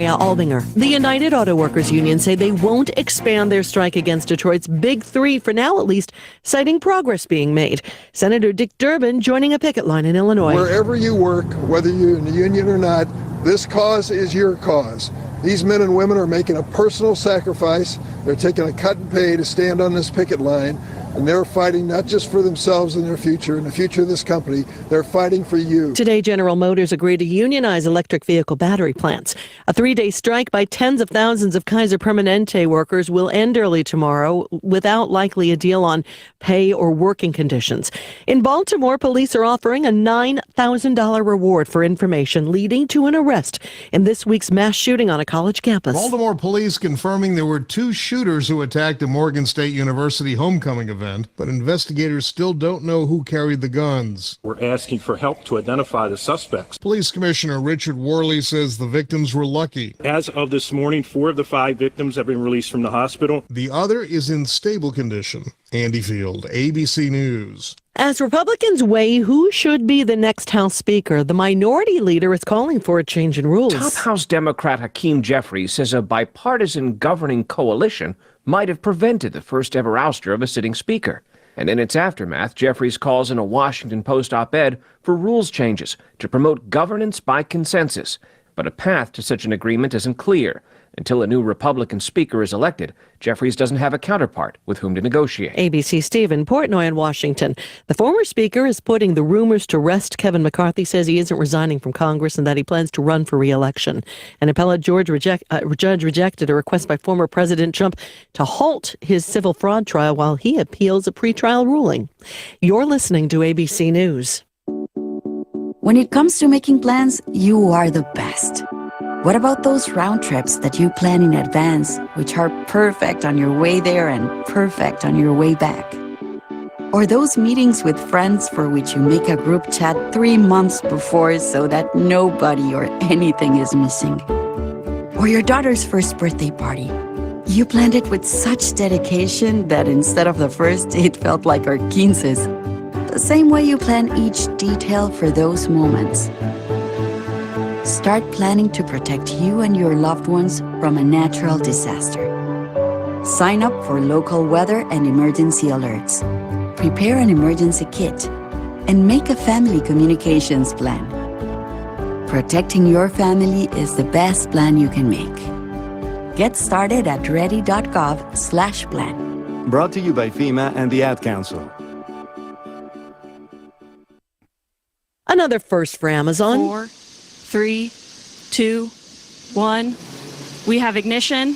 Albinger. The United Auto Workers Union say they won't expand their strike against Detroit's Big Three, for now at least, citing progress being made. Senator Dick Durbin joining a picket line in Illinois. Wherever you work, whether you're in the union or not, this cause is your cause. These men and women are making a personal sacrifice. They're taking a cut in pay to stand on this picket line, and they're fighting not just for themselves and their future and the future of this company, they're fighting for you. Today, General Motors agreed to unionize electric vehicle battery plants. A 3-day strike by tens of thousands of Kaiser Permanente workers will end early tomorrow without likely a deal on pay or working conditions. In Baltimore, police are offering a $9,000 reward for information leading to an arrest in this week's mass shooting on a college campus. Baltimore police confirming there were 2 shooters who attacked a Morgan State University homecoming event, but investigators still don't know who carried the guns. We're asking for help to identify the suspects. Police Commissioner Richard Worley says the victims were lucky. As of this morning, 4 of the 5 victims have been released from the hospital. The other is in stable condition. Andy Field, ABC News. As Republicans weigh who should be the next House Speaker, the minority leader is calling for a change in rules. Top House Democrat Hakeem Jeffries says a bipartisan governing coalition might have prevented the first ever ouster of a sitting speaker. And in its aftermath, Jeffries calls in a Washington Post op-ed for rules changes to promote governance by consensus. But a path to such an agreement isn't clear. Until a new Republican speaker is elected, Jeffries doesn't have a counterpart with whom to negotiate. ABC Stephen Portnoy in Washington. The former speaker is putting the rumors to rest. Kevin McCarthy says he isn't resigning from Congress and that he plans to run for re-election. An appellate judge rejected a request by former President Trump to halt his civil fraud trial while he appeals a pretrial ruling. You're listening to ABC News. When it comes to making plans, you are the best. What about those round trips that you plan in advance, which are perfect on your way there and perfect on your way back? Or those meetings with friends for which you make a group chat 3 months before so that nobody or anything is missing? Or your daughter's first birthday party. You planned it with such dedication that instead of the first, it felt like our 15s. The same way you plan each detail for those moments. Start planning to protect you and your loved ones from a natural disaster. Sign up for local weather and emergency alerts. Prepare an emergency kit and make a family communications plan. Protecting your family is the best plan you can make. Get started at ready.gov/plan. Brought to you by FEMA and the Ad Council. Another first for Amazon. 4, 3, 2, 1. We have ignition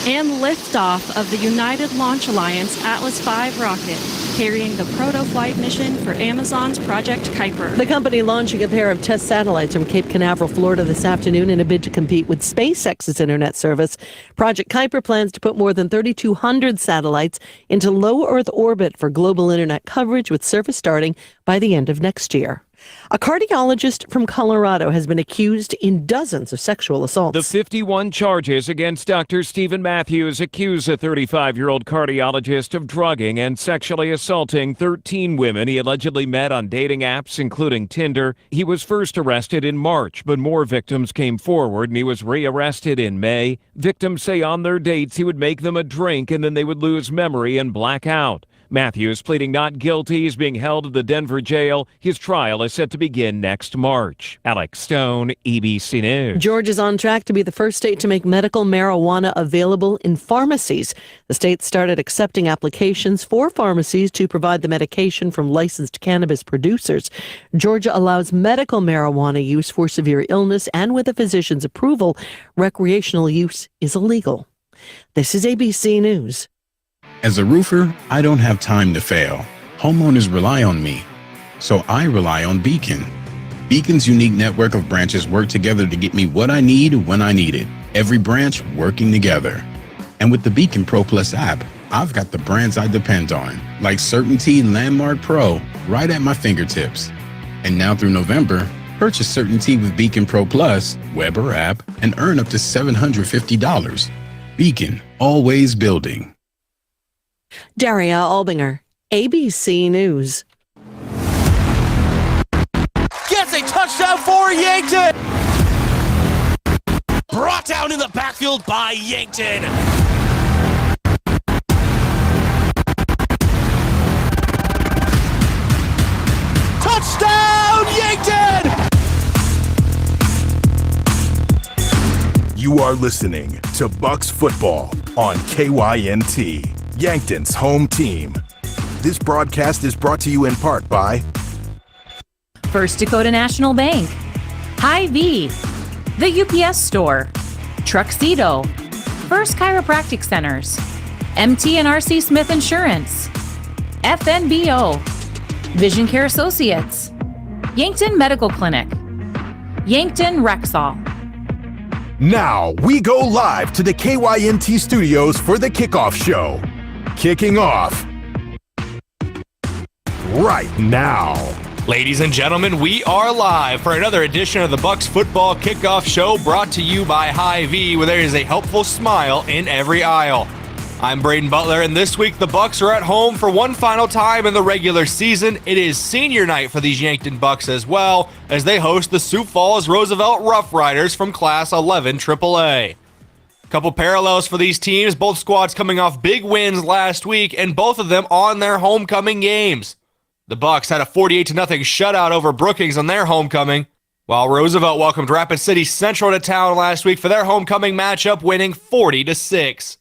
and liftoff of the United Launch Alliance Atlas V rocket, carrying the proto-flight mission for Amazon's Project Kuiper. The company launching a pair of test satellites from Cape Canaveral, Florida this afternoon in a bid to compete with SpaceX's internet service. Project Kuiper plans to put more than 3,200 satellites into low Earth orbit for global internet coverage, with service starting by the end of next year. A cardiologist from Colorado has been accused in dozens of sexual assaults. The 51 charges against Dr. Stephen Matthews accuse a 35-year-old cardiologist of drugging and sexually assaulting 13 women he allegedly met on dating apps, including Tinder. He was first arrested in March, but more victims came forward and he was rearrested in May. Victims say on their dates he would make them a drink and then they would lose memory and black out. Matthews pleading not guilty. He's being held at the Denver jail. His trial is set to begin next March. Alex Stone, ABC News. Georgia's on track to be the first state to make medical marijuana available in pharmacies. The state started accepting applications for pharmacies to provide the medication from licensed cannabis producers. Georgia allows medical marijuana use for severe illness, and with a physician's approval, recreational use is illegal. This is ABC News. As a roofer, I don't have time to fail. Homeowners rely on me, so I rely on Beacon. Beacon's unique network of branches work together to get me what I need when I need it. Every branch working together. And with the Beacon Pro Plus app, I've got the brands I depend on, like CertainTeed Landmark Pro, right at my fingertips. And now through November, purchase CertainTeed with Beacon Pro Plus, web or app, and earn up to $750. Beacon, always building. Daria Albinger, ABC News. Gets a touchdown for Yankton! brought down in the backfield by Yankton. Touchdown, Yankton! You are listening to Bucks Football on KYNT, Yankton's home team. This broadcast is brought to you in part by First Dakota National Bank, Hy-Vee, the UPS Store, Truxedo, First Chiropractic Centers, MT&RC Smith Insurance, FNBO, Vision Care Associates, Yankton Medical Clinic, Yankton Rexall. Now we go live to the KYNT studios for the kickoff show. Kicking off right now. Ladies and gentlemen, we are live for another edition of the Bucks Football Kickoff Show, brought to you by Hy-Vee, where there is a helpful smile in every aisle. I'm Brayden Butler, and this week the Bucks are at home for one final time in the regular season. It is senior night for these Yankton Bucks as well, as they host the Sioux Falls Roosevelt Rough Riders from Class 11 AAA. Couple parallels for these teams, both squads coming off big wins last week, and both of them on their homecoming games. The Bucks had a 48-0 shutout over Brookings on their homecoming, while Roosevelt welcomed Rapid City Central to town last week for their homecoming matchup, winning 40-6.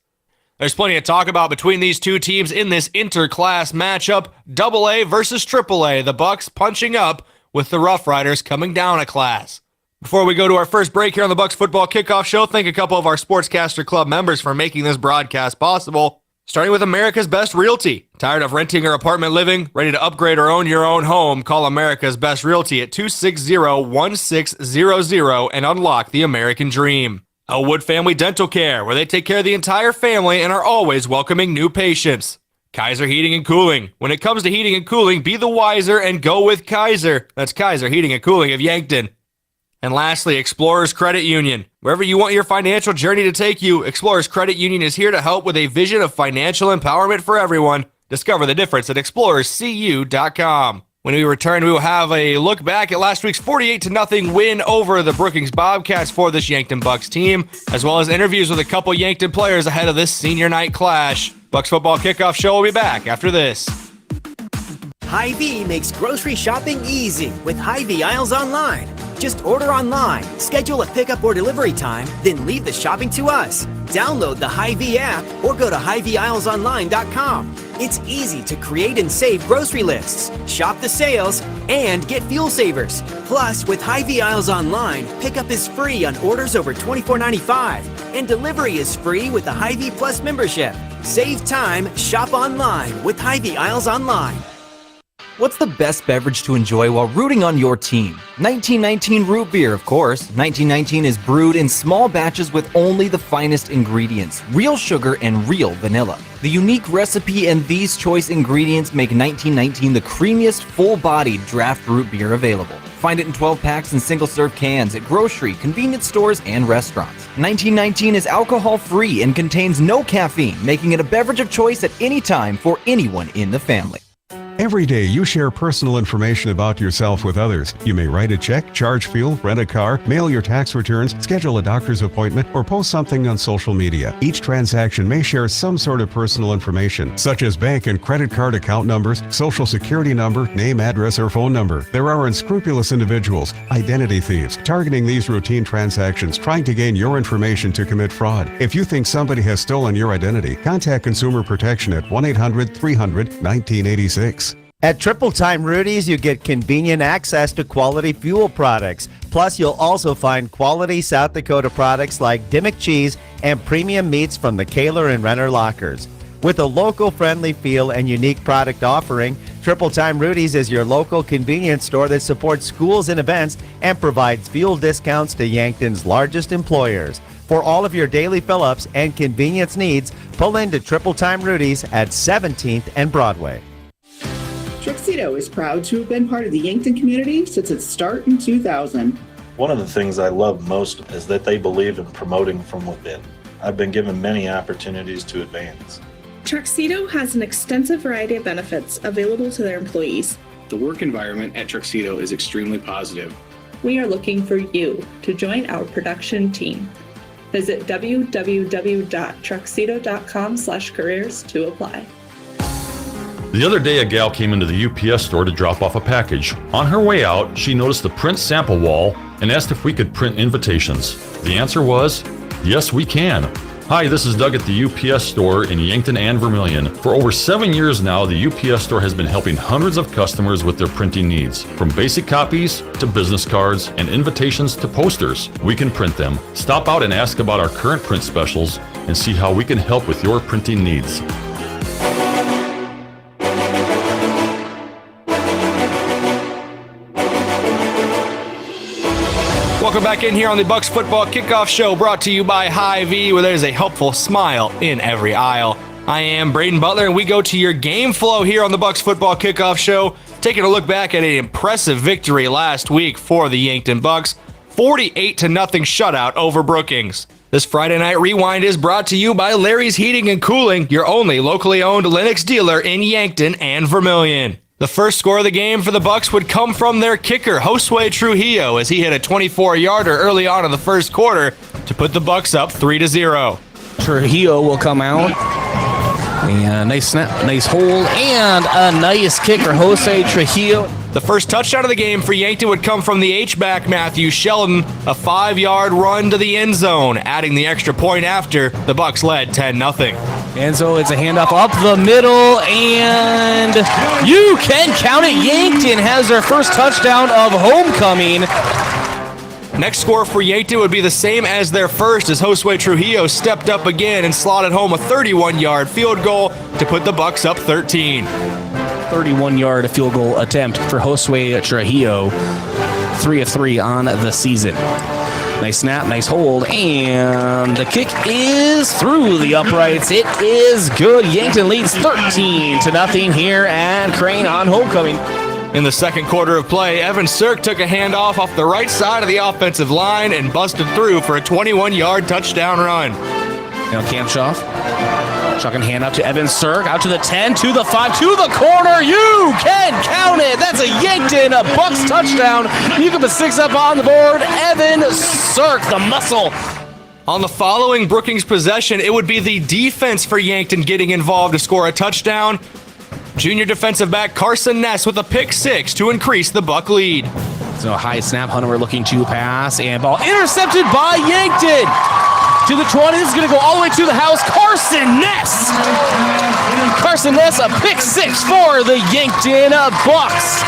There's plenty to talk about between these two teams in this inter-class matchup, AA versus AAA, the Bucks punching up with the Rough Riders coming down a class. Before we go to our first break here on the Bucks Football Kickoff Show, thank a couple of our Sportscaster Club members for making this broadcast possible. Starting with America's Best Realty. Tired of renting or apartment living? Ready to upgrade or own your own home? Call America's Best Realty at 260-1600 and unlock the American dream. Elwood Family Dental Care, where they take care of the entire family and are always welcoming new patients. Kaiser Heating and Cooling. When it comes to heating and cooling, be the wiser and go with Kaiser. That's Kaiser Heating and Cooling of Yankton. And lastly, Explorers Credit Union. Wherever you want your financial journey to take you, Explorers Credit Union is here to help with a vision of financial empowerment for everyone. Discover the difference at explorerscu.com. When we return, we will have a look back at last week's 48-0 win over the Brookings Bobcats for this Yankton Bucks team, as well as interviews with a couple Yankton players ahead of this senior night clash. Bucks Football Kickoff Show will be back after this. Hy-Vee makes grocery shopping easy with Hy-Vee Aisles Online. Just order online, schedule a pickup or delivery time, then leave the shopping to us. Download the Hy-Vee app or go to HyVeeAislesOnline.com. It's easy to create and save grocery lists, shop the sales, and get fuel savers. Plus, with Hy-Vee Aisles Online, pickup is free on orders over $24.95, and delivery is free with the Hy-Vee Plus membership. Save time, shop online with Hy-Vee Aisles Online. What's the best beverage to enjoy while rooting on your team? 1919 root beer, of course. 1919 is brewed in small batches with only the finest ingredients, real sugar and real vanilla. The unique recipe and these choice ingredients make 1919 the creamiest, full-bodied draft root beer available. Find it in 12 packs and single-serve cans at grocery, convenience stores, and restaurants. 1919 is alcohol-free and contains no caffeine, making it a beverage of choice at any time for anyone in the family. Every day you share personal information about yourself with others. You may write a check, charge fuel, rent a car, mail your tax returns, schedule a doctor's appointment, or post something on social media. Each transaction may share some sort of personal information, such as bank and credit card account numbers, social security number, name, address, or phone number. There are unscrupulous individuals, identity thieves, targeting these routine transactions, trying to gain your information to commit fraud. If you think somebody has stolen your identity, contact Consumer Protection at 1-800-300-1986. At Triple Time Rudy's, you get convenient access to quality fuel products. Plus, you'll also find quality South Dakota products like Dimmock cheese and premium meats from the Kaler and Renner lockers. With a local-friendly feel and unique product offering, Triple Time Rudy's is your local convenience store that supports schools and events and provides fuel discounts to Yankton's largest employers. For all of your daily fill-ups and convenience needs, pull into Triple Time Rudy's at 17th and Broadway. Truxedo is proud to have been part of the Yankton community since its start in 2000. One of the things I love most is that they believe in promoting from within. I've been given many opportunities to advance. Truxedo has an extensive variety of benefits available to their employees. The work environment at Truxedo is extremely positive. We are looking for you to join our production team. Visit www.truxedo.com/careers to apply. The other day, a gal came into the UPS store to drop off a package. On her way out, she noticed the print sample wall and asked if we could print invitations. The answer was, yes, we can. Hi, this is Doug at the UPS store in Yankton and Vermilion. For over 7 years now, the UPS store has been helping hundreds of customers with their printing needs. From basic copies to business cards and invitations to posters, we can print them. Stop out and ask about our current print specials and see how we can help with your printing needs. Welcome back in here on the Bucks Football Kickoff Show, brought to you by Hy-Vee, where there's a helpful smile in every aisle. I am Brayden Butler, and we go to your game flow here on the Bucks Football Kickoff Show, taking a look back at an impressive victory last week for the Yankton Bucks, 48-0 shutout over Brookings. This Friday Night Rewind is brought to you by Larry's Heating and Cooling, your only locally owned Lennox dealer in Yankton and Vermilion. The first score of the game for the Bucks would come from their kicker, Josue Trujillo, as he hit a 24-yarder early on in the first quarter to put the Bucks up 3-0. Trujillo will come out. And nice snap, nice hold, and a nice kicker, Jose Trujillo. The first touchdown of the game for Yankton would come from the H-back Matthew Sheldon, a 5-yard run to the end zone, adding the extra point after the Bucks led 10-0. And so it's a handoff up the middle, and you can count it. Yankton has their first touchdown of homecoming. Next score for Yankton would be the same as their first, as Josue Trujillo stepped up again and slotted home a 31-yard field goal to put the Bucks up 13. 31-yard field goal attempt for Josue Trujillo. 3 of 3 on the season. Nice snap, nice hold, and the kick is through the uprights. It is good. Yankton leads 13-0 here at Crane on homecoming. In the second quarter of play, Evan Sirk took a handoff off the right side of the offensive line and busted through for a 21-yard touchdown run. Now Kamshoff, chucking hand up to Evan Sirk, out to the 10, to the 5, to the corner. You can count it. That's a Yankton Bucks touchdown. You can put 6 up on the board. Evan Sirk, the muscle. On the following Brookings possession, it would be the defense for Yankton getting involved to score a touchdown. Junior defensive back Carson Ness with a pick 6 to increase the Buck lead. So high snap, Hunter looking to pass, and ball intercepted by Yankton. To the 20, this is going to go all the way to the house. Carson Ness! Carson Ness, a pick 6 for the Yankton Bucks.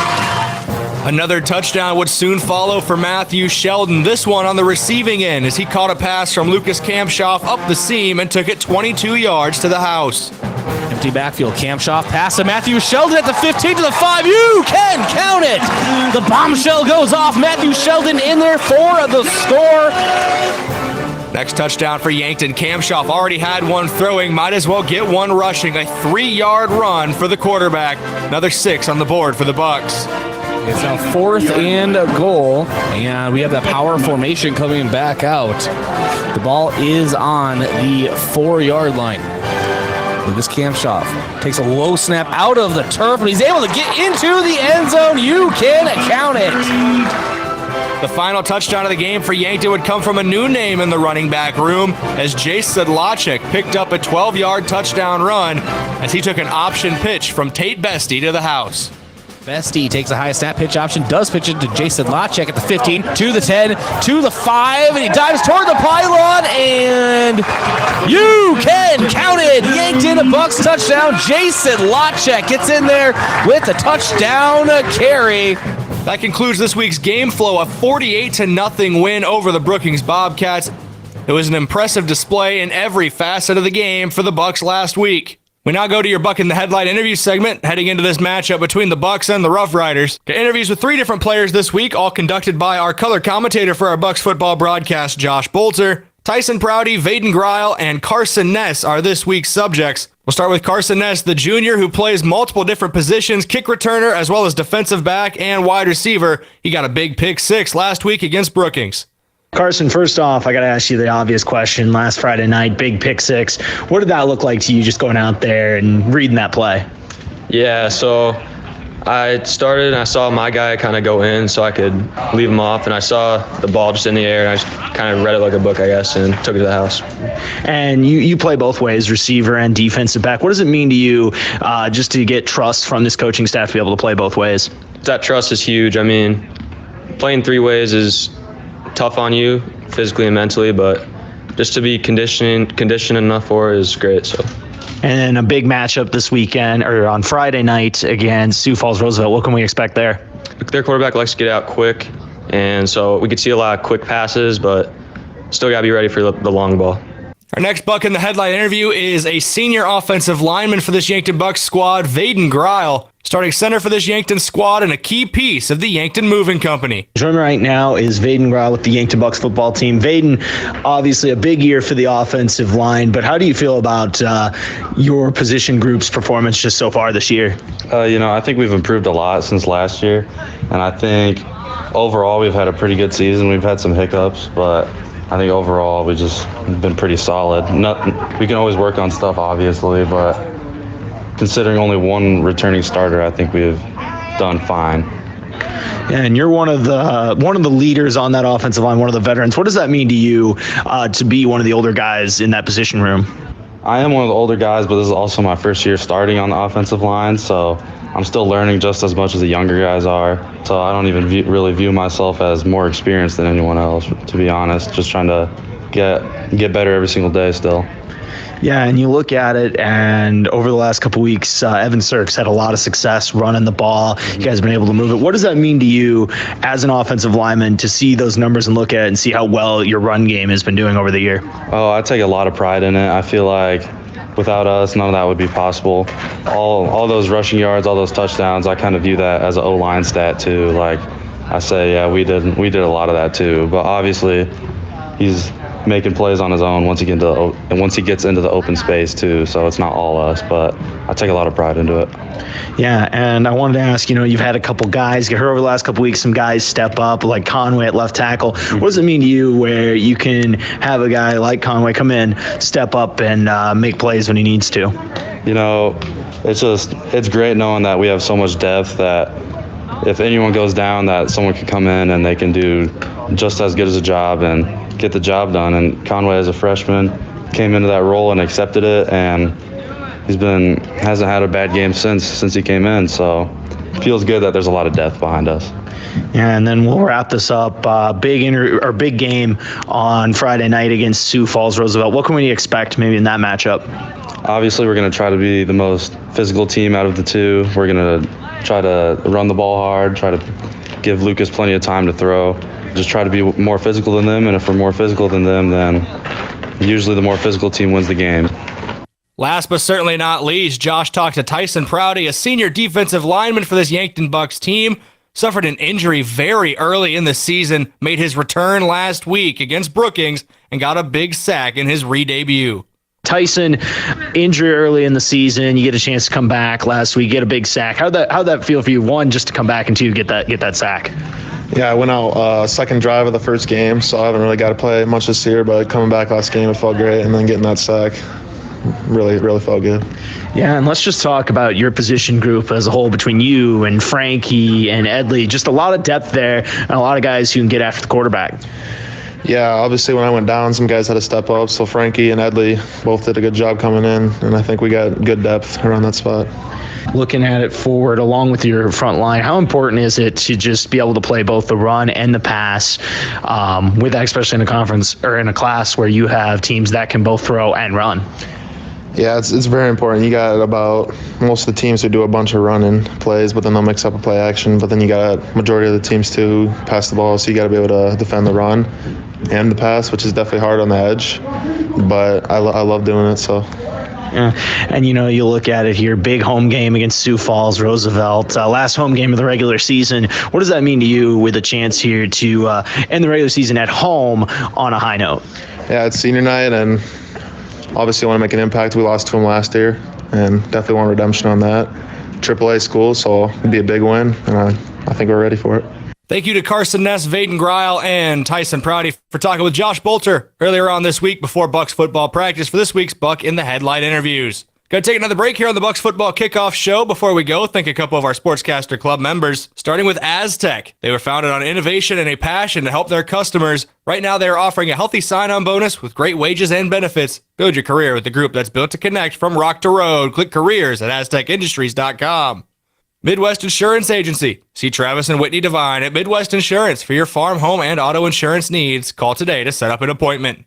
Another touchdown would soon follow for Matthew Sheldon, this one on the receiving end, as he caught a pass from Lucas Kamshoff up the seam and took it 22 yards to the house. Empty backfield, Kamshoff pass to Matthew Sheldon at the 15 to the 5. You can count it! The bombshell goes off. Matthew Sheldon in there for the score. Next touchdown for Yankton. Kamshoff already had one throwing, might as well get one rushing. A 3-yard run for the quarterback. Another 6 on the board for the Bucks. It's now 4th and goal, and we have that power formation coming back out. The ball is on the 4-yard line. Lucas Kamshoff takes a low snap out of the turf, and he's able to get into the end zone. You can count it. The final touchdown of the game for Yankton would come from a new name in the running back room, as Jace Sedlacek picked up a 12-yard touchdown run as he took an option pitch from Tate Bestie to the house. Bestie takes a high snap pitch option, does pitch it to Jason Lachek at the 15, to the 10, to the 5, and he dives toward the pylon, and you can count it! Yankton Bucks touchdown. Jason Lachek gets in there with a touchdown carry. That concludes this week's game flow, a 48-0 win over the Brookings Bobcats. It was an impressive display in every facet of the game for the Bucks last week. We now go to your Buck in the Headlight interview segment, heading into this matchup between the Bucks and the Rough Riders. Got interviews with 3 different players this week, all conducted by our color commentator for our Bucks football broadcast, Josh Boelter. Tyson Prouty, Vaden Greil, and Carson Ness are this week's subjects. We'll start with Carson Ness, the junior who plays multiple different positions, kick returner, as well as defensive back and wide receiver. He got a big pick 6 last week against Brookings. Carson, first off, I got to ask you the obvious question. Last Friday night, big pick 6. What did that look like to you just going out there and reading that play? Yeah, so I started and I saw my guy kind of go in so I could leave him off, and I saw the ball just in the air, and I just kind of read it like a book, I guess, and took it to the house. And you play both ways, receiver and defensive back. What does it mean to you just to get trust from this coaching staff to be able to play both ways? That trust is huge. I mean, playing three ways is tough on you physically and mentally, but just to be conditioned enough for it is great. So. And a big matchup this weekend, or on Friday night against Sioux Falls Roosevelt. What can we expect there? Their quarterback likes to get out quick, and so we could see a lot of quick passes, but still got to be ready for the long ball. Our next Buck in the headline interview is a senior offensive lineman for this Yankton Bucks squad, Brayden, starting center for this Yankton squad and a key piece of the Yankton Moving Company. Joining me right now is Brayden with the Yankton Bucks football team. Brayden, obviously a big year for the offensive line, but how do you feel about your position group's performance just so far this year? I think we've improved a lot since last year, and I think overall we've had a pretty good season. We've had some hiccups, but I think overall we just been pretty solid. We can always work on stuff, obviously, but considering only one returning starter, I think we've done fine. And you're one of the leaders on that offensive line, one of the veterans. What does that mean to you to be one of the older guys in that position room? I am one of the older guys, but this is also my first year starting on the offensive line, so I'm still learning just as much as the younger guys are. So I don't even really view myself as more experienced than anyone else, to be honest. Just trying to get better every single day still. Yeah, and you look at it, and over the last couple weeks, Evan Sirks had a lot of success running the ball. You guys have been able to move it. What does that mean to you as an offensive lineman to see those numbers and look at it and see how well your run game has been doing over the year? Oh, I take a lot of pride in it. I feel like without us, none of that would be possible. All those rushing yards, all those touchdowns, I kind of view that as an O-line stat too. Like I say, yeah, we did a lot of that too. But obviously, he's making plays on his own once he gets into the open space too. So it's not all us, but I take a lot of pride into it. Yeah, and I wanted to ask, you've had a couple guys get hurt over the last couple weeks. Some guys step up, like Conway at left tackle. What does it mean to you where you can have a guy like Conway come in, step up, and make plays when he needs to? It's great knowing that we have so much depth that if anyone goes down, that someone can come in and they can do just as good as a job and get the job done. And Conway, as a freshman, came into that role and accepted it, and hasn't had a bad game since he came in. So it feels good that there's a lot of depth behind us. Yeah, and then we'll wrap this up. Big game on Friday night against Sioux Falls Roosevelt. What can we expect maybe in that matchup? Obviously, we're going to try to be the most physical team out of the two. We're going to try to run the ball hard, try to give Lucas plenty of time to throw. Just try to be more physical than them, and if we're more physical than them, then usually the more physical team wins the game. Last but certainly not least, Josh talked to Tyson Prouty, a senior defensive lineman for this Yankton Bucks team. Suffered an injury very early in the season, made his return last week against Brookings, and got a big sack in his re-debut. Tyson, injury early in the season, you get a chance to come back last week, get a big sack. How'd that feel for you? One, just to come back, and two, get that sack. Yeah, I went out second drive of the first game, so I haven't really got to play much this year, but coming back last game, it felt great, and then getting that sack really felt good. Yeah, and let's just talk about your position group as a whole between you and Frankie and Edley. Just a lot of depth there and a lot of guys who can get after the quarterback. Yeah, obviously when I went down, some guys had to step up, so Frankie and Edley both did a good job coming in, and I think we got good depth around that spot. Looking at it forward, along with your front line, how important is it to just be able to play both the run and the pass with that, especially in a conference or in a class where you have teams that can both throw and run? Yeah, it's very important. You got about most of the teams who do a bunch of running plays, but then they'll mix up a play action. But then you got majority of the teams too who pass the ball, so you got to be able to defend the run and the pass, which is definitely hard on the edge. But I love doing it, so. Yeah. And, you look at it here, big home game against Sioux Falls, Roosevelt, last home game of the regular season. What does that mean to you with a chance here to end the regular season at home on a high note? Yeah, it's senior night, and obviously want to make an impact. We lost to them last year, and definitely want redemption on that. AAA school, so it'd be a big win, and I think we're ready for it. Thank you to Carson Ness, Brayden Greil, and Tyson Prouty for talking with Josh Boelter earlier on this week before Bucks football practice for this week's Buck in the Headlight interviews. Gonna take another break here on the Bucks Football Kickoff Show. Before we go, thank a couple of our Sportscaster Club members, starting with Aztec. They were founded on innovation and a passion to help their customers. Right now, they are offering a healthy sign-on bonus with great wages and benefits. Build your career with the group that's built to connect from rock to road. Click careers at aztecindustries.com. Midwest Insurance Agency. See Travis and Whitney Devine at Midwest Insurance for your farm, home, and auto insurance needs. Call today to set up an appointment.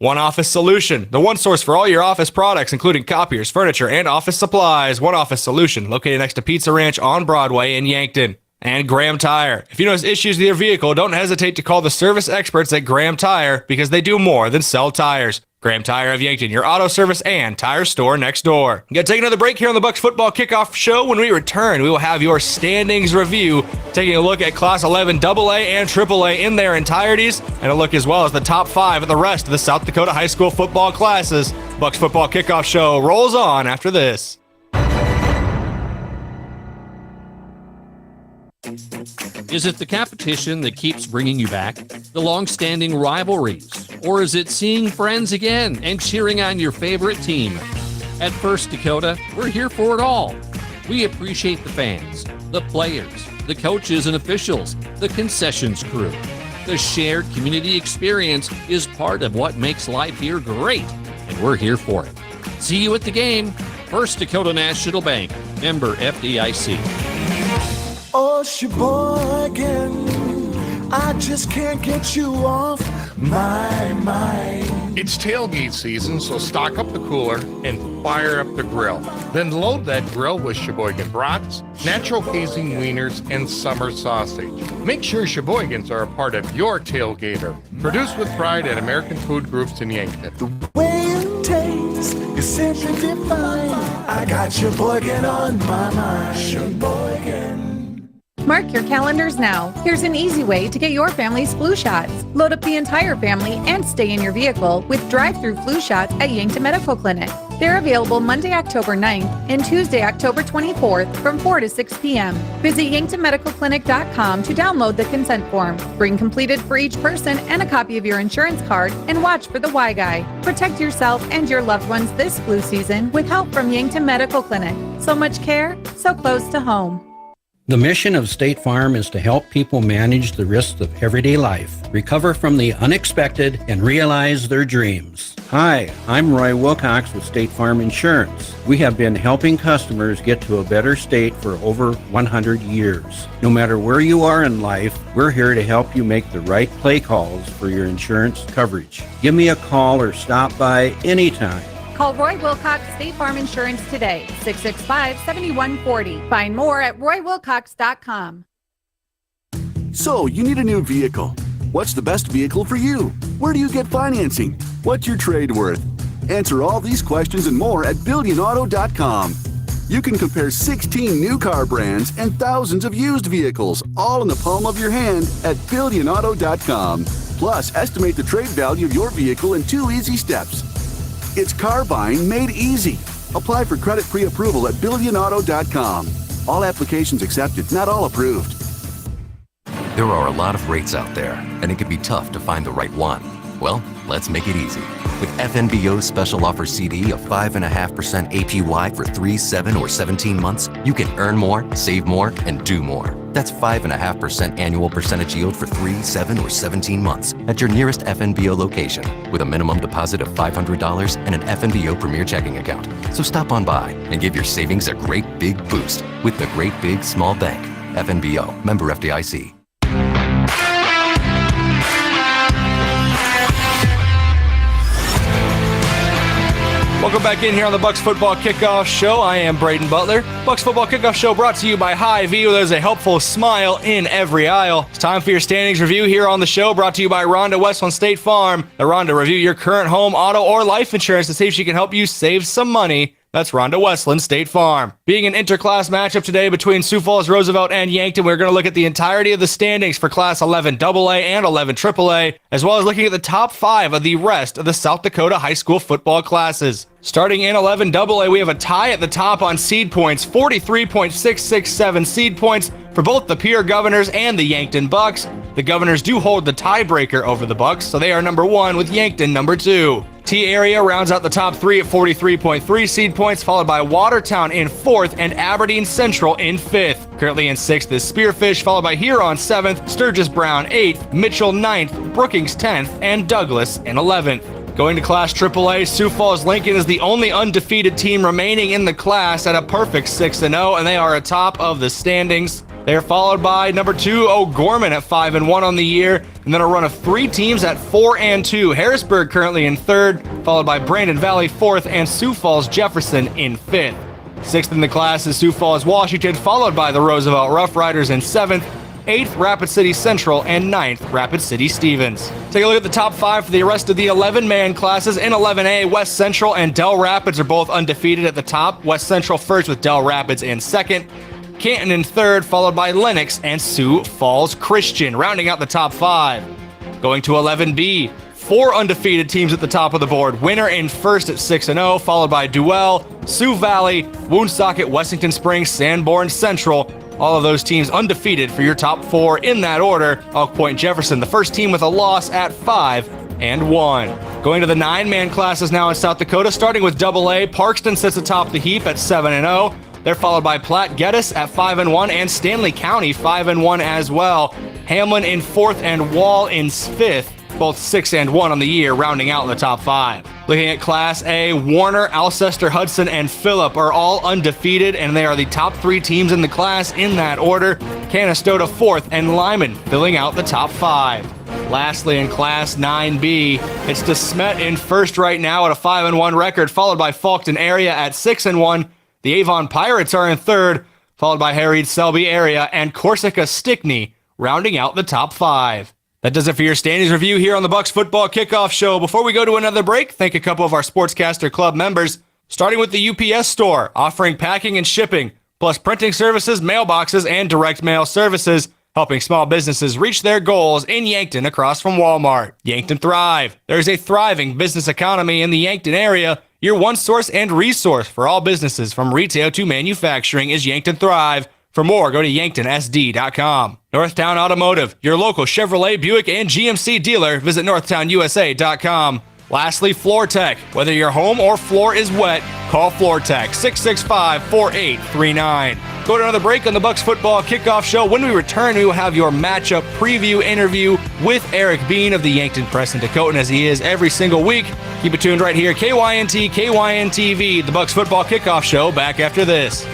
One Office Solution, the one source for all your office products, including copiers, furniture, and office supplies. One Office Solution, located next to Pizza Ranch on Broadway in Yankton. And Graham Tire. If you notice issues with your vehicle, don't hesitate to call the service experts at Graham Tire because they do more than sell tires. Graham Tire of Yankton, your auto service and tire store next door. We're going to take another break here on the Bucks Football Kickoff Show. When we return, we will have your standings review, taking a look at Class 11 AA and AAA in their entireties, and a look as well as the top 5 of the rest of the South Dakota high school football classes. Bucks Football Kickoff Show rolls on after this. Is it the competition that keeps bringing you back? The long-standing rivalries? Or is it seeing friends again and cheering on your favorite team? At First Dakota, we're here for it all. We appreciate the fans, the players, the coaches and officials, the concessions crew. The shared community experience is part of what makes life here great, and we're here for it. See you at the game. First Dakota National Bank, member FDIC. Oh, Sheboygan, I just can't get you off my mind. It's tailgate season, so stock up the cooler and fire up the grill. Then load that grill with Sheboygan brats, natural casing wieners, and summer sausage. Make sure Sheboygans are a part of your tailgater. Produced with pride at American Food Groups in Yankton. The way it tastes is simply divine. I got Sheboygan on my mind. Sheboygan. Mark your calendars now. Here's an easy way to get your family's flu shots. Load up the entire family and stay in your vehicle with drive-through flu shots at Yankton Medical Clinic. They're available Monday, October 9th and Tuesday, October 24th from 4 to 6 p.m. Visit yanktonmedicalclinic.com to download the consent form. Bring completed for each person and a copy of your insurance card and watch for the Y Guy. Protect yourself and your loved ones this flu season with help from Yankton Medical Clinic. So much care, so close to home. The mission of State Farm is to help people manage the risks of everyday life, recover from the unexpected, and realize their dreams. Hi, I'm Roy Wilcox with State Farm Insurance. We have been helping customers get to a better state for over 100 years. No matter where you are in life, we're here to help you make the right play calls for your insurance coverage. Give me a call or stop by anytime. Call Roy Wilcox State Farm Insurance today, 665-7140. Find more at roywilcox.com. So, you need a new vehicle. What's the best vehicle for you? Where do you get financing? What's your trade worth? Answer all these questions and more at BillionAuto.com. You can compare 16 new car brands and thousands of used vehicles, all in the palm of your hand at BillionAuto.com. Plus, estimate the trade value of your vehicle in 2 easy steps. It's car buying made easy. Apply for credit pre-approval at BillionAuto.com. All applications accepted, not all approved. There are a lot of rates out there, and it can be tough to find the right one. Well, let's make it easy. With FNBO's special offer CD of 5.5% APY for 3, 7, or 17 months, you can earn more, save more, and do more. That's 5.5% annual percentage yield for 3, 7, or 17 months at your nearest FNBO location with a minimum deposit of $500 and an FNBO Premier checking account. So stop on by and give your savings a great big boost with the Great Big Small Bank. FNBO, member FDIC. Welcome back in here on the Bucks Football Kickoff Show. I am Brayden Butler. Bucks Football Kickoff Show brought to you by Hy-Vee, where there's a helpful smile in every aisle. It's time for your standings review here on the show, brought to you by Rhonda Westland State Farm. Now, Rhonda, review your current home, auto, or life insurance to see if she can help you save some money. That's Rhonda Westland State Farm. Being an interclass matchup today between Sioux Falls, Roosevelt, and Yankton, we're going to look at the entirety of the standings for Class 11 AA and 11 AAA, as well as looking at the top 5 of the rest of the South Dakota high school football classes. Starting in 11 AA, we have a tie at the top on seed points, 43.667 seed points for both the Pierre Governors and the Yankton Bucks. The Governors do hold the tiebreaker over the Bucks, so they are number 1 with Yankton number 2. T area rounds out the top 3 at 43.3 seed points, followed by Watertown in 4th and Aberdeen Central in 5th. Currently in 6th is Spearfish, followed by Huron 7th, Sturgis Brown 8th, Mitchell 9th, Brookings 10th, and Douglas in 11th. Going to Class AAA, Sioux Falls Lincoln is the only undefeated team remaining in the class at a perfect 6-0, and they are atop of the standings. They are followed by number 2 O'Gorman at 5-1 on the year, and then a run of 3 teams at 4-2. Harrisburg currently in 3rd, followed by Brandon Valley 4th, and Sioux Falls Jefferson in 5th. 6th in the class is Sioux Falls Washington, followed by the Roosevelt Rough Riders in 7th. 8th, Rapid City Central, and 9th, Rapid City Stevens. Take a look at the top 5 for the rest of the 11-man classes. In 11A, West Central and Del Rapids are both undefeated at the top. West Central first with Del Rapids in 2nd. Canton in 3rd, followed by Lennox and Sioux Falls Christian, rounding out the top 5. Going to 11B, 4 undefeated teams at the top of the board. Winner in 1st at 6-0, followed by Duell, Sioux Valley, Woonsocket, Wessington Springs, Sanborn Central. All of those teams undefeated for your top 4 in that order. Elk Point Jefferson, the first team with a loss at 5-1. Going to the 9-man classes now in South Dakota, starting with AA, Parkston sits atop the heap at 7-0. They're followed by Platte Geddes at 5-1 and Stanley County 5-1 as well. Hamlin in 4th and Wall in 5th. Both 6-1 on the year, rounding out in the top 5. Looking at Class A, Warner, Alcester, Hudson, and Phillip are all undefeated, and they are the top 3 teams in the class in that order. Canastota 4th, and Lyman filling out the top 5. Lastly, in Class 9B, it's DeSmet in 1st right now at a 5-1 record, followed by Faulkton Area at 6-1. The Avon Pirates are in 3rd, followed by Harriet Selby Area and Corsica Stickney, rounding out the top 5. That does it for your standings review here on the Bucks Football Kickoff Show. Before we go to another break, thank a couple of our Sportscaster Club members, starting with the UPS store, offering packing and shipping, plus printing services, mailboxes, and direct mail services, helping small businesses reach their goals in Yankton across from Walmart. Yankton Thrive. There is a thriving business economy in the Yankton area. Your one source and resource for all businesses from retail to manufacturing is Yankton Thrive. For more, go to yanktonsd.com. Northtown Automotive, your local Chevrolet, Buick, and GMC dealer. Visit northtownusa.com. Lastly, Floor Tech. Whether your home or floor is wet, call Floor Tech, 665-4839. Go to another break on the Bucks Football Kickoff Show. When we return, we will have your matchup preview interview with Eric Bean of the Yankton Press and Dakotan, as he is every single week. Keep it tuned right here, KYNT, KYNTV, the Bucks Football Kickoff Show, back after this.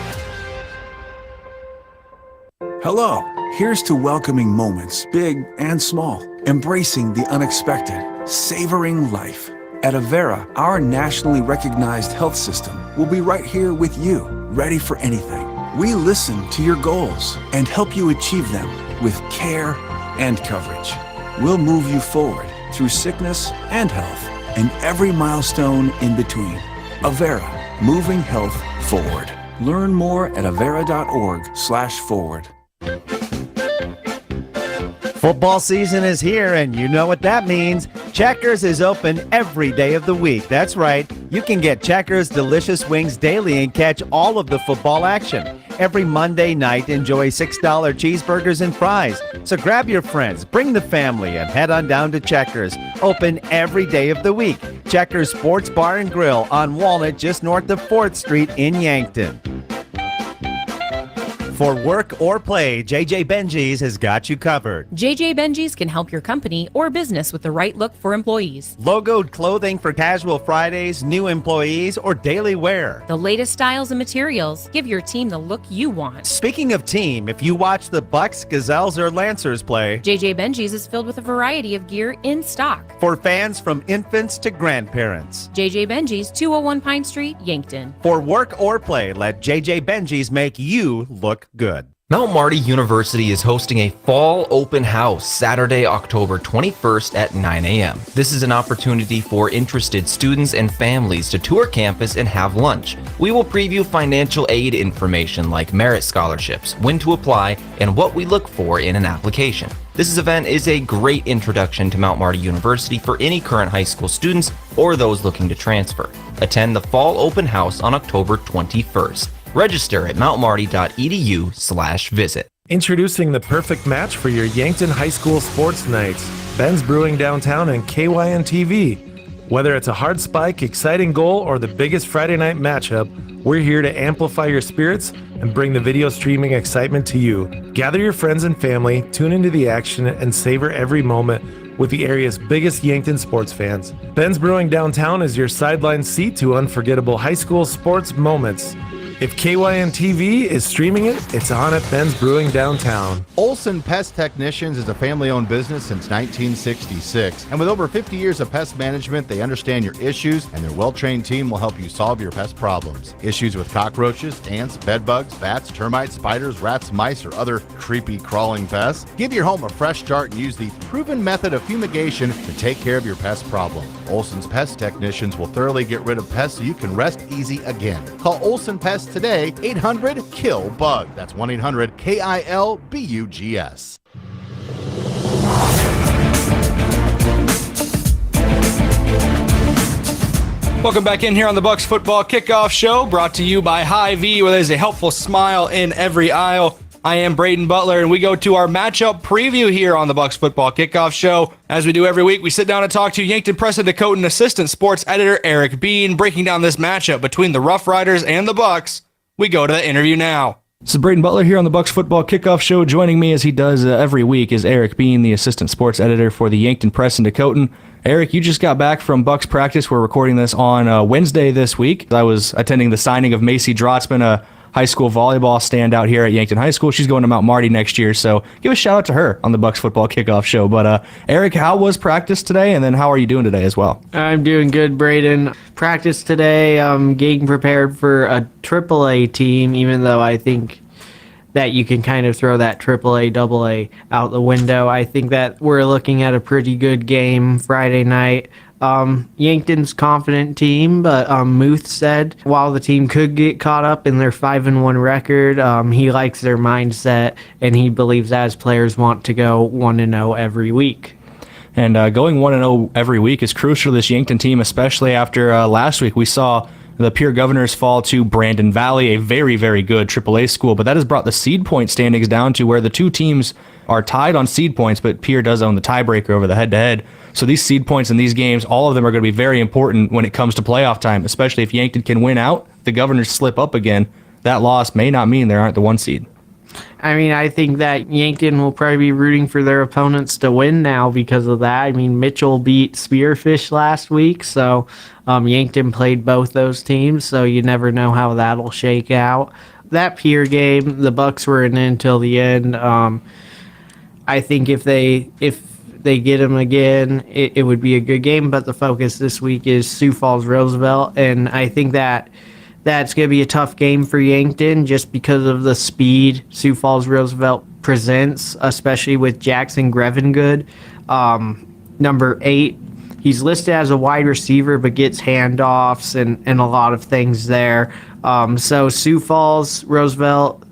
Hello, here's to welcoming moments, big and small, embracing the unexpected, savoring life. At Avera, our nationally recognized health system will be right here with you, ready for anything. We listen to your goals and help you achieve them with care and coverage. We'll move you forward through sickness and health and every milestone in between. Avera, moving health forward. Learn more at avera.org/forward. Football season is here, and you know what that means. Checkers is open every day of the week. That's right. You can get Checkers delicious wings daily and catch all of the football action. Every Monday night, enjoy $6 cheeseburgers and fries. So grab your friends, bring the family, and head on down to Checkers. Open every day of the week. Checkers Sports Bar and Grill on Walnut, just north of 4th Street in Yankton. For work or play, JJ Benji's has got you covered. JJ Benji's can help your company or business with the right look for employees. Logoed clothing for casual Fridays, new employees, or daily wear. The latest styles and materials. Give your team the look you want. Speaking of team, if you watch the Bucks, Gazelles, or Lancers play, JJ Benji's is filled with a variety of gear in stock. For fans from infants to grandparents. JJ Benji's, 201 Pine Street, Yankton. For work or play, let JJ Benji's make you look good. Mount Marty University is hosting a fall open house Saturday, October 21st at 9 a.m. This is an opportunity for interested students and families to tour campus and have lunch. We will preview financial aid information like merit scholarships, when to apply, and what we look for in an application. This event is a great introduction to Mount Marty University for any current high school students or those looking to transfer. Attend the fall open house on October 21st. Register at mountmarty.edu/visit. Introducing the perfect match for your Yankton High School sports nights. Ben's Brewing Downtown and KYNTV. Whether it's a hard spike, exciting goal, or the biggest Friday night matchup, we're here to amplify your spirits and bring the video streaming excitement to you. Gather your friends and family, tune into the action, and savor every moment with the area's biggest Yankton sports fans. Ben's Brewing Downtown is your sideline seat to unforgettable high school sports moments. If KYNTV is streaming it, it's on at Ben's Brewing Downtown. Olson Pest Technicians is a family-owned business since 1966. And with over 50 years of pest management, they understand your issues, and their well-trained team will help you solve your pest problems. Issues with cockroaches, ants, bedbugs, bats, termites, spiders, rats, mice, or other creepy crawling pests? Give your home a fresh start and use the proven method of fumigation to take care of your pest problem. Olson's Pest Technicians will thoroughly get rid of pests so you can rest easy again. Call Olson Pest today, 800-KILL-BUG. That's 1-800-KILBUGS. Welcome back in here on the Bucks Football Kickoff Show, brought to you by Hy-Vee, where there's a helpful smile in every aisle. I am Brayden Butler, and we go to our matchup preview here on the Bucks Football Kickoff Show. As we do every week, we sit down and talk to Yankton Press and Dakotan assistant sports editor Eric Bean, breaking down this matchup between the Rough Riders and the Bucks. We go to the interview now. This is Brayden Butler here on the Bucks Football Kickoff Show. Joining me, as he does every week, is Eric Bean, the assistant sports editor for the Yankton Press and Dakotan. Eric, you just got back from Bucks practice. We're recording this on Wednesday this week. I was attending the signing of Macy Drotzman, a high school volleyball standout here at Yankton High School. She's going to Mount Marty next year, so give a shout out to her on the Bucks Football Kickoff Show. But Eric, how was practice today, and then how are you doing today as well? I'm doing good, Brayden. Practice today, getting prepared for a AAA team, even though I think that you can kind of throw that AAA, AA out the window. I think that we're looking at a pretty good game Friday night. Yankton's confident team, but Muth said while the team could get caught up in their 5-1 record, he likes their mindset, and he believes as players want to go 1-0 every week. And going 1-0 every week is crucial to this Yankton team, especially after last week we saw the Pierre Governors fall to Brandon Valley, a very, very good AAA school, but that has brought the seed point standings down to where the two teams are tied on seed points, but Pierre does own the tiebreaker over the head-to-head. So these seed points in these games, all of them are going to be very important when it comes to playoff time, especially if Yankton can win out, the Governors slip up again. That loss may not mean they aren't the one seed. I mean, I think that Yankton will probably be rooting for their opponents to win now because of that. I mean, Mitchell beat Spearfish last week, so Yankton played both those teams, so you never know how that'll shake out. That Pierre game, the Bucks were in until the end. I think if they get them again, it would be a good game, but the focus this week is Sioux Falls Roosevelt, and I think that's going to be a tough game for Yankton just because of the speed Sioux Falls Roosevelt presents, especially with Jackson Grevengood, number 8. He's listed as a wide receiver but gets handoffs and a lot of things there. So Sioux Falls Roosevelt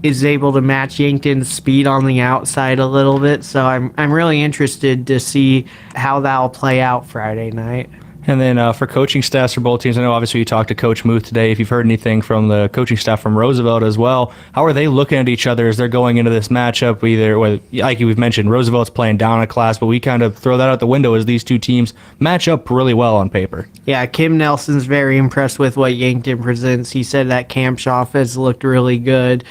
is able to match Yankton's speed on the outside a little bit. So I'm really interested to see how that'll play out Friday night. And then for coaching staffs for both teams, I know obviously you talked to Coach Muth today. If you've heard anything from the coaching staff from Roosevelt as well, how are they looking at each other as they're going into this matchup? Either, like we've mentioned, Roosevelt's playing down a class, but we kind of throw that out the window as these two teams match up really well on paper. Yeah, Kim Nelson's very impressed with what Yankton presents. He said that Camp's offense looked really good,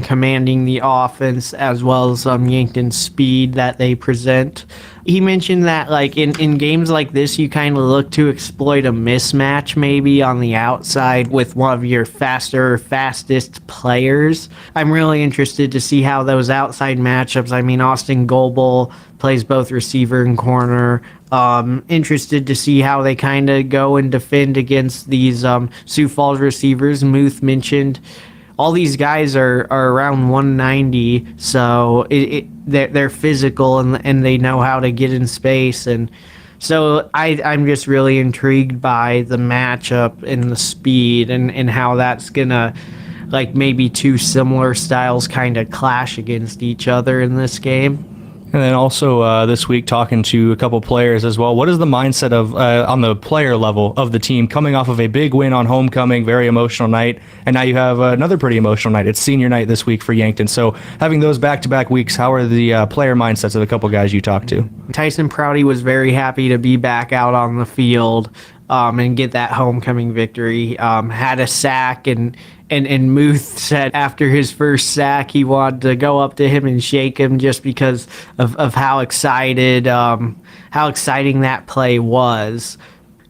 commanding the offense as well as Yankton's speed that they present. He mentioned that like in games like this, you kind of look to exploit a mismatch maybe on the outside with one of your fastest players. I'm really interested to see how those outside matchups, I mean, Austin Goebel plays both receiver and corner. Interested to see how they kind of go and defend against these Sioux Falls receivers. Muth mentioned all these guys are around 190, so they're physical and they know how to get in space. And so I'm just really intrigued by the matchup and the speed and how that's going to, like, maybe two similar styles kind of clash against each other in this game. And then also this week talking to a couple players as well. What is the mindset of on the player level of the team coming off of a big win on homecoming, very emotional night, and now you have another pretty emotional night. It's senior night this week for Yankton. So having those back-to-back weeks, how are the player mindsets of the couple guys you talked to? Tyson Prouty was very happy to be back out on the field and get that homecoming victory. Had a sack, and Muth said after his first sack he wanted to go up to him and shake him just because of how exciting that play was.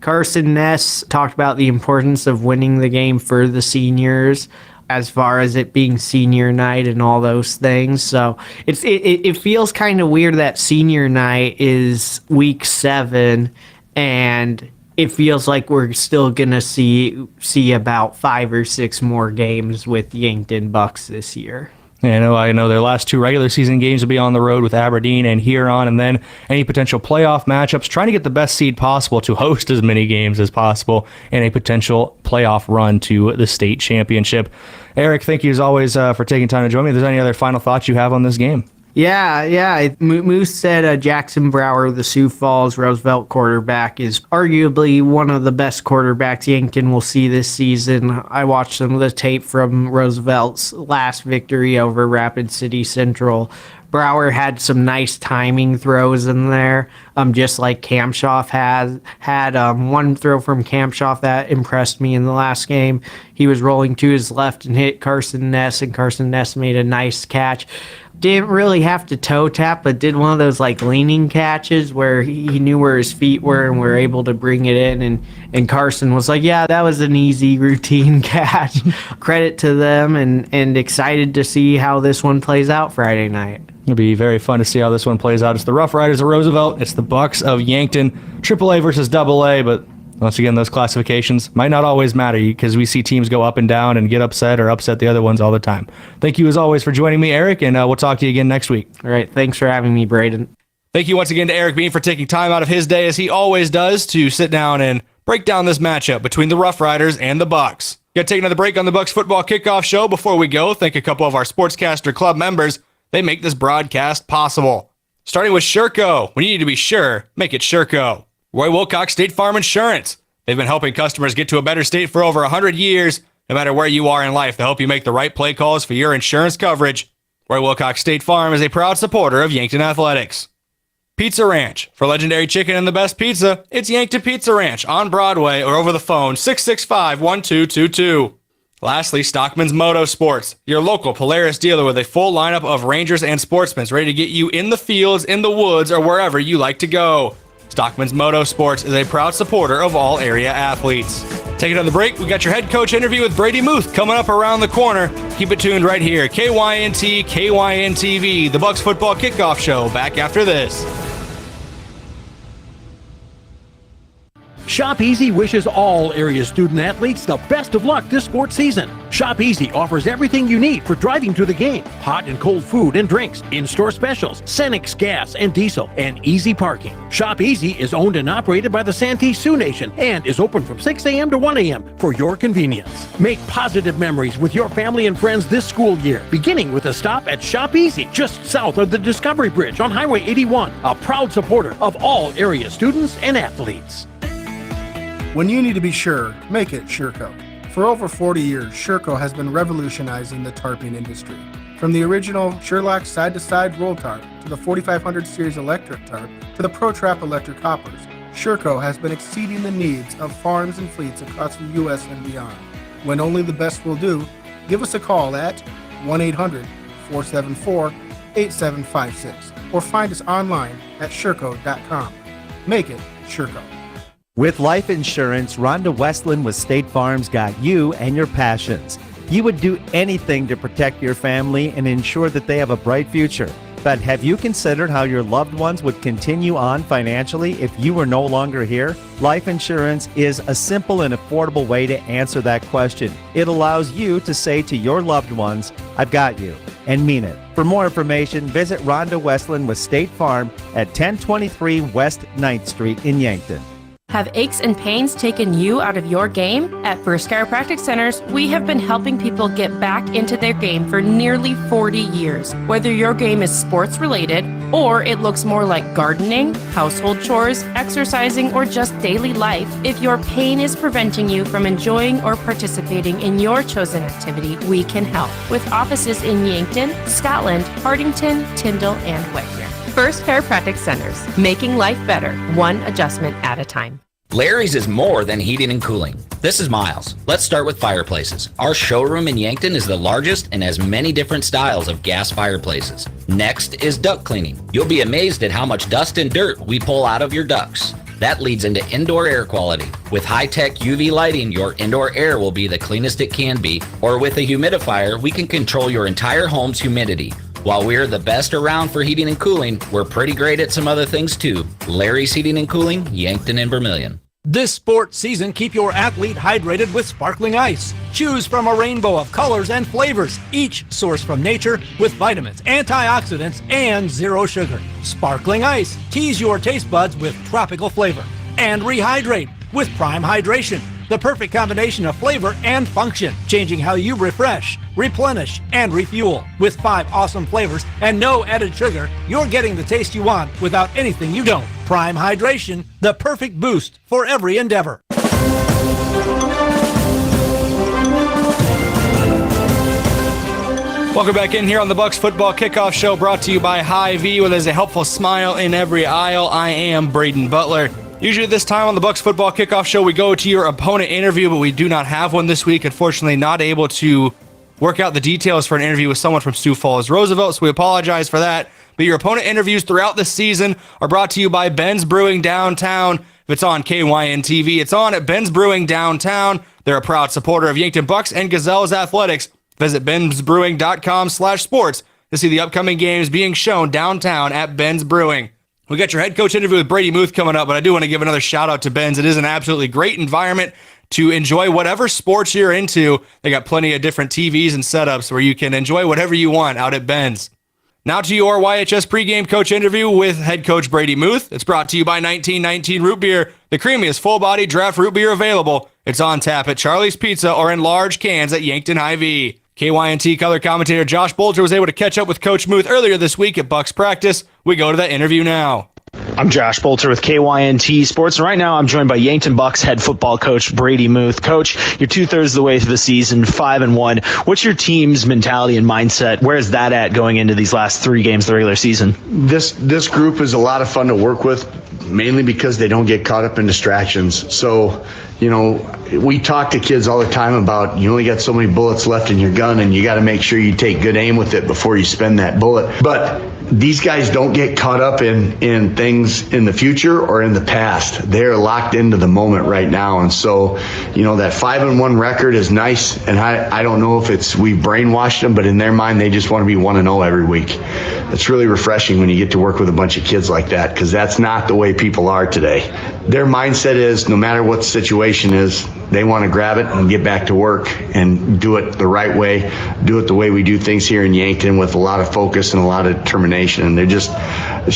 Carson Ness talked about the importance of winning the game for the seniors, as far as it being senior night and all those things. So it feels kind of weird that senior night is week 7, and it feels like we're still gonna see about 5 or 6 more games with Yankton Bucks this year. Yeah, I know their last 2 regular season games will be on the road with Aberdeen and Huron, and then any potential playoff matchups, trying to get the best seed possible to host as many games as possible in a potential playoff run to the state championship. Eric, thank you as always for taking time to join me. If there's any other final thoughts you have on this game? Yeah. Moose said Jackson Brower, the Sioux Falls Roosevelt quarterback, is arguably one of the best quarterbacks Yankton will see this season. I watched some of the tape from Roosevelt's last victory over Rapid City Central. Brower had some nice timing throws in there, just like Kamshoff had one throw from Kamshoff that impressed me in the last game. He was rolling to his left and hit Carson Ness, and Carson Ness made a nice catch. Didn't really have to toe tap, but did one of those like leaning catches where he knew where his feet were and were able to bring it in. And Carson was like, yeah, that was an easy routine catch. Credit to them, and excited to see how this one plays out Friday night. It'll be very fun to see how this one plays out. It's the Rough Riders of Roosevelt. It's the Bucks of Yankton. AAA versus AA, but once again, those classifications might not always matter because we see teams go up and down and get upset or upset the other ones all the time. Thank you as always for joining me, Eric, and we'll talk to you again next week. All right. Thanks for having me, Brayden. Thank you once again to Eric Bean for taking time out of his day, as he always does, to sit down and break down this matchup between the Rough Riders and the Bucks. Got to take another break on the Bucks Football Kickoff Show. Before we go, thank a couple of our Sportscaster Club members. They make this broadcast possible. Starting with Sherco. When you need to be sure, make it Sherco. Roy Wilcox State Farm Insurance. They've been helping customers get to a better state for over 100 years. No matter where you are in life, they'll help you make the right play calls for your insurance coverage. Roy Wilcox State Farm is a proud supporter of Yankton Athletics. Pizza Ranch. For legendary chicken and the best pizza, it's Yankton Pizza Ranch on Broadway or over the phone 665-1222. Lastly, Stockman's Moto Sports, your local Polaris dealer with a full lineup of Rangers and Sportsmen ready to get you in the fields, in the woods, or wherever you like to go. Stockman's Moto Sports is a proud supporter of all area athletes. Taking on the break, we got your head coach interview with Brady Muth coming up around the corner. Keep it tuned right here. KYNT, KYNTV, the Bucks Football Kickoff Show. Back after this. Shop Easy wishes all area student athletes the best of luck this sports season. Shop Easy offers everything you need for driving to the game. Hot and cold food and drinks, in-store specials, Cenex gas and diesel, and easy parking. Shop Easy is owned and operated by the Santee Sioux Nation and is open from 6 a.m. to 1 a.m. for your convenience. Make positive memories with your family and friends this school year, beginning with a stop at Shop Easy, just south of the Discovery Bridge on Highway 81, a proud supporter of all area students and athletes. When you need to be sure, make it Sherco. For over 40 years, Sherco has been revolutionizing the tarping industry. From the original Sherlock side-to-side roll tarp to the 4500 series electric tarp to the ProTrap electric hoppers, Sherco has been exceeding the needs of farms and fleets across the U.S. and beyond. When only the best will do, give us a call at 1-800-474-8756 or find us online at Sherco.com. Make it Sherco. With life insurance, Rhonda Westland with State Farm's got you and your passions. You would do anything to protect your family and ensure that they have a bright future. But have you considered how your loved ones would continue on financially if you were no longer here? Life insurance is a simple and affordable way to answer that question. It allows you to say to your loved ones, "I've got you," and mean it. For more information, visit Rhonda Westland with State Farm at 1023 West 9th Street in Yankton. Have aches and pains taken you out of your game? At First Chiropractic Centers, we have been helping people get back into their game for nearly 40 years. Whether your game is sports related, or it looks more like gardening, household chores, exercising, or just daily life, if your pain is preventing you from enjoying or participating in your chosen activity, we can help. With offices in Yankton, Scotland, Hardington, Tyndall, and Whittier. First Chiropractic Centers, making life better, one adjustment at a time. Larry's is more than heating and cooling. This is Miles. Let's start with fireplaces. Our showroom in Yankton is the largest and has many different styles of gas fireplaces. Next is duct cleaning. You'll be amazed at how much dust and dirt we pull out of your ducts. That leads into indoor air quality. With high-tech UV lighting, your indoor air will be the cleanest it can be, or with a humidifier, we can control your entire home's humidity. While we're the best around for heating and cooling, we're pretty great at some other things too. Larry's Heating and Cooling, Yankton and Vermilion. This sports season, keep your athlete hydrated with sparkling ice. Choose from a rainbow of colors and flavors, each sourced from nature with vitamins, antioxidants, and zero sugar. Sparkling ice, tease your taste buds with tropical flavor. And rehydrate with Prime Hydration, the perfect combination of flavor and function, changing how you refresh, replenish, and refuel. With 5 awesome flavors and no added sugar, you're getting the taste you want without anything you don't. Prime Hydration, the perfect boost for every endeavor. Welcome back in here on the Bucks Football Kickoff Show, brought to you by Hy-Vee, where there's a helpful smile in every aisle. I am Brayden Butler. Usually this time on the Bucks Football Kickoff Show, we go to your opponent interview, but we do not have one this week. Unfortunately, not able to work out the details for an interview with someone from Sioux Falls, Roosevelt, so we apologize for that. But your opponent interviews throughout the season are brought to you by Ben's Brewing Downtown. If it's on KYNTV, it's on at Ben's Brewing Downtown. They're a proud supporter of Yankton Bucks and Gazelles Athletics. Visit bensbrewing.com/sports to see the upcoming games being shown downtown at Ben's Brewing. We got your head coach interview with Brady Muth coming up, but I do want to give another shout out to Ben's. It is an absolutely great environment to enjoy whatever sports you're into. They got plenty of different TVs and setups where you can enjoy whatever you want out at Ben's. Now to your YHS pregame coach interview with head coach Brady Muth. It's brought to you by 1919 Root Beer, the creamiest full-body draft root beer available. It's on tap at Charlie's Pizza or in large cans at Yankton Hy-Vee. KYNT color commentator Josh Boelter was able to catch up with Coach Muth earlier this week at Bucks practice. We go to that interview now. I'm Josh Boelter with KYNT Sports, and right now I'm joined by Yankton Bucks head football coach Brady Muth. Coach, you're 2/3 of the way through the season, 5-1. What's your team's mentality and mindset? Where is that at going into these last 3 games of the regular season? This group is a lot of fun to work with, mainly because they don't get caught up in distractions. So, we talk to kids all the time about you only got so many bullets left in your gun, and you got to make sure you take good aim with it before you spend that bullet. But these guys don't get caught up in things in the future or in the past. They're locked into the moment right now. And so, that 5-1 record is nice. And I don't know if we've brainwashed them, but in their mind, they just want to be 1-0 every week. It's really refreshing when you get to work with a bunch of kids like that, because that's not the way people are today. Their mindset is no matter what the situation is, they want to grab it and get back to work and do it the right way, do it the way we do things here in Yankton with a lot of focus and a lot of determination. And it's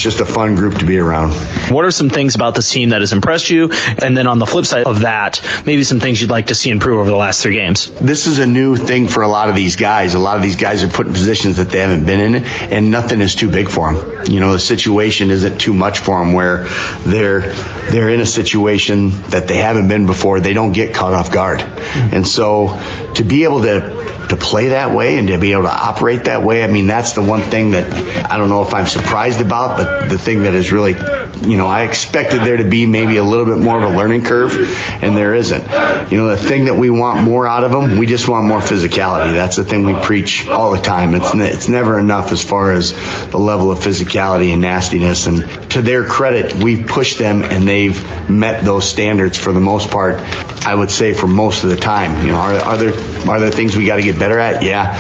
just a fun group to be around. What are some things about this team that has impressed you? And then on the flip side of that, maybe some things you'd like to see improve over the last 3 games. This is a new thing for a lot of these guys. A lot of these guys are put in positions that they haven't been in, and nothing is too big for them. The situation isn't too much for them where they're in a situation that they haven't been before. They don't get caught off guard. And so to be able to play that way and to be able to operate that way, that's the one thing that I don't know if I'm surprised about, but the thing that is really, I expected there to be maybe a little bit more of a learning curve, and there isn't. The thing that we want more out of them, we just want more physicality. That's the thing we preach all the time. It's never enough as far as the level of physicality and nastiness, and to their credit, we've pushed them and they've met those standards for the most part, I would say, for most of the time. Are there Are there things we got to get better at? Yeah.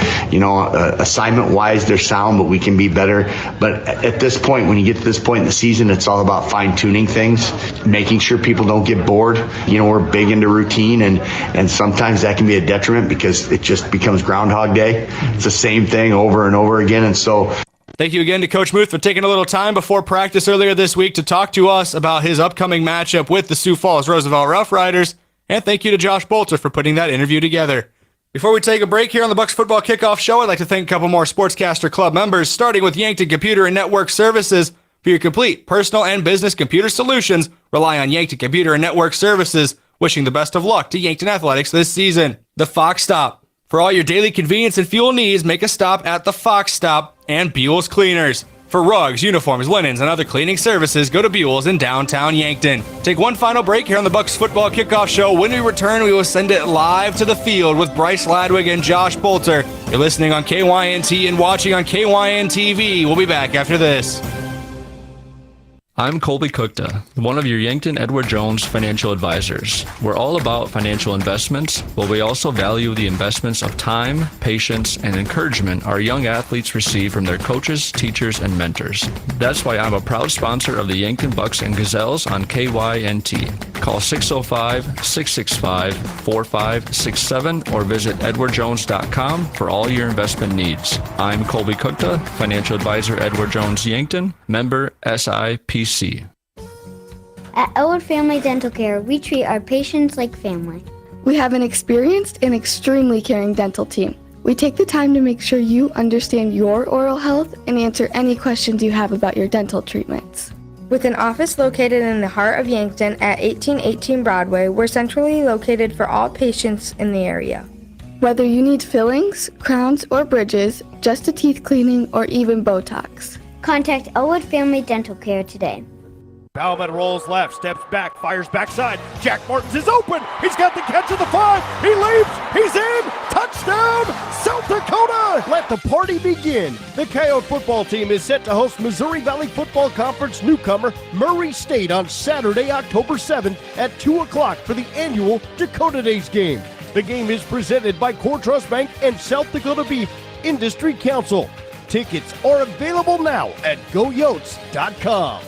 Assignment-wise, they're sound, but we can be better. But at this point, when you get to this point in the season, it's all about fine-tuning things, making sure people don't get bored. We're big into routine, and sometimes that can be a detriment because it just becomes Groundhog Day. It's the same thing over and over again, and so... Thank you again to Coach Muth for taking a little time before practice earlier this week to talk to us about his upcoming matchup with the Sioux Falls Roosevelt Rough Riders. And thank you to Josh Boelter for putting that interview together. Before we take a break here on the Bucks Football Kickoff Show, I'd like to thank a couple more Sportscaster Club members, starting with Yankton Computer and Network Services. For your complete personal and business computer solutions, rely on Yankton Computer and Network Services. Wishing the best of luck to Yankton Athletics this season. The Fox Stop. For all your daily convenience and fuel needs, make a stop at the Fox Stop and Buell's Cleaners. For rugs, uniforms, linens, and other cleaning services, go to Buell's in downtown Yankton. Take one final break here on the Bucks Football Kickoff Show. When we return, we will send it live to the field with Bryce Ladwig and Josh Boelter. You're listening on KYNT and watching on KYNTV. We'll be back after this. I'm Colby Cookta, one of your Yankton Edward Jones financial advisors. We're all about financial investments, but we also value the investments of time, patience, and encouragement our young athletes receive from their coaches, teachers, and mentors. That's why I'm a proud sponsor of the Yankton Bucks and Gazelles on KYNT. Call 605-665-4567 or visit edwardjones.com for all your investment needs. I'm Colby Cookta, financial advisor Edward Jones Yankton, member SIPC. At Elwood Family Dental Care, we treat our patients like family. We have an experienced and extremely caring dental team. We take the time to make sure you understand your oral health and answer any questions you have about your dental treatments. With an office located in the heart of Yankton at 1818 Broadway, we're centrally located for all patients in the area. Whether you need fillings, crowns, or bridges, just a teeth cleaning, or even Botox, contact Elwood Family Dental Care today. Bauman rolls left, steps back, fires backside. Jack Martins is open. He's got the catch of the 5. He leaps. He's in. Touchdown, South Dakota. Let the party begin. The Coyote football team is set to host Missouri Valley Football Conference newcomer Murray State on Saturday, October 7th at 2 o'clock for the annual Dakota Days game. The game is presented by Core Trust Bank and South Dakota Beef Industry Council. Tickets are available now at goyotes.com.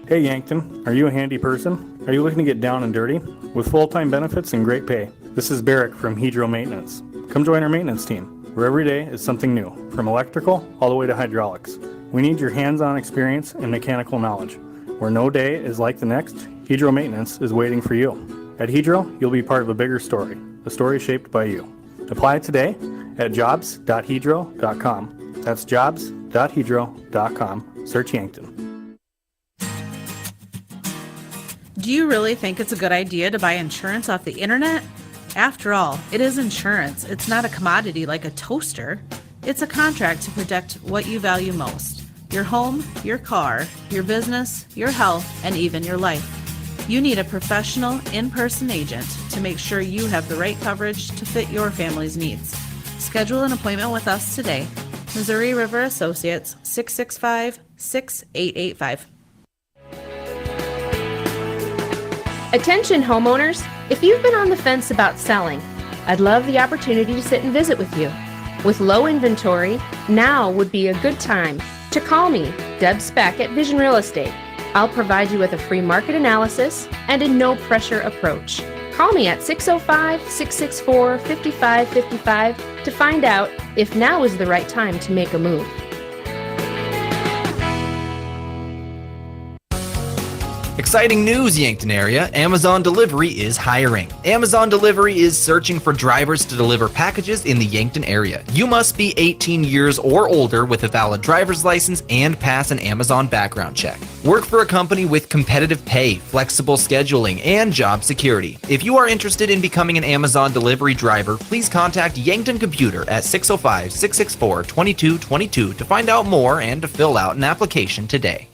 Hey Yankton, are you a handy person? Are you looking to get down and dirty? With full-time benefits and great pay. This is Barrick from Hedro Maintenance. Come join our maintenance team, where every day is something new, from electrical all the way to hydraulics. We need your hands-on experience and mechanical knowledge. Where no day is like the next, Hedro Maintenance is waiting for you. At Hedro, you'll be part of a bigger story, a story shaped by you. Apply today at jobs.hedro.com. That's jobs.hedro.com. Search Yankton. Do you really think it's a good idea to buy insurance off the internet? After all, it is insurance. It's not a commodity like a toaster. It's a contract to protect what you value most: your home, your car, your business, your health, and even your life. You need a professional, in-person agent to make sure you have the right coverage to fit your family's needs. Schedule an appointment with us today. Missouri River Associates, 665-6885. Attention homeowners, if you've been on the fence about selling, I'd love the opportunity to sit and visit with you. With low inventory, now would be a good time to call me, Deb Speck at Vision Real Estate. I'll provide you with a free market analysis and a no-pressure approach. Call me at 605-664-5555 to find out if now is the right time to make a move. Exciting news, Yankton area. Amazon Delivery is hiring. Amazon Delivery is searching for drivers to deliver packages in the Yankton area. You must be 18 years or older with a valid driver's license and pass an Amazon background check. Work for a company with competitive pay, flexible scheduling, and job security. If you are interested in becoming an Amazon Delivery driver, please contact Yankton Computer at 605-664-2222 to find out more and to fill out an application today.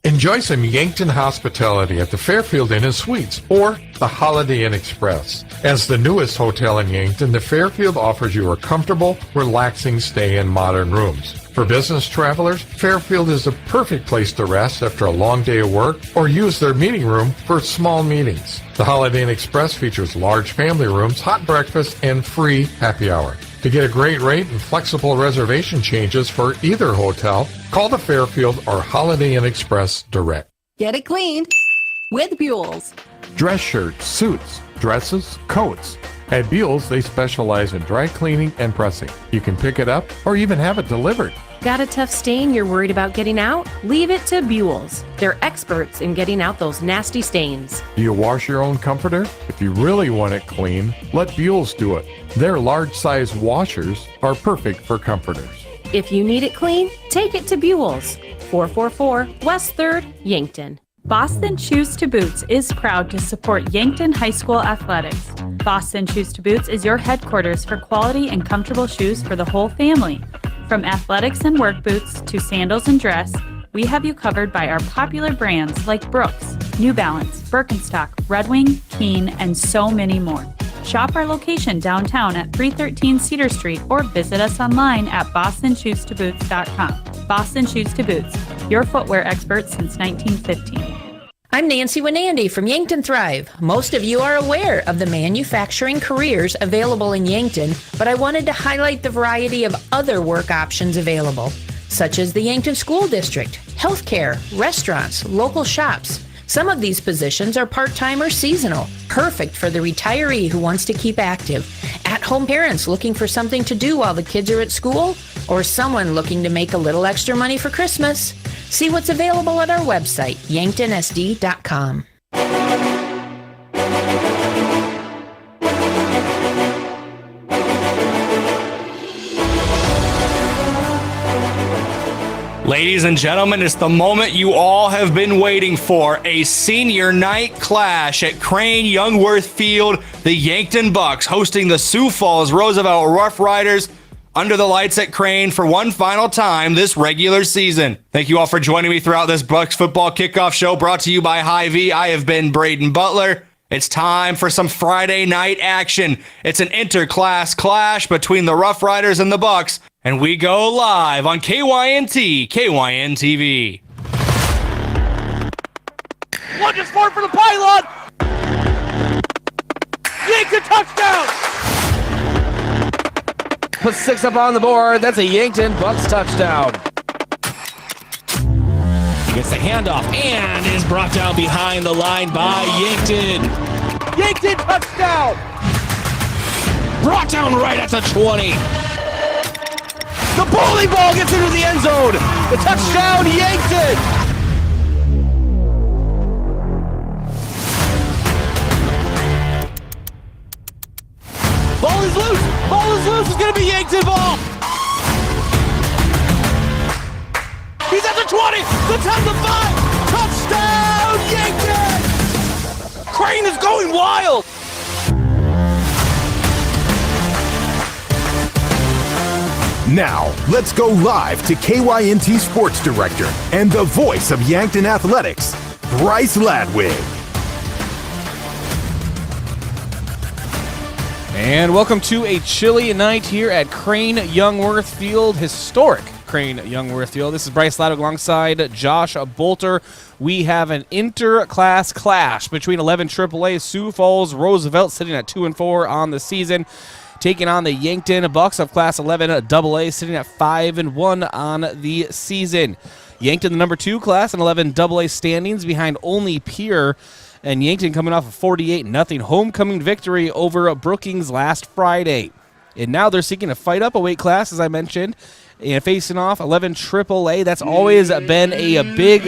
Enjoy some Yankton hospitality at the Fairfield Inn and Suites or the Holiday Inn Express. As the newest hotel in Yankton, the Fairfield offers you a comfortable, relaxing stay in modern rooms. For business travelers, Fairfield is the perfect place to rest after a long day of work or use their meeting room for small meetings. The Holiday Inn Express features large family rooms, hot breakfast, and free happy hour. To get a great rate and flexible reservation changes for either hotel, call the Fairfield or Holiday Inn Express direct. Get it cleaned with Buell's. Dress shirts, suits, dresses, coats. At Buell's, they specialize in dry cleaning and pressing. You can pick it up or even have it delivered. Got a tough stain you're worried about getting out? Leave it to Buell's. They're experts in getting out those nasty stains. Do you wash your own comforter? If you really want it clean, let Buell's do it. Their large-size washers are perfect for comforters. If you need it clean, take it to Buell's. 444 West 3rd, Yankton. Boston Shoes to Boots is proud to support Yankton High School athletics. Boston Shoes to Boots is your headquarters for quality and comfortable shoes for the whole family. From athletics and work boots to sandals and dress, we have you covered by our popular brands like Brooks, New Balance, Birkenstock, Red Wing, Keen, and so many more. Shop our location downtown at 313 Cedar Street or visit us online at bostonshoestoboots.com. Boston Shoes to Boots, your footwear expert since 1915. I'm Nancy Winandy from Yankton Thrive. Most of you are aware of the manufacturing careers available in Yankton, but I wanted to highlight the variety of other work options available, such as the Yankton School District, healthcare, restaurants, local shops. Some of these positions are part-time or seasonal, perfect for the retiree who wants to keep active, at-home parents looking for something to do while the kids are at school, or someone looking to make a little extra money for Christmas. See what's available at our website, yanktonsd.com. Ladies and gentlemen, it's the moment you all have been waiting for. A senior night clash at Crane-Youngworth Field. The Yankton Bucks hosting the Sioux Falls Roosevelt Rough Riders under the lights at Crane for one final time this regular season. Thank you all for joining me throughout this Bucks football kickoff show brought to you by Hy-Vee. I have been Brayden Butler. It's time for some Friday night action. It's an inter-class clash between the Rough Riders and the Bucks, and we go live on KYNT, KYNTV. One just far for the pylon. Yankton touchdown. Put 6 up on the board. That's a Yankton Bucks touchdown. Gets the handoff and is brought down behind the line by Yankton. Yankton touchdown. Brought down right at the 20. The bowling ball gets into the end zone. The touchdown, Yankton. Ball is loose. Ball is loose. It's going to be Yankton ball. He's at the 20. The 10, the 5. Touchdown, Yankton. Crane is going wild. Now, let's go live to KYNT Sports Director and the voice of Yankton Athletics, Bryce Ladwig. And welcome to a chilly night here at Crane-Youngworth Field, historic Crane-Youngworth Field. This is Bryce Ladwig alongside Josh Boelter. We have an inter-class clash between 11 AAA Sioux Falls Roosevelt, sitting at 2-4 on the season, taking on the Yankton Bucks of Class 11 AA, sitting at 5-1 on the season. Yankton, the number 2 Class and 11 AA standings, behind only Pierre, and Yankton coming off a 48-0 homecoming victory over Brookings last Friday. And now they're seeking to fight up a weight class, as I mentioned, and facing off 11 AAA. That's always been a big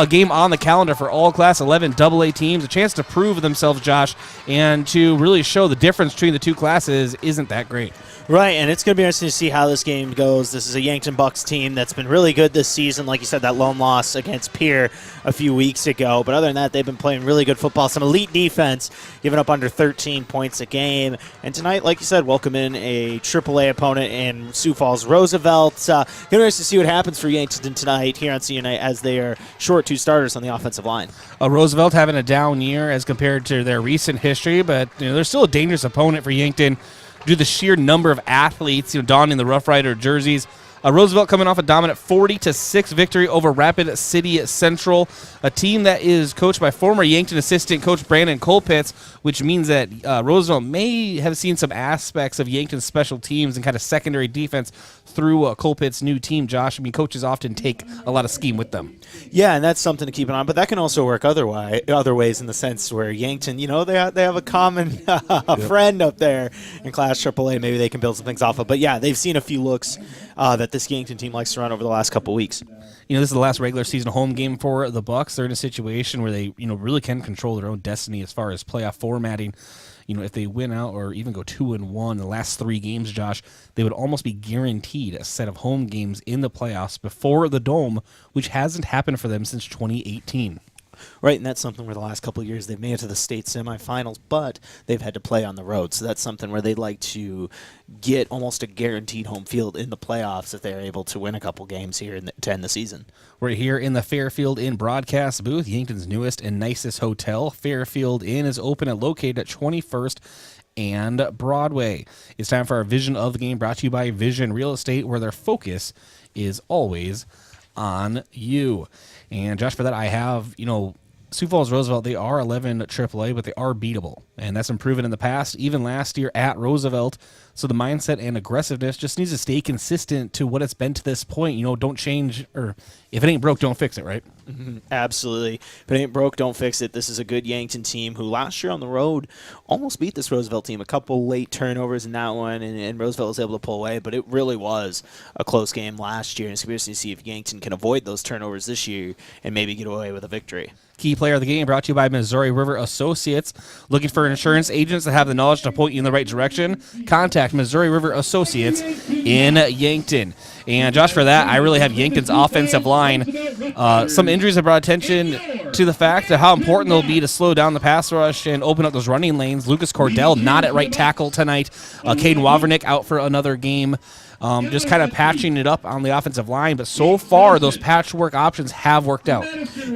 game on the calendar for all Class 11 AA teams. A chance to prove themselves, Josh, and to really show the difference between the two classes isn't that great. Right, and it's going to be interesting to see how this game goes. This is a Yankton Bucks team that's been really good this season. Like you said, that lone loss against Pierre a few weeks ago. But other than that, they've been playing really good football. Some elite defense, giving up under 13 points a game. And tonight, like you said, welcome in a AAA opponent in Sioux Falls Roosevelt. Going to be interesting to see what happens for Yankton tonight here on Senior Night as they are short 2 starters on the offensive line. Roosevelt having a down year as compared to their recent history, but they're still a dangerous opponent for Yankton due to the sheer number of athletes donning the Rough Rider jerseys. Roosevelt coming off a dominant 40-6 victory over Rapid City Central, a team that is coached by former Yankton assistant coach Brayden Colpitts, which means that Roosevelt may have seen some aspects of Yankton's special teams and kind of secondary defense through Colpitts' new team, Josh. I mean, coaches often take a lot of scheme with them. Yeah, and that's something to keep an eye on, but that can also work other ways in the sense where Yankton, they have a common friend up there in Class AAA. Maybe they can build some things off of. But yeah, they've seen a few looks that this Yankton team likes to run over the last couple weeks. This is the last regular season home game for the Bucks. They're in a situation where they, really can control their own destiny as far as playoff formatting. If they win out or even go 2-1 the last 3 games, Josh, they would almost be guaranteed a set of home games in the playoffs before the Dome, which hasn't happened for them since 2018. Right, and that's something where the last couple of years they've made it to the state semifinals, but they've had to play on the road. So that's something where they'd like to get almost a guaranteed home field in the playoffs if they're able to win a couple games here to end the season. We're here in the Fairfield Inn broadcast booth, Yankton's newest and nicest hotel. Fairfield Inn is open and located at 21st and Broadway. It's time for our Vision of the Game, brought to you by Vision Real Estate, where their focus is always on you. And Josh, for that, I have, Sioux Falls Roosevelt, they are 11 AAA, but they are beatable. And that's been proven in the past, even last year at Roosevelt. So the mindset and aggressiveness just needs to stay consistent to what it's been to this point. Don't change, or if it ain't broke, don't fix it, right? Mm-hmm. Absolutely. If it ain't broke, don't fix it. This is a good Yankton team who last year on the road almost beat this Roosevelt team. A couple late turnovers in that one, and Roosevelt was able to pull away, but it really was a close game last year. And it's interesting to see if Yankton can avoid those turnovers this year and maybe get away with a victory. Key player of the game brought to you by Missouri River Associates. Looking for insurance agents that have the knowledge to point you in the right direction? Contact Missouri River Associates in Yankton. And Josh, for that, I really have Yankton's offensive line. Some injuries have brought attention to the fact of how important they'll be to slow down the pass rush and open up those running lanes. Lucas Cordell not at right tackle tonight. Caden Wavernick out for another game. Just kind of patching it up on the offensive line, but so far those patchwork options have worked out.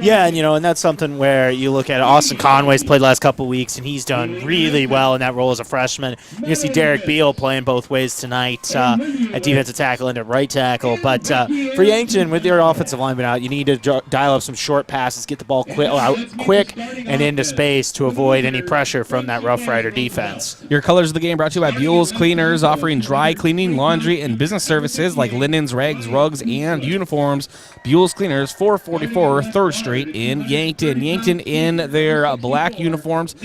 Yeah, and that's something where you look at Austin Conway's played the last couple weeks, and he's done really well in that role as a freshman. You can see Derek Beal playing both ways tonight at defensive tackle and at right tackle. But for Yankton, with your offensive lineman out, you need to dial up some short passes, get the ball quick and into space to avoid any pressure from that Rough Rider defense. Your colors of the game brought to you by Buell's Cleaners, offering dry cleaning, laundry, and business services like linens, rags, rugs, and uniforms. Buell's Cleaners, 444 3rd Street in Yankton. Yankton in their black uniforms,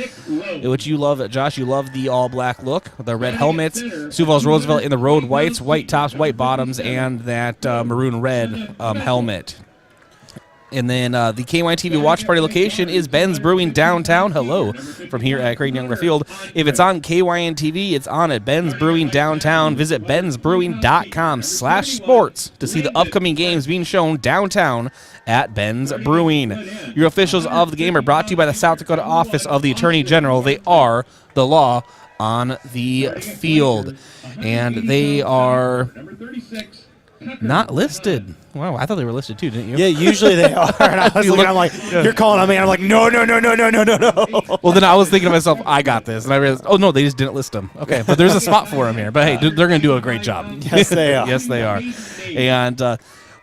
which you love, Josh. You love the all-black look, the red helmets. Sioux Falls Roosevelt in the road whites, white tops, white bottoms, and that maroon-red helmet. And then the KYNTV watch party location is Ben's Brewing downtown. Hello from here at Crane-Youngworth Field. If it's on KYNTV, it's on at Ben's Brewing downtown. Visit bensbrewing.com/sports to see the upcoming games being shown downtown at Ben's Brewing. Your officials of the game are brought to you by the South Dakota Office of the Attorney General. They are the law on the field. And they are not listed. Wow, I thought they were listed too, didn't you? Yeah, usually they are. And I was looking, I'm like, you're calling on me. And I'm like, no. Well, then I was thinking to myself, I got this. And I realized, oh, no, they just didn't list them. Okay, but there's a spot for them here. But hey, they're going to do a great job. Yes, they are. Yes, they are. And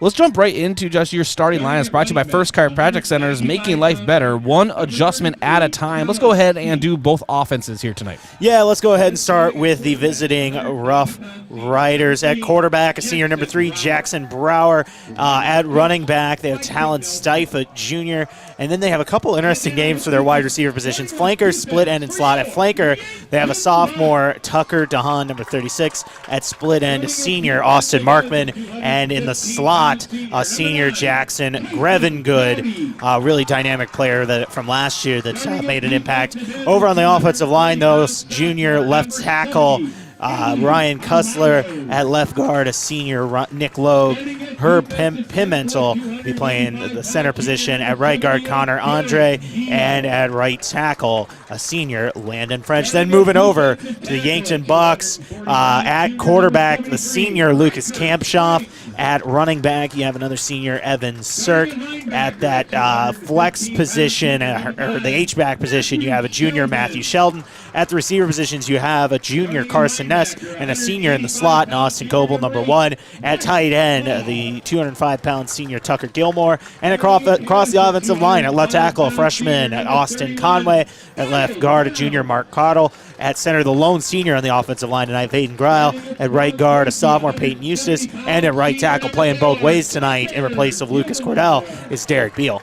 let's jump right into just your starting lineups brought to you by First Chiropractic Centers, making life better, one adjustment at a time. Let's go ahead and do both offenses here tonight. Yeah, let's go ahead and start with the visiting Rough Riders. At quarterback, a senior number 3, Jackson Brower. At running back, they have Talon Steifa Jr., and then they have a couple interesting names for their wide receiver positions. Flanker, split end, and slot. At flanker, they have a sophomore, Tucker DeHaan, number 36. At split end, senior Austin Markman. And in the slot, senior Jackson Grevengood, really dynamic player from last year that made an impact. Over on the offensive line, though, junior left tackle Ryan Kussler at left guard, a senior Nick Logue. Herb Pimentel will be playing the center position. At right guard, Connor Andre. And at right tackle, a senior, Landon French. Then moving over to the Yankton Bucks. At quarterback, the senior, Lucas Kampshoff. At running back, you have another senior, Evan Sirk. At that flex position, or the H-back position, you have a junior, Matthew Sheldon. At the receiver positions, you have a junior, Carson Ness, and a senior in the slot, in Austin Coble, number 1. At tight end, the 205-pound senior, Tucker Gilmore. And across the offensive line, at left tackle, a freshman, Austin Conway. At left guard, a junior, Mark Cottle. At center, the lone senior on the offensive line tonight, Hayden Greil. At right guard, a sophomore, Peyton Eustace. And at right tackle, playing both ways tonight in replace of Lucas Cordell, is Derek Beal.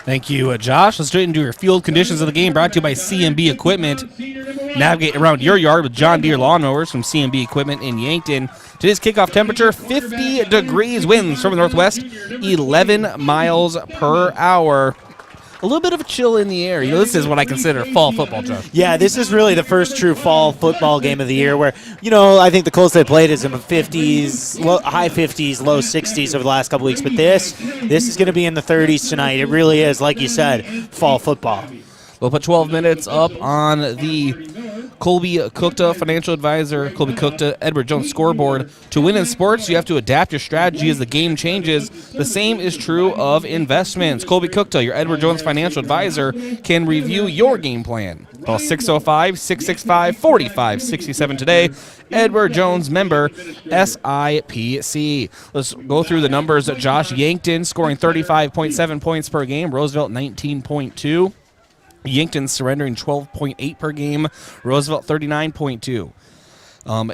Thank you, Josh. Let's straight into your field conditions of the game, brought to you by CMB Equipment. Navigate around your yard with John Deere lawnmowers from CMB Equipment in Yankton. Today's kickoff temperature, 50 degrees, winds from the northwest, 11 miles per hour. A little bit of a chill in the air. You know, this is what I consider fall football, Josh. Yeah, this is really the first true fall football game of the year where, you know, I think the closest they played is in the 50s, high 50s, low 60s over the last couple weeks. But this is going to be in the 30s tonight. It really is, like you said, fall football. We'll put 12 minutes up on the Colby Cookta Financial Advisor, Colby Cookta, Edward Jones scoreboard. To win in sports, you have to adapt your strategy as the game changes. The same is true of investments. Colby Cookta, your Edward Jones Financial Advisor, can review your game plan. Call 605-665-4567 today. Edward Jones, member SIPC. Let's go through the numbers. Josh, Yankton scoring 35.7 points per game. Roosevelt 19.2. Yankton surrendering 12.8 per game. Roosevelt 39.2.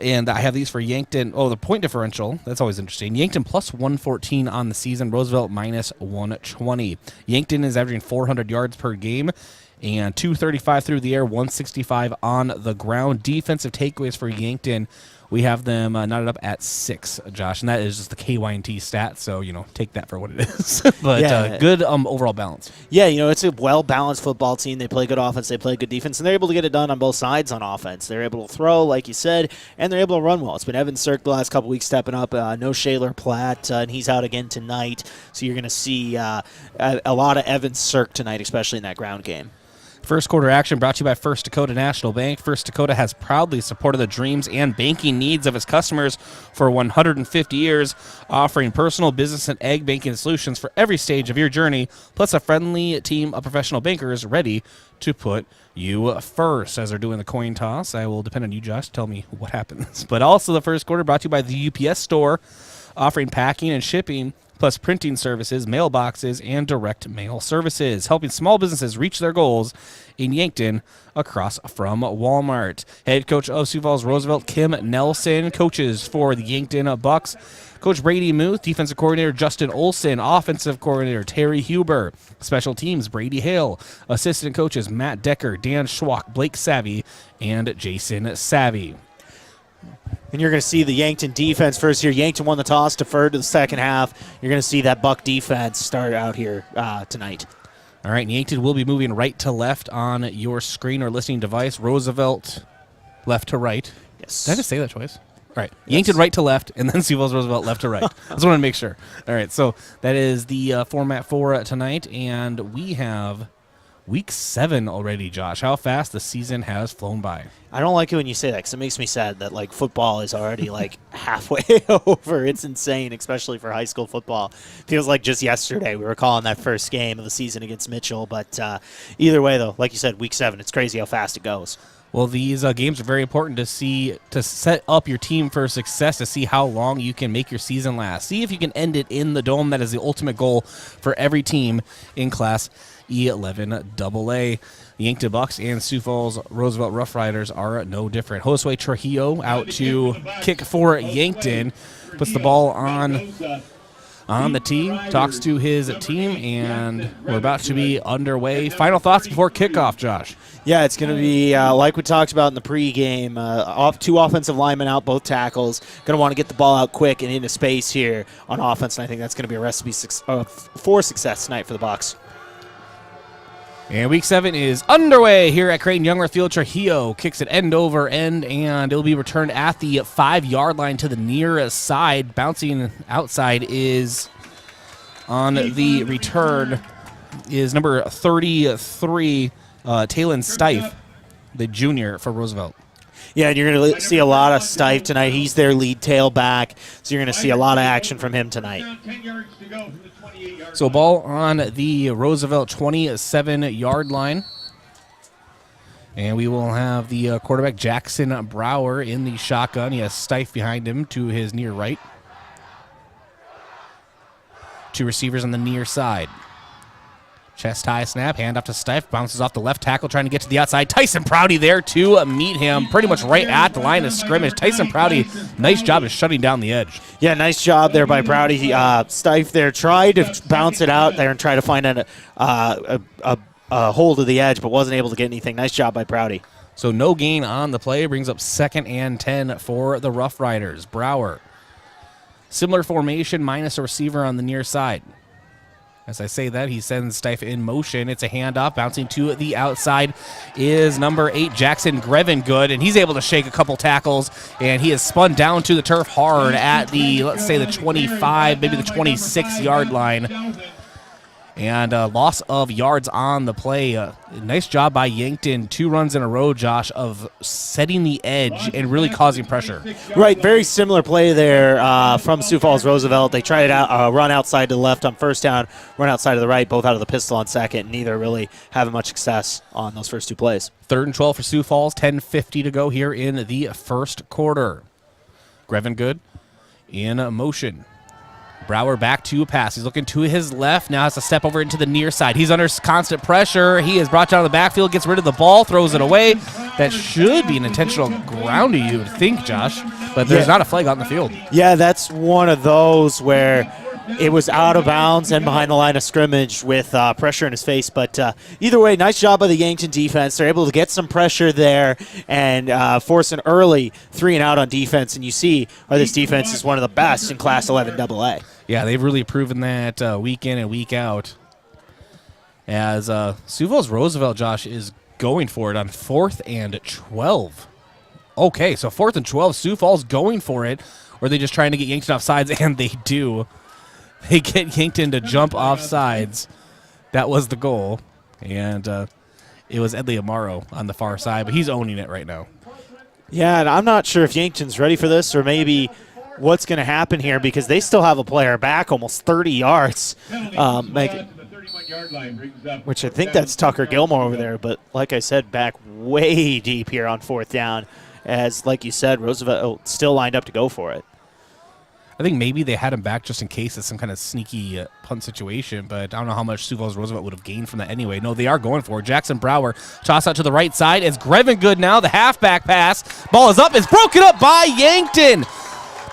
And I have these for Yankton. Oh, the point differential. That's always interesting. Yankton plus 114 on the season. Roosevelt minus 120. Yankton is averaging 400 yards per game and 235 through the air, 165 on the ground. Defensive takeaways for Yankton. We have them knotted up at 6, Josh, and that is just the KYNT stat, so, you know, take that for what it is. But yeah. Good overall balance. Yeah, you know, it's a well-balanced football team. They play good offense, they play good defense, and they're able to get it done on both sides on offense. They're able to throw, like you said, and they're able to run well. It's been Evan Sirk the last couple weeks stepping up. No Shaler Platt, and he's out again tonight, so you're going to see a lot of Evan Sirk tonight, especially in that ground game. First quarter action brought to you by First Dakota National Bank. First Dakota has proudly supported the dreams and banking needs of its customers for 150 years, offering personal, business, and ag banking solutions for every stage of your journey, plus a friendly team of professional bankers ready to put you first. As they're doing the coin toss, I will depend on you, Josh, to tell me what happens. But also the first quarter brought to you by the UPS Store, offering packing and shipping, plus printing services, mailboxes, and direct mail services, helping small businesses reach their goals in Yankton across from Walmart. Head coach of Sioux Falls Roosevelt, Kim Nelson. Coaches for the Yankton Bucks, Coach Brady Muth. Defensive coordinator, Justin Olson. Offensive coordinator, Terry Huber. Special teams, Brady Hale. Assistant coaches, Matt Decker, Dan Schwach, Blake Savvy, and Jason Savvy. And you're going to see the Yankton defense first here. Yankton won the toss, deferred to the second half. You're going to see that Buck defense start out here tonight. All right, Yankton will be moving right to left on your screen or listening device. Roosevelt left to right. Yes. Did I just say that twice? All right, Yes. Yankton right to left, and then Sioux Falls Roosevelt left to right. I just want to make sure. All right, so that is the format for tonight, and we have Week 7 already, Josh. How fast the season has flown by. I don't like it when you say that because it makes me sad that, like, football is already, like, halfway over. It's insane, especially for high school football. Feels like just yesterday we were calling that first game of the season against Mitchell. But either way, though, like you said, Week 7, it's crazy how fast it goes. Well, these games are very important to see, to set up your team for success, to see how long you can make your season last. See if you can end it in the Dome. That is the ultimate goal for every team in Class E11 AA. The Yankton Bucks and Sioux Falls Roosevelt Rough Riders are no different. Josue Trujillo out to kick for Yankton. Puts the ball on the tee, talks to his team, and we're about to be underway. Final thoughts before kickoff, Josh. Yeah, it's going to be like we talked about in the pregame. Two offensive linemen out, both tackles. Going to want to get the ball out quick and into space here on offense, and I think that's going to be a recipe for success tonight for the Bucks. And week 7 is underway here at Crane-Youngworth Field. Trujillo kicks it end over end, and it'll be returned at the 5-yard line to the near side. Bouncing outside is on the return is number 33, Talon Stife, the junior for Roosevelt. Yeah, and you're going to see a lot of Stife tonight. He's their lead tailback, so you're going to see a lot of action from him tonight. So ball on the Roosevelt 27-yard line. And we will have the quarterback Jackson Brower in the shotgun. He has Stife behind him to his near right. 2 receivers on the near side. Chest high snap, hand off to Stife, bounces off the left tackle, trying to get to the outside. Tyson Prouty there to meet him pretty much right at the line of scrimmage. Tyson Prouty, nice job of shutting down the edge. Yeah, nice job there by Prouty. Stife there tried to bounce it out there and try to find a hold of the edge, but wasn't able to get anything. Nice job by Prouty. So no gain on the play, brings up 2nd and 10 for the Rough Riders. Brower, similar formation, minus a receiver on the near side. As I say that, he sends Stife in motion. It's a handoff. Bouncing to the outside is number 8, Jackson Grevengood, and he's able to shake a couple tackles, and he is spun down to the turf hard at the, let's say, the 25, maybe the 26-yard line. And loss of yards on the play. Nice job by Yankton. 2 runs in a row, Josh, of setting the edge and really causing pressure. Right, very similar play there from Sioux Falls Roosevelt. They tried to run outside to the left on first down, run outside to the right, both out of the pistol on second. Neither really having much success on those first 2 plays. 3rd and 12 for Sioux Falls. 10:50 to go here in the first quarter. Grevengood in motion. Brower back to pass. He's looking to his left. Now has to step over into the near side. He's under constant pressure. He is brought down to the backfield, gets rid of the ball, throws it away. That should be an intentional grounding, you would think, Josh. But there's not a flag on the field. Yeah, that's one of those where it was out of bounds and behind the line of scrimmage with pressure in his face. But either way, nice job by the Yankton defense. They're able to get some pressure there and force an early 3-and-out on defense. And you see why this defense is one of the best in Class 11 AA. Yeah, they've really proven that week in and week out. As Sioux Falls Roosevelt, Josh, is going for it on 4th and 12. Okay, so 4th and 12, Sioux Falls going for it. Or are they just trying to get Yankton off sides? And they do. They get Yankton to jump off sides. That was the goal. And it was Edley Amaro on the far side, but he's owning it right now. Yeah, and I'm not sure if Yankton's ready for this or maybe what's going to happen here because they still have a player back almost 30 yards, which I think that's Tucker Gilmore over there. But like I said, back way deep here on 4th down as, like you said, Roosevelt still lined up to go for it. I think maybe they had him back just in case it's some kind of sneaky punt situation, but I don't know how much Sioux Falls Roosevelt would have gained from that anyway. No, they are going for it. Jackson Brower toss out to the right side. It's Grevengood now, the halfback pass. Ball is up. It's broken up by Yankton.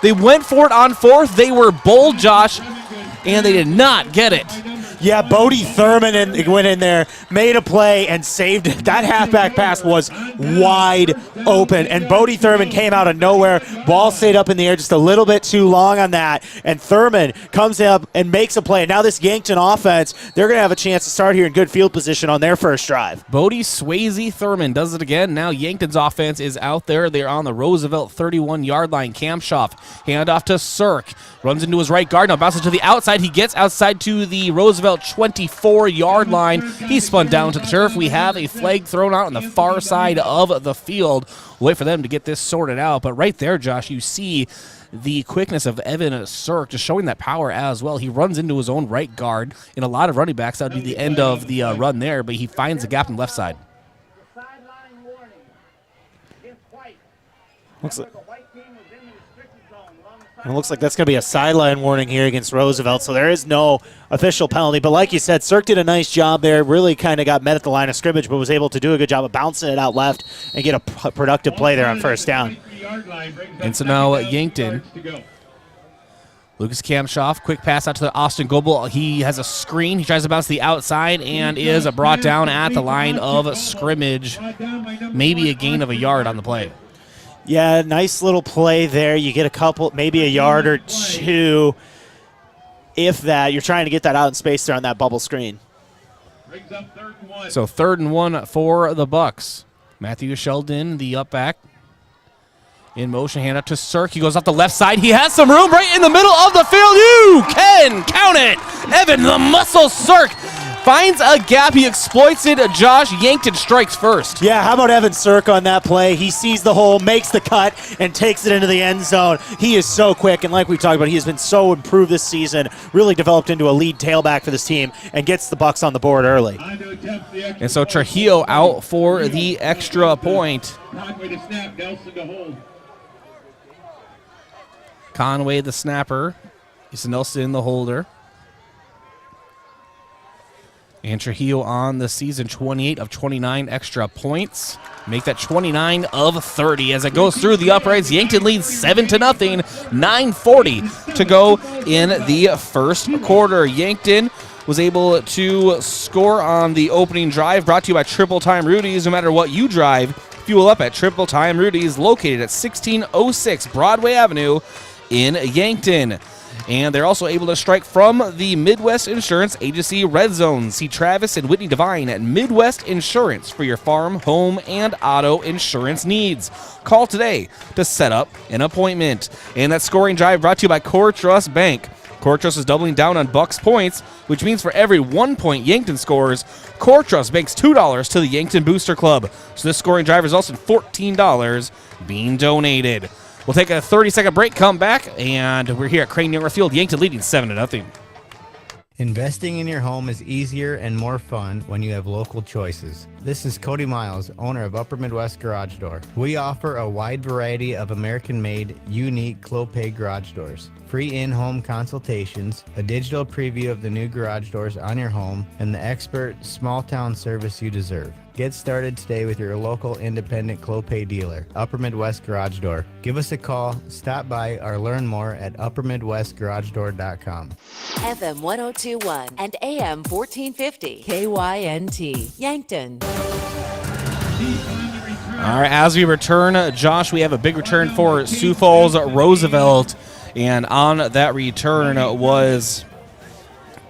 They went for it on 4th. They were bold, Josh, and they did not get it. Yeah, Bodie Thurman went in there, made a play, and saved it. That halfback pass was wide open, and Bodie Thurman came out of nowhere. Ball stayed up in the air just a little bit too long on that, and Thurman comes up and makes a play. And now this Yankton offense, they're going to have a chance to start here in good field position on their first drive. Bodie Swayze Thurman does it again. Now Yankton's offense is out there. They're on the Roosevelt 31-yard line. Kamshoff, handoff to Sirk. Runs into his right guard. Now bounces to the outside. He gets outside to the Roosevelt 24-yard line. He's spun down to the turf. We have a flag thrown out on the far side of the field. Wait for them to get this sorted out. But right there, Josh, you see the quickness of Evan Sirk just showing that power as well. He runs into his own right guard. In a lot of running backs, that would be the end of the run there, but he finds a gap on the left side. It looks like that's going to be a sideline warning here against Roosevelt, so there is no official penalty. But like you said, Sirk did a nice job there, really kind of got met at the line of scrimmage, but was able to do a good job of bouncing it out left and get a productive play there on first down. And so now Yankton. Lucas Kamshoff, quick pass out to Austin Goebel. He has a screen. He tries to bounce the outside and is brought down at the line of scrimmage. Maybe a gain of a yard on the play. Yeah, nice little play there. You get a couple, maybe a yard or two, if that. You're trying to get that out in space there on that bubble screen. So 3rd and 1 for the Bucks. Matthew Sheldon, the up back. In motion, hand up to Sirk. He goes up the left side. He has some room right in the middle of the field. You can count it. Evan the Muscle Sirk finds a gap. He exploits it. Josh Yankton strikes first. Yeah, how about Evan Sirk on that play? He sees the hole, makes the cut, and takes it into the end zone. He is so quick, and like we talked about, he has been so improved this season, really developed into a lead tailback for this team, and gets the Bucks on the board early. And so Trujillo out for the extra point. Conway, the snapper. Is Nelson, the holder. And Trujillo on the season, 28 of 29 extra points. Make that 29 of 30 as it goes through the uprights. Yankton leads 7-0. 9:40 to go in the first quarter. Yankton was able to score on the opening drive, brought to you by Triple Time Rudy's. No matter what you drive, fuel up at Triple Time Rudy's, located at 1606 Broadway Avenue in Yankton. And they're also able to strike from the Midwest Insurance Agency Red Zone. See Travis and Whitney Devine at Midwest Insurance for your farm, home, and auto insurance needs. Call today to set up an appointment. And that scoring drive brought to you by Core Trust Bank. Core Trust is doubling down on Bucks points, which means for every 1 point Yankton scores, Core Trust banks $2 to the Yankton Booster Club. So this scoring drive results in $14 being donated. We'll take a 30-second break, come back, and we're here at Crane-Youngworth Field. Yankton leading 7-0. Investing in your home is easier and more fun when you have local choices. This is Cody Miles, owner of Upper Midwest Garage Door. We offer a wide variety of American-made, unique Clopay garage doors. Free in-home consultations, a digital preview of the new garage doors on your home, and the expert small-town service you deserve. Get started today with your local independent Clopay dealer, Upper Midwest Garage Door. Give us a call, stop by, or learn more at uppermidwestgaragedoor.com. FM 1021 and AM 1450, KYNT, Yankton. All right, as we return, Josh, we have a big return for Sioux Falls Roosevelt. And on that return was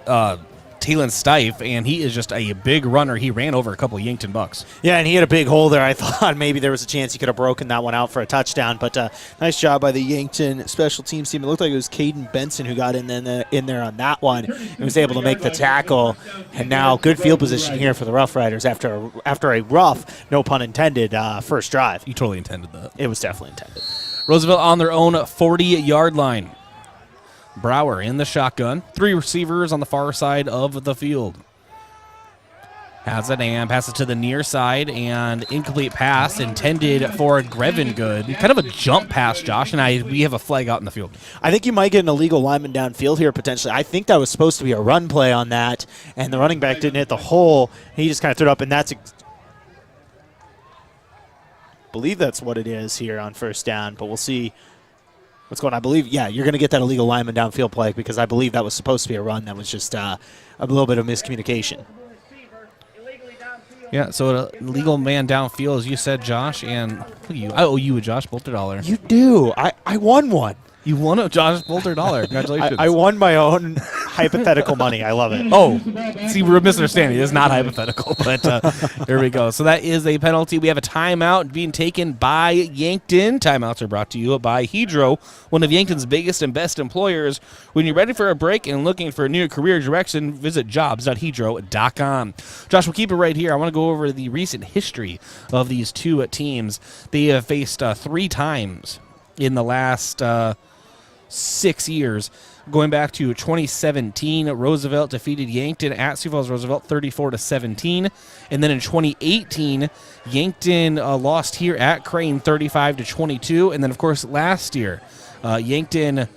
Talon Stife, and he is just a big runner. He ran over a couple of Yankton Bucks. Yeah, and he had a big hole there. I thought maybe there was a chance he could have broken that one out for a touchdown, but nice job by the Yankton special teams team. It looked like it was Caden Benson who got in there on that one and was able to make the tackle. And now good field position here for the Rough Riders after a rough, no pun intended, first drive. You totally intended that. It was definitely intended. Roosevelt on their own 40-yard line. Brower in the shotgun. 3 receivers on the far side of the field. Has it and passes to the near side, and incomplete pass intended for Grevin Good. Kind of a jump pass, Josh, and we have a flag out in the field. I think you might get an illegal lineman downfield here potentially. I think that was supposed to be a run play on that, and the running back didn't hit the hole. He just kind of threw it up, and that's believe that's what it is here on first down, but we'll see what's going on. I believe, yeah, you're going to get that illegal lineman downfield play because I believe that was supposed to be a run. That was just a little bit of miscommunication. Yeah, so an illegal man downfield, as you said, Josh, and look at you. I owe you a Josh Boelter dollar. You do. I won one. You won a Josh Boelter dollar. Congratulations. I won my own hypothetical money. I love it. Oh, see, we're misunderstanding. It's not hypothetical, but there we go. So that is a penalty. We have a timeout being taken by Yankton. Timeouts are brought to you by Hedro, one of Yankton's biggest and best employers. When you're ready for a break and looking for a new career direction, visit jobs.hedro.com. Josh, we'll keep it right here. I want to go over the recent history of these two teams. They have faced 3 times in the last 6 years. Going back to 2017, Roosevelt defeated Yankton at Sioux Falls Roosevelt 34-17. And then in 2018, Yankton lost here at Crane 35-22. And then, of course, last year, Yankton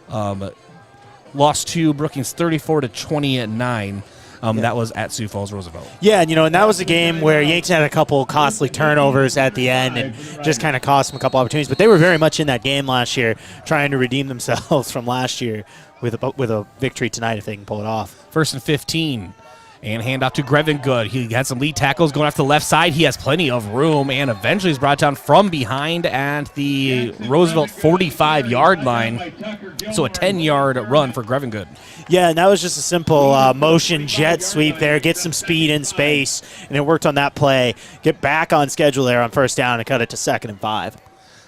lost to Brookings 34-29. That was at Sioux Falls Roosevelt. Yeah, and that was a game where Yankton had a couple costly turnovers at the end and just kind of cost them a couple opportunities. But they were very much in that game last year, trying to redeem themselves from last year with a victory tonight if they can pull it off. 1st and 15. And handoff to Grevin Good. He had some lead tackles going off to the left side. He has plenty of room and eventually is brought down from behind at the Roosevelt 45-yard line. So a 10-yard run for Grevin Good. Yeah, and that was just a simple motion jet sweep there. Get some speed in space, and it worked on that play. Get back on schedule there on first down and cut it to 2nd and 5.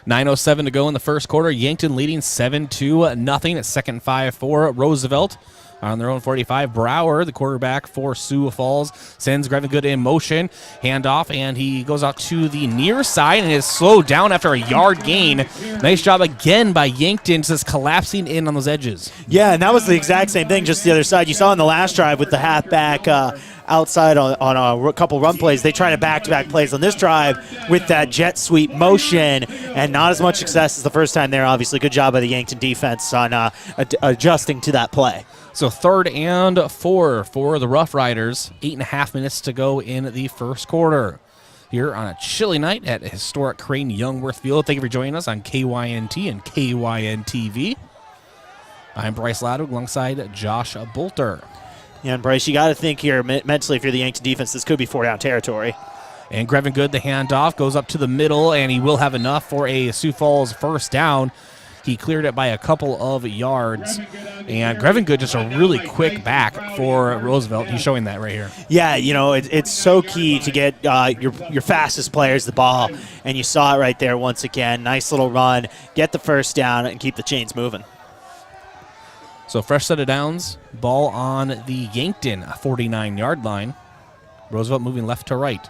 9:07 to go in the first quarter. Yankton leading 7-0 at 2nd and 5 for Roosevelt. On their own 45, Brower, the quarterback for Sioux Falls, sends Grevin Good in motion. Handoff, and he goes out to the near side and is slowed down after a yard gain. Nice job again by Yankton, just collapsing in on those edges. Yeah, and that was the exact same thing, just the other side. You saw in the last drive with the halfback outside on a couple run plays. They tried to back-to-back plays on this drive with that jet sweep motion, and not as much success as the first time there, obviously. Good job by the Yankton defense on adjusting to that play. So 3rd and 4 for the Rough Riders. 8.5 minutes to go in the first quarter. Here on a chilly night at historic Crane-Youngworth Field. Thank you for joining us on KYNT and KYNTV. I'm Bryce Ladwig alongside Josh Boelter. Yeah, and Bryce, you got to think here mentally if you're the Yankton defense, this could be 4-down territory. And Grevin Good, the handoff, goes up to the middle, and he will have enough for a Sioux Falls first down. He cleared it by a couple of yards. And Grevin Good, just a really quick back for Roosevelt. He's showing that right here. Yeah, it's so key to get your fastest players the ball. And you saw it right there once again. Nice little run. Get the first down and keep the chains moving. So fresh set of downs. Ball on the Yankton 49-yard line. Roosevelt moving left to right.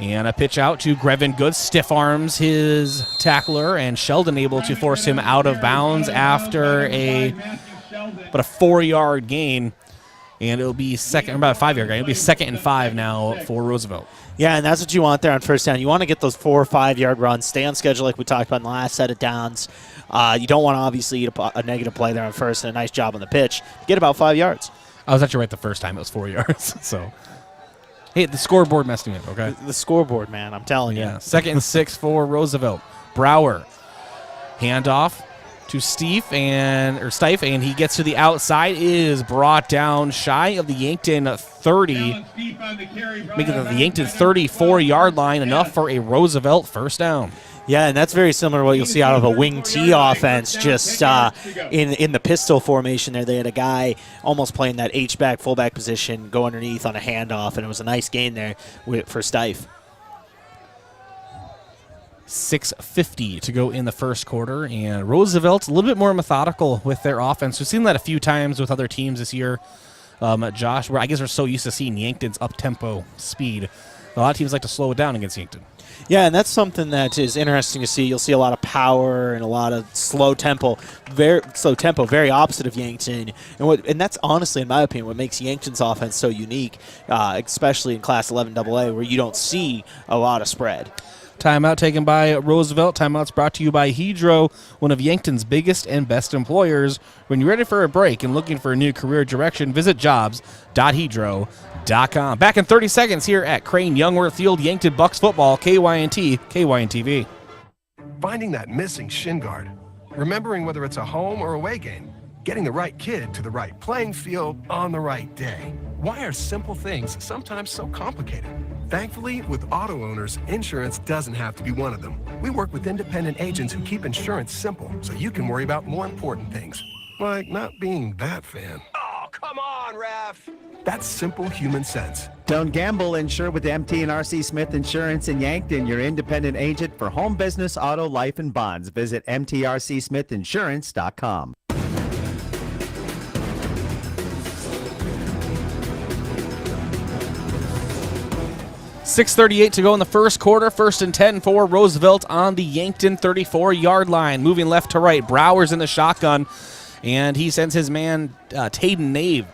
And a pitch out to Grevin Good. Stiff arms his tackler, and Sheldon able to force him out of bounds after a 4-yard gain. And it'll be about a 5-yard gain. It'll be 2nd and 5 now for Roosevelt. Yeah, and that's what you want there on first down. You want to get those 4 or 5-yard runs, stay on schedule like we talked about in the last set of downs. You don't want to obviously eat a negative play there on first, and a nice job on the pitch. Get about 5 yards. I was actually right the first time. It was 4 yards. So, hey, the scoreboard messed me up, okay? The scoreboard, man, I'm telling you. 2nd and 6 for Roosevelt. Brower. Handoff to Stief, and he gets to the outside, is brought down shy of the Yankton 30, making it the Yankton 34-yard line, enough for a Roosevelt first down. Yeah, and that's very similar to what you'll see out of a wing T offense, just in the pistol formation there. They had a guy almost playing that H-back, fullback position, go underneath on a handoff, and it was a nice gain there for Stief. 6:50 to go in the first quarter, and Roosevelt's a little bit more methodical with their offense. We've seen that a few times with other teams this year, Josh, where I guess we're so used to seeing Yankton's up-tempo speed. A lot of teams like to slow it down against Yankton. Yeah, and that's something that is interesting to see. You'll see a lot of power and a lot of slow tempo, very opposite of Yankton. And that's honestly, in my opinion, what makes Yankton's offense so unique, especially in Class 11 AA, where you don't see a lot of spread. Timeout taken by Roosevelt. Timeout's brought to you by Hedro, one of Yankton's biggest and best employers. When you're ready for a break and looking for a new career direction, visit jobs.hedro.com. Back in 30 seconds here at Crane-Youngworth Field, Yankton Bucks football, KYNT, KYNTV. Finding that missing shin guard, remembering whether it's a home or away game, getting the right kid to the right playing field on the right day. Why are simple things sometimes so complicated? Thankfully, with auto owners, insurance doesn't have to be one of them. We work with independent agents who keep insurance simple so you can worry about more important things, like not being that fan. Oh, come on, ref. That's simple human sense. Don't gamble. Insure with MT and RC Smith Insurance in Yankton, your independent agent for home, business, auto, life, and bonds. Visit mtrcsmithinsurance.com. 6:38 to go in the first quarter. 1st and 10 for Roosevelt on the Yankton 34-yard line. Moving left to right. Brower's in the shotgun, and he sends his man Tayden Nave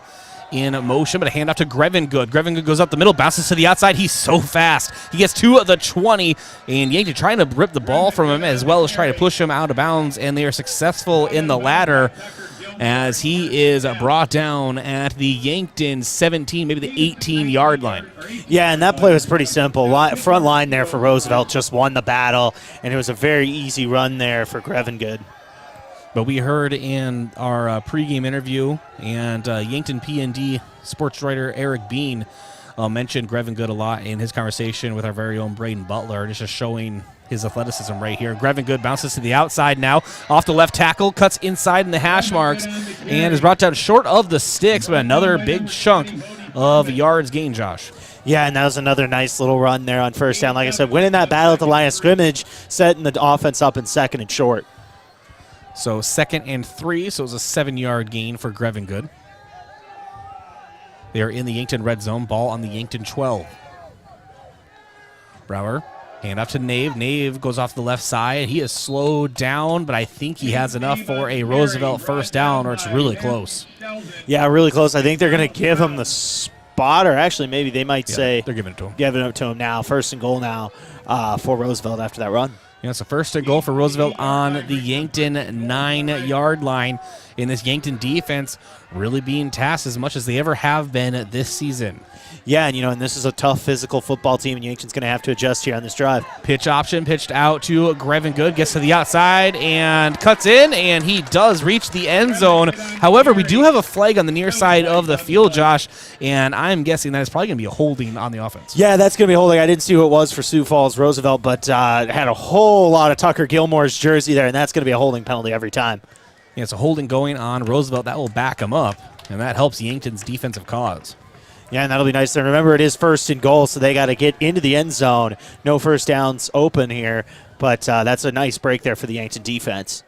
in motion, but a handoff to Grevin Good. Grevin Good goes up the middle, bounces to the outside. He's so fast. He gets to the 20, and Yankton trying to rip the ball from him as well as try to push him out of bounds, and they are successful in the latter as he is brought down at the Yankton 17, maybe the 18-yard line. Yeah, and that play was pretty simple. Front line there for Roosevelt just won the battle, and it was a very easy run there for Grevin Good. But we heard in our pregame interview, and Yankton P&D sports writer Eric Bean mentioned Grevin Good a lot in his conversation with our very own Brayden Butler, just showing his athleticism right here. Grevin Good bounces to the outside now, off the left tackle, cuts inside in the hash marks, and is brought down short of the sticks, but another big chunk of yards gained, Josh. Yeah, and that was another nice little run there on first down. Like I said, winning that battle at the line of scrimmage, setting the offense up in second and short. So 2nd and 3, so it was a 7-yard gain for Grevin Good. They are in the Yankton red zone. Ball on the Yankton 12. Brower, hand off to Nave. Nave goes off the left side. He is slowed down, but I think he has enough for a Roosevelt first down, or it's really close. Yeah, really close. I think they're going to give him the spot, or actually maybe they might say they're giving it to him. Giving it to him now. 1st and goal now for Roosevelt after that run. Yeah, so 1st and goal for Roosevelt on the Yankton 9-yard line. In this Yankton defense really being tasked as much as they ever have been this season. Yeah, and this is a tough physical football team, and Yankton's going to have to adjust here on this drive. Pitch option pitched out to Grevin Good, gets to the outside and cuts in, and he does reach the end zone. However, we do have a flag on the near side of the field, Josh, and I'm guessing that it's probably going to be a holding on the offense. Yeah, that's going to be holding. I didn't see who it was for Sioux Falls Roosevelt, but had a whole lot of Tucker Gilmore's jersey there, and that's going to be a holding penalty every time. Yeah, it's a holding going on Roosevelt. That will back him up, and that helps Yankton's defensive cause. Yeah, and that'll be nice. And remember, it is 1st and goal, so they got to get into the end zone. No first downs open here, but that's a nice break there for the Yankton defense.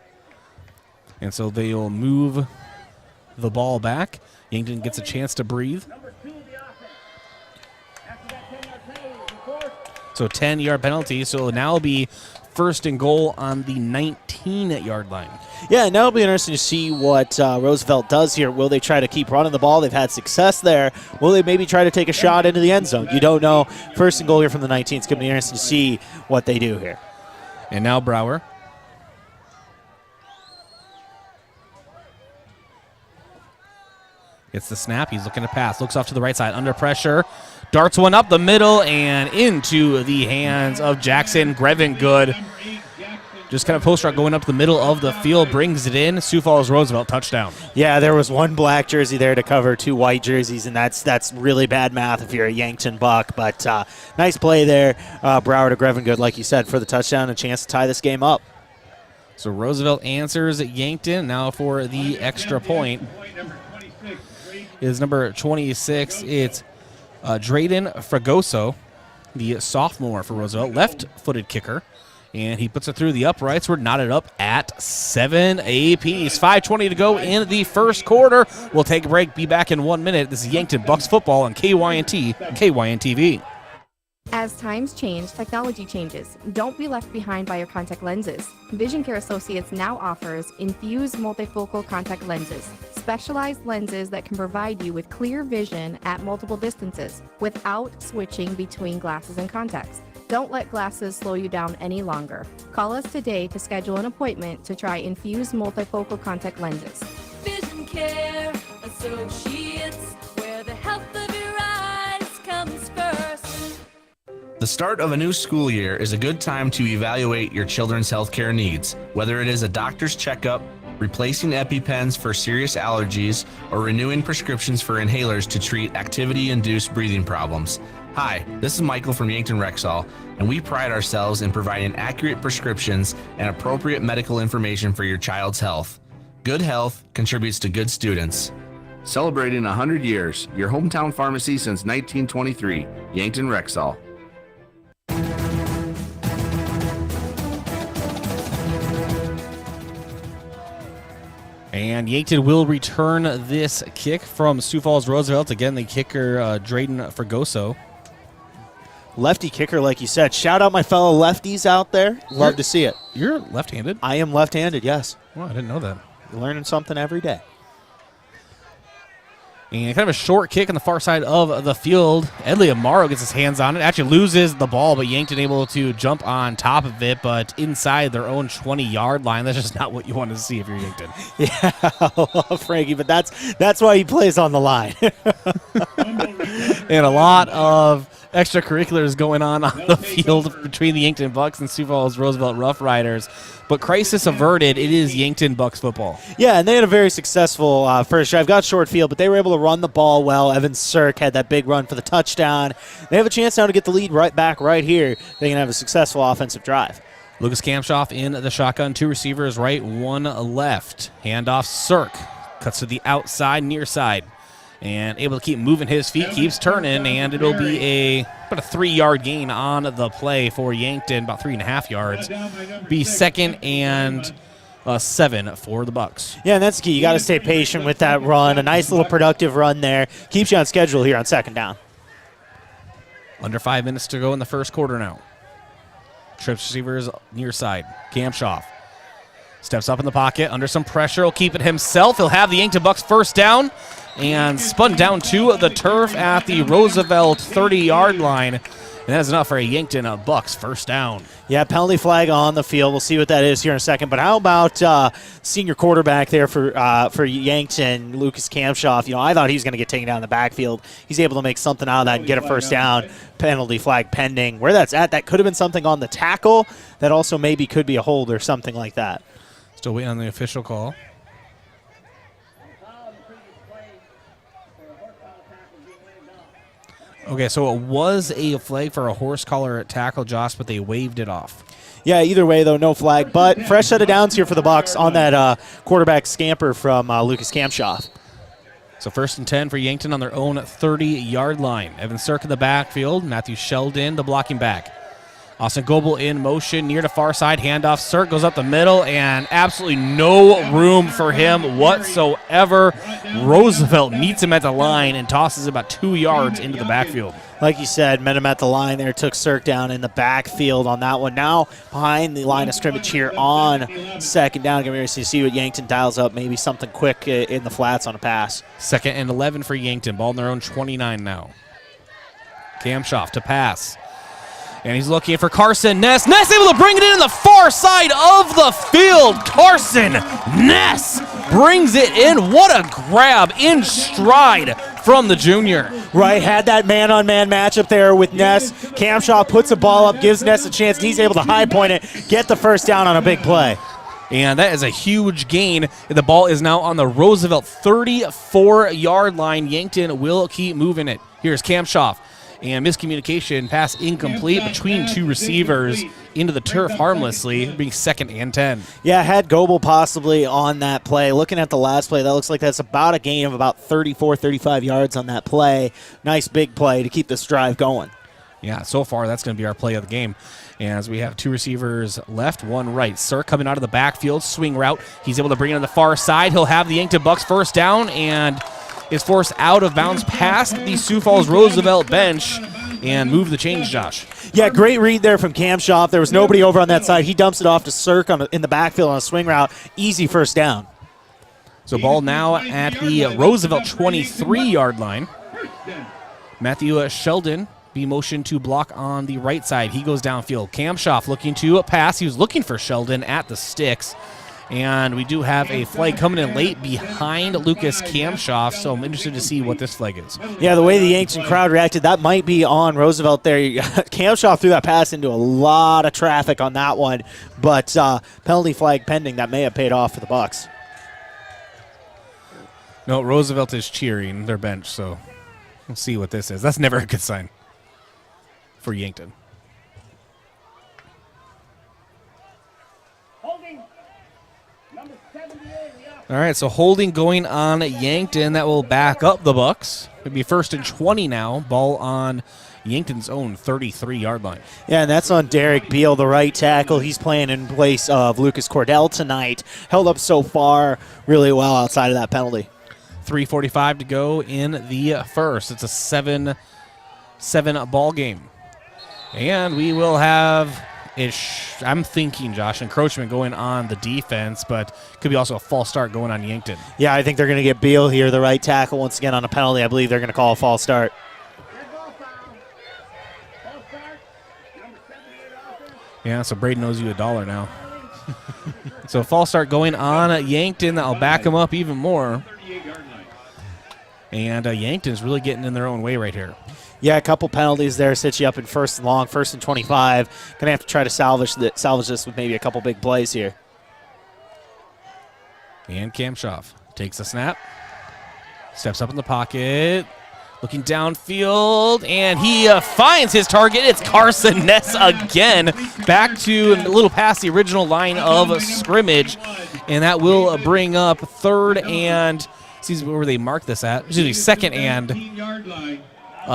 And so they will move the ball back. Yankton gets a chance to breathe. So 10-yard penalty, so it'll now be 1st and goal on the 19-yard line. Yeah, and that'll be interesting to see what Roosevelt does here. Will they try to keep running the ball? They've had success there. Will they maybe try to take a shot into the end zone? You don't know. 1st and goal here from the 19. It's going to be interesting to see what they do here. And now Brower. Gets the snap. He's looking to pass. Looks off to the right side. Under pressure. Darts one up the middle and into the hands of Jackson. Grevin Good. Just kind of post route going up the middle of the field. Brings it in. Sioux Falls Roosevelt touchdown. Yeah, there was one black jersey there to cover 2 white jerseys, and that's really bad math if you're a Yankton Buck. But nice play there. Brower to Grevin Good, like you said, for the touchdown. A chance to tie this game up. So Roosevelt answers Yankton. Now for the extra point is number 26. It's Brayden Fragoso, the sophomore for Roosevelt, left-footed kicker, and he puts it through the uprights. We're knotted up at 7 apiece. 5:20 to go in the first quarter. We'll take a break, be back in 1 minute. This is Yankton Bucks football on KYNT, KYNTV. As times change, technology changes. Don't be left behind by your contact lenses. Vision Care Associates now offers infused multifocal contact lenses, specialized lenses that can provide you with clear vision at multiple distances without switching between glasses and contacts. Don't let glasses slow you down any longer. Call us today to schedule an appointment to try infused multifocal contact lenses. Vision Care Associates, where the health of your eyes comes first. The start of a new school year is a good time to evaluate your children's healthcare needs, whether it is a doctor's checkup, replacing EpiPens for serious allergies, or renewing prescriptions for inhalers to treat activity-induced breathing problems. Hi, this is Michael from Yankton Rexall, and we pride ourselves in providing accurate prescriptions and appropriate medical information for your child's health. Good health contributes to good students. Celebrating 100 years, your hometown pharmacy since 1923, Yankton Rexall. And Yankton will return this kick from Sioux Falls Roosevelt. Again, the kicker, Brayden Fragoso. Lefty kicker, like you said. Shout out my fellow lefties out there. Love to see it. You're left-handed? I am left-handed, yes. Well, I didn't know that. You're learning something every day. And kind of a short kick on the far side of the field. Edley Amaro gets his hands on it. Actually loses the ball, but Yankton able to jump on top of it, but inside their own 20-yard line. That's just not what you want to see if you're Yankton. Yeah, I love Frankie, but that's why he plays on the line. And a lot of extracurriculars going on the field between the Yankton Bucks and Sioux Falls Roosevelt Rough Riders. But crisis averted, it is Yankton Bucks football. Yeah, and they had a very successful first drive. Got short field, but they were able to run the ball well. Evan Sirk had that big run for the touchdown. They have a chance now to get the lead right back right here. They can have a successful offensive drive. Lucas Kamshoff in the shotgun. 2 receivers right, 1 left. Handoff Sirk. Cuts to the outside, near side. And able to keep moving his feet, keeps turning, and it'll be about a 3-yard gain on the play for Yankton, about 3.5 yards. Be 2nd and 7 for the Bucks. Yeah, and that's the key. You got to stay patient with that run. A nice little productive run there. Keeps you on schedule here on 2nd down. Under 5 minutes to go in the first quarter now. Trips receivers near side. Kamshoff steps up in the pocket under some pressure. He'll keep it himself. He'll have the Yankton Bucks first down and spun down to the turf at the Roosevelt 30-yard line. And that's enough for a Yankton Bucks first down. Yeah, penalty flag on the field. We'll see what that is here in a second. But how about senior quarterback there for Yankton, Lucas Kamshoff? You know, I thought he was going to get taken down in the backfield. He's able to make something out of that and get a first down. Penalty flag pending. Where that's at, that could have been something on the tackle. That also maybe could be a hold or something like that. Still waiting on the official call. Okay, so it was a flag for a horse collar tackle, Josh, but they waved it off. Yeah, either way, though, no flag. But fresh set of downs here for the Bucks on that quarterback scamper from Lucas Kamshoff. So 1st and 10 for Yankton on their own 30-yard line. Evan Sirk in the backfield. Matthew Sheldon, the blocking back. Austin Goebel in motion near the far side. Handoff. Sirk goes up the middle, and absolutely no room for him whatsoever. Roosevelt meets him at the line and tosses about 2 yards into the backfield. Like you said, met him at the line there, took Sirk down in the backfield on that one. Now behind the line of scrimmage here on 2nd down. Going to see what Yankton dials up, maybe something quick in the flats on a pass. 2nd and 11 for Yankton. Ball in their own 29 now. Kamshoff to pass. And he's looking for Carson Ness. Ness able to bring it in the far side of the field. Carson Ness brings it in. What a grab in stride from the junior. Right, had that man-on-man matchup there with Ness. Kamshoff puts the ball up, gives Ness a chance, and he's able to high point it, get the first down on a big play. And that is a huge gain. The ball is now on the Roosevelt 34-yard line. Yankton will keep moving it. Here's Kamshoff. And miscommunication, pass incomplete between 2 receivers into the turf harmlessly, being 2nd and 10. Yeah, had Goebel possibly on that play. Looking at the last play, that looks like that's about a gain of about 34, 35 yards on that play. Nice big play to keep this drive going. Yeah, so far that's going to be our play of the game. As we have 2 receivers left, 1 right. Sirk coming out of the backfield, swing route. He's able to bring it on the far side. He'll have the Yankton Bucks first down and is forced out of bounds past the Sioux Falls Roosevelt bench and move the change, Josh. Yeah, great read there from Kamshoff. There was nobody over on that side. He dumps it off to Sirk in the backfield on a swing route. Easy first down. So ball now at the Roosevelt 23-yard line. Matthew Sheldon be motioned to block on the right side. He goes downfield. Kamshoff looking to pass. He was looking for Sheldon at the sticks. And we do have a flag coming in late behind Lucas Kamshoff, so I'm interested to see what this flag is. Yeah, the way the Yankton crowd reacted, that might be on Roosevelt there. Kamshoff threw that pass into a lot of traffic on that one, but penalty flag pending. That may have paid off for the Bucks. No, Roosevelt is cheering their bench, so we'll see what this is. That's never a good sign for Yankton. All right, so holding going on Yankton. That will back up the Bucks. It'll be 1st and 20 now. Ball on Yankton's own 33-yard line. Yeah, and that's on Derek Beal, the right tackle. He's playing in place of Lucas Cordell tonight. Held up so far really well outside of that penalty. 3:45 to go in the first. It's a 7 ball game. And we will have, I'm thinking, Josh, encroachment going on the defense, but could be also a false start going on Yankton. Yeah, I think they're going to get Beal here, the right tackle, once again on a penalty. I believe they're going to call a false start. Yeah, so Brayden owes you $1 now. So false start going on Yankton. That'll back them up even more. And Yankton's really getting in their own way right here. Yeah, a couple penalties there set you up in 1st and long, 1st and 25. Going to have to try to salvage this with maybe a couple big plays here. And Kamshoff takes a snap, steps up in the pocket, looking downfield, and he finds his target. It's Carson Ness again, back to a little past the original line of scrimmage, and that will bring up 3rd and, excuse me, where they mark this at? Excuse me, 2nd and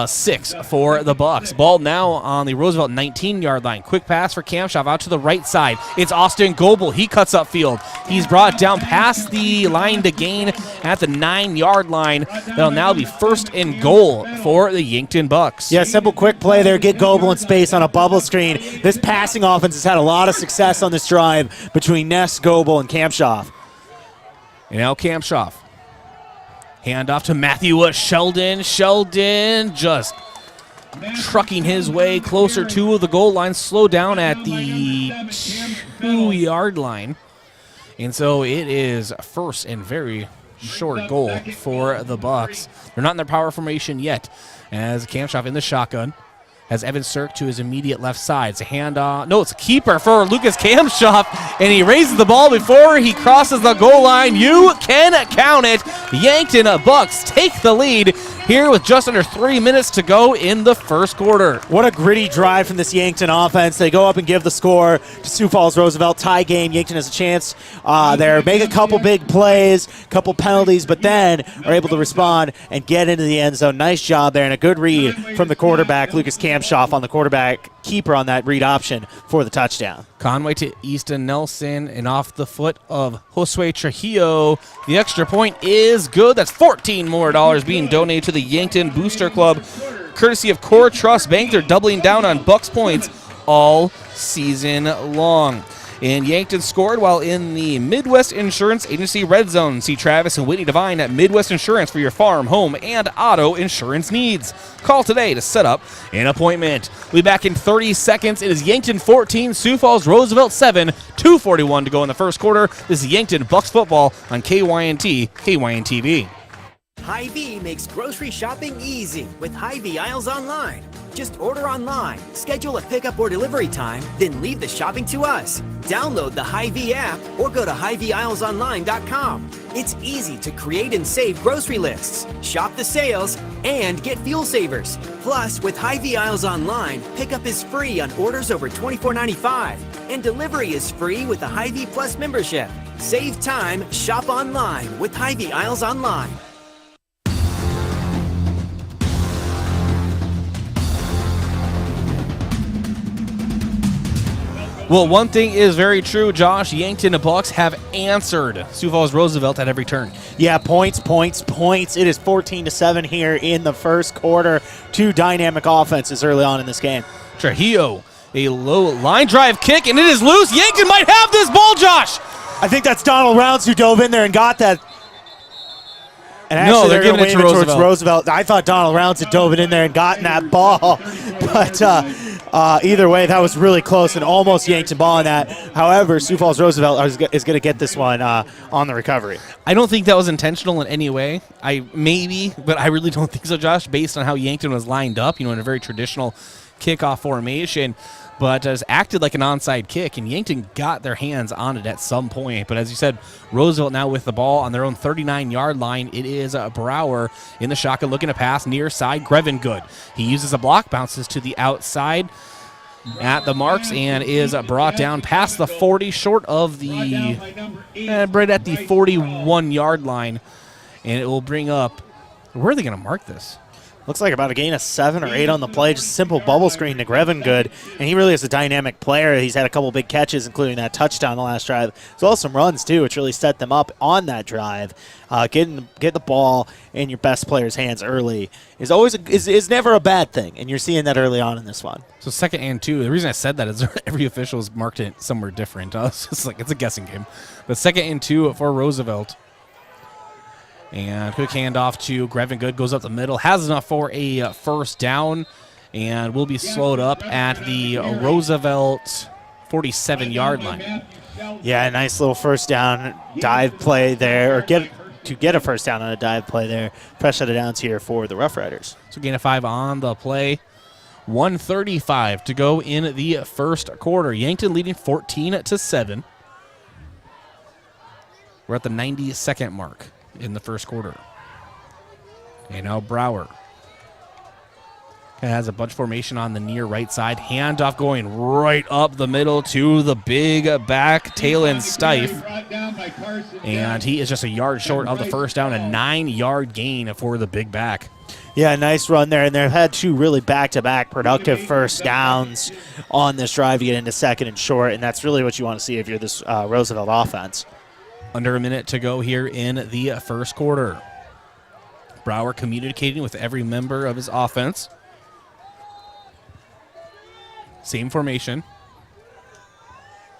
6 for the Bucks. Ball now on the Roosevelt 19-yard line. Quick pass for Kamshoff out to the right side. It's Austin Goebel. He cuts upfield. He's brought down past the line to gain at the 9-yard line. That'll now be 1st and goal for the Yankton Bucks. Yeah, simple quick play there. Get Goebel in space on a bubble screen. This passing offense has had a lot of success on this drive between Ness, Goebel, and Kamshoff. And now Kamshoff. Hand off to Matthew Sheldon. Sheldon just trucking his way closer to the goal line. Slow down at the 2-yard line. And so it is 1st and very short goal for the Bucks. They're not in their power formation yet, as Kamshoff in the shotgun has Evan Sirk to his immediate left side. It's a handoff. No, it's a keeper for Lucas Kamshoff, and he raises the ball before he crosses the goal line. You can count it. Yankton Bucks take the lead here with just under 3 minutes to go in the 1st quarter. What a gritty drive from this Yankton offense. They go up and give the score to Sioux Falls Roosevelt. Tie game. Yankton has a chance there. Make a couple big plays, couple penalties, but then are able to respond and get into the end zone. Nice job there and a good read from the quarterback, Lucas Kamshoff, on the quarterback keeper on that read option for the touchdown. Conway to Easton Nelson, and off the foot of Josue Trujillo. The extra point is good. That's $14 more being donated to the Yankton Booster Club, courtesy of Core Trust Bank. They're doubling down on Bucks points all season long. And Yankton scored while in the Midwest Insurance Agency Red Zone. See Travis and Whitney Devine at Midwest Insurance for your farm, home, and auto insurance needs. Call today to set up an appointment. We'll be back in 30 seconds. It is Yankton 14, Sioux Falls Roosevelt 7, 2:41 to go in the 1st quarter. This is Yankton Bucks football on KYNT, KYNTV. Hy-Vee makes grocery shopping easy with Hy-Vee Aisles Online. Just order online, schedule a pickup or delivery time, then leave the shopping to us. Download the Hy-Vee app or go to HyVeeAislesOnline.com. It's easy to create and save grocery lists, shop the sales, and get fuel savers. Plus, with Hy-Vee Aisles Online, pickup is free on orders over $24.95, and delivery is free with a Hy-Vee Plus membership. Save time, shop online with Hy-Vee Aisles Online. Well, one thing is very true, Josh. Yankton Bucks have answered Sioux Falls Roosevelt at every turn. Yeah, points. It is 14-7 here in the 1st quarter. 2 dynamic offenses early on in this game. Trujillo, a low line drive kick, and it is loose. Yankton might have this ball, Josh. I think that's Donald Rounds who dove in there and got that. And actually, no, they're giving it to towards Roosevelt. I thought Donald Rounds had dove in there and gotten that ball. But either way, that was really close and almost yanked a ball on that. However, Sioux Falls Roosevelt is going to get this one on the recovery. I don't think that was intentional in any way. But I really don't think so, Josh, based on how Yankton was lined up, in a very traditional kickoff formation. But has acted like an onside kick, and Yankton got their hands on it at some point. But as you said, Roosevelt now with the ball on their own 39-yard line. It is Brower in the shotgun looking to pass near side. Grevin good. He uses a block, bounces to the outside at the marks, and is brought down past the 40, short of the right at the 41-yard line. And it will bring up, where are they going to mark this? Looks like about a gain of 7 or 8 on the play. Just a simple bubble screen to Grevin Good. And he really is a dynamic player. He's had a couple big catches, including that touchdown the last drive. As well as some runs, too, which really set them up on that drive. Get the ball in your best player's hands early is never a bad thing. And you're seeing that early on in this one. So 2nd and 2. The reason I said that is every official has marked it somewhere different. It's a guessing game. But 2nd and 2 for Roosevelt. And quick handoff to Grevin Good, goes up the middle, has enough for a 1st down, and will be slowed up at the Roosevelt 47-yard line. Yeah, nice little 1st down dive play there, or to get a first down on a dive play there. Press out of downs here for the Rough Riders. So gain of 5 on the play. 1:35 to go in the first quarter. Yankton leading 14-7. We're at the 90-second mark in the first quarter. And now Brower has a bunch formation on the near right side. Handoff going right up the middle to the big back, Talon Stife. And he is just a yard short of the first down, a 9-yard gain for the big back. Yeah, nice run there. And they've had 2 really back-to-back productive first downs on this drive to get into second and short, and that's really what you want to see if you're this Roosevelt offense. Under a minute to go here in the first quarter. Brower communicating with every member of his offense. Same formation.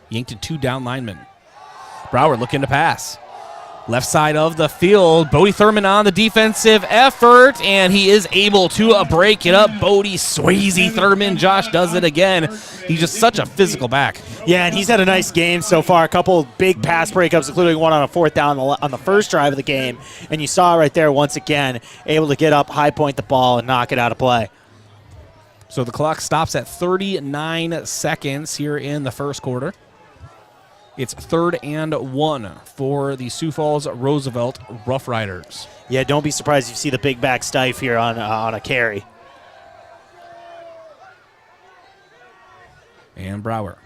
Yankton 2 down linemen. Brower looking to pass. Left side of the field. Bodie Thurman on the defensive effort, and he is able to break it up. Bodie Swayze Thurman. Josh does it again. He's just such a physical back. Yeah, and he's had a nice game so far. A couple big pass breakups, including one on a 4th down on the first drive of the game. And you saw right there once again, able to get up, high point the ball, and knock it out of play. So the clock stops at 39 seconds here in the first quarter. It's 3rd and 1 for the Sioux Falls Roosevelt Rough Riders. Yeah, don't be surprised if you see the big back Stife here on a carry. And Brower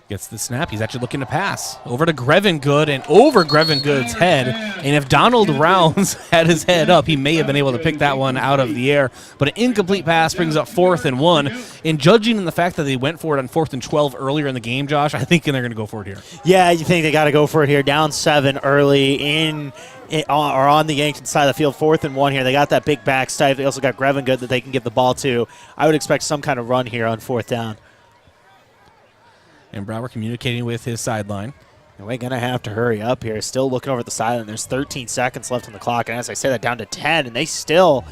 gets the snap. He's actually looking to pass over to Grevengood and over Grevengood's head. And if Donald Rounds had his head up, he may have been able to pick that one out of the air. But an incomplete pass brings up 4th and 1. And judging in the fact that they went for it on 4th and 12 earlier in the game, Josh, I think they're going to go for it here. Yeah, you think they got to go for it here. Down 7 early or on the Yankton side of the field. 4th and 1 here. They got that big back Stife. They also got Grevengood that they can give the ball to. I would expect some kind of run here on 4th down. And Brower communicating with his sideline. And we're going to have to hurry up here. Still looking over at the sideline. There's 13 seconds left on the clock. And as I say that, down to 10. And they still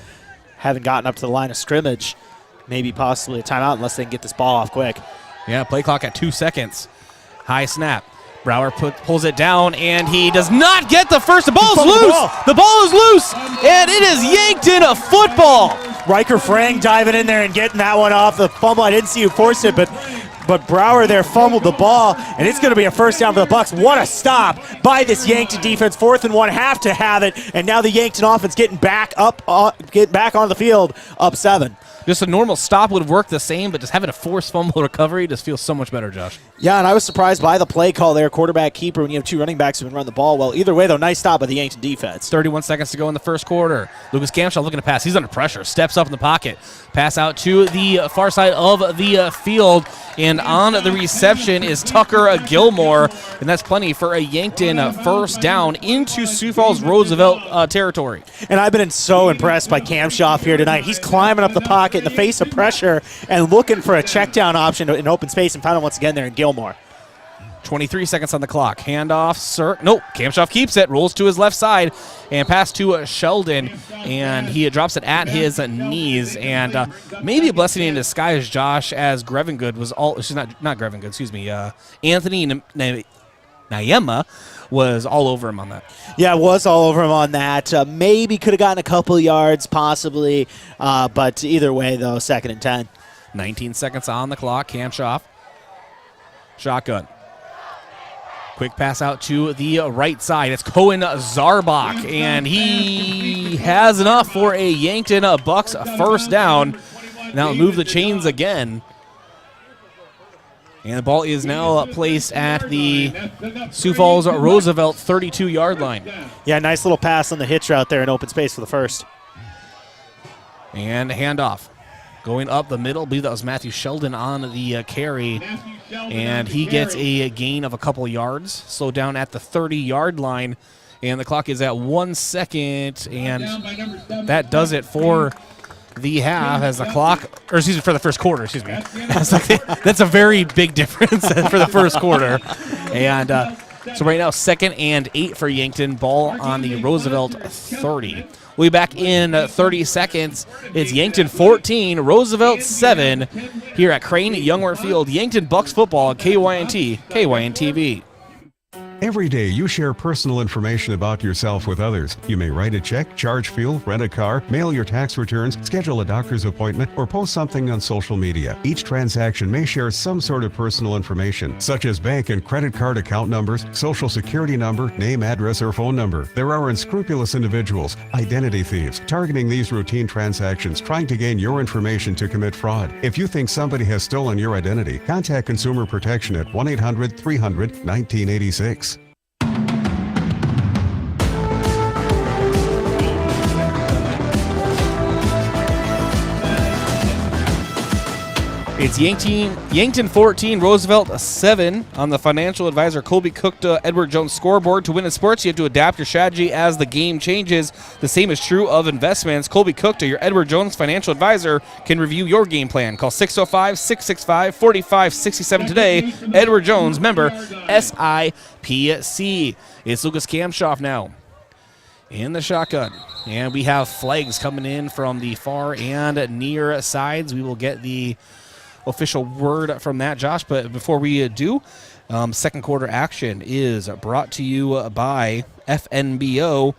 haven't gotten up to the line of scrimmage. Maybe possibly a timeout unless they can get this ball off quick. Yeah, play clock at 2 seconds. High snap. Brower pulls it down, and he does not get the first. The ball is loose. The ball is loose, and it is Yankton a football. Riker Frang diving in there and getting that one off the fumble. I didn't see who forced it, but Brower there fumbled the ball, and it's going to be a first down for the Bucks. What a stop by this Yankton defense. 4th and 1, have to have it, and now the Yankton offense getting back on the field, up 7. Just a normal stop would have worked the same, but just having a forced fumble recovery just feels so much better, Josh. Yeah, and I was surprised by the play call there, quarterback keeper, when you have 2 running backs who can run the ball well. Either way, though, nice stop by the Yankton defense. 31 seconds to go in the first quarter. Lucas Gamshaw looking to pass. He's under pressure. Steps up in the pocket. Pass out to the far side of the field. And on the reception is Tucker Gilmore. And that's plenty for a Yankton first down into Sioux Falls Roosevelt territory. And I've been so impressed by Kamshoff here tonight. He's climbing up the pocket in the face of pressure and looking for a check down option in open space, and found it once again there in Gilmore. 23 seconds on the clock. Handoff, nope. Kamshoff keeps it, rolls to his left side, and pass to Sheldon, and he drops it at his knees. And maybe a blessing in disguise, Josh, as Grevengood was not Grevengood, excuse me. Anthony Nyema was all over him on that. Yeah, was all over him on that. Maybe could have gotten a couple yards, possibly. But either way, though, 2nd and 10. 19 seconds on the clock. Kamshoff. Shotgun. Quick pass out to the right side. It's Cohen Zarbach, and he has enough for a Yankton Bucks first down. Now move the chains again. And the ball is now placed at the Sioux Falls Roosevelt 32-yard line. Yeah, nice little pass on the hitch route there in open space for the first. And handoff. Going up the middle, I believe that was Matthew Sheldon on the carry. And he gets a gain of a couple yards. Slowed down at the 30-yard line. And the clock is at 1 second. And that does it for the half as the clock, or excuse me, for the first quarter, excuse me. That's a very big difference for the first quarter. And so right now, 2nd and 8 for Yankton. Ball on the Roosevelt 30. We'll be back in 30 seconds. It's Yankton 14, Roosevelt 7 here at Crane-Youngworth Field. Yankton Bucks football, KYNT, KYNTV. Every day you share personal information about yourself with others. You may write a check, charge fuel, rent a car, mail your tax returns, schedule a doctor's appointment, or post something on social media. Each transaction may share some sort of personal information, such as bank and credit card account numbers, social security number, name, address, or phone number. There are unscrupulous individuals, identity thieves, targeting these routine transactions, trying to gain your information to commit fraud. If you think somebody has stolen your identity, contact Consumer Protection at 1-800-300-1986. It's Yankton 14, Roosevelt 7 on the financial advisor Colby Cookta Edward Jones scoreboard. To win in sports, you have to adapt your strategy as the game changes. The same is true of investments. Colby Cookta, your Edward Jones financial advisor, can review your game plan. Call 605-665-4567 today. Edward Jones, member SIPC. It's Lucas Kamshoff now in the shotgun. And we have flags coming in from the far and near sides. We will get the official word from that, Josh, but before we do, second quarter action is brought to you by FNBO.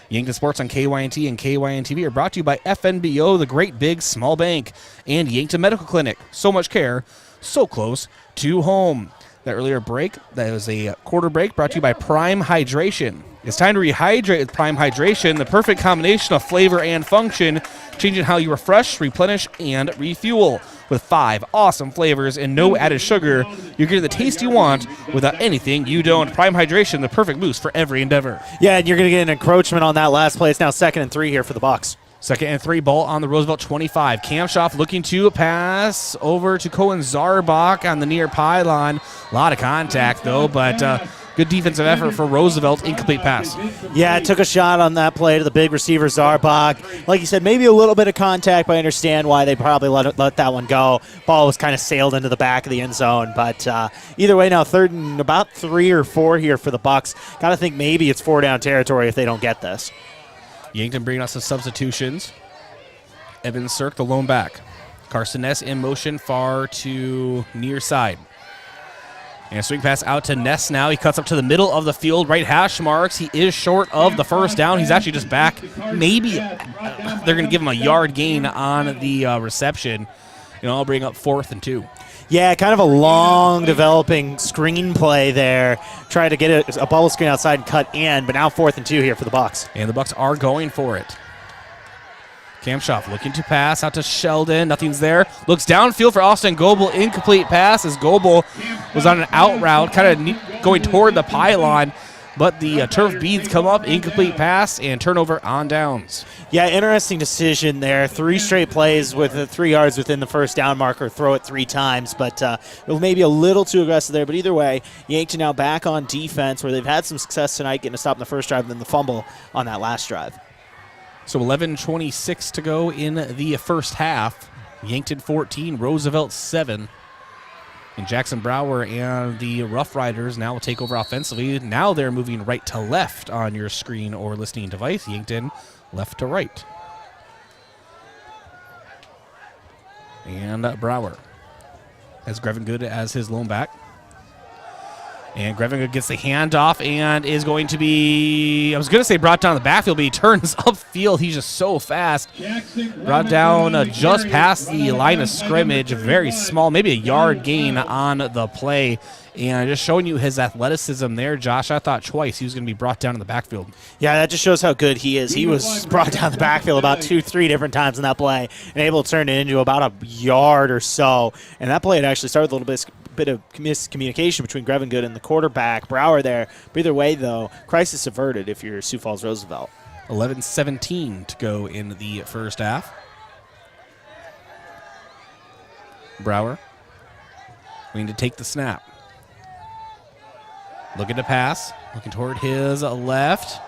Yankton Sports on KYNT and KYNTV are brought to you by FNBO, the great big small bank, and Yankton Medical Clinic. So much care, so close to home. That earlier break, that was a quarter break brought to you by Prime Hydration. It's time to rehydrate with Prime Hydration, the perfect combination of flavor and function, changing how you refresh, replenish, and refuel. With 5 awesome flavors and no added sugar, you're getting the taste you want without anything you don't. Prime Hydration, the perfect boost for every endeavor. Yeah, and you're going to get an encroachment on that last play. It's now 2nd and 3 here for the Bucks. 2nd and 3, ball on the Roosevelt 25. Kamshoff looking to pass over to Cohen Zarbach on the near pylon. A lot of contact, though, but good defensive effort for Roosevelt. Incomplete pass. Yeah, took a shot on that play to the big receiver, Zarbach. Like you said, maybe a little bit of contact, but I understand why they probably let that one go. Ball was kind of sailed into the back of the end zone. But either way, now 3rd and about 3 or 4 here for the Bucks. Got to think maybe it's 4-down territory if they don't get this. Yankton bringing out some substitutions. Evan Sirk, the lone back. Carson Ness in motion far to near side. And a swing pass out to Ness now. He cuts up to the middle of the field, right hash marks. He is short of the first down. He's actually just back. Maybe they're going to give him a yard gain on the reception. I'll bring up 4th and 2. Yeah, kind of a long developing screenplay there. Try to get a bubble screen outside and cut in, but now 4th and 2 here for the Bucks. And the Bucks are going for it. Kamshoff looking to pass out to Sheldon. Nothing's there. Looks downfield for Austin Goebel. Incomplete pass as Goebel was on an out route, kind of going toward the pylon. But the turf beads come up, incomplete pass, and turnover on downs. Yeah, interesting decision there. 3 straight plays with 3 yards within the first down marker. Throw it 3 times, but maybe a little too aggressive there. But either way, Yankton now back on defense, where they've had some success tonight getting a stop in the first drive and then the fumble on that last drive. So 11:26 to go in the first half. Yankton 14, Roosevelt 7. And Jackson Brower and the Rough Riders now will take over offensively. Now they're moving right to left on your screen or listening device. Yankton left to right. And Brower has Grevin Good as his lone back. And Grevin Good gets the handoff and is going to be, I was going to say brought down the backfield, but he turns upfield. He's just so fast. Brought down just past the line of scrimmage. Very small, maybe a yard gain on the play. And just showing you his athleticism there, Josh. I thought twice he was going to be brought down in the backfield. Yeah, that just shows how good he is. He was brought down the backfield about 2-3 different times in that play and able to turn it into about a yard or so. And that play had actually started with a little bit of miscommunication between Grevin Good and the quarterback, Brower there. But either way, though, crisis averted if you're Sioux Falls Roosevelt. 11:17 to go in the first half. Brower going to take the snap. Looking to pass, looking toward his left.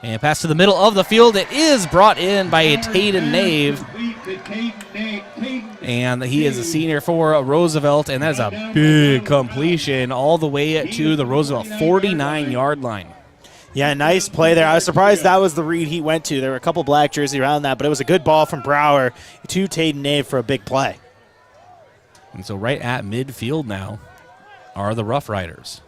And pass to the middle of the field. It is brought in by Taden Nave. And he is a senior for Roosevelt, and that is a big completion all the way to the Roosevelt 49-yard line. Yeah, nice play there. I was surprised that was the read he went to. There were a couple black jerseys around that, but it was a good ball from Brower to Taden Nave for a big play. And so right at midfield now are the Rough Riders.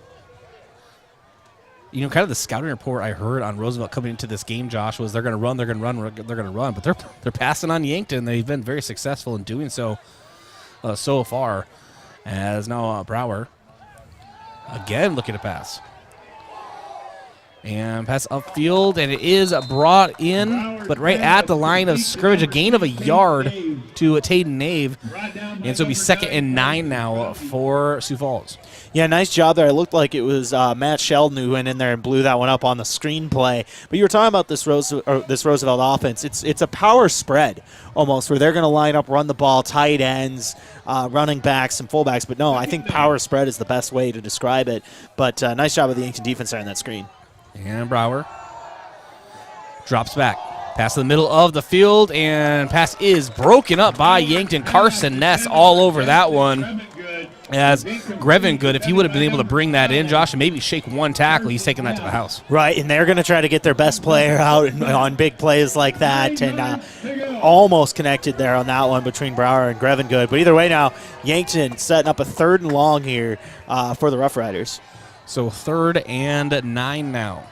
kind of the scouting report I heard on Roosevelt coming into this game, Josh, was they're going to run, but they're passing on Yankton. They've been very successful in doing so so far. As now Brower again looking to pass. And pass upfield, and it is brought in, but right at the line of scrimmage, a gain of a yard to Taden Nave. And so it'll be 2nd and 9 now for Sioux Falls. Yeah, nice job there. It looked like it was Matt Sheldon who went in there and blew that one up on the screenplay. But you were talking about this Roosevelt offense. It's a power spread almost, where they're going to line up, run the ball, tight ends, running backs, and fullbacks. But no, I think power spread is the best way to describe it. But nice job of the Yankton defense there on that screen. And Brower drops back. Pass to the middle of the field, and pass is broken up by Yankton. Carson Ness all over that one. As Grevin Good, if he would have been able to bring that in, Josh, and maybe shake one tackle, he's taking that to the house. Right, and they're going to try to get their best player out on big plays like that, and almost connected there on that one between Brower and Grevin Good. But either way now, Yankton setting up a 3rd and long here for the Rough Riders. So 3rd and 9 now.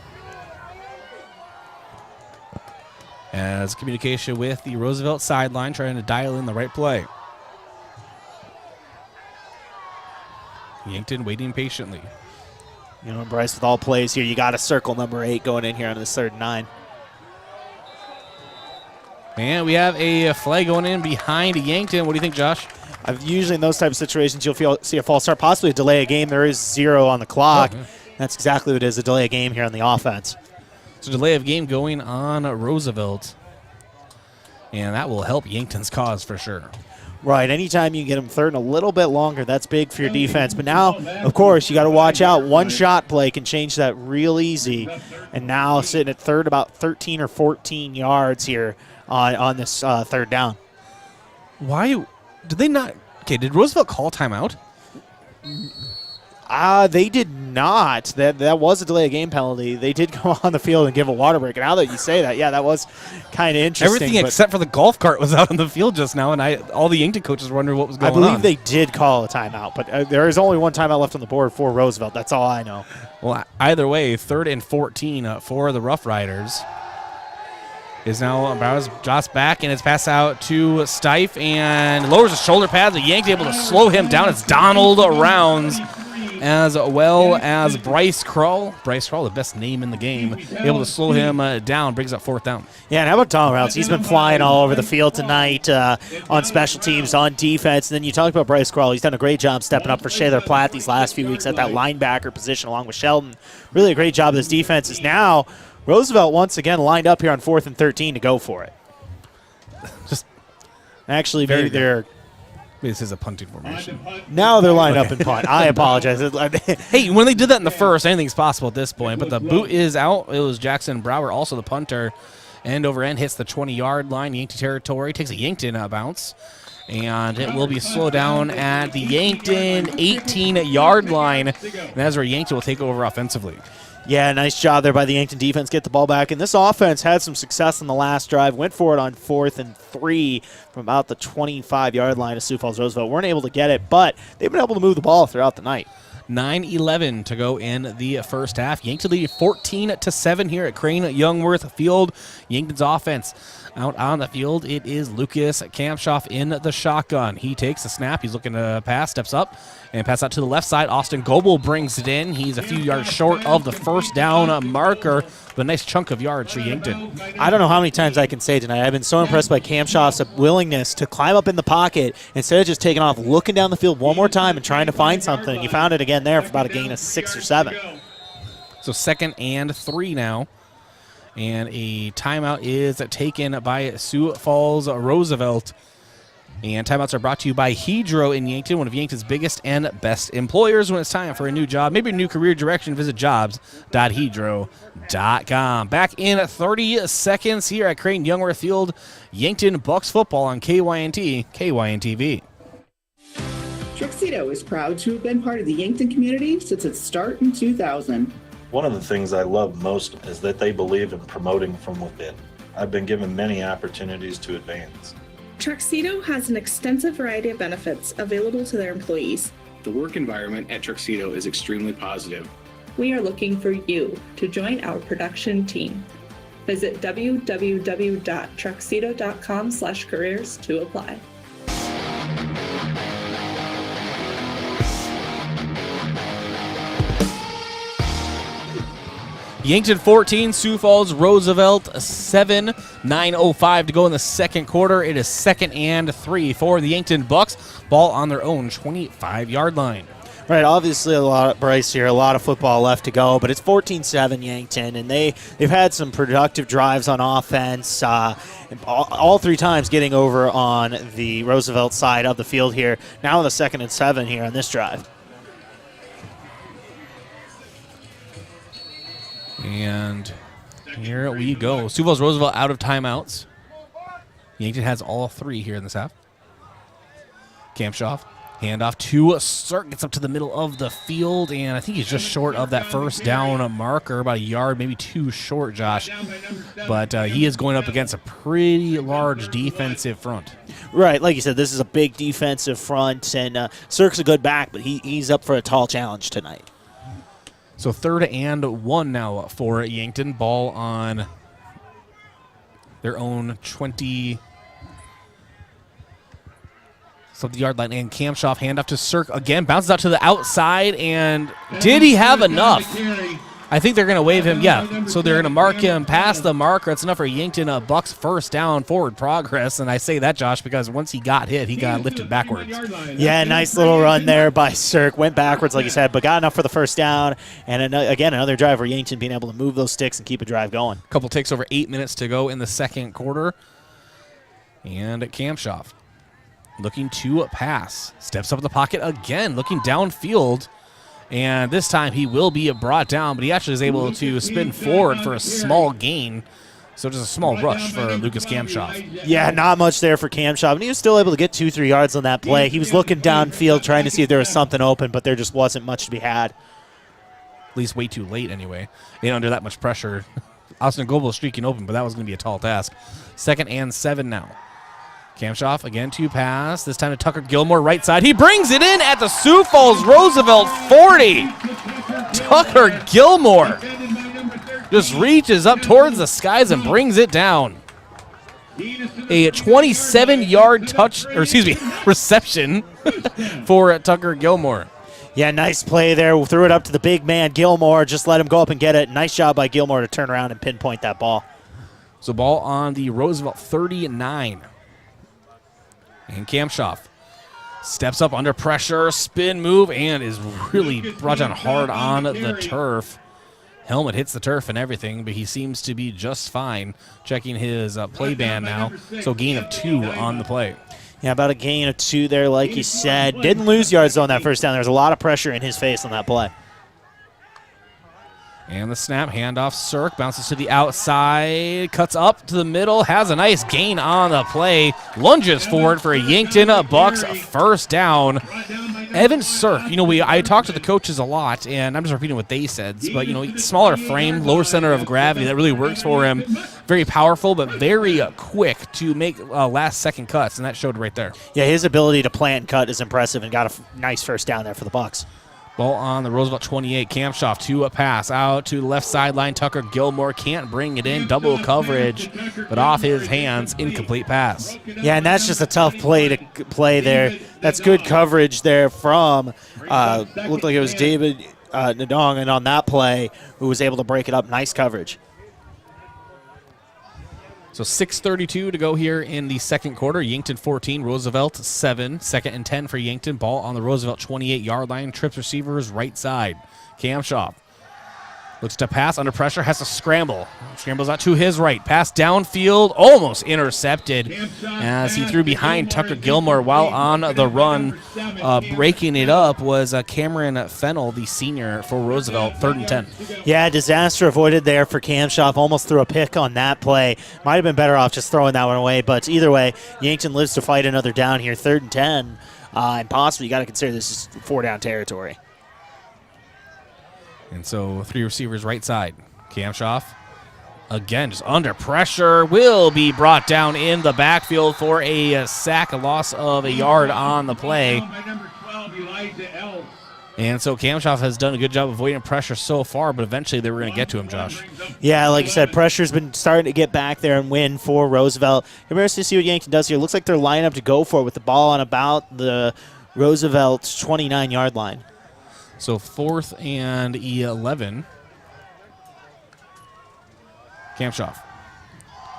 As communication with the Roosevelt sideline, trying to dial in the right play. Yankton waiting patiently. Bryce, with all plays here, you got to circle number 8 going in here on this 3rd and 9. And we have a flag going in behind Yankton. What do you think, Josh? Usually in those type of situations, you'll see a false start, possibly a delay of game. There is 0 on the clock. That's exactly what it is, a delay of game here on the offense. So delay of game going on Roosevelt. And that will help Yankton's cause for sure. Right, anytime you can get them 3rd and a little bit longer, that's big for your defense. But now, of course, you got to watch out. One shot play can change that real easy. And now sitting at 3rd, about 13 or 14 yards here on this 3rd down. Why did they not? Okay, did Roosevelt call timeout? They did not. That was a delay of game penalty. They did go on the field and give a water break. And now that you say that, yeah, that was kind of interesting. Everything except for the golf cart was out on the field just now, and all the Yankton coaches were wondering what was going on. I believe they did call a timeout, but there is only one timeout left on the board for Roosevelt. That's all I know. Well, either way, 3rd and 14 for the Rough Riders. Is now Bowers jots back, and it's passed out to Stife and lowers the shoulder pads. The Yanks able to slow him down. It's Donald Rounds, as well as Bryce Krull. Bryce Krull, the best name in the game, able to slow him down, brings up 4th down. Yeah, and how about Donald Rounds? He's been flying all over the field tonight on special teams, on defense. And then you talk about Bryce Krull. He's done a great job stepping up for Shaler Platt these last few weeks at that linebacker position along with Sheldon. Really a great job of this defense. Is now Roosevelt once again lined up here on 4th and 13 to go for it. Just actually, maybe they're. This is a punting formation. Now they're lined up in punt. I apologize. Hey, when they did that in the first, anything's possible at this point. But the boot is out. It was Jackson Brower, also the punter. End over end hits the 20-yard line, Yankton territory. Takes a Yankton bounce. And it will be slowed down at the Yankton 18-yard line. And that's where Yankton will take over offensively. Yeah, nice job there by the Yankton defense. Get the ball back. And this offense had some success on the last drive. Went for it on 4th and 3 from about the 25-yard line of Sioux Falls Roosevelt. Weren't able to get it, but they've been able to move the ball throughout the night. 9:11 to go in the first half. Yankton lead 14-7 here at Crane-Youngworth Field. Yankton's offense out on the field. It is Lucas Kampshoff in the shotgun. He takes the snap. He's looking to pass, steps up, and pass out to the left side. Austin Goebel brings it in. He's a few yards short of the first down marker, but a nice chunk of yards for Yankton. I don't know how many times I can say tonight. I've been so impressed by Kampshoff's willingness to climb up in the pocket instead of just taking off, looking down the field one more time and trying to find something. He found it again there for about a gain of 6 or 7. So 2nd and 3 now. And a timeout is taken by Sioux Falls Roosevelt. And timeouts are brought to you by Hedro in Yankton, one of Yankton's biggest and best employers. When it's time for a new job, maybe a new career direction, visit jobs.hedro.com. Back in 30 seconds here at Crane-Youngworth Field, Yankton Bucks football on KYNT, KYNTV. Tuxedo is proud to have been part of the Yankton community since its start in 2000. One of the things I love most is that they believe in promoting from within. I've been given many opportunities to advance. Tuxedo has an extensive variety of benefits available to their employees. The work environment at Tuxedo is extremely positive. We are looking for you to join our production team. Visit www.truxedo.com/careers to apply. Yankton 14, Sioux Falls Roosevelt 7, 9:05 to go in the second quarter. It is 2nd and 3 for the Yankton Bucks. Ball on their own 25-yard line. Right, obviously a lot, Bryce, here, a lot of football left to go, but it's 14-7 Yankton, and they've had some productive drives on offense, all 3 times getting over on the Roosevelt side of the field here. Now the 2nd and 7 here on this drive. And here we go. Sioux Falls Roosevelt out of timeouts. Yankton has all 3 here in this half. Kampshoff, handoff to Cirk, gets up to the middle of the field, and I think he's just short of that first down marker, about a yard, maybe 2 short, Josh. But he is going up against a pretty large defensive front. Right, like you said, this is a big defensive front, and Cirk's a good back, but he's up for a tall challenge tonight. So 3rd and 1 now for Yankton. Ball on their own 20-something-yard line. And Kampshoff, handoff to Cirk again. Bounces out to the outside. And did he have enough? I think they're going to waive him. Yeah, so they're going to mark him past the marker. That's enough for Yankton Bucks first down, forward progress. And I say that, Josh, because once he got hit, he got lifted backwards. Yeah, nice little run there by Cirk. Went backwards, like you said, but got enough for the first down. And again, another drive where Yankton being able to move those sticks and keep a drive going. Couple takes over 8 minutes to go in the second quarter. And Kampshoff looking to pass. Steps up in the pocket again, looking downfield. And this time he will be brought down, but he actually is able to spin forward for a small gain. So just a small rush for Lucas Kampshoff. Yeah, not much there for Kampshoff. And he was still able to get 2-3 yards on that play. He was looking downfield trying to see if there was something open, but there just wasn't much to be had. At least way too late anyway. Under that much pressure. Austin Goebel is streaking open, but that was going to be a tall task. 2nd and 7 now. Kampshoff again to pass. This time to Tucker Gilmore, right side. He brings it in at the Sioux Falls Roosevelt 40. Tucker Gilmore just reaches up towards the skies and brings it down. A 27-yard reception for Tucker Gilmore. Yeah, nice play there. Threw it up to the big man, Gilmore. Just let him go up and get it. Nice job by Gilmore to turn around and pinpoint that ball. So ball on the Roosevelt 39. And Kampshoff steps up under pressure, spin move, and is really brought down hard on the turf. Helmet hits the turf and everything, but he seems to be just fine. Checking his play band now. So gain of 2 on the play. Yeah, about a gain of 2 there, like you said. Didn't lose yards on that first down. There was a lot of pressure in his face on that play. And the snap, handoff, Cirk, bounces to the outside, cuts up to the middle, has a nice gain on the play, lunges forward for a Yankton Bucks first down. Evan Cirk, I talked to the coaches a lot, and I'm just repeating what they said, but, smaller frame, lower center of gravity, that really works for him. Very powerful, but very quick to make last-second cuts, and that showed right there. Yeah, his ability to plant and cut is impressive, and got a nice first down there for the Bucks. Ball on the Roosevelt 28. Kampshoff to a pass out to the left sideline. Tucker Gilmore can't bring it in. Double coverage, but off his hands. Incomplete pass. Yeah, and that's just a tough play to play there. That's good coverage there from, looked like it was David Nadong, and on that play, who was able to break it up. Nice coverage. So 6:32 to go here in the second quarter. Yankton 14, Roosevelt 7. 2nd and 10 for Yankton. Ball on the Roosevelt 28-yard line. Trips receivers right side. Kampshoff looks to pass under pressure. Has to scramble. Scrambles out to his right. Pass downfield. Almost intercepted as he threw behind Tucker Gilmore while on the run. Breaking it up was Cameron Fennell, the senior for Roosevelt. 3rd and 10. Yeah, disaster avoided there for Kampshoff. Almost threw a pick on that play. Might have been better off just throwing that one away, but either way, Yankton lives to fight another down here. 3rd and 10. And possibly you got to consider this is 4-down territory. And so 3 receivers right side. Kampshoff, again, just under pressure, will be brought down in the backfield for a sack, a loss of a yard on the play. And so Kamshoff has done a good job avoiding pressure so far, but eventually they were going to get to him, Josh. Yeah, like you said, pressure's been starting to get back there and win for Roosevelt. Curious to see what Yankton does here. Looks like they're lining up to go for it with the ball on about the Roosevelt's 29-yard line. So 4th and 11. Kamshoff.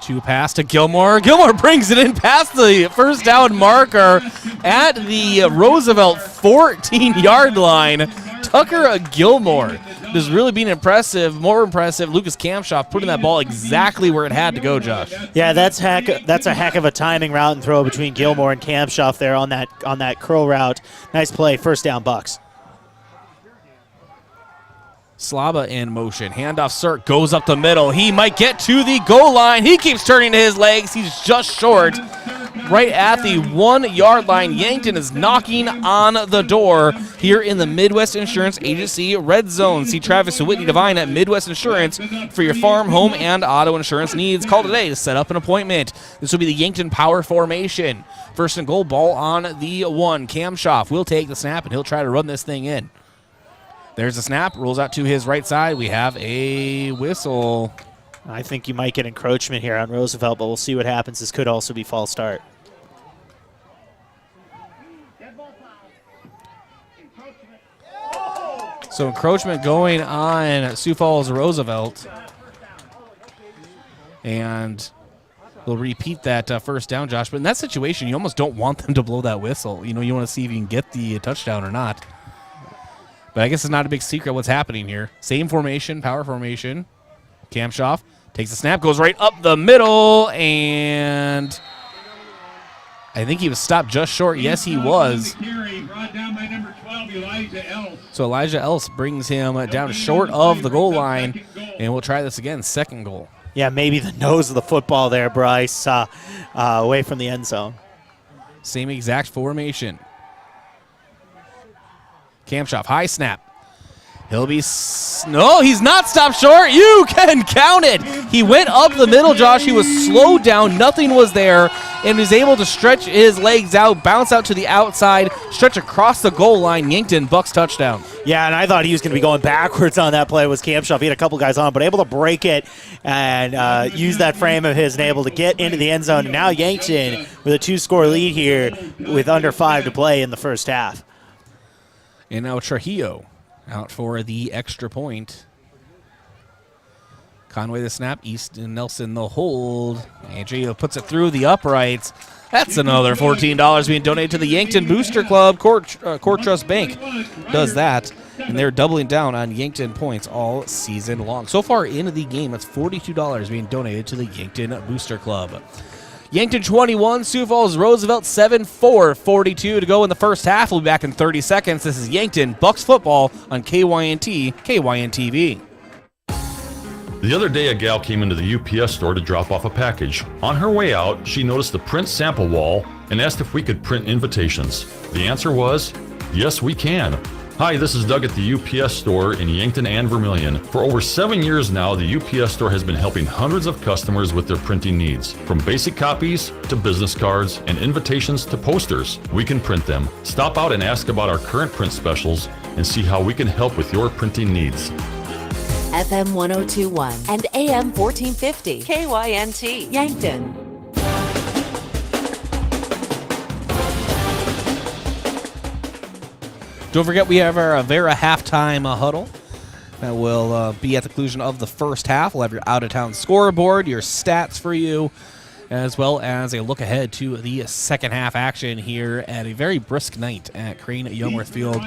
2 pass to Gilmore. Gilmore brings it in past the first down marker at the Roosevelt 14-yard line. Tucker Gilmore is really being impressive, more impressive. Lucas Kamshoff putting that ball exactly where it had to go, Josh. Yeah, that's a heck of a timing route and throw between Gilmore and Kamshoff there on that curl route. Nice play, first down Bucks. Slaba in motion. Handoff Sirk goes up the middle. He might get to the goal line. He keeps turning to his legs. He's just short. Right at the 1-yard line. Yankton is knocking on the door here in the Midwest Insurance Agency Red Zone. See Travis and Whitney Devine at Midwest Insurance for your farm, home, and auto insurance needs. Call today to set up an appointment. This will be the Yankton Power Formation. First and goal, ball on the 1. Kamshoff will take the snap, and he'll try to run this thing in. There's a snap, rolls out to his right side. We have a whistle. I think you might get encroachment here on Roosevelt, but we'll see what happens. This could also be false start. So encroachment going on Sioux Falls Roosevelt. And we'll repeat that first down, Josh. But in that situation, you almost don't want them to blow that whistle. You know, you want to see if you can get the touchdown or not. But I guess it's not a big secret what's happening here. Same formation, power formation. Kamshoff takes the snap, goes right up the middle, and I think he was stopped just short. Yes, he was. So Elijah Else brings him down short of the goal line, and we'll try this again, second goal. Yeah, maybe the nose of the football there, Bryce, away from the end zone. Same exact formation. Kamshoff, high snap. He'll be... No, he's not stopped short. You can count it. He went up the middle, Josh. He was slowed down. Nothing was there. And was able to stretch his legs out, bounce out to the outside, stretch across the goal line. Yankton Bucks touchdown. Yeah, and I thought he was going to be going backwards on that play. Was Kamshoff. He had a couple guys on, but able to break it and use that frame of his and able to get into the end zone. And now Yankton with a 2-score lead here with under 5 to play in the first half. And now Trujillo out for the extra point. Conway the snap, Easton Nelson the hold. And Trujillo puts it through the uprights. That's another $14 being donated to the Yankton Booster Club. Court Trust Bank does that. And they're doubling down on Yankton points all season long. So far into the game, that's $42 being donated to the Yankton Booster Club. Yankton 21, Sioux Falls Roosevelt 7, 4:42 to go in the first half. We'll be back in 30 seconds. This is Yankton Bucks football on KYNT, KYNTV. The other day, a gal came into the UPS store to drop off a package. On her way out, she noticed the print sample wall and asked if we could print invitations. The answer was, yes, we can. Hi, this is Doug at the UPS store in Yankton and Vermilion. For over 7 years now, the UPS store has been helping hundreds of customers with their printing needs. From basic copies to business cards and invitations to posters, we can print them. Stop out and ask about our current print specials and see how we can help with your printing needs. FM 1021 and AM 1450. KYNT, Yankton. Don't forget, we have our Avera halftime huddle that will be at the conclusion of the first half. We'll have your out-of-town scoreboard, your stats for you, as well as a look ahead to the second half action here at a very brisk night at Crane-Youngworth Field.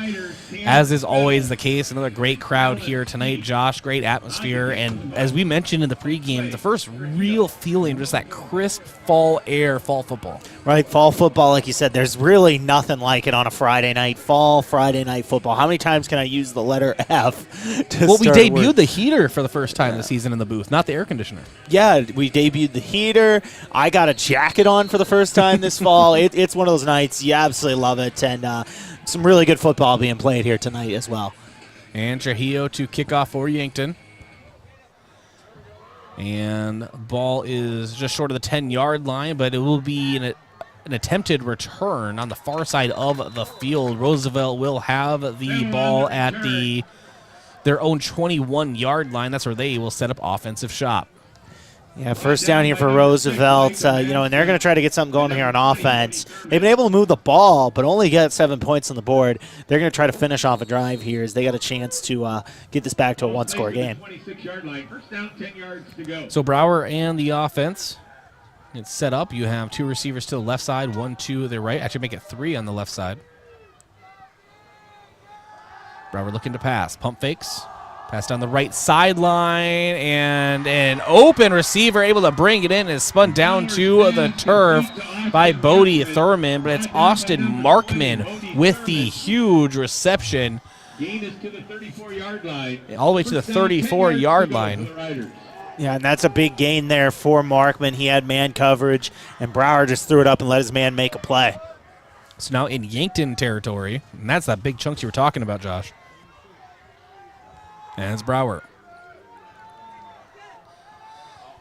As is always the case, another great crowd here tonight, Josh, great atmosphere, and as we mentioned in the pregame, the first real feeling, just that crisp fall air, fall football. Right, fall football, like you said, there's really nothing like it on a Friday night, fall Friday night football. How many times can I use the letter F to Well, we start debuted work? the heater for the first time this season in the booth, not the air conditioner. Yeah, we debuted the heater. I got a jacket on for the first time this fall. It's one of those nights. You absolutely love it. And some really good football being played here tonight as well. And Trujillo to kick off for Yankton. And ball is just short of the 10-yard line, but it will be an attempted return on the far side of the field. Roosevelt will have the ball at their own 21-yard line. That's where they will set up offensive shop. Yeah, first down here for Roosevelt, and they're going to try to get something going here on offense. They've been able to move the ball, but only get 7 points on the board. They're going to try to finish off a drive here as they got a chance to get this back to a one-score game. So Brower and the offense, it's set up. You have 2 receivers to the left side, 1 to the right. Actually, make it 3 on the left side. Brower looking to pass. Pump fakes. Pass down the right sideline, and an open receiver able to bring it in and spun down to the turf by Bodie Thurman, but it's Austin Markman with the huge reception. All the way to the 34-yard line. Yeah, and that's a big gain there for Markman. He had man coverage, and Brower just threw it up and let his man make a play. So now in Yankton territory, and that's that big chunk you were talking about, Josh. And it's Brower.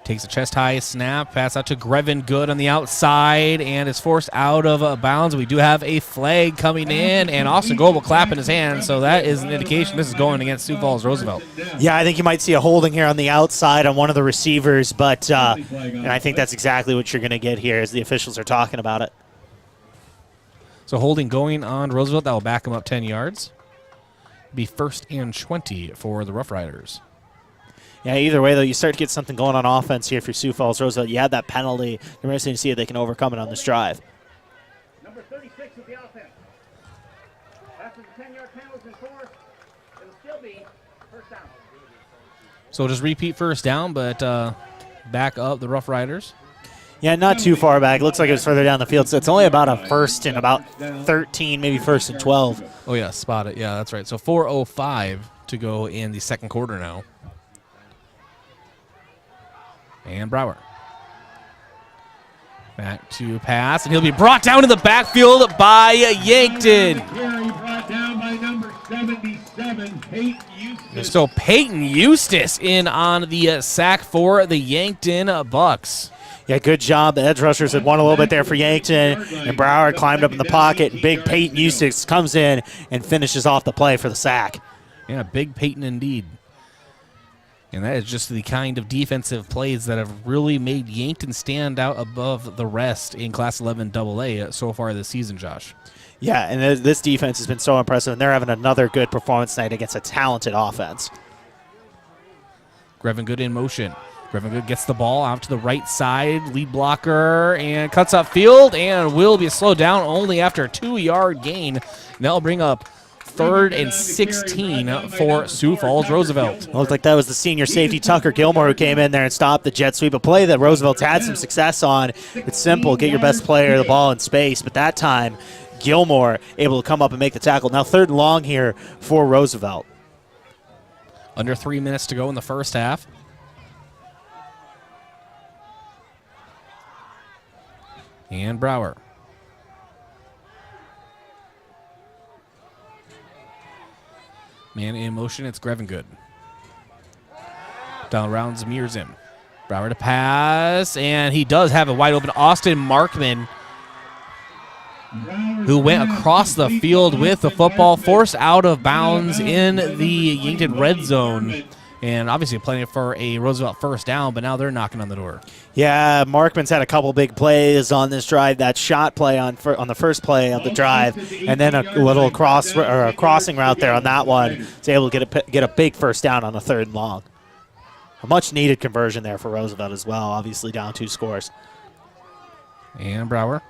Takes a chest-high snap, pass out to Grevin Good on the outside, and is forced out of bounds. We do have a flag coming in, and Austin Goble clapping his hands, so that is an indication this is going against Sioux Falls Roosevelt. Yeah, I think you might see a holding here on the outside on one of the receivers, but and I think that's exactly what you're going to get here as the officials are talking about it. So holding going on Roosevelt, that will back him up 10 yards. Be 1st and 20 for the Rough Riders. Yeah, either way, though, you start to get something going on offense here for Sioux Falls Roosevelt. You had that penalty. You're interested to see if they can overcome it on this drive. Number 36 with the offense. After the 10-yard penalty is enforced, it'll still be first down. So just repeat first down, but back up the Rough Riders. Yeah, not too far back. Looks like it was further down the field, so it's only about a 1st and about 13, maybe 1st and 12. Oh, yeah, spot it. Yeah, that's right. So 4:05 to go in the second quarter now. And Brower. Back to pass, and he'll be brought down in the backfield by Yankton. Brought down by number 77, Peyton Eustace. So Peyton Eustace in on the sack for the Yankton Bucks. Yeah, good job. The edge rushers had won a little bit there for Yankton, and Brower climbed up in the pocket, and big Peyton Eustace comes in and finishes off the play for the sack. Yeah, big Peyton indeed. And that is just the kind of defensive plays that have really made Yankton stand out above the rest in Class 11 AA so far this season, Josh. Yeah, and this defense has been so impressive, and they're having another good performance tonight against a talented offense. Grevin Good in motion. Grevin Good gets the ball out to the right side, lead blocker, and cuts up field, and will be slowed down only after a 2-yard gain. That'll bring up 3rd and 16 for Sioux Falls Roosevelt. Looked like that was the senior safety Tucker Gilmore who came in there and stopped the jet sweep, a play that Roosevelt's had some success on. It's simple, get your best player the ball in space, but that time Gilmore able to come up and make the tackle. Now 3rd and long here for Roosevelt. Under 3 minutes to go in the first half. And Brower. Man in motion, it's Grevin Good. Down rounds, mirrors him. Brower to pass, and he does have a wide open Austin Markman, who went across the field with the football, forced out of bounds in the Yankton red zone. And obviously playing for a Roosevelt first down, but now they're knocking on the door. Yeah, Markman's had a couple big plays on this drive. That shot play on the first play of the drive, and then a little crossing route there on that one. He's able to get a big first down on the 3rd and long. A much-needed conversion there for Roosevelt as well, obviously down 2 scores. And Brower.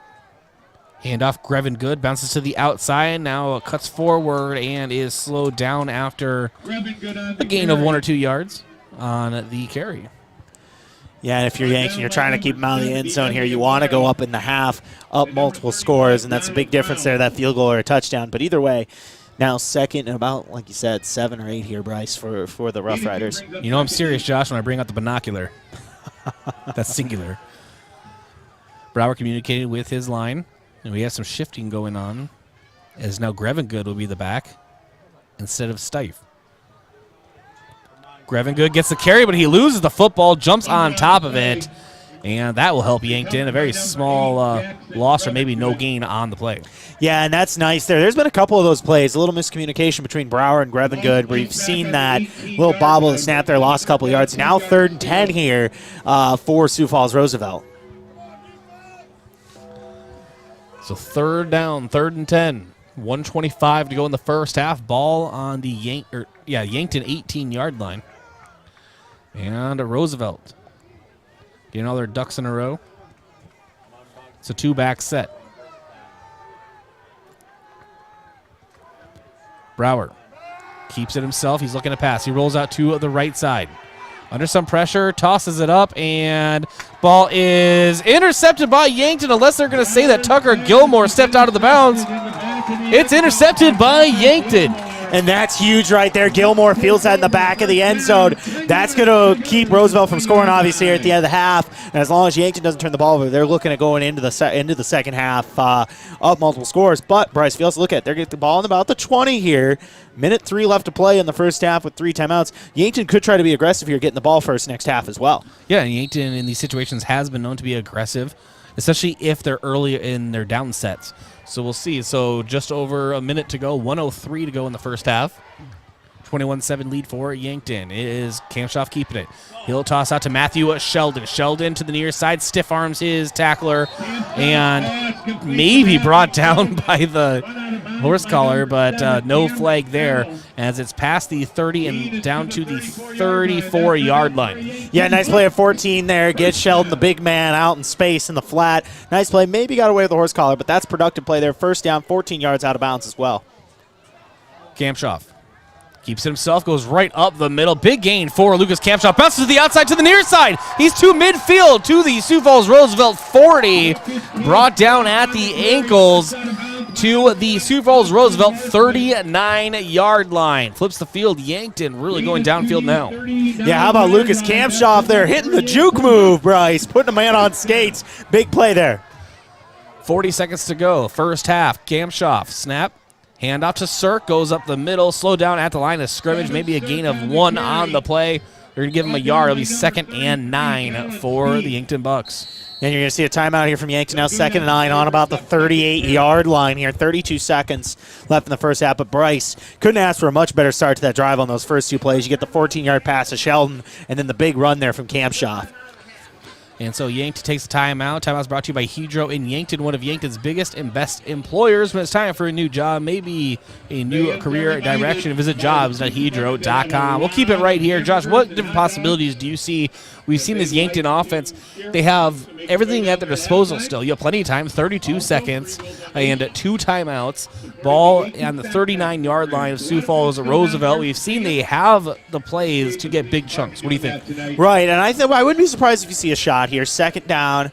Handoff, Grevin Good bounces to the outside, now cuts forward and is slowed down after a gain of 1 or 2 yards on the carry. Yeah, and if you're Yankton, you're trying to keep them out of the end zone here. You want to go up in the half, up multiple scores, and that's a big difference there, that field goal or a touchdown. But either way, now 2nd and about, like you said, 7 or 8 here, Bryce, for the Rough Riders. You know I'm serious, Josh, when I bring out the binocular. That's singular. Brower communicated with his line. And we have some shifting going on, as now Grevin Good will be the back instead of Stife. Grevin Good gets the carry, but he loses the football, jumps on top of it, And that will help Yankton. A very small loss or maybe no gain on the play. Yeah, and that's nice there. There's been a couple of those plays, a little miscommunication between Brower and Grevengood, where you've seen that little bobble and snap there, lost a couple of yards. Now 3rd and 10 here for Sioux Falls Roosevelt. So 3rd down, 3rd and 10. 1:25 to go in the first half. Ball on the Yankton 18-yard line. And Roosevelt getting all their ducks in a row. It's a 2-back set. Brower keeps it himself. He's looking to pass. He rolls out to the right side. Under some pressure, tosses it up, and ball is intercepted by Yankton, unless they're going to say that Tucker Gilmore stepped out of the bounds. It's intercepted by Yankton. And that's huge right there. Gilmore fields that in the back of the end zone. That's going to keep Roosevelt from scoring, obviously, here at the end of the half. And as long as Yankton doesn't turn the ball over, they're looking at going into the second half up multiple scores. But Bryce Fields, look at they're getting the ball in about the 20 here. Minute 3 left to play in the first half with 3 timeouts. Yankton could try to be aggressive here, getting the ball first next half as well. Yeah, and Yankton in these situations has been known to be aggressive, especially if they're early in their down sets. So we'll see. So just over a minute to go, 1:03 to go in the first half. 21-7 lead for Yankton. It is Kamshoff keeping it. He'll toss out to Matthew Sheldon. Sheldon to the near side, stiff arms his tackler, and maybe brought down by the horse collar, but no flag there as it's past the 30 and down to the 34-yard line. Yeah, nice play at 14 there. Gets Sheldon, the big man, out in space in the flat. Nice play. Maybe got away with the horse collar, but that's productive play there. First down, 14 yards out of bounds as well. Kamshoff keeps it himself, goes right up the middle. Big gain for Lucas Kamshoff. Bounces to the outside to the near side. He's to midfield to the Sioux Falls Roosevelt 40. Brought down at the ankles to the Sioux Falls Roosevelt 39-yard line. Flips the field. Yankton really going downfield now. Yeah, how about Lucas Kamshoff there hitting the juke move, Bryce. Putting a man on skates. Big play there. 40 seconds to go. First half. Kamshoff snap. Hand off to Cirk, goes up the middle, slow down at the line of scrimmage, maybe a gain of 1 on the play. They're going to give him a yard. It'll be 2nd and 9 for the Yankton Bucks. And you're going to see a timeout here from Yankton now, 2nd and 9 on about the 38-yard line here. 32 seconds left in the first half, but Bryce couldn't ask for a much better start to that drive on those first 2 plays. You get the 14-yard pass to Sheldon, and then the big run there from Kamshoff. And so Yankton takes a timeout. Timeout's brought to you by Hedro in Yankton, one of Yankton's biggest and best employers. When it's time for a new job, maybe a new career direction, visit jobs.hedro.com. We'll keep it right here. Josh, what different possibilities do you see? We've seen this Yankton offense. They have everything at their disposal still. You have plenty of time, 32 seconds, and 2 timeouts. Ball on the 39-yard line of Sioux Falls Roosevelt. We've seen they have the plays to get big chunks. What do you think? Right, and I wouldn't be surprised if you see a shot here. 2nd down.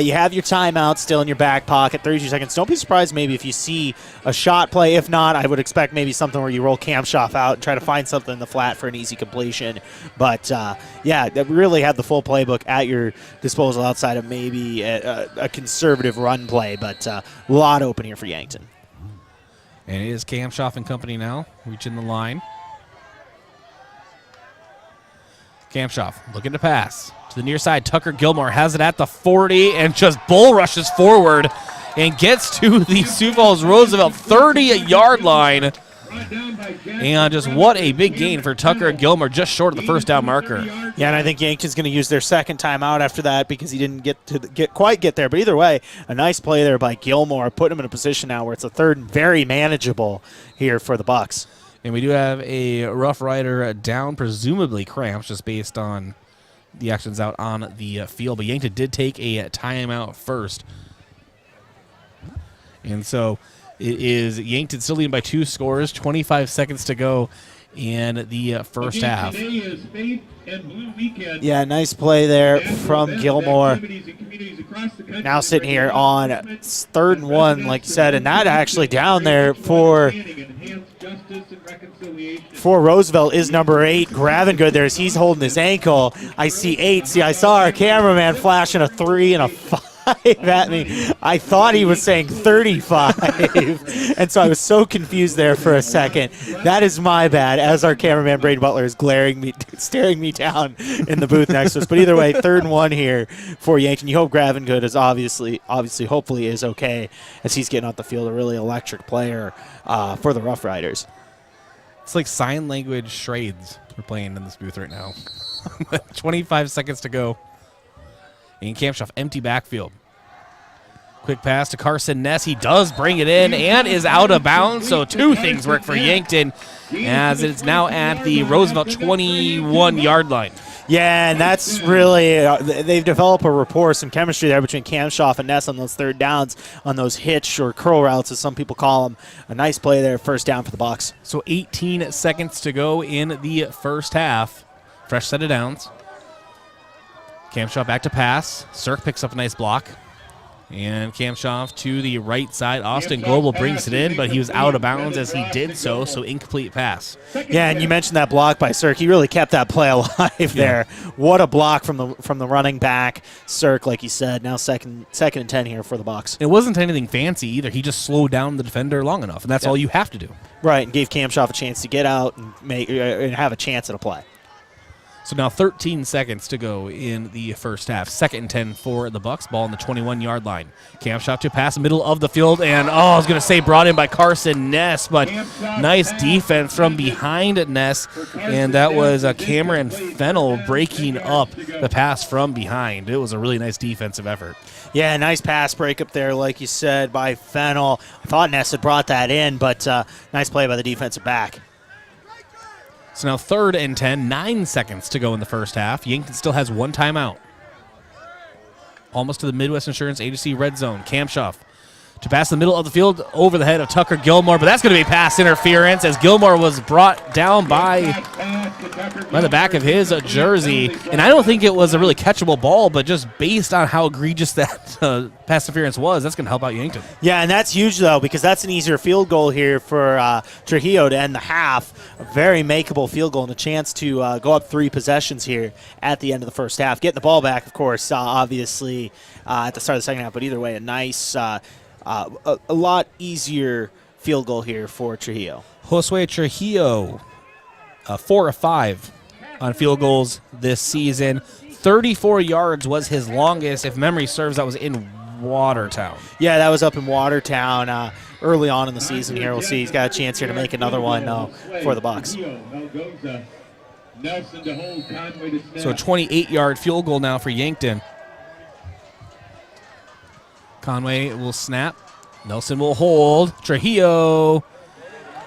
You have your timeout still in your back pocket, 32 seconds. Don't be surprised maybe if you see a shot play. If not, I would expect maybe something where you roll Kamshoff out and try to find something in the flat for an easy completion. But, yeah, that really have the full playbook at your disposal outside of maybe a conservative run play. But a lot open here for Yankton. And it is Kamshoff and company now, reaching the line. Kamshoff looking to pass to the near side. Tucker Gilmore has it at the 40 and just bull rushes forward and gets to the Sioux Falls Roosevelt 30-yard line. And just what a big gain for Tucker Gilmore, just short of the first down marker. Yeah, and I think Yankton's going to use their second timeout after that because he didn't quite get there. But either way, a nice play there by Gilmore, putting him in a position now where it's a 3rd and very manageable here for the Bucks. And we do have a Rough Rider down, presumably cramps, just based on the actions out on the field. But Yankton did take a timeout first. And so it is Yankton still leading by 2 scores, 25 seconds to go in the first half. Yeah, nice play there from Gilmore. Now sitting here on 3rd and 1, like you said, and that actually down there for Roosevelt is number 8, Gravengood there as he's holding his ankle. I see 8. See, I saw our cameraman flashing a 3 and a 5. at me. I thought he was saying 35, and so I was so confused there for a second. That is my bad, as our cameraman Brayden Butler is staring me down in the booth next to us. But either way, 3rd and 1 here for Yankton. You hope Gravengood is obviously, hopefully is okay as he's getting off the field. A really electric player for the Rough Riders. It's like sign language charades we're playing in this booth right now. 25 seconds to go. And Kamshoff, empty backfield. Quick pass to Carson Ness. He does bring it in and is out of bounds. So 2 things work for Yankton as it's now at the Roosevelt 21-yard line. Yeah, and that's really, they've developed a rapport, some chemistry there between Kamshoff and Ness on those 3rd downs, on those hitch or curl routes, as some people call them. A nice play there, 1st down for the Bucks. So 18 seconds to go in the first half. Fresh set of downs. Kamshoff back to pass. Cirk picks up a nice block. And Kamshoff to the right side. Austin Global brings it in, but he was out of bounds as he did so incomplete pass. Yeah, and you mentioned that block by Cirk. He really kept that play alive there. What a block from the running back, Cirk, like you said. Now second and 10 here for the Bucks. It wasn't anything fancy either. He just slowed down the defender long enough, and that's all you have to do. Right, and gave Kamshoff a chance to get out and have a chance at a play. So now 13 seconds to go in the first half. 2nd and 10 for the Bucks. Ball on the 21-yard line. Kamshoff to pass, middle of the field, and I was going to say brought in by Carson Ness, but nice defense from behind Ness, and that was Cameron Fennell breaking up the pass from behind. It was a really nice defensive effort. Yeah, nice pass break up there, like you said, by Fennell. I thought Ness had brought that in, but nice play by the defensive back. So now 3rd and 10, 9 seconds to go in the first half. Yankton still has 1 timeout. Almost to the Midwest Insurance Agency red zone. Kamshoff to pass the middle of the field over the head of Tucker Gilmore, but that's going to be pass interference as Gilmore was brought down by the back of his jersey. And I don't think it was a really catchable ball, but just based on how egregious that pass interference was, that's going to help out Yankton. Yeah, and that's huge, though, because that's an easier field goal here for Trujillo to end the half. A very makeable field goal and a chance to go up 3 possessions here at the end of the first half. Getting the ball back, of course, obviously at the start of the second half, but either way, a nice a lot easier field goal here for Trujillo. Josue Trujillo, 4 of 5 on field goals this season. 34 yards was his longest. If memory serves, that was in Watertown. Yeah, that was up in Watertown early on in the season here. We'll see. He's got a chance here to make another one for the Bucks. So a 28-yard field goal now for Yankton. Conway will snap. Nelson will hold. Trujillo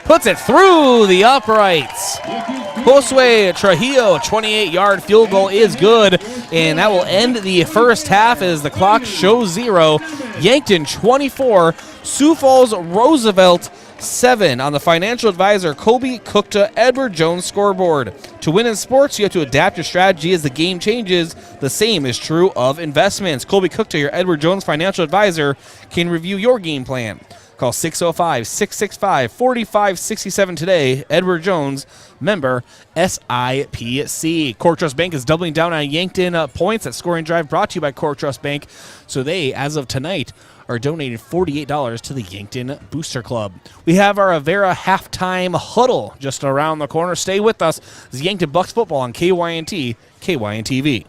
puts it through the uprights. Josue Trujillo, 28-yard field goal is good, and that will end the first half as the clock shows 0. Yankton 24, Sioux Falls Roosevelt 7 on the financial advisor Kobe Cookta Edward Jones scoreboard. To win in sports, you have to adapt your strategy as the game changes. The same is true of investments. Kobe Cookta, your Edward Jones financial advisor, can review your game plan. Call 605-665-4567 today. Edward Jones, member SIPC. Core Trust Bank is doubling down on Yankton points. That scoring drive brought to you by Core Trust Bank. So they, as of tonight, are donating $48 to the Yankton Booster Club. We have our Avera halftime huddle just around the corner. Stay with us. This is Yankton Bucks football on KYNT, KYNTV.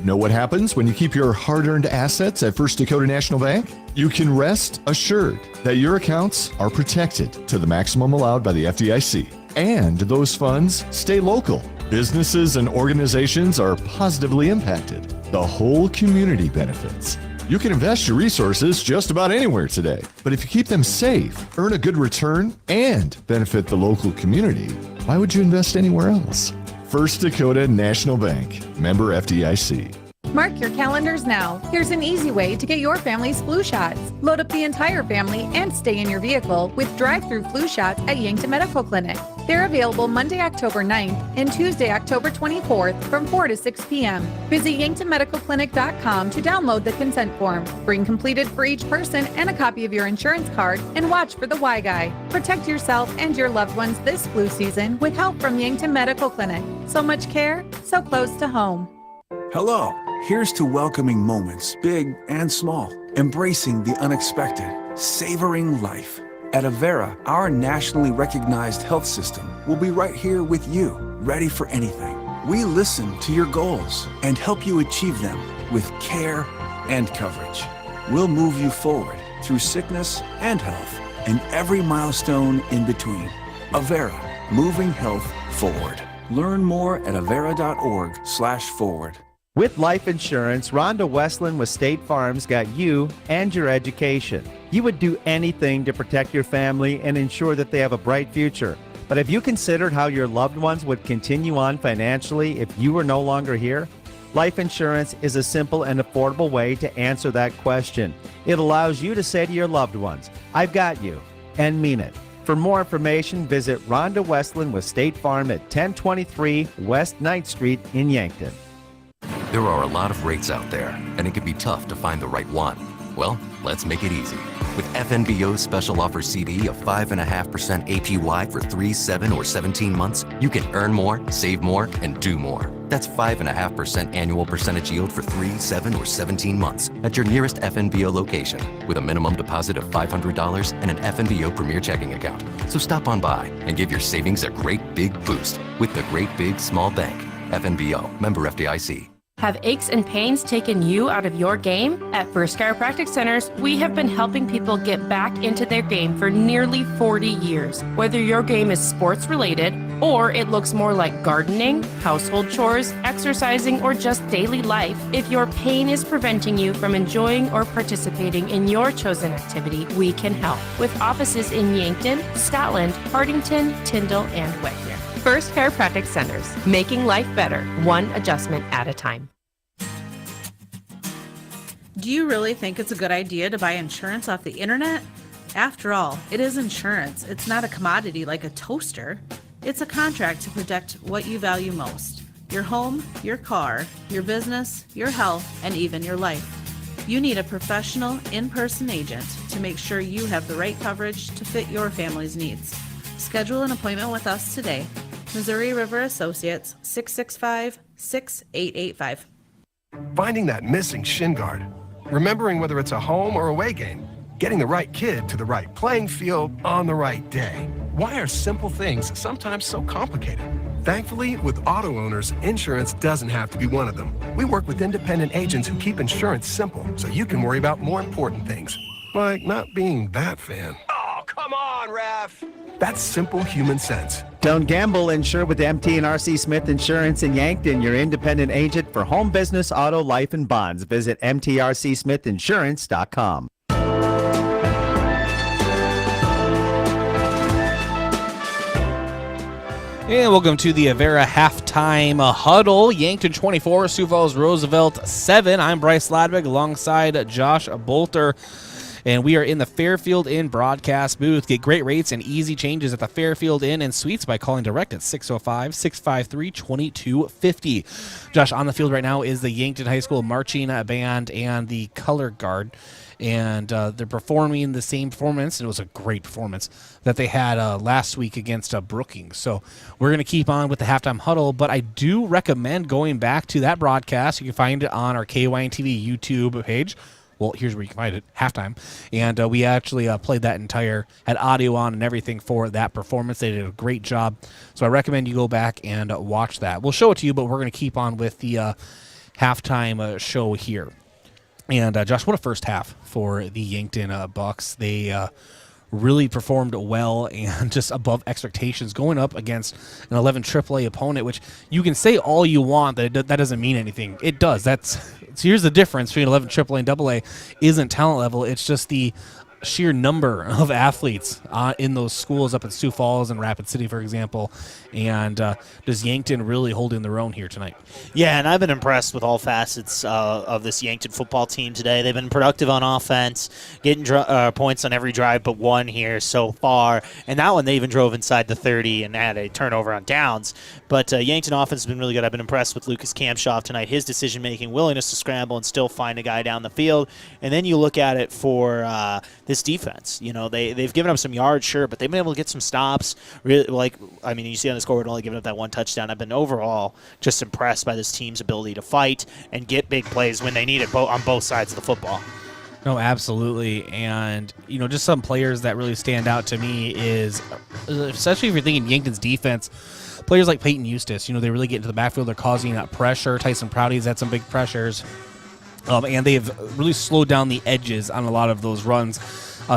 Know what happens when you keep your hard-earned assets at First Dakota National Bank? You can rest assured that your accounts are protected to the maximum allowed by the FDIC. And those funds stay local. Businesses and organizations are positively impacted. The whole community benefits. You can invest your resources just about anywhere today. But if you keep them safe, earn a good return, and benefit the local community, why would you invest anywhere else? First Dakota National Bank, member FDIC. Mark your calendars now. Here's an easy way to get your family's flu shots. Load up the entire family and stay in your vehicle with drive-through flu shots at Yankton Medical Clinic. They're available Monday, October 9th and Tuesday, October 24th from 4 to 6 p.m. Visit yanktonmedicalclinic.com to download the consent form. Bring completed for each person and a copy of your insurance card and watch for the Y Guy. Protect yourself and your loved ones this flu season with help from Yankton Medical Clinic. So much care, so close to home. Hello, Here's to welcoming moments, big and small, embracing the unexpected, savoring life. At Avera, our nationally recognized health system will be right here with you, ready for anything. We listen to your goals and help you achieve them with care and coverage. We'll move you forward through sickness and health and every milestone in between. Avera, moving health forward. Learn more at avera.org/forward. With life insurance, Rhonda Westland with State Farm's got you and your education. You would do anything to protect your family and ensure that they have a bright future. But have you considered how your loved ones would continue on financially if you were no longer here? Life insurance is a simple and affordable way to answer that question. It allows you to say to your loved ones, "I've got you," and mean it. For more information, visit Rhonda Westland with State Farm at 1023 West 9th Street in Yankton. There are a lot of rates out there, and it can be tough to find the right one. Well, let's make it easy. With FNBO's special offer CD of 5.5% APY for 3, 7, or 17 months, you can earn more, save more, and do more. That's 5.5% annual percentage yield for 3, 7, or 17 months at your nearest FNBO location with a minimum deposit of $500 and an FNBO Premier Checking account. So stop on by and give your savings a great big boost with the Great Big Small Bank. FNBO, member FDIC. Have aches and pains taken you out of your game? At First Chiropractic Centers, we have been helping people get back into their game for nearly 40 years. Whether your game is sports related, or it looks more like gardening, household chores, exercising, or just daily life, if your pain is preventing you from enjoying or participating in your chosen activity, we can help. With offices in Yankton, Scotland, Hardington, Tyndall, and Wegner. First Chiropractic Centers, making life better, one adjustment at a time. Do you really think it's a good idea to buy insurance off the internet? After all, it is insurance. It's not a commodity like a toaster. It's a contract to protect what you value most: your home, your car, your business, your health, and even your life. You need a professional, in-person agent to make sure you have the right coverage to fit your family's needs. Schedule an appointment with us today. Missouri River Associates, 665-6885. Finding that missing shin guard. Remembering whether it's a home or away game. Getting the right kid to the right playing field on the right day. Why are simple things sometimes so complicated? Thankfully, with auto owners, insurance doesn't have to be one of them. We work with independent agents who keep insurance simple so you can worry about more important things, like not being that fan. Oh, come on, ref. That's simple human sense. Don't gamble, insure with MT&RC Smith Insurance in Yankton, your independent agent for home, business, auto, life, and bonds. Visit mtrcsmithinsurance.com. And welcome to the Avera halftime huddle. Yankton 24, Sioux Falls Roosevelt 7. I'm Bryce Ladwig alongside Josh Boelter. And we are in the Fairfield Inn broadcast booth. Get great rates and easy changes at the Fairfield Inn and Suites by calling direct at 605-653-2250. Josh, on the field right now is the Yankton High School Marching Band and the Color Guard. And they're performing the same performance, and it was a great performance, that they had last week against Brookings. So we're going to keep on with the halftime huddle, but I do recommend going back to that broadcast. You can find it on our KYNTV YouTube page. Well, here's where you can find it, halftime. And we actually played that had audio on and everything for that performance. They did a great job. So I recommend you go back and watch that. We'll show it to you, but we're going to keep on with the halftime show here. And Josh, what a first half for the Yankton Bucks. They really performed well and just above expectations going up against an 11 AAA opponent, which you can say all you want that that doesn't mean anything. It does. So here's the difference between 11 AAA and AA isn't talent level. It's just the sheer number of athletes in those schools up at Sioux Falls and Rapid City, for example. And does Yankton really holding their own here tonight? Yeah, and I've been impressed with all facets of this Yankton football team today. They've been productive on offense, getting points on every drive but one here so far. And that one, they even drove inside the 30 and had a turnover on downs. But Yankton offense has been really good. I've been impressed with Lucas Kamshoff tonight, his decision-making, willingness to scramble and still find a guy down the field. And then you look at it for this defense. You know, they've given up some yards, sure, but they've been able to get some stops. Really, you see on the scoreboard only giving up that one touchdown. I've been overall just impressed by this team's ability to fight and get big plays when they need it on both sides of the football. No, absolutely. And, just some players that really stand out to me is, especially if you're thinking Yankton's defense, players like Peyton Eustace, they really get into the backfield. They're causing pressure. Tyson Prouty's had some big pressures. And they've really slowed down the edges on a lot of those runs.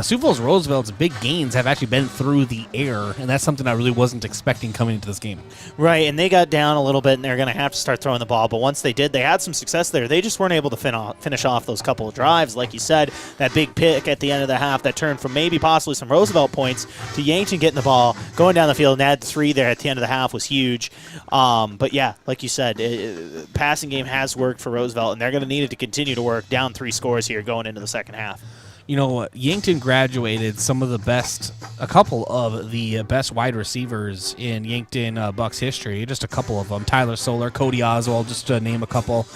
Sioux Roosevelt's big gains have actually been through the air, and that's something I really wasn't expecting coming into this game. Right, and they got down a little bit, and they're going to have to start throwing the ball. But once they did, they had some success there. They just weren't able to finish off those couple of drives. Like you said, that big pick at the end of the half that turned from maybe possibly some Roosevelt points to Yankton getting the ball, going down the field, and add 3 there at the end of the half was huge. But, yeah, like you said, passing game has worked for Roosevelt, and they're going to need it to continue to work, down 3 scores here going into the second half. Yankton graduated a couple of the best wide receivers in Yankton Bucks history, just a couple of them. Tyler Solar, Cody Oswald, just to name a couple.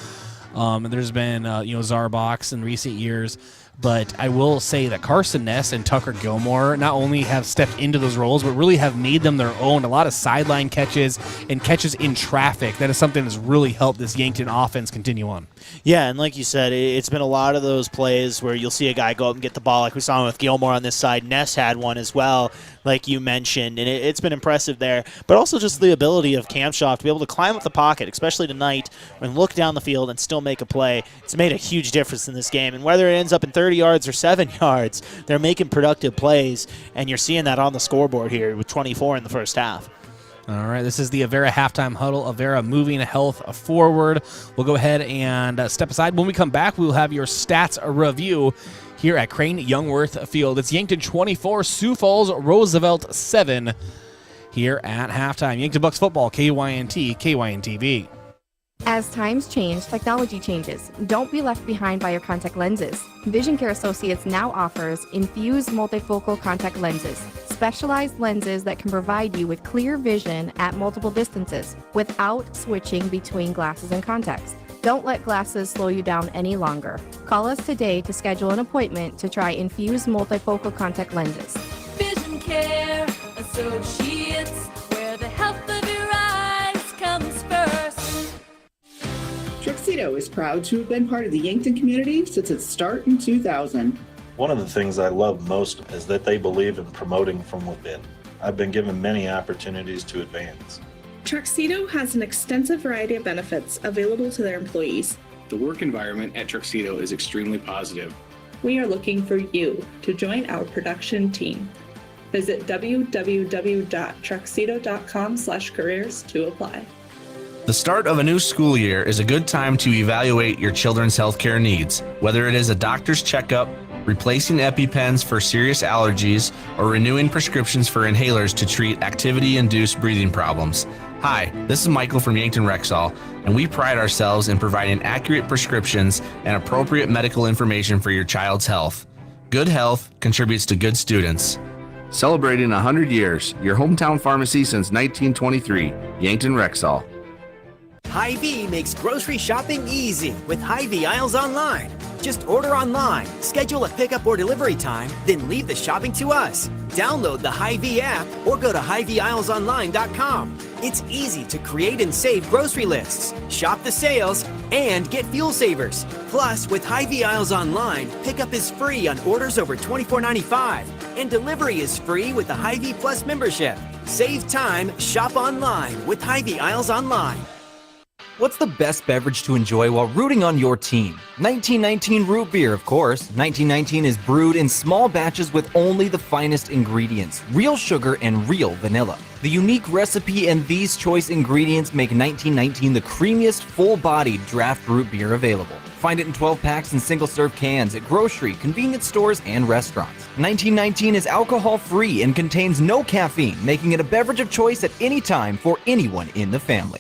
There's been, Zarbox in recent years. But I will say that Carson Ness and Tucker Gilmore not only have stepped into those roles, but really have made them their own. A lot of sideline catches and catches in traffic. That is something that's really helped this Yankton offense continue on. Yeah, and like you said, it's been a lot of those plays where you'll see a guy go up and get the ball, like we saw with Gilmore on this side. Ness had one as well, like you mentioned, and it's been impressive there. But also just the ability of Kamshoff to be able to climb up the pocket, especially tonight, and look down the field and still make a play. It's made a huge difference in this game. And whether it ends up in 30 yards or 7 yards, they're making productive plays, and you're seeing that on the scoreboard here with 24 in the first half. All right, this is the Avera halftime huddle. Avera moving health forward. We'll go ahead and step aside. When we come back, we'll have your stats review here at Crane-Youngworth Field. It's Yankton 24, Sioux Falls Roosevelt 7 here at halftime. Yankton Bucks football, KYNT, KYNTV. As times change, technology changes. Don't be left behind by your contact lenses. Vision Care Associates now offers infused multifocal contact lenses, specialized lenses that can provide you with clear vision at multiple distances without switching between glasses and contacts. Don't let glasses slow you down any longer. Call us today to schedule an appointment to try infused multifocal contact lenses. Vision Care Associates, where the health of your eyes comes first. Tuxedo is proud to have been part of the Yankton community since its start in 2000. One of the things I love most is that they believe in promoting from within. I've been given many opportunities to advance. Tuxedo has an extensive variety of benefits available to their employees. The work environment at Tuxedo is extremely positive. We are looking for you to join our production team. Visit www.tuxedo.com/careers to apply. The start of a new school year is a good time to evaluate your children's healthcare needs, whether it is a doctor's checkup, replacing EpiPens for serious allergies, or renewing prescriptions for inhalers to treat activity-induced breathing problems. Hi, this is Michael from Yankton Rexall, and we pride ourselves in providing accurate prescriptions and appropriate medical information for your child's health. Good health contributes to good students. Celebrating 100 years, your hometown pharmacy since 1923, Yankton Rexall. Hy-Vee makes grocery shopping easy with Hy-Vee Aisles Online. Just order online, schedule a pickup or delivery time, then leave the shopping to us. Download the Hy-Vee app or go to HyVeeAislesOnline.com. It's easy to create and save grocery lists, shop the sales, and get fuel savers. Plus, with Hy-Vee Aisles Online, pickup is free on orders over $24.95, and delivery is free with the Hy-Vee Plus membership. Save time, shop online with Hy-Vee Aisles Online. What's the best beverage to enjoy while rooting on your team? 1919 root beer, of course. 1919 is brewed in small batches with only the finest ingredients, real sugar and real vanilla. The unique recipe and these choice ingredients make 1919 the creamiest, full-bodied draft root beer available. Find it in 12 packs and single-serve cans at grocery, convenience stores, and restaurants. 1919 is alcohol-free and contains no caffeine, making it a beverage of choice at any time for anyone in the family.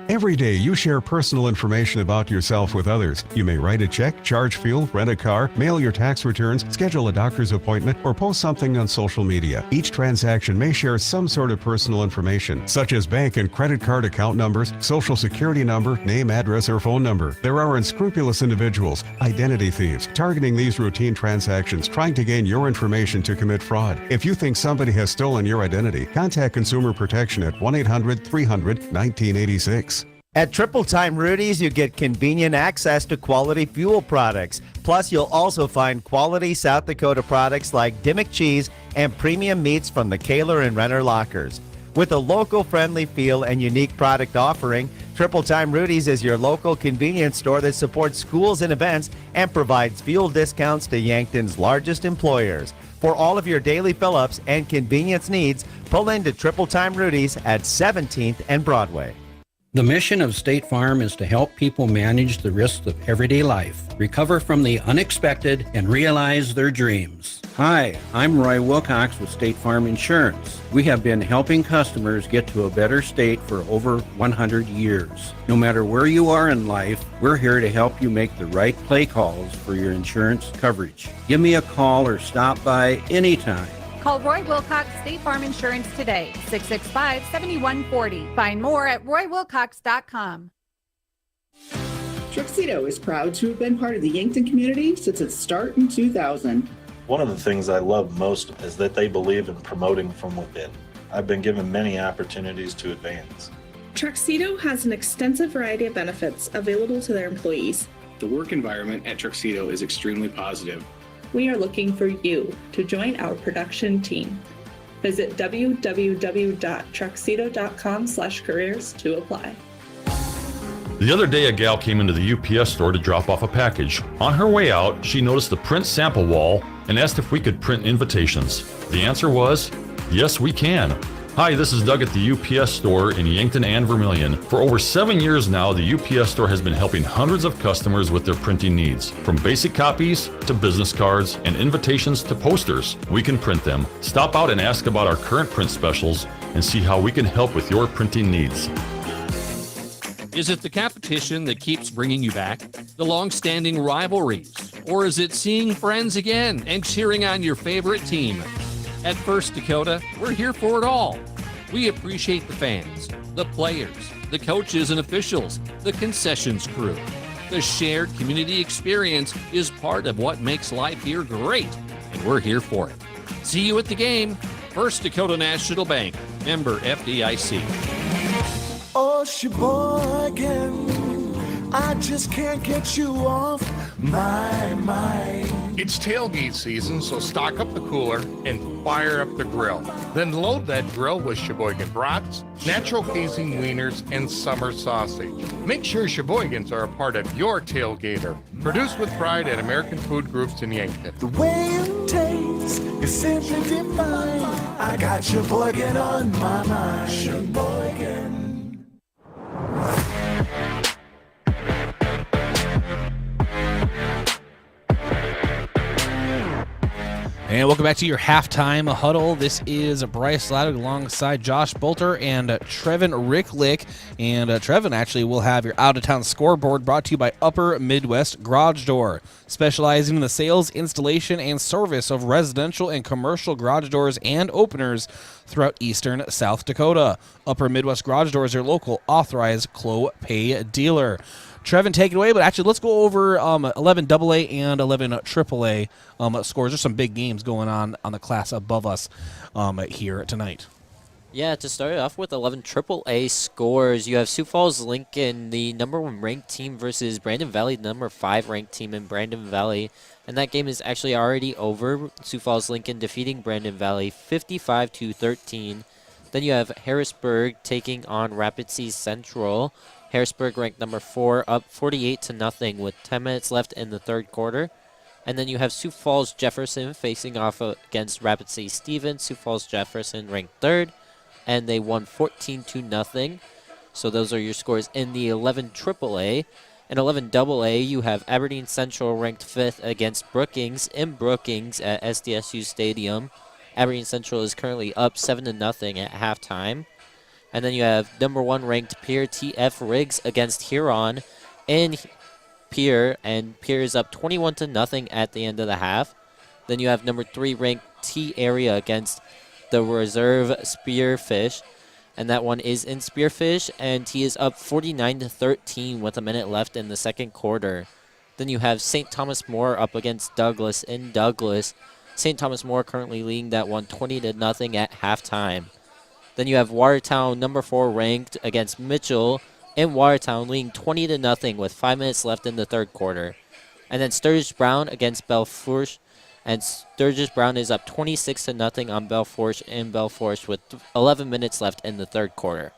Every day you share personal information about yourself with others. You may write a check, charge fuel, rent a car, mail your tax returns, schedule a doctor's appointment, or post something on social media. Each transaction may share some sort of personal information, such as bank and credit card account numbers, social security number, name, address, or phone number. There are unscrupulous individuals, identity thieves, targeting these routine transactions, trying to gain your information to commit fraud. If you think somebody has stolen your identity, contact Consumer Protection at 1-800-300-1986. At Triple Time Rudy's, you get convenient access to quality fuel products. Plus, you'll also find quality South Dakota products like Dimmock cheese and premium meats from the Kaler and Renner lockers. With a local-friendly feel and unique product offering, Triple Time Rudy's is your local convenience store that supports schools and events and provides fuel discounts to Yankton's largest employers. For all of your daily fill-ups and convenience needs, pull into Triple Time Rudy's at 17th and Broadway. The mission of State Farm is to help people manage the risks of everyday life, recover from the unexpected, and realize their dreams. Hi, I'm Roy Wilcox with State Farm Insurance. We have been helping customers get to a better state for over 100 years. No matter where you are in life, we're here to help you make the right play calls for your insurance coverage. Give me a call or stop by anytime. Call Roy Wilcox State Farm Insurance today, 665-7140. Find more at roywilcox.com. Truxedo is proud to have been part of the Yankton community since its start in 2000. One of the things I love most is that they believe in promoting from within. I've been given many opportunities to advance. Truxedo has an extensive variety of benefits available to their employees. The work environment at Truxedo is extremely positive. We are looking for you to join our production team. Visit www.truxedo.com/careers to apply. The other day, a gal came into the UPS store to drop off a package. On her way out, she noticed the print sample wall and asked if we could print invitations. The answer was, yes, we can. Hi, this is Doug at the UPS store in Yankton and Vermilion. For over 7 years now, the UPS store has been helping hundreds of customers with their printing needs. From basic copies to business cards and invitations to posters, we can print them. Stop out and ask about our current print specials and see how we can help with your printing needs. Is it the competition that keeps bringing you back? The long-standing rivalries? Or is it seeing friends again and cheering on your favorite team? At First Dakota, we're here for it all. We appreciate the fans, the players, the coaches and officials, the concessions crew. The shared community experience is part of what makes life here great, and we're here for it. See you at the game. First Dakota National Bank, member FDIC. Oh, Sheboygan, I just can't get you off my mind. It's tailgate season, so stock up the cooler and fire up the grill. Then load that grill with Sheboygan brats, natural casing wieners, and summer sausage. Make sure Sheboygans are a part of your tailgater. Produced with pride at American Food Groups in Yankton. The way it tastes is simply divine. I got Sheboygan on my mind. Sheboygan. And welcome back to your halftime huddle. This is Bryce Ladwig alongside Josh Boelter and Trevin Ricklick. And Trevin actually will have your out-of-town scoreboard brought to you by Upper Midwest Garage Door, specializing in the sales, installation, and service of residential and commercial garage doors and openers throughout eastern South Dakota. Upper Midwest Garage Door is your local authorized Clopay dealer. Trevin, take it away, but actually let's go over 11 AA and 11 AAA scores. There's some big games going on the class above us here tonight. Yeah, to start off with 11 AAA scores, you have Sioux Falls Lincoln, the #1 ranked team, versus Brandon Valley, the #5 ranked team in Brandon Valley. And that game is actually already over. Sioux Falls Lincoln defeating Brandon Valley 55-13. Then you have Harrisburg taking on Rapid City Central. Harrisburg ranked #4, up 48-0 with 10 minutes left in the third quarter. And then you have Sioux Falls Jefferson facing off against Rapid City Stevens. Sioux Falls Jefferson ranked 3rd, and they won 14-0. So those are your scores in the 11 AAA. In 11 AA, you have Aberdeen Central ranked 5th against Brookings in Brookings at SDSU Stadium. Aberdeen Central is currently up 7-0 at halftime. And then you have number 1 ranked Pierre TF Riggs against Huron in Pierre, and Pierre is up 21-0 at the end of the half. Then you have number 3 ranked T Area against the reserve Spearfish, and that one is in Spearfish, and T is up 49-13 with a minute left in the second quarter. Then you have St. Thomas More up against Douglas in Douglas. St. Thomas More currently leading that one 20-0 at halftime. Then you have Watertown, number 4 ranked, against Mitchell in Watertown, leading 20-0 with 5 minutes left in the third quarter. And then Sturgis Brown against Belfourche, and Sturgis Brown is up 26-0 on Belfourche in Belfourche with 11 minutes left in the third quarter.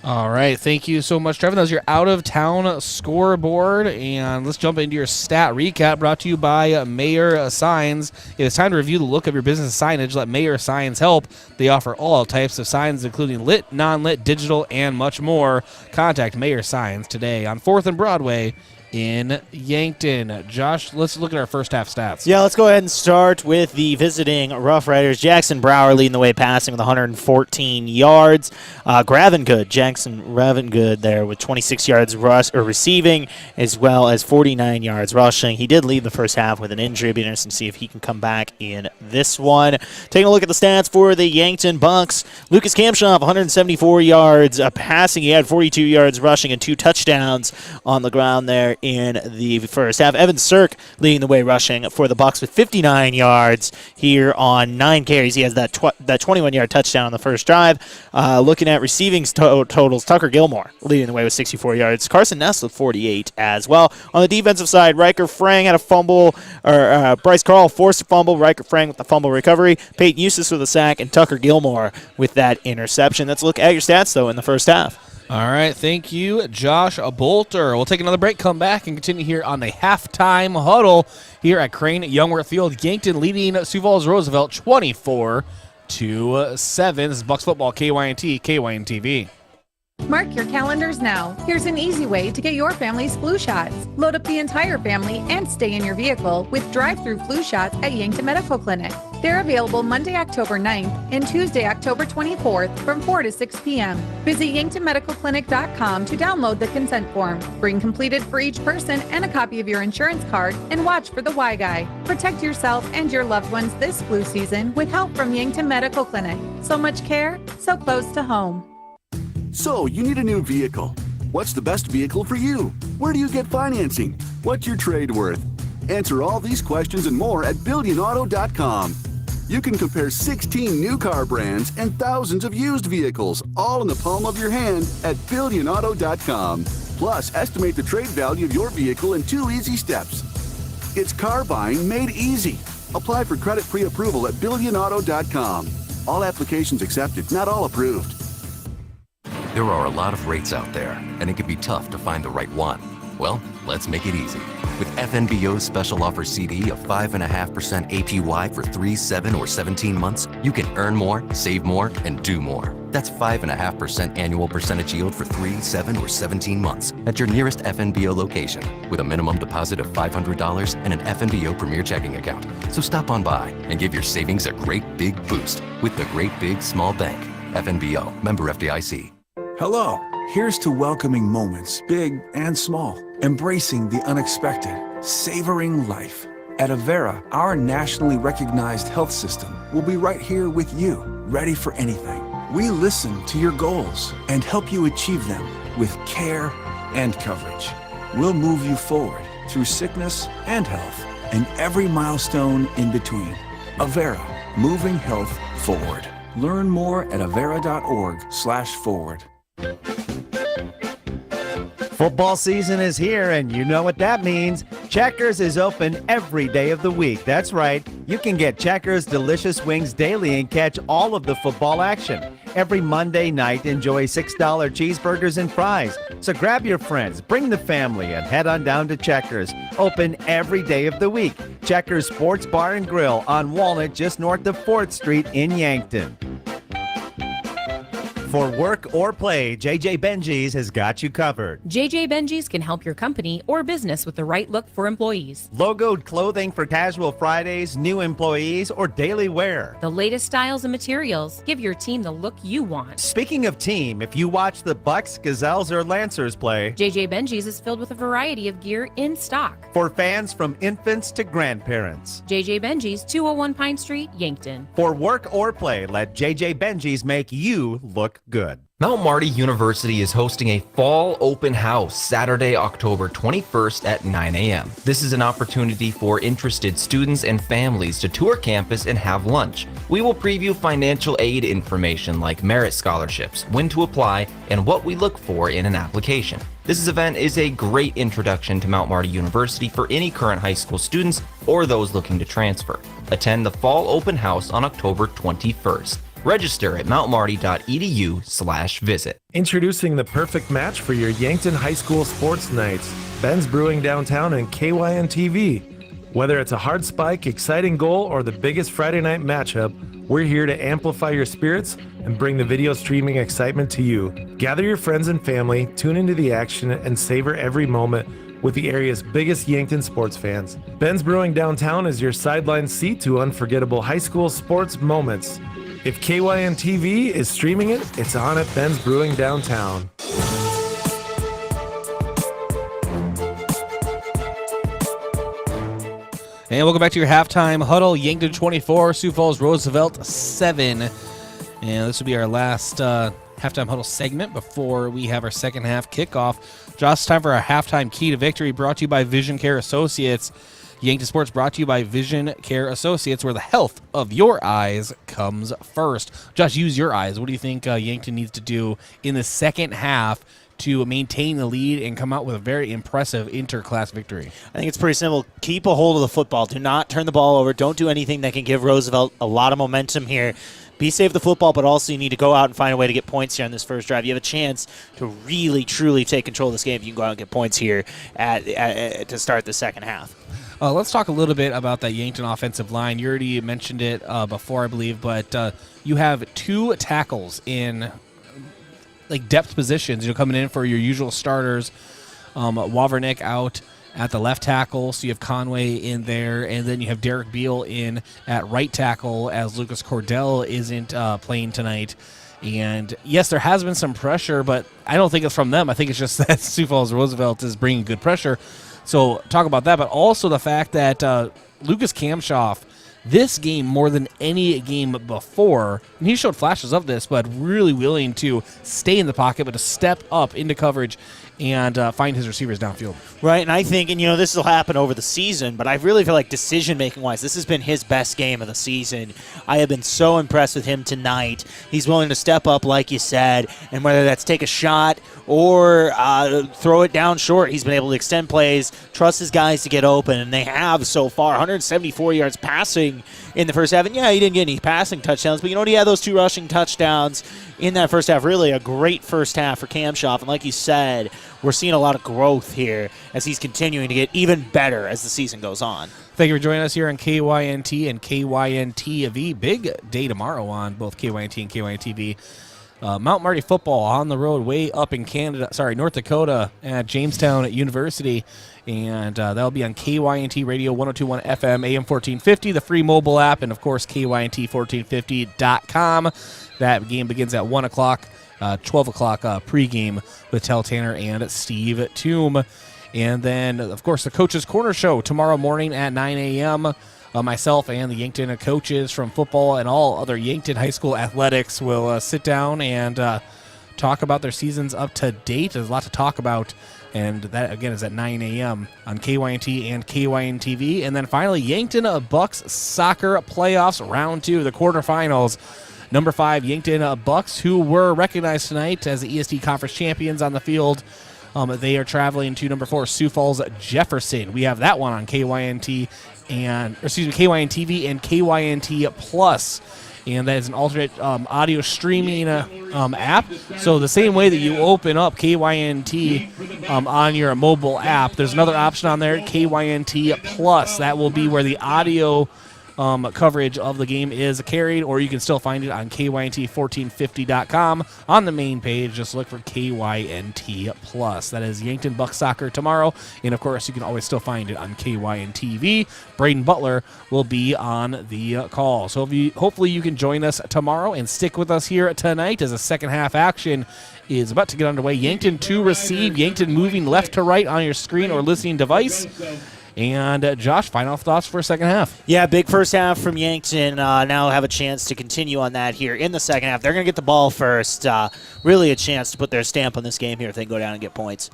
All right, thank you so much, Trevor. That was your out-of-town scoreboard, and let's jump into your stat recap brought to you by Mayor Signs. It is time to review the look of your business signage. Let Mayor Signs help. They offer all types of signs, including lit, non-lit, digital, and much more. Contact Mayor Signs today on 4th and Broadway in Yankton. Josh, let's look at our first half stats. Yeah, let's go ahead and start with the visiting Rough Riders. Jackson Brower leading the way passing with 114 yards. Jackson Gravengood there with 26 yards receiving, as well as 49 yards rushing. He did leave the first half with an injury. It'll be interesting to see if he can come back in this one. Taking a look at the stats for the Yankton Bucks. Lucas Kamshoff, 174 yards passing. He had 42 yards rushing and 2 touchdowns on the ground there in the first half. Evan Sirk leading the way rushing for the Bucks with 59 yards here on 9 carries. He has that 21-yard touchdown on the first drive. Looking at receiving totals, Tucker Gilmore leading the way with 64 yards. Carson Ness with 48 as well. On the defensive side, Riker Frang had a fumble, or Bryce Carl forced a fumble. Riker Frang with the fumble recovery. Peyton Eustace with a sack, and Tucker Gilmore with that interception. Let's look at your stats, though, in the first half. All right, thank you, Josh Boelter. We'll take another break, come back, and continue here on the halftime huddle here at Crane-Youngworth Field. Yankton leading Sioux Falls Roosevelt 24-7. This is Bucks football, KYNT, KYNTV. Mark your calendars now. Here's an easy way to get your family's flu shots. Load up the entire family and stay in your vehicle with drive-through flu shots at Yankton Medical Clinic. They're available Monday, October 9th and Tuesday, October 24th from 4 to 6 p.m. Visit yanktonmedicalclinic.com to download the consent form. Bring completed for each person and a copy of your insurance card, and watch for the Y Guy. Protect yourself and your loved ones this flu season with help from Yankton Medical Clinic. So much care, so close to home. So, you need a new vehicle. What's the best vehicle for you? Where do you get financing? What's your trade worth? Answer all these questions and more at BillionAuto.com. You can compare 16 new car brands and thousands of used vehicles, all in the palm of your hand at BillionAuto.com. Plus, estimate the trade value of your vehicle in 2 easy steps. It's car buying made easy. Apply for credit pre-approval at BillionAuto.com. All applications accepted, not all approved. There are a lot of rates out there, and it can be tough to find the right one. Well, let's make it easy. With FNBO's special offer CD of 5.5% APY for 3, 7, or 17 months, you can earn more, save more, and do more. That's 5.5% annual percentage yield for 3, 7, or 17 months at your nearest FNBO location with a minimum deposit of $500 and an FNBO Premier Checking account. So stop on by and give your savings a great big boost with the Great Big Small Bank. FNBO, member FDIC. Hello, here's to welcoming moments, big and small, embracing the unexpected, savoring life. At Avera, our nationally recognized health system will be right here with you, ready for anything. We listen to your goals and help you achieve them with care and coverage. We'll move you forward through sickness and health and every milestone in between. Avera, moving health forward. Learn more at avera.org/forward. Football season is here, and you know what that means. Checkers is open every day of the week. That's right. You can get Checkers delicious wings daily and catch all of the football action. Every Monday night, enjoy $6 cheeseburgers and fries. So grab your friends, bring the family, and head on down to Checkers. Open every day of the week. Checkers Sports Bar and Grill on Walnut, just north of 4th Street in Yankton. For work or play, JJ Benji's has got you covered. JJ Benji's can help your company or business with the right look for employees. Logoed clothing for casual Fridays, new employees, or daily wear. The latest styles and materials. Give your team the look you want. Speaking of team, if you watch the Bucks, Gazelles, or Lancers play, JJ Benji's is filled with a variety of gear in stock. For fans from infants to grandparents. JJ Benji's, 201 Pine Street, Yankton. For work or play, let JJ Benji's make you look good. Mount Marty University is hosting a fall open house Saturday, October 21st at 9 a.m. This is an opportunity for interested students and families to tour campus and have lunch. We will preview financial aid information like merit scholarships, when to apply, and what we look for in an application. This event is a great introduction to Mount Marty University for any current high school students or those looking to transfer. Attend the fall open house on October 21st. Register at mountmarty.edu/visit. Introducing the perfect match for your Yankton High School sports nights. Ben's Brewing Downtown and KYNTV. Whether it's a hard spike, exciting goal, or the biggest Friday night matchup, we're here to amplify your spirits and bring the video streaming excitement to you. Gather your friends and family, tune into the action, and savor every moment with the area's biggest Yankton sports fans. Ben's Brewing Downtown is your sideline seat to unforgettable high school sports moments. If KYNTV is streaming it, it's on at Ben's Brewing Downtown. And welcome back to your halftime huddle. Yankton 24, Sioux Falls Roosevelt 7. And this will be our last halftime huddle segment before we have our second half kickoff. Josh, it's time for our halftime key to victory, brought to you by Vision Care Associates. Yankton Sports brought to you by Vision Care Associates, where the health of your eyes comes first. Josh, use your eyes. What do you think Yankton needs to do in the second half to maintain the lead and come out with a very impressive inter-class victory? I think it's pretty simple. Keep a hold of the football. Do not turn the ball over. Don't do anything that can give Roosevelt a lot of momentum here. Be safe with the football, but also you need to go out and find a way to get points here on this first drive. You have a chance to really, truly take control of this game if you can go out and get points here to start the second half. Let's talk a little bit about that Yankton offensive line. You already mentioned it before, I believe, but you have two tackles in depth positions. You're coming in for your usual starters. Wavernick out at the left tackle, so you have Conway in there, and then you have Derek Beal in at right tackle as Lucas Cordell isn't playing tonight. And yes, there has been some pressure, but I don't think it's from them. I think it's just that Sioux Falls Roosevelt is bringing good pressure. So talk about that, but also the fact that Lucas Kamshoff, this game more than any game before, and he showed flashes of this, but really willing to stay in the pocket, but to step up into coverage and find his receivers downfield. Right, and I think, this will happen over the season, but I really feel like decision-making-wise, this has been his best game of the season. I have been so impressed with him tonight. He's willing to step up, like you said, and whether that's take a shot or throw it down short, he's been able to extend plays, trust his guys to get open, and they have so far. 174 yards passing in the first half, and yeah, he didn't get any passing touchdowns, but he had those two rushing touchdowns in that first half. Really a great first half for Kamshoff, and like you said, we're seeing a lot of growth here as he's continuing to get even better as the season goes on. Thank you for joining us here on KYNT and KYNTV. Big day tomorrow on both KYNT and KYNTV. Mount Marty football on the road way up in North Dakota at Jamestown University. And that'll be on KYNT Radio 102.1 FM, AM 1450, the free mobile app, and, of course, KYNT1450.com. That game begins at 1 o'clock, 12 o'clock pregame with Tel Tanner and Steve Toom. And then, of course, the Coach's Corner Show tomorrow morning at 9 a.m. Myself and the Yankton coaches from football and all other Yankton high school athletics will sit down and talk about their seasons up to date. There's a lot to talk about. And that, again, is at 9 a.m. on KYNT and KYNTV. And then finally, Yankton Bucks soccer playoffs, round 2, the quarterfinals. Number 5, Yankton Bucks, who were recognized tonight as the ESD Conference champions on the field. They are traveling to number 4, Sioux Falls Jefferson. We have that one on KYNTV and KYNT Plus. And that is an alternate audio streaming app. So the same way that you open up KYNT on your mobile app, there's another option on there, KYNT Plus. That will be where the audio coverage of the game is carried, or you can still find it on KYNT1450.com on the main page. Just look for KYNT Plus. That is Yankton Bucks soccer tomorrow, and of course you can always still find it on KYNTV. Brayden Butler will be on the call. So hopefully you can join us tomorrow and stick with us here tonight as the second half action is about to get underway. Yankton to receive. Yankton moving left to right on your screen or listening device. And Josh, final thoughts for second half? Yeah, big first half from Yankton. Now have a chance to continue on that here in the second half. They're going to get the ball first. Really a chance to put their stamp on this game here if they can go down and get points.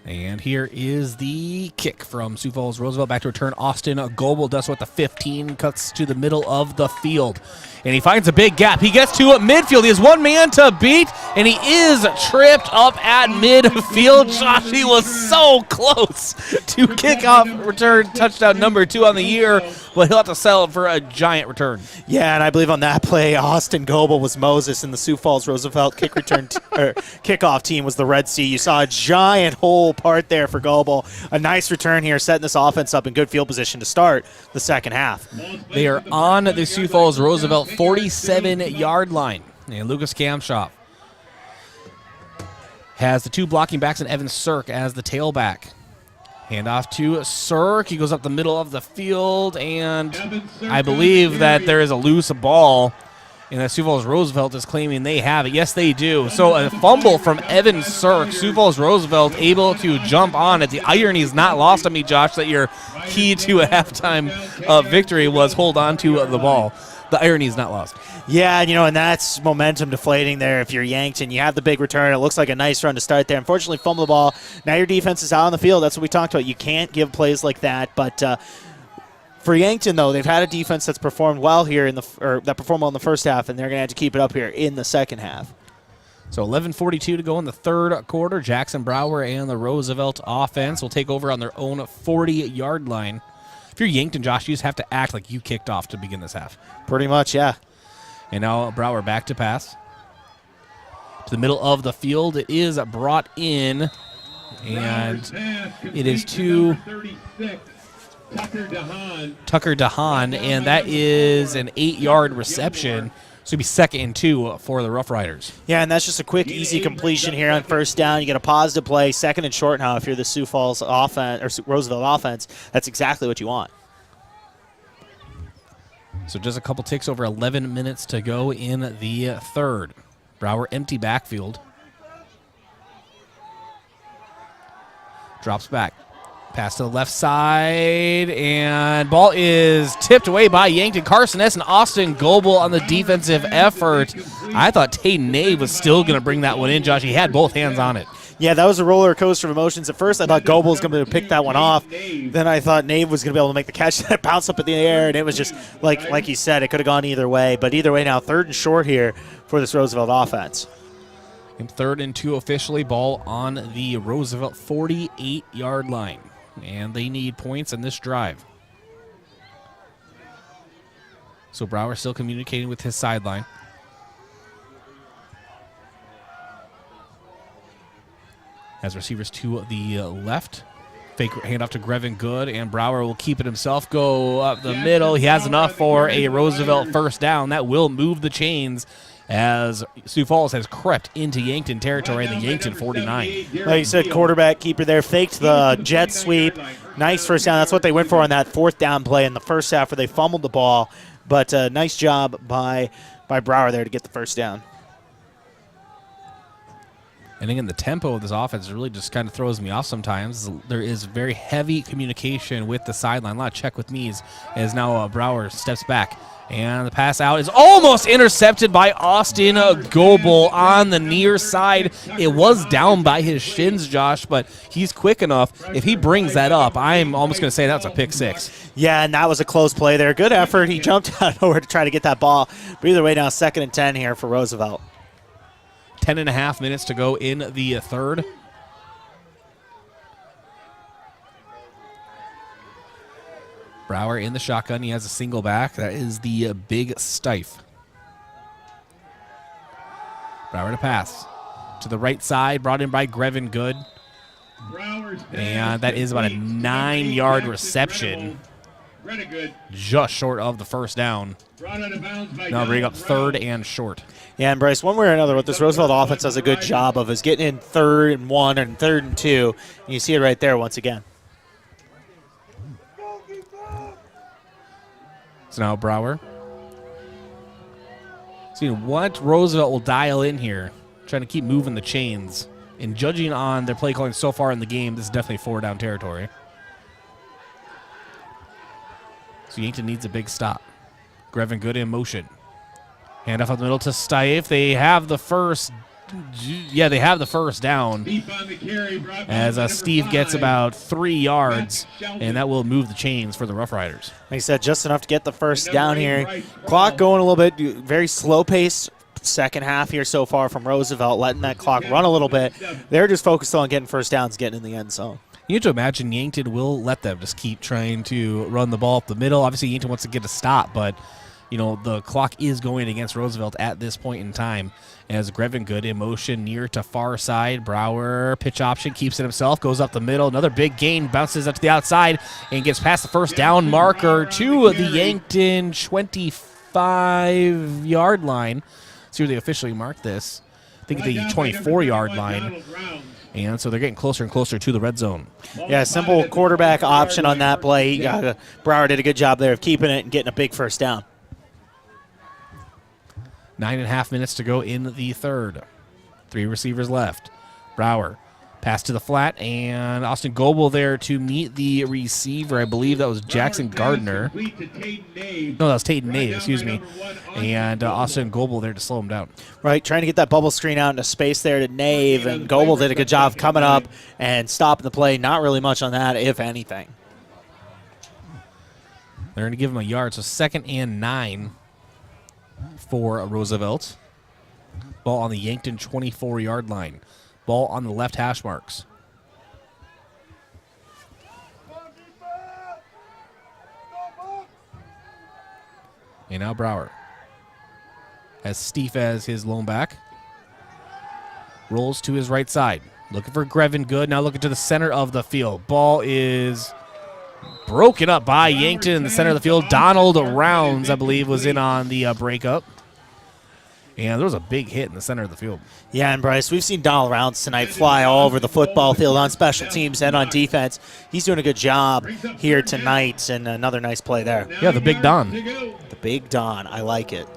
And here is the kick from Sioux Falls Roosevelt. Back to return. Austin Goebel does what the 15 cuts to the middle of the field. And he finds a big gap. He gets to midfield. He has one man to beat, and he is tripped up at midfield. Josh, he was so close to kickoff return touchdown number 2 on the year, but he'll have to settle for a giant return. Yeah, and I believe on that play, Austin Goebel was Moses, and the Sioux Falls Roosevelt kick return kickoff team was the Red Sea. You saw a giant hole part there for Goebel. A nice return here, setting this offense up in good field position to start the second half. They are on the Sioux Falls Roosevelt 47-yard line. And Lucas Kamshoff has the 2 blocking backs and Evan Sirk as the tailback. Handoff to Sirk. He goes up the middle of the field, and I believe that there is a loose ball, and that Sioux Falls Roosevelt is claiming they have it. Yes, they do. So a fumble from Evan Sirk. Sioux Falls Roosevelt able to jump on it. The irony is not lost on me, Josh, that your key to a halftime victory was hold on to the ball. The irony is not lost. Yeah, and that's momentum deflating there if you're Yankton. You have the big return. It looks like a nice run to start there. Unfortunately, fumble the ball. Now your defense is out on the field. That's what we talked about. You can't give plays like that. But for Yankton, though, they've had a defense that's performed well here that performed well in the first half, and they're going to have to keep it up here in the second half. So 11:42 to go in the third quarter. Jackson Brower and the Roosevelt offense will take over on their own 40-yard line. If you're Yankton, Josh, you just have to act like you kicked off to begin this half. Pretty much, yeah. And now Brower back to pass. To the middle of the field. It is brought in. And it is to Tucker DeHaan. And that is an 8-yard reception. So it'll be 2nd and 2 for the Rough Riders. Yeah, and that's just a quick, easy completion here on first down. You get a positive play, 2nd and short now if you're the Sioux Falls offense or Roosevelt offense. That's exactly what you want. So just a couple ticks over 11 minutes to go in the third. Brower empty backfield. Drops back. Pass to the left side, and ball is tipped away by Yankton. Carson S. and Austin Goebel on the defensive effort. I thought Tay Nave was still going to bring that one in, Josh. He had both hands on it. Yeah, that was a roller coaster of emotions. At first, I thought Goebel was going to pick that one off. Then I thought Nave was going to be able to make the catch that bounced up in the air, and it was just, like you said, it could have gone either way. But either way now, 3rd and short here for this Roosevelt offense. And 3rd and 2 officially, ball on the Roosevelt 48-yard line. And they need points in this drive. So Brower still communicating with his sideline. Has receivers to the left. Fake handoff to Grevin Good, and Brower will keep it himself. Go up the middle. He has enough for a Roosevelt first down. That will move the chains as Sioux Falls has crept into Yankton territory in the Yankton 49. Like you said, quarterback keeper there, faked the jet sweep. Nice first down. That's what they went for on that 4th down play in the first half where they fumbled the ball. But nice job by Brower there to get the first down. And again, the tempo of this offense really just kind of throws me off sometimes. There is very heavy communication with the sideline. A lot of check with me's as now Brower steps back. And the pass out is almost intercepted by Austin Goebel on the near side. It was down by his shins, Josh, but he's quick enough. If he brings that up, I'm almost going to say that's a pick 6. Yeah, and that was a close play there. Good effort. He jumped out of nowhere to try to get that ball. But either way, now 2nd and 10 here for Roosevelt. 10.5 minutes to go in the third. Brower in the shotgun. He has a single back. That is the big Stife. Brower to pass. To the right side, brought in by Grevin Good. And that is about a 9-yard reception. just short of the first down. Now bring up 3rd and short. Yeah, and Bryce, one way or another, what this Roosevelt offense does a good job of is getting in 3rd and 1 and 3rd and 2. And you see it right there once again. So now Brower. Seeing what Roosevelt will dial in here, trying to keep moving the chains. And judging on their play calling so far in the game, this is definitely 4-down territory. So Yankton needs a big stop. Grevin good in motion. Hand off up the middle to Stife. They have the first. Yeah, they have the first down. As Steve gets about 3 yards, and that will move the chains for the Rough Riders. Like I said, just enough to get the first down here. Clock going a little bit, very slow pace. Second half here so far from Roosevelt, letting that clock run a little bit. They're just focused on getting first downs, getting in the end zone. You have to imagine Yankton will let them just keep trying to run the ball up the middle. Obviously, Yankton wants to get a stop, but the clock is going against Roosevelt at this point in time. As Grevin good in motion near to far side. Brower, pitch option, keeps it himself, goes up the middle. Another big gain, bounces up to the outside, and gets past the first down marker to the Yankton 25-yard line. See where they officially marked this. I think the 24-yard line. And so they're getting closer and closer to the red zone. Yeah, simple quarterback option on that play. Brower did a good job there of keeping it and getting a big first down. 9.5 minutes to go in the third. 3 receivers left. Brower, pass to the flat, and Austin Goebel there to meet the receiver. I believe that was Jackson Gardner. No, that was Taden Nave, excuse me. And Austin Goebel there to slow him down. Right, trying to get that bubble screen out into space there to Nave, and Goebel did a good job coming up and stopping the play. Not really much on that, if anything. They're going to give him a yard, so 2nd and 9 for Roosevelt. Ball on the Yankton 24-yard line. Ball on the left hash marks. And now Brower has Steve as his lone back. Rolls to his right side. Looking for Grevin good. Now looking to the center of the field. Ball is broken up by Yankton in the center of the field. Donald Rounds, I believe, was in on the breakup. And there was a big hit in the center of the field. Yeah, and Bryce, we've seen Donald Rounds tonight fly all over the football field on special teams and on defense. He's doing a good job here tonight, and another nice play there. Yeah, the Big Don. The Big Don. I like it.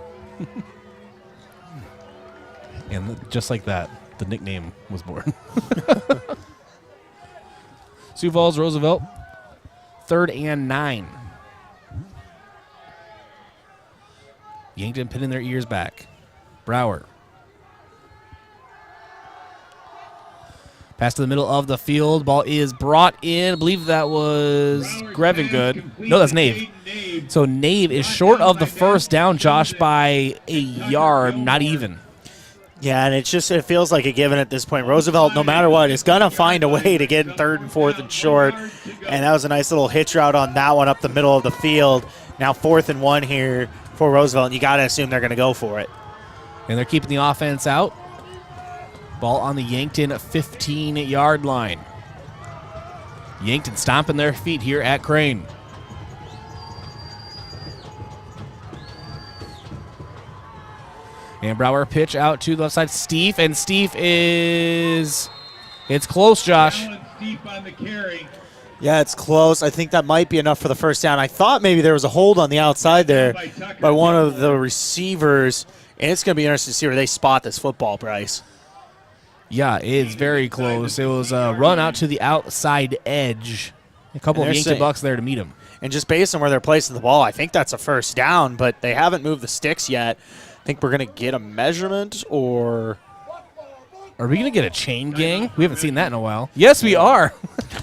And just like that, the nickname was born. Sioux Falls, Roosevelt, 3rd and 9. Yankton pinning their ears back. Brower. Pass to the middle of the field. Ball is brought in. I believe that was Grevin good. No, that's Nave. So Nave is short of the first down, Josh, by a yard, not even. Yeah, and it feels like a given at this point. Roosevelt, no matter what, is going to find a way to get in 3rd and 4th and short. And that was a nice little hitch route on that one up the middle of the field. Now 4th and 1 here for Roosevelt, and you got to assume they're going to go for it. And they're keeping the offense out. Ball on the Yankton 15-yard line. Yankton stomping their feet here at Crane. And Brower pitch out to the left side. Steve, and Steve is... It's close, Josh. Yeah, it's close. I think that might be enough for the first down. I thought maybe there was a hold on the outside there by one of the receivers. And it's going to be interesting to see where they spot this football, Bryce. Yeah, it's very close. It was a run out to the outside edge. A couple of Yankton Bucks there to meet him. And just based on where they're placing the ball, I think that's a first down, but they haven't moved the sticks yet. I think we're going to get a measurement, or... Are we going to get a chain gang? We haven't seen that in a while. Yes, we are.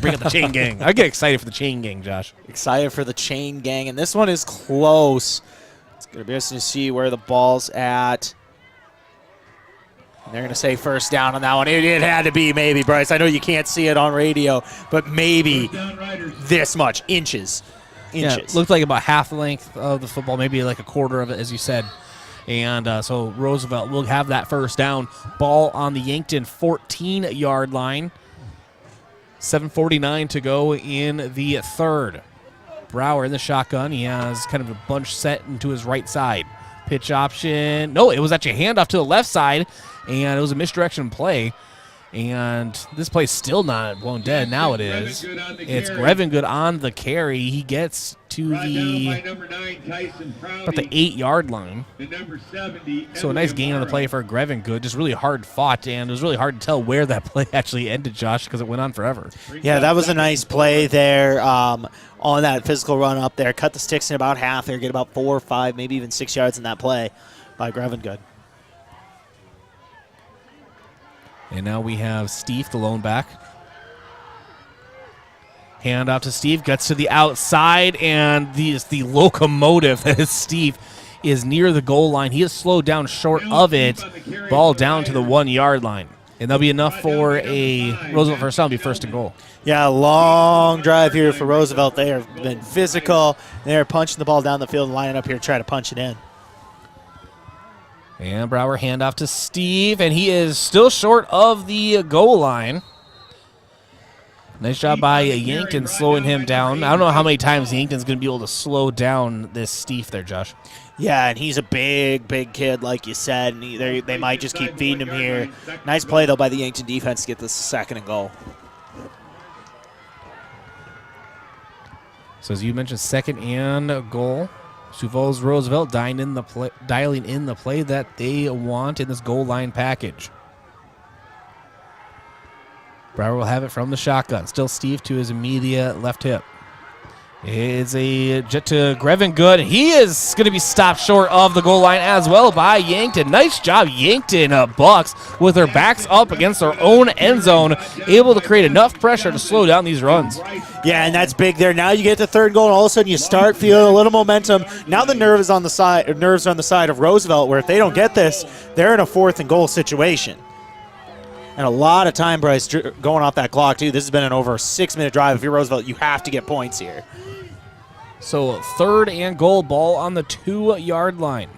Bring up the chain gang. I get excited for the chain gang, Josh. Excited for the chain gang, and this one is close. It's going to be interesting to see where the ball's at. And they're going to say first down on that one. It had to be maybe, Bryce. I know you can't see it on radio, but maybe this much, inches. Yeah, it looked like about half the length of the football, maybe like a quarter of it, as you said. And so Roosevelt will have that first down. Ball on the Yankton 14-yard line. 7:49 to go in the third. Brower in the shotgun. He has kind of a bunch set into his right side. Pitch option. No, it was actually a handoff to the left side, and it was a misdirection play. And this play's still not blown dead. Now it is. It's Grevengood on the carry. He gets to the about the 8-yard line. So a nice gain on the play for Grevengood. Just really hard fought, and it was really hard to tell where that play actually ended, Josh, because it went on forever. Yeah, that was a nice play there on that physical run up there. Cut the sticks in about half there, get about 4 or 5, maybe even 6 yards in that play by Grevengood. And now we have Steve, the lone back. Hand off to Steve, gets to the outside, and the locomotive that is Steve is near the goal line. He is slowed down short of it. Ball down to the 1-yard line. And that'll be enough for a Roosevelt first down, be first and goal. Yeah, long drive here for Roosevelt. They have been physical. They're punching the ball down the field and lining up here to try to punch it in. And Brower handoff to Steve, and he is still short of the goal line. Nice job by Yankton slowing him down. I don't know how many times Yankton's going to be able to slow down this Steve there, Josh. Yeah, and he's a big, big kid, like you said, and they might just keep feeding him here. Nice play, though, by the Yankton defense to get this 2nd and goal. So as you mentioned, 2nd and goal. Sioux Falls Roosevelt dialing in the play that they want in this goal line package. Brower will have it from the shotgun. Still Steve to his immediate left hip. It's a jet to Grevengood. He is going to be stopped short of the goal line as well by Yankton. Nice job, Yankton Bucks, with their backs up against their own end zone, able to create enough pressure to slow down these runs. Yeah, and that's big there. Now you get the 3rd goal, and all of a sudden you start feeling a little momentum. Now the nerves are on the side of Roosevelt, where if they don't get this, they're in a 4th and goal situation. And a lot of time, Bryce, going off that clock, too. This has been an over 6-minute drive. If you're Roosevelt, you have to get points here. So 3rd and goal, ball on the 2-yard line.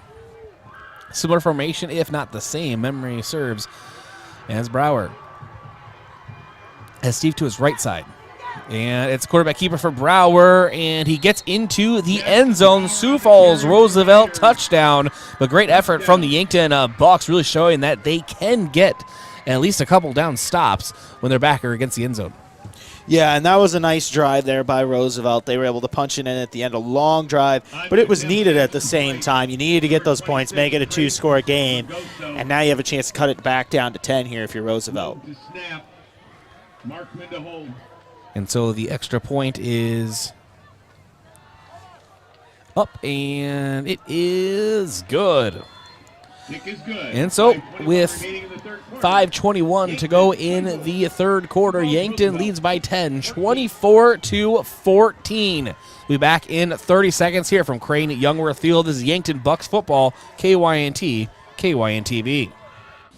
Similar formation, if not the same, memory serves, as Brower has Steve to his right side. And it's quarterback keeper for Brower, and he gets into the end zone. Sioux Falls Roosevelt touchdown. But great effort from the Yankton Bucks, really showing that they can get at least a couple down stops when they're back or against the end zone. Yeah, and that was a nice drive there by Roosevelt. They were able to punch it in at the end, a long drive, but it was needed at the same time. You needed to get those points, make it a 2-score game, and now you have a chance to cut it back down to 10 here if you're Roosevelt. And so the extra point is up, and it is good. And so with 5:21 to go in the 3rd quarter, Yankton leads by 10, 24-14. We'll be back in 30 seconds here from Crane-Youngworth Field. This is Yankton Bucks football, KYNT, KYNTV.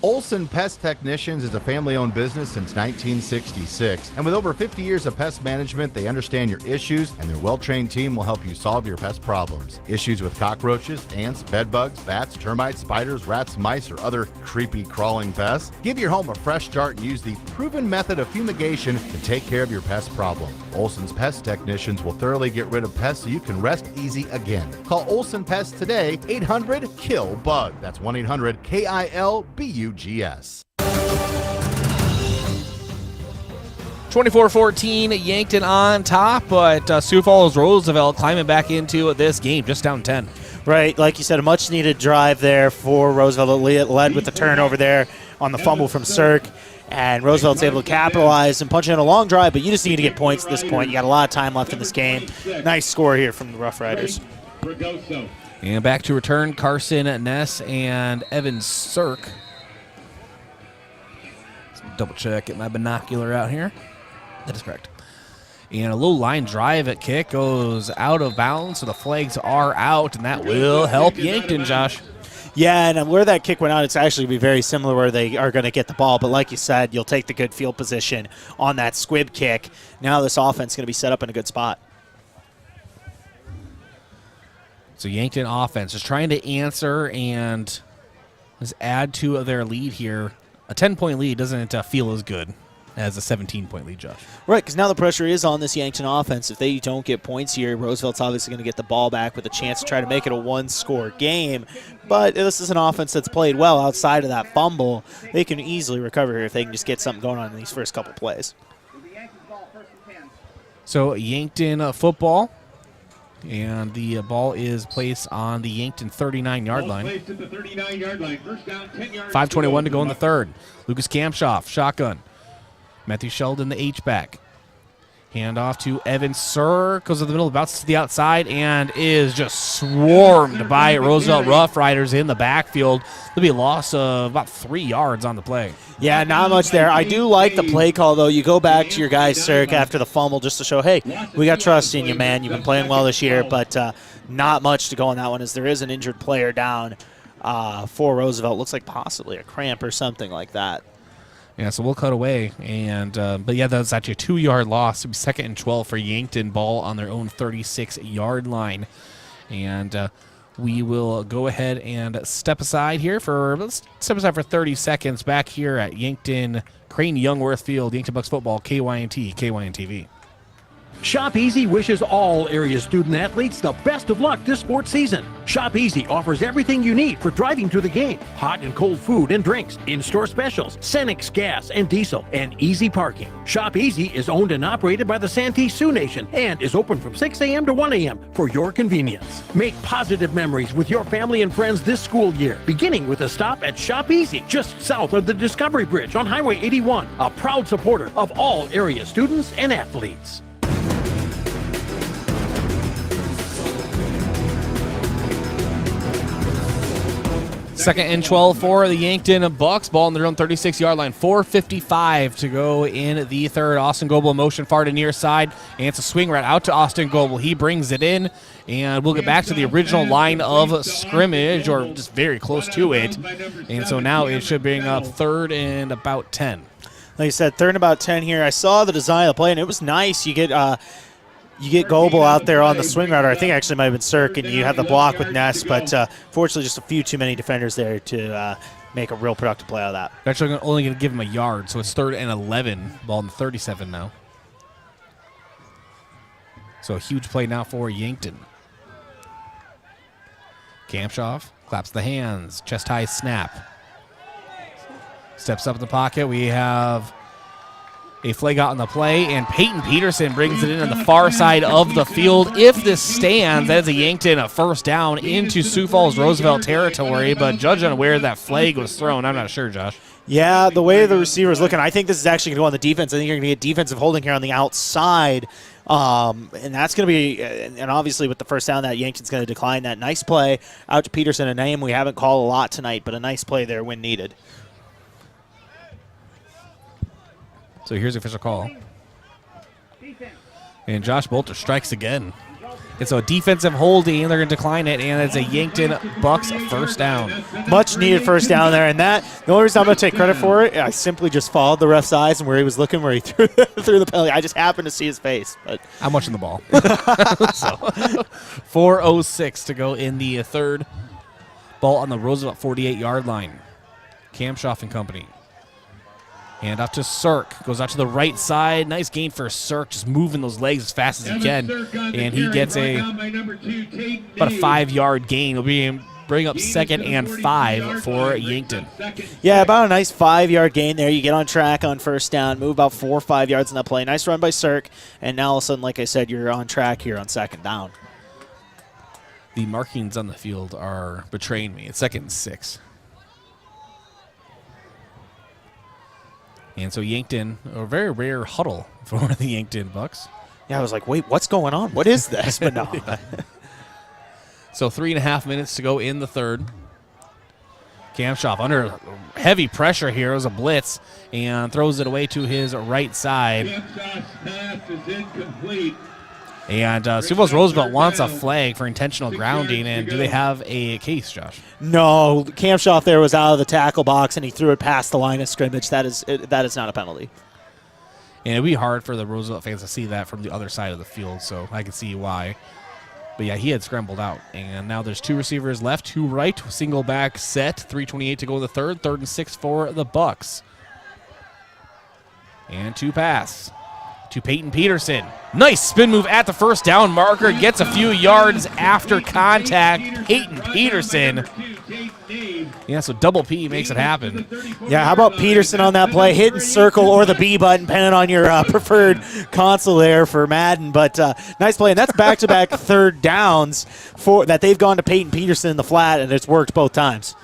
Olson Pest Technicians is a family-owned business since 1966. And with over 50 years of pest management, they understand your issues, and their well-trained team will help you solve your pest problems. Issues with cockroaches, ants, bedbugs, bats, termites, spiders, rats, mice, or other creepy crawling pests? Give your home a fresh start and use the proven method of fumigation to take care of your pest problem. Olson's Pest Technicians will thoroughly get rid of pests so you can rest easy again. Call Olson Pest today, 800-KILL-BUG. That's 1-800-KILBUGS. 24-14, Yankton on top, but Sioux Falls Roosevelt climbing back into this game, just down 10. Right, like you said, a much-needed drive there for Roosevelt. Led with the turnover there on the fumble from Cirque, and Roosevelt's able to capitalize and punch in a long drive, but you just need to get points at this point. You got a lot of time left in this game. Nice score here from the Rough Riders. And back to return, Carson Ness and Evan Cirque. Double check, get my binocular out here. That is correct. And a low line drive at kick goes out of bounds, so the flags are out, and that will help Yankton, Josh. Yeah, and where that kick went out, it's actually be very similar where they are going to get the ball. But like you said, you'll take the good field position on that squib kick. Now this offense is going to be set up in a good spot. So Yankton offense is trying to answer and just add to their lead here. A 10-point lead doesn't feel as good as a 17-point lead, Josh. Right, because now the pressure is on this Yankton offense. If they don't get points here, Roosevelt's obviously going to get the ball back with a chance to try to make it a one-score game. But this is an offense that's played well outside of that fumble. They can easily recover here if they can just get something going on in these first couple plays. So Yankton football, and the ball is placed on the Yankton 39-yard line. 5:21 to go in the third. Lucas Kamshoff, shotgun. Matthew Sheldon, the H-back. Hand off to Evan Sir, goes to the middle, bounces to the outside, and is just swarmed by Roosevelt Rough Riders in the backfield. There'll be a loss of about 3 yards on the play. Yeah, not much there. I do like the play call, though. You go back to your guy, Sirk, after the fumble just to show, hey, we got trust in you, man. You've been playing well this year, but not much to go on that one as there is an injured player down for Roosevelt. Looks like possibly a cramp or something like that. Yeah, so we'll cut away. And but, yeah, that's actually a 2-yard loss. It'll be 2nd and 12 for Yankton, ball on their own 36-yard line. And we will go ahead and step aside here for 30 seconds back here at Yankton Crane-Youngworth Field, Yankton Bucks football, KYNT, KYNTV. Shop Easy wishes all area student athletes the best of luck this sports season. Shop Easy offers everything you need for driving to the game. Hot and cold food and drinks, in-store specials, Cenex gas and diesel, and easy parking. Shop Easy is owned and operated by the Santee Sioux Nation and is open from 6 a.m. to 1 a.m. for your convenience. Make positive memories with your family and friends this school year, beginning with a stop at Shop Easy, just south of the Discovery Bridge on Highway 81, a proud supporter of all area students and athletes. 2nd and 12 for the Yankton Bucks. Ball on their own 36-yard line. 4:55 to go in the third. Austin Goebel in motion far to near side. And it's a swing right out to Austin Goebel. He brings it in. And we'll get back to the original line of scrimmage, or just very close to it. And so now it should bring up 3rd and about 10. Like I said, 3rd and about 10 here. I saw the design of the play, and it was nice. You get Goebel out there on the swing route, or I think actually might have been Sirk, and you have the block with Ness, but fortunately just a few too many defenders there to make a real productive play out of that. They're actually only going to give him a yard, so it's 3rd and 11, ball in the 37 now. So a huge play now for Yankton. Kamshoff claps the hands, chest high snap. Steps up in the pocket. We have a flag out on the play, and Peyton Peterson brings it in on the far side of the field. If this stands, that is a Yankton a first down into Sioux Falls Roosevelt territory, but judging on where that flag was thrown, I'm not sure, Josh. Yeah, the way the receiver is looking, I think this is actually going to go on the defense. I think you're going to get defensive holding here on the outside, and that's going to be, and obviously with the first down, that Yankton's going to decline that. Nice play out to Peterson, a name we haven't called a lot tonight, but a nice play there when needed. So here's the official call. And Josh Boelter strikes again. It's a defensive holding, and they're going to decline it, and it's a Yankton Bucks first down. Much needed first down there, and that, the only reason I'm going to take credit for it, I simply just followed the ref's eyes and where he was looking, where he threw the penalty. I just happened to see his face. But I'm watching the ball. So 4:06 to go in the third. Ball on the Roosevelt 48-yard line. Kamshoff and company. Hand off to Sirk. Goes out to the right side. Nice gain for Sirk, just moving those legs as fast as he can. And he gets about a 5-yard gain. It'll bring up 2nd and 5 for Yankton. Yeah, about a nice 5-yard gain there. You get on track on first down, move about 4 or 5 yards in that play. Nice run by Sirk. And now all of a sudden, like I said, you're on track here on 2nd down. The markings on the field are betraying me. It's 2nd and 6. And so Yankton, a very rare huddle for the Yankton Bucks. Yeah, I was like, wait, what's going on? What is this? But no. So 3.5 minutes to go in the third. Kamshoff under heavy pressure here. It was a blitz and throws it away to his right side. Pass is incomplete. And Sioux Falls Roosevelt wants a flag for intentional grounding. And do they have a case, Josh? No, Kamshoff there was out of the tackle box, and he threw it past the line of scrimmage. That is not a penalty. And it'd be hard for the Roosevelt fans to see that from the other side of the field, so I can see why. But, yeah, he had scrambled out. And now there's 2 receivers left, 2 right, single back set, 3:28 to go in the third, 3rd and 6 for the Bucks. And 2 pass to Peyton Peterson. Nice spin move at the first down marker. Gets a few yards after contact. Peyton Peterson. Yeah, so double P makes it happen. Yeah, how about Peterson on that play? Hitting circle or the B button, depending on your preferred console there for Madden. But nice play. And that's back-to-back third downs that they've gone to Peyton Peterson in the flat, and it's worked both times.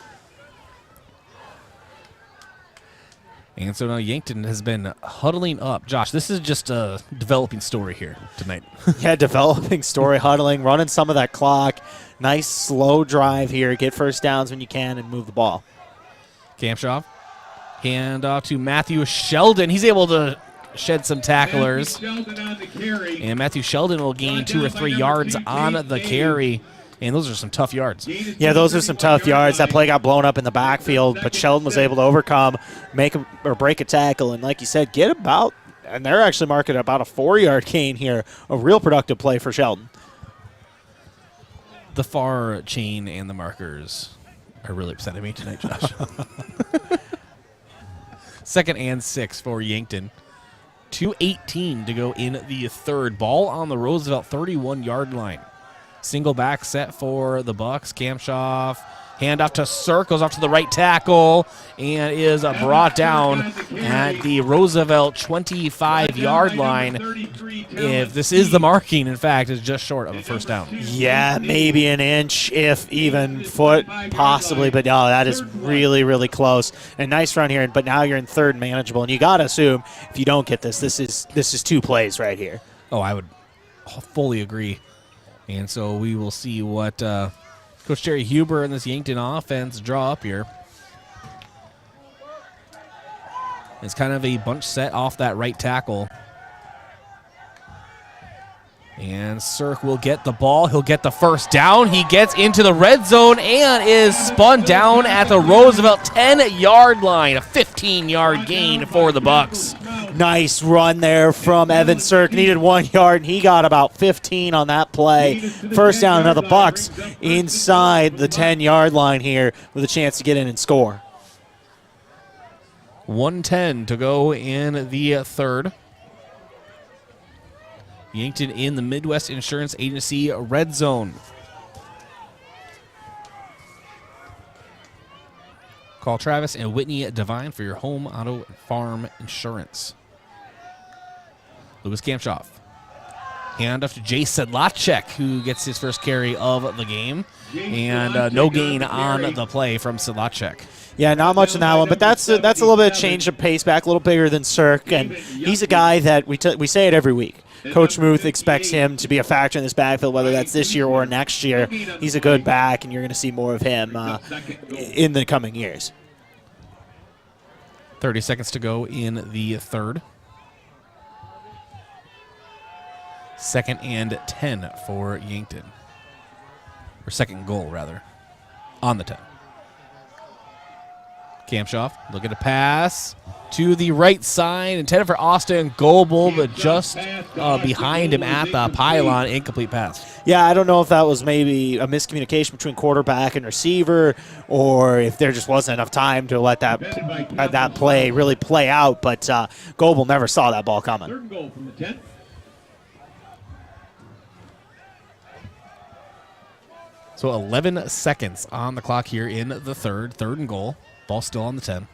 And so now Yankton has been huddling up. Josh, this is just a developing story here tonight. Yeah, developing story, huddling, running some of that clock. Nice slow drive here. Get first downs when you can and move the ball. Kampshoff. Hand off to Matthew Sheldon. He's able to shed some tacklers. And Matthew Sheldon will gain 2 or 3 yards on the carry. And those are some tough yards. Yeah, those are some tough yards. That play got blown up in the backfield, but Sheldon was able to overcome, break a tackle, and like you said, get about, and they're actually marking about a 4-yard gain here. A real productive play for Sheldon. The far chain and the markers are really upsetting me tonight, Josh. 2nd and 6 for Yankton. 2:18 to go in the third. Ball on the Roosevelt 31-yard line. Single back set for the Bucks. Kampshoff, handoff to Cirk, goes off to the right tackle, and is brought down at the Roosevelt 25-yard line. If this is the marking, in fact, is just short of a first down. Yeah, maybe an inch, if even foot, possibly, but no, that is really, really close. And nice run here, but now you're in third manageable, and you got to assume if you don't get this is 2 plays right here. Oh, I would fully agree. And so we will see what Coach Jerry Huber and this Yankton offense draw up here. It's kind of a bunch set off that right tackle. And Cirk will get the ball. He'll get the first down. He gets into the red zone and is spun down at the Roosevelt 10-yard line. A 15-yard gain for the Bucks. Nice run there from Evan Cirk. Needed 1 yard, and he got about 15 on that play. First down, another Bucks inside the 10-yard line here with a chance to get in and score. 1:10 to go in the third. Yankton in the Midwest Insurance Agency red zone. Call Travis and Whitney Devine for your home, auto, and farm insurance. Lewis Kampshoff. Hand off to Jay Sedlacek, who gets his first carry of the game. And no gain on the play from Sedlacek. Yeah, not much in that one, but that's a little bit of change of pace back, a little bigger than Cirk, and he's a guy that we say it every week. Coach Muth expects him to be a factor in this backfield, whether that's this year or next year. He's a good back, and you're going to see more of him in the coming years. 30 seconds to go in the third. 2nd and 10 for Yankton. Or 2nd goal, rather, on the 10. Kampshoff, look at a pass to the right side, intended for Austin Goebel, but just behind him at the pylon, incomplete pass. Yeah, I don't know if that was maybe a miscommunication between quarterback and receiver, or if there just wasn't enough time to let that play really play out, but Goebel never saw that ball coming. 3rd goal from the 10. So 11 seconds on the clock here in the third. 3rd and goal. Ball still on the 10.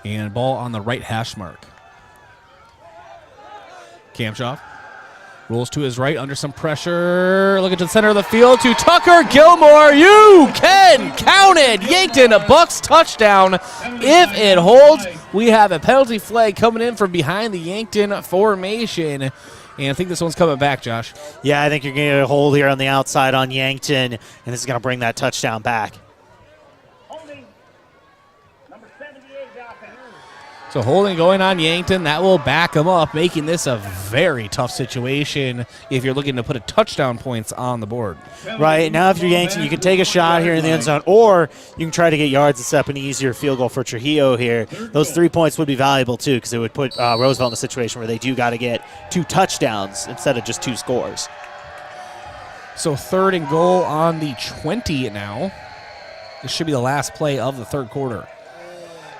And ball on the right hash mark. Kampshoff rolls to his right under some pressure. Looking to the center of the field to Tucker Gilmore. You can count it. Yankton, a Bucks touchdown. If it holds, we have a penalty flag coming in from behind the Yankton formation. And I think this one's coming back, Josh. Yeah, I think you're going to get a hold here on the outside on Yankton, and this is going to bring that touchdown back. So holding going on Yankton, that will back him up, making this a very tough situation if you're looking to put a touchdown points on the board. Right, now if you're Yankton, you can take a shot here in the end zone, or you can try to get yards and set up an easier field goal for Trujillo here. Those 3 points would be valuable, too, because it would put Roosevelt in a situation where they do got to get 2 touchdowns instead of just 2 scores. So 3rd and goal on the 20 now. This should be the last play of the third quarter.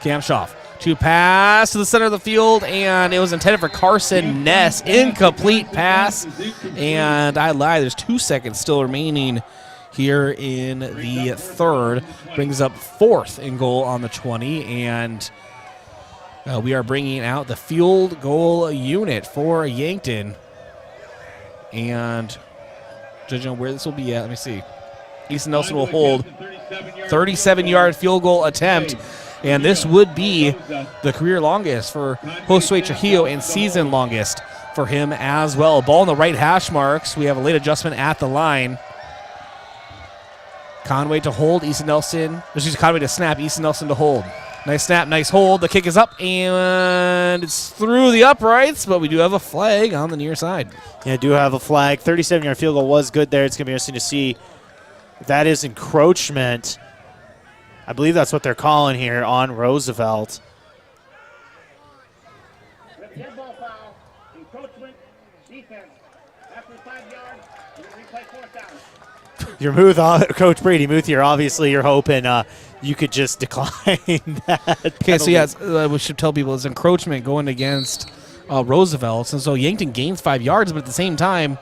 Kamshoff to pass to the center of the field, and it was intended for Carson Ness. Incomplete pass, and I lied. There's 2 seconds still remaining here in the third. Brings up 4th and goal on the 20, and we are bringing out the field goal unit for Yankton. And judging on where this will be at, let me see. Easton Nelson will hold 37-yard field goal attempt. And this would be the career longest for Josue Trujillo and season longest for him as well. Ball in the right hash marks. We have a late adjustment at the line. Conway to hold, Easton Nelson. Conway to snap, Easton Nelson to hold. Nice snap, nice hold. The kick is up, and it's through the uprights, but we do have a flag on the near side. Yeah, do have a flag. 37-yard field goal was good there. It's going to be interesting to see if that is encroachment. I believe that's what they're calling here on Roosevelt. Your Muth, Coach Brady Muth here, obviously you're hoping you could just decline that. Okay, so yeah, we should tell people it's encroachment going against Roosevelt. And so Yankton gains 5 yards, but at the same time,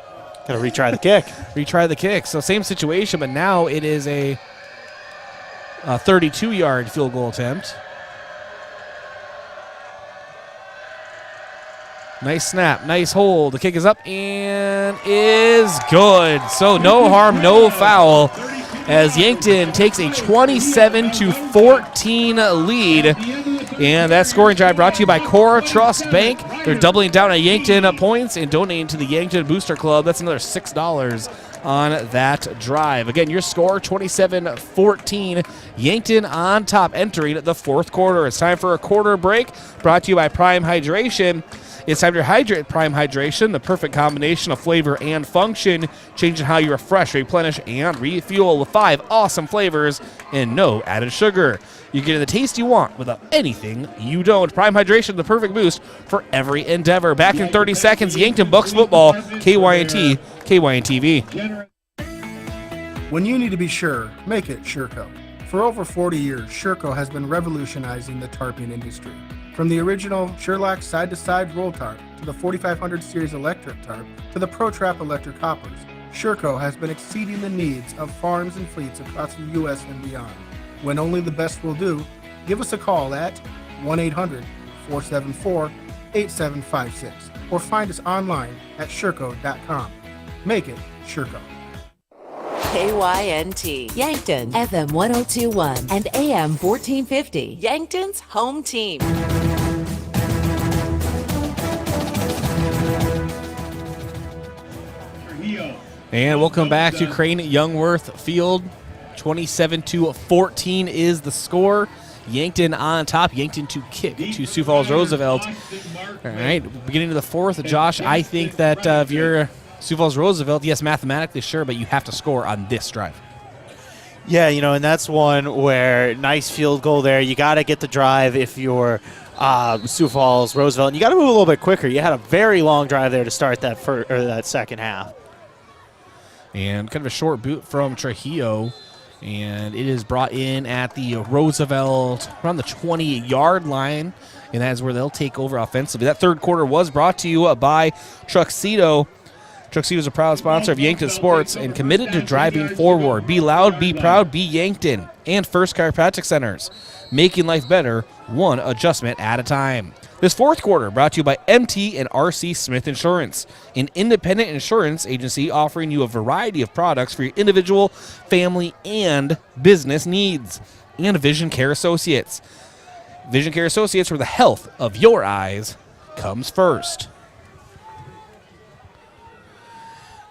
got to retry the kick. Retry the kick. So same situation, but now it is a 32-yard field goal attempt. Nice snap, nice hold. The kick is up and is good. So no harm, no foul, as Yankton takes a 27-14 lead. And that scoring drive brought to you by Core Trust Bank. They're doubling down on Yankton points and donating to the Yankton Booster Club. That's another $6 on that drive. Again, your score, 27-14. Yankton on top entering the fourth quarter. It's time for a quarter break, brought to you by Prime Hydration. It's time to hydrate. Prime Hydration, the perfect combination of flavor and function, changing how you refresh, replenish, and refuel with 5 awesome flavors and no added sugar. You're getting the taste you want without anything you don't. Prime Hydration, the perfect boost for every endeavor. Back in 30 seconds, Yankton Bucks football, KYNT, KYNTV. When you need to be sure, make it Sureco. For over 40 years, Sureco has been revolutionizing the tarping industry. From the original Sherlock side-to-side roll tarp to the 4500 series electric tarp to the ProTrap electric hoppers, Sureco has been exceeding the needs of farms and fleets across the U.S. and beyond. When only the best will do, give us a call at 1-800-474-8756 or find us online at Sureco.com. Make it Sureco. KYNT, Yankton, FM 1021 and AM 1450, Yankton's home team. And welcome back to Crane-Youngworth Field. 27-14 is the score. Yankton on top. Yankton to kick to Sioux Falls Roosevelt. All right, beginning of the fourth, Josh, I think that if you're Sioux Falls Roosevelt, yes, mathematically sure, but you have to score on this drive. Yeah, and that's one where nice field goal there. You got to get the drive if you're Sioux Falls Roosevelt, and you got to move a little bit quicker. You had a very long drive there to start that second half. And kind of a short boot from Trujillo, and it is brought in at the Roosevelt around the 20-yard line, and that is where they'll take over offensively. That third quarter was brought to you by Truxedo. Truxedo is a proud sponsor of Yankton Sports and committed to driving forward. Be loud, be proud, be Yankton. And First Chiropractic Centers, making life better, one adjustment at a time. This fourth quarter brought to you by MT and RC Smith Insurance, an independent insurance agency offering you a variety of products for your individual, family, and business needs. And Vision Care Associates. Vision Care Associates, where the health of your eyes comes first.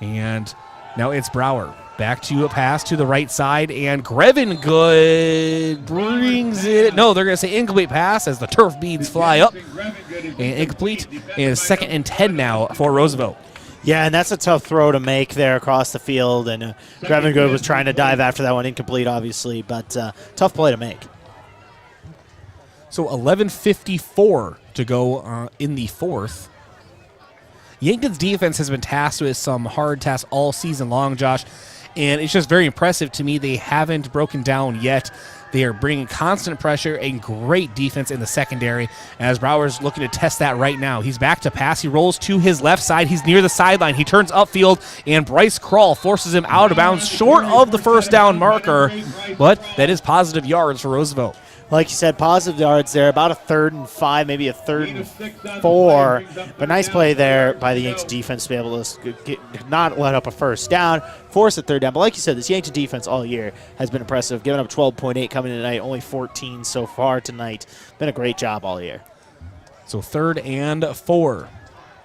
And now it's Brower. Back to a pass to the right side, and Grevin Good brings it. No, they're going to say incomplete pass as the turf beads fly up. And incomplete is 2nd and 10 now for Roosevelt. Yeah, and that's a tough throw to make there across the field. And Grevin Good was trying to dive after that one. Incomplete, obviously, but tough play to make. So 11:54 to go in the fourth. Yankton's defense has been tasked with some hard tasks all season long, Josh. And it's just very impressive to me. They haven't broken down yet. They are bringing constant pressure and great defense in the secondary, as Brower's looking to test that right now. He's back to pass. He rolls to his left side. He's near the sideline. He turns upfield, and Bryce Krull forces him out of bounds short of the first down marker, but that is positive yards for Roosevelt. Like you said, positive yards there, about a 3rd and 5, maybe a 3rd and 4. But nice play there by the Yanks defense to be able to not let up a first down, force a 3rd down. But like you said, this Yankton defense all year has been impressive, giving up 12.8 coming in tonight, only 14 so far tonight. Been a great job all year. So 3rd and 4.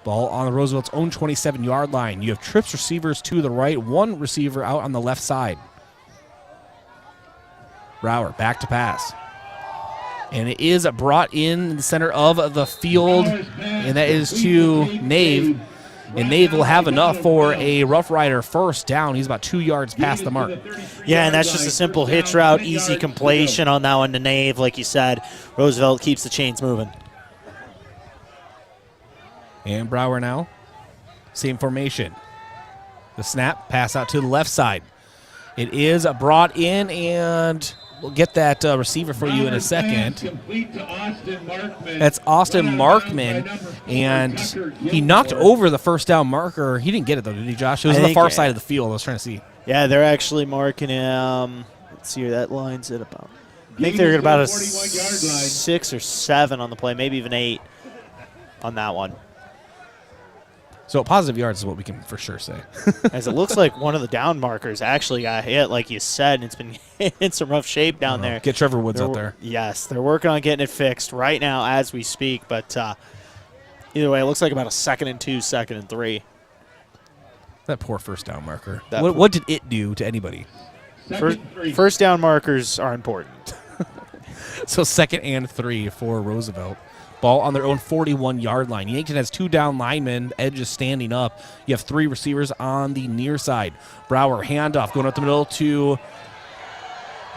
Ball on the Roosevelt's own 27-yard line. You have trips receivers to the right, one receiver out on the left side. Brower back to pass. And it is brought in the center of the field, and that is to Nave. And Nave will have enough for a Rough Rider first down. He's about 2 yards past the mark. Yeah, and that's just a simple hitch route, easy completion on that one to Nave. Like you said, Roosevelt keeps the chains moving. And Brower now, same formation. The snap, pass out to the left side. It is brought in, and we'll get that receiver for you in a second. That's Austin Markman, and he knocked over the first down marker. He didn't get it, though, did he, Josh? It was on the far side of the field. I was trying to see. Yeah, they're actually marking him. Let's see where that line's at about. I think they're at about a 6 or 7 on the play, maybe even 8 on that one. So positive yards is what we can for sure say. As it looks like one of the down markers actually got hit, like you said, and it's been in some rough shape down there. Get Trevor Woods out there. Yes, they're working on getting it fixed right now as we speak, but either way, it looks like about a 2nd and 2, 2nd and 3. That poor first down marker. What did it do to anybody? First down markers are important. So 2nd and 3 for Roosevelt. Ball on their own 41-yard line. Yankton has 2 down linemen. Edge is standing up. You have 3 receivers on the near side. Brower, handoff, going up the middle to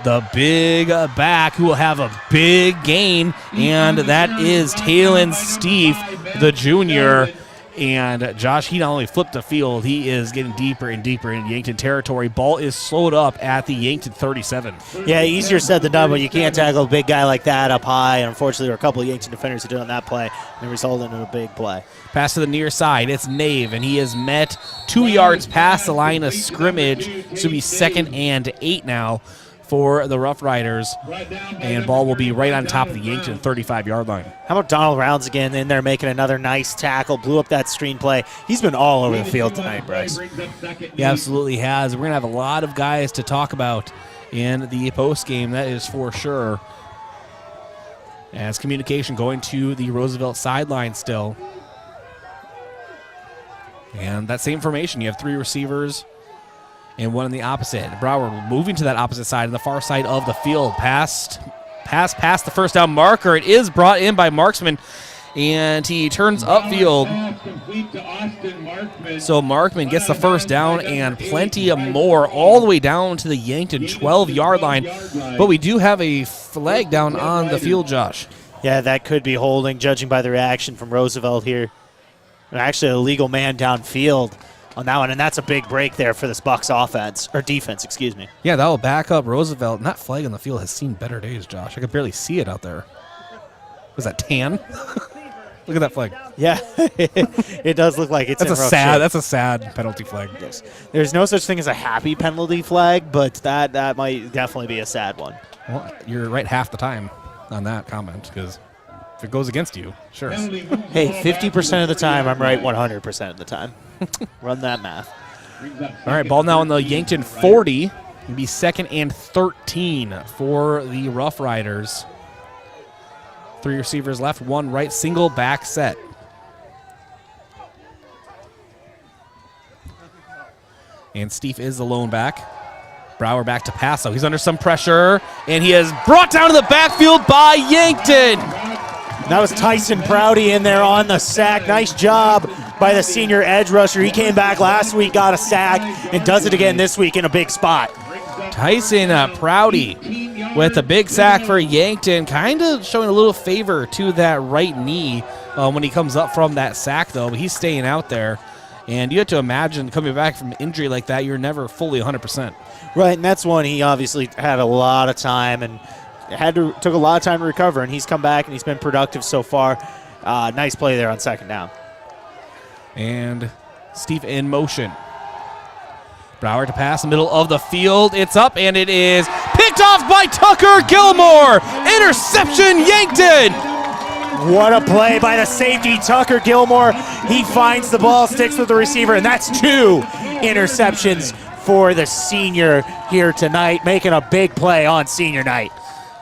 the big back, who will have a big gain, and that is Talon Steve, the junior. And Josh, he not only flipped the field, he is getting deeper and deeper in Yankton territory. Ball is slowed up at the Yankton 37. Yeah, easier said than done, but you can't tackle a big guy like that up high. And unfortunately, there were a couple of Yankton defenders who did on that play, and it resulted in a big play. Pass to the near side. It's Nave, and he is met 2 yards past the line of scrimmage. This will be 2nd and 8 now for the Rough Riders, and ball will be right on top of the Yankton 35-yard line. How about Donald Rounds again in there making another nice tackle, blew up that screen play. He's been all over the field tonight, Bryce. He absolutely has. We're going to have a lot of guys to talk about in the postgame, that is for sure. As communication going to the Roosevelt sideline still. And that same formation, you have 3 receivers and 1 on the opposite. Brower moving to that opposite side, on the far side of the field. Pass past the first down marker. It is brought in by Marksman, and he turns upfield. So Markman gets the first down and plenty of more all the way down to the Yankton 12-yard line. But we do have a flag down on the field, Josh. Yeah, that could be holding, judging by the reaction from Roosevelt here. Actually, a legal man downfield on that one, and that's a big break there for this Bucks offense, or defense, excuse me. Yeah, that will back up Roosevelt. And that flag on the field has seen better days, Josh. I could barely see it out there. Was that tan? Look at that flag. Yeah, it does look like it's That's a sad penalty flag. Yes. There's no such thing as a happy penalty flag, but that might definitely be a sad one. Well, you're right half the time on that comment, because if it goes against you, sure. Hey, 50% of the time, I'm right 100% of the time. Run that math. All right, ball now on the Yankton 40. It'll be 2nd and 13 for the Rough Riders. 3 receivers left, 1 right, single back set. And Steve is the lone back. Brower back to pass, so he's under some pressure, and he is brought down to the backfield by Yankton. That was Tyson Prouty in there on the sack. Nice job by the senior edge rusher. He came back last week, got a sack, and does it again this week in a big spot. Tyson Prouty with a big sack for Yankton, kind of showing a little favor to that right knee when he comes up from that sack, though. But he's staying out there. And you have to imagine coming back from injury like that, you're never fully 100%. Right, and that's one he obviously had a lot of time and took a lot of time to recover, and he's come back and he's been productive so far. Nice play there on second down. And Steve in motion. Brower to pass, middle of the field. It's up, and it is picked off by Tucker Gilmore. Interception, Yankton. What a play by the safety, Tucker Gilmore. He finds the ball, sticks with the receiver, and that's 2 interceptions for the senior here tonight, making a big play on senior night.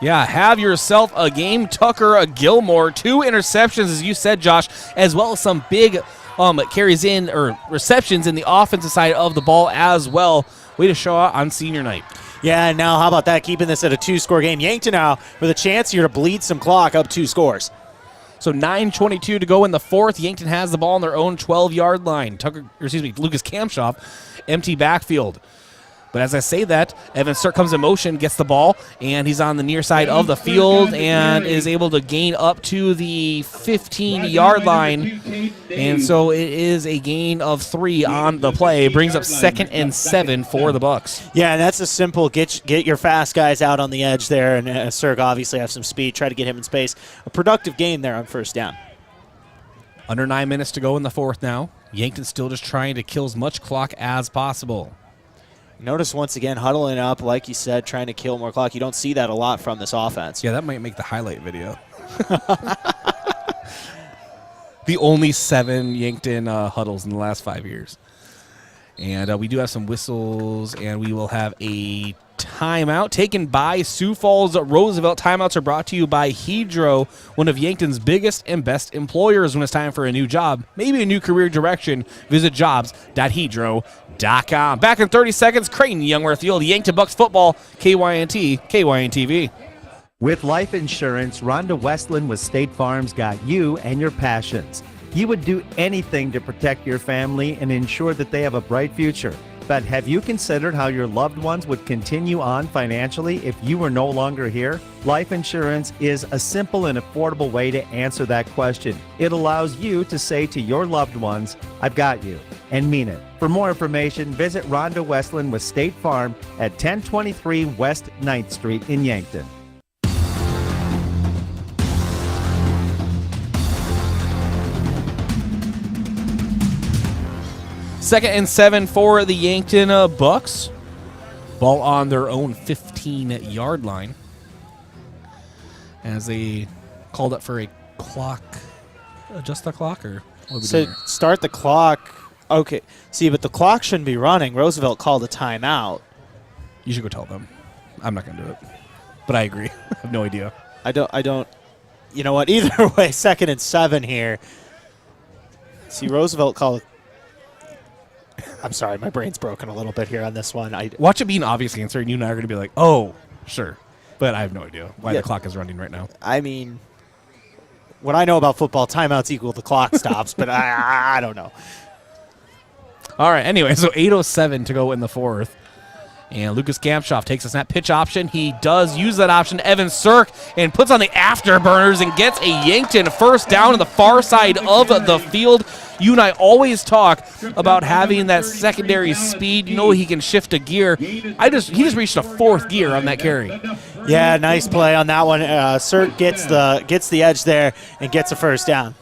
Yeah, have yourself a game. Tucker Gilmore, 2 interceptions, as you said, Josh, as well as some big carries in or receptions in the offensive side of the ball as well. Way to show out on senior night. Yeah, and now how about that, keeping this at a 2-score game. Yankton now with a chance here to bleed some clock, up 2 scores. So 9:22 to go in the fourth. Yankton has the ball on their own 12-yard line. Lucas Kamshoff, empty backfield. But as I say that, Evan Sirk comes in motion, gets the ball, and he's on the near side of the field and is able to gain up to the 15-yard line. And so it is a gain of 3 on the play. Brings up 2nd and 7 for the Bucks. Yeah, and that's a simple get your fast guys out on the edge there, and Sirk obviously have some speed. Try to get him in space. A productive gain there on first down. Under 9 minutes to go in the fourth now. Yankton still just trying to kill as much clock as possible. Notice once again, huddling up, like you said, trying to kill more clock. You don't see that a lot from this offense. Yeah, that might make the highlight video. The only 7 Yankton huddles in the last 5 years. And we do have some whistles, and we will have a timeout taken by Sioux Falls Roosevelt. Timeouts are brought to you by Hedro, one of Yankton's biggest and best employers. When it's time for a new job, maybe a new career direction, visit jobs.hedro.com. Back in 30 seconds, Crane-Youngworth Field, Yankton Bucks football, KYNT, KYNTV. With life insurance, Rhonda Westland with State Farm's got you and your passions. You would do anything to protect your family and ensure that they have a bright future. But have you considered how your loved ones would continue on financially if you were no longer here? Life insurance is a simple and affordable way to answer that question. It allows you to say to your loved ones, I've got you, and mean it. For more information, visit Rhonda Westland with State Farm at 1023 West 9th Street in Yankton. Second and 7 for the Yankton Bucks. Ball on their own 15-yard line. As they called up for a clock. Adjust the clock, or what are we doing here? Start the clock. Okay. See, but the clock shouldn't be running. Roosevelt called a timeout. You should go tell them. I'm not going to do it. But I agree. I have no idea. I don't. You know what? Either way, 2nd and 7 here. See, Roosevelt called. I'm sorry, my brain's broken a little bit here on this one. Watch it be an obvious answer, and you and I are going to be like, oh, sure. But I have no idea why the clock is running right now. I mean, what I know about football, timeouts equal the clock stops, but I don't know. All right, anyway, so 8:07 to go in the fourth. And Lucas Kamshoff takes a snap pitch option. He does use that option. Evan Sirk and puts on the afterburners and gets a Yankton first down on the far side of the field. You and I always talk about having that secondary speed. You know he can shift a gear. He just reached a 4th gear on that carry. Yeah, nice play on that one. Sirk gets the edge there and gets a first down.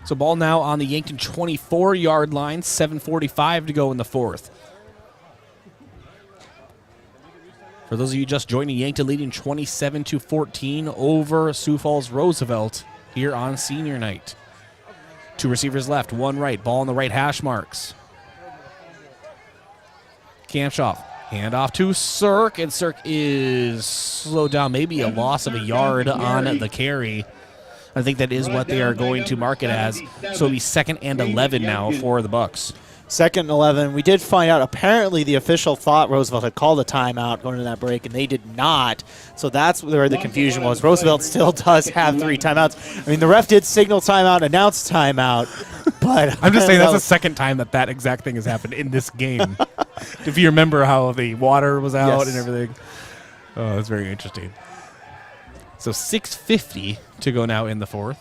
So ball now on the Yankton 24-yard line. 7:45 to go in the fourth. For those of you just joining, Yankton leading 27-14 over Sioux Falls Roosevelt here on senior night. 2 receivers left, 1 right. Ball on the right hash marks. Kamshoff, handoff to Sirk, and Sirk is slowed down, maybe a loss of a yard on the carry. I think that is what they are going to mark it as. So it'll be 2nd and 11 now for the Bucks. 2nd and 11. We did find out, apparently the official thought Roosevelt had called a timeout going into that break, and they did not. So that's where the confusion was. Roosevelt still does have 3 timeouts. I mean, the ref did signal timeout, announce timeout, but I'm just saying that's the second time that exact thing has happened in this game. If you remember how the water was out and everything. Oh, that's very interesting. So 6:50 to go now in the fourth.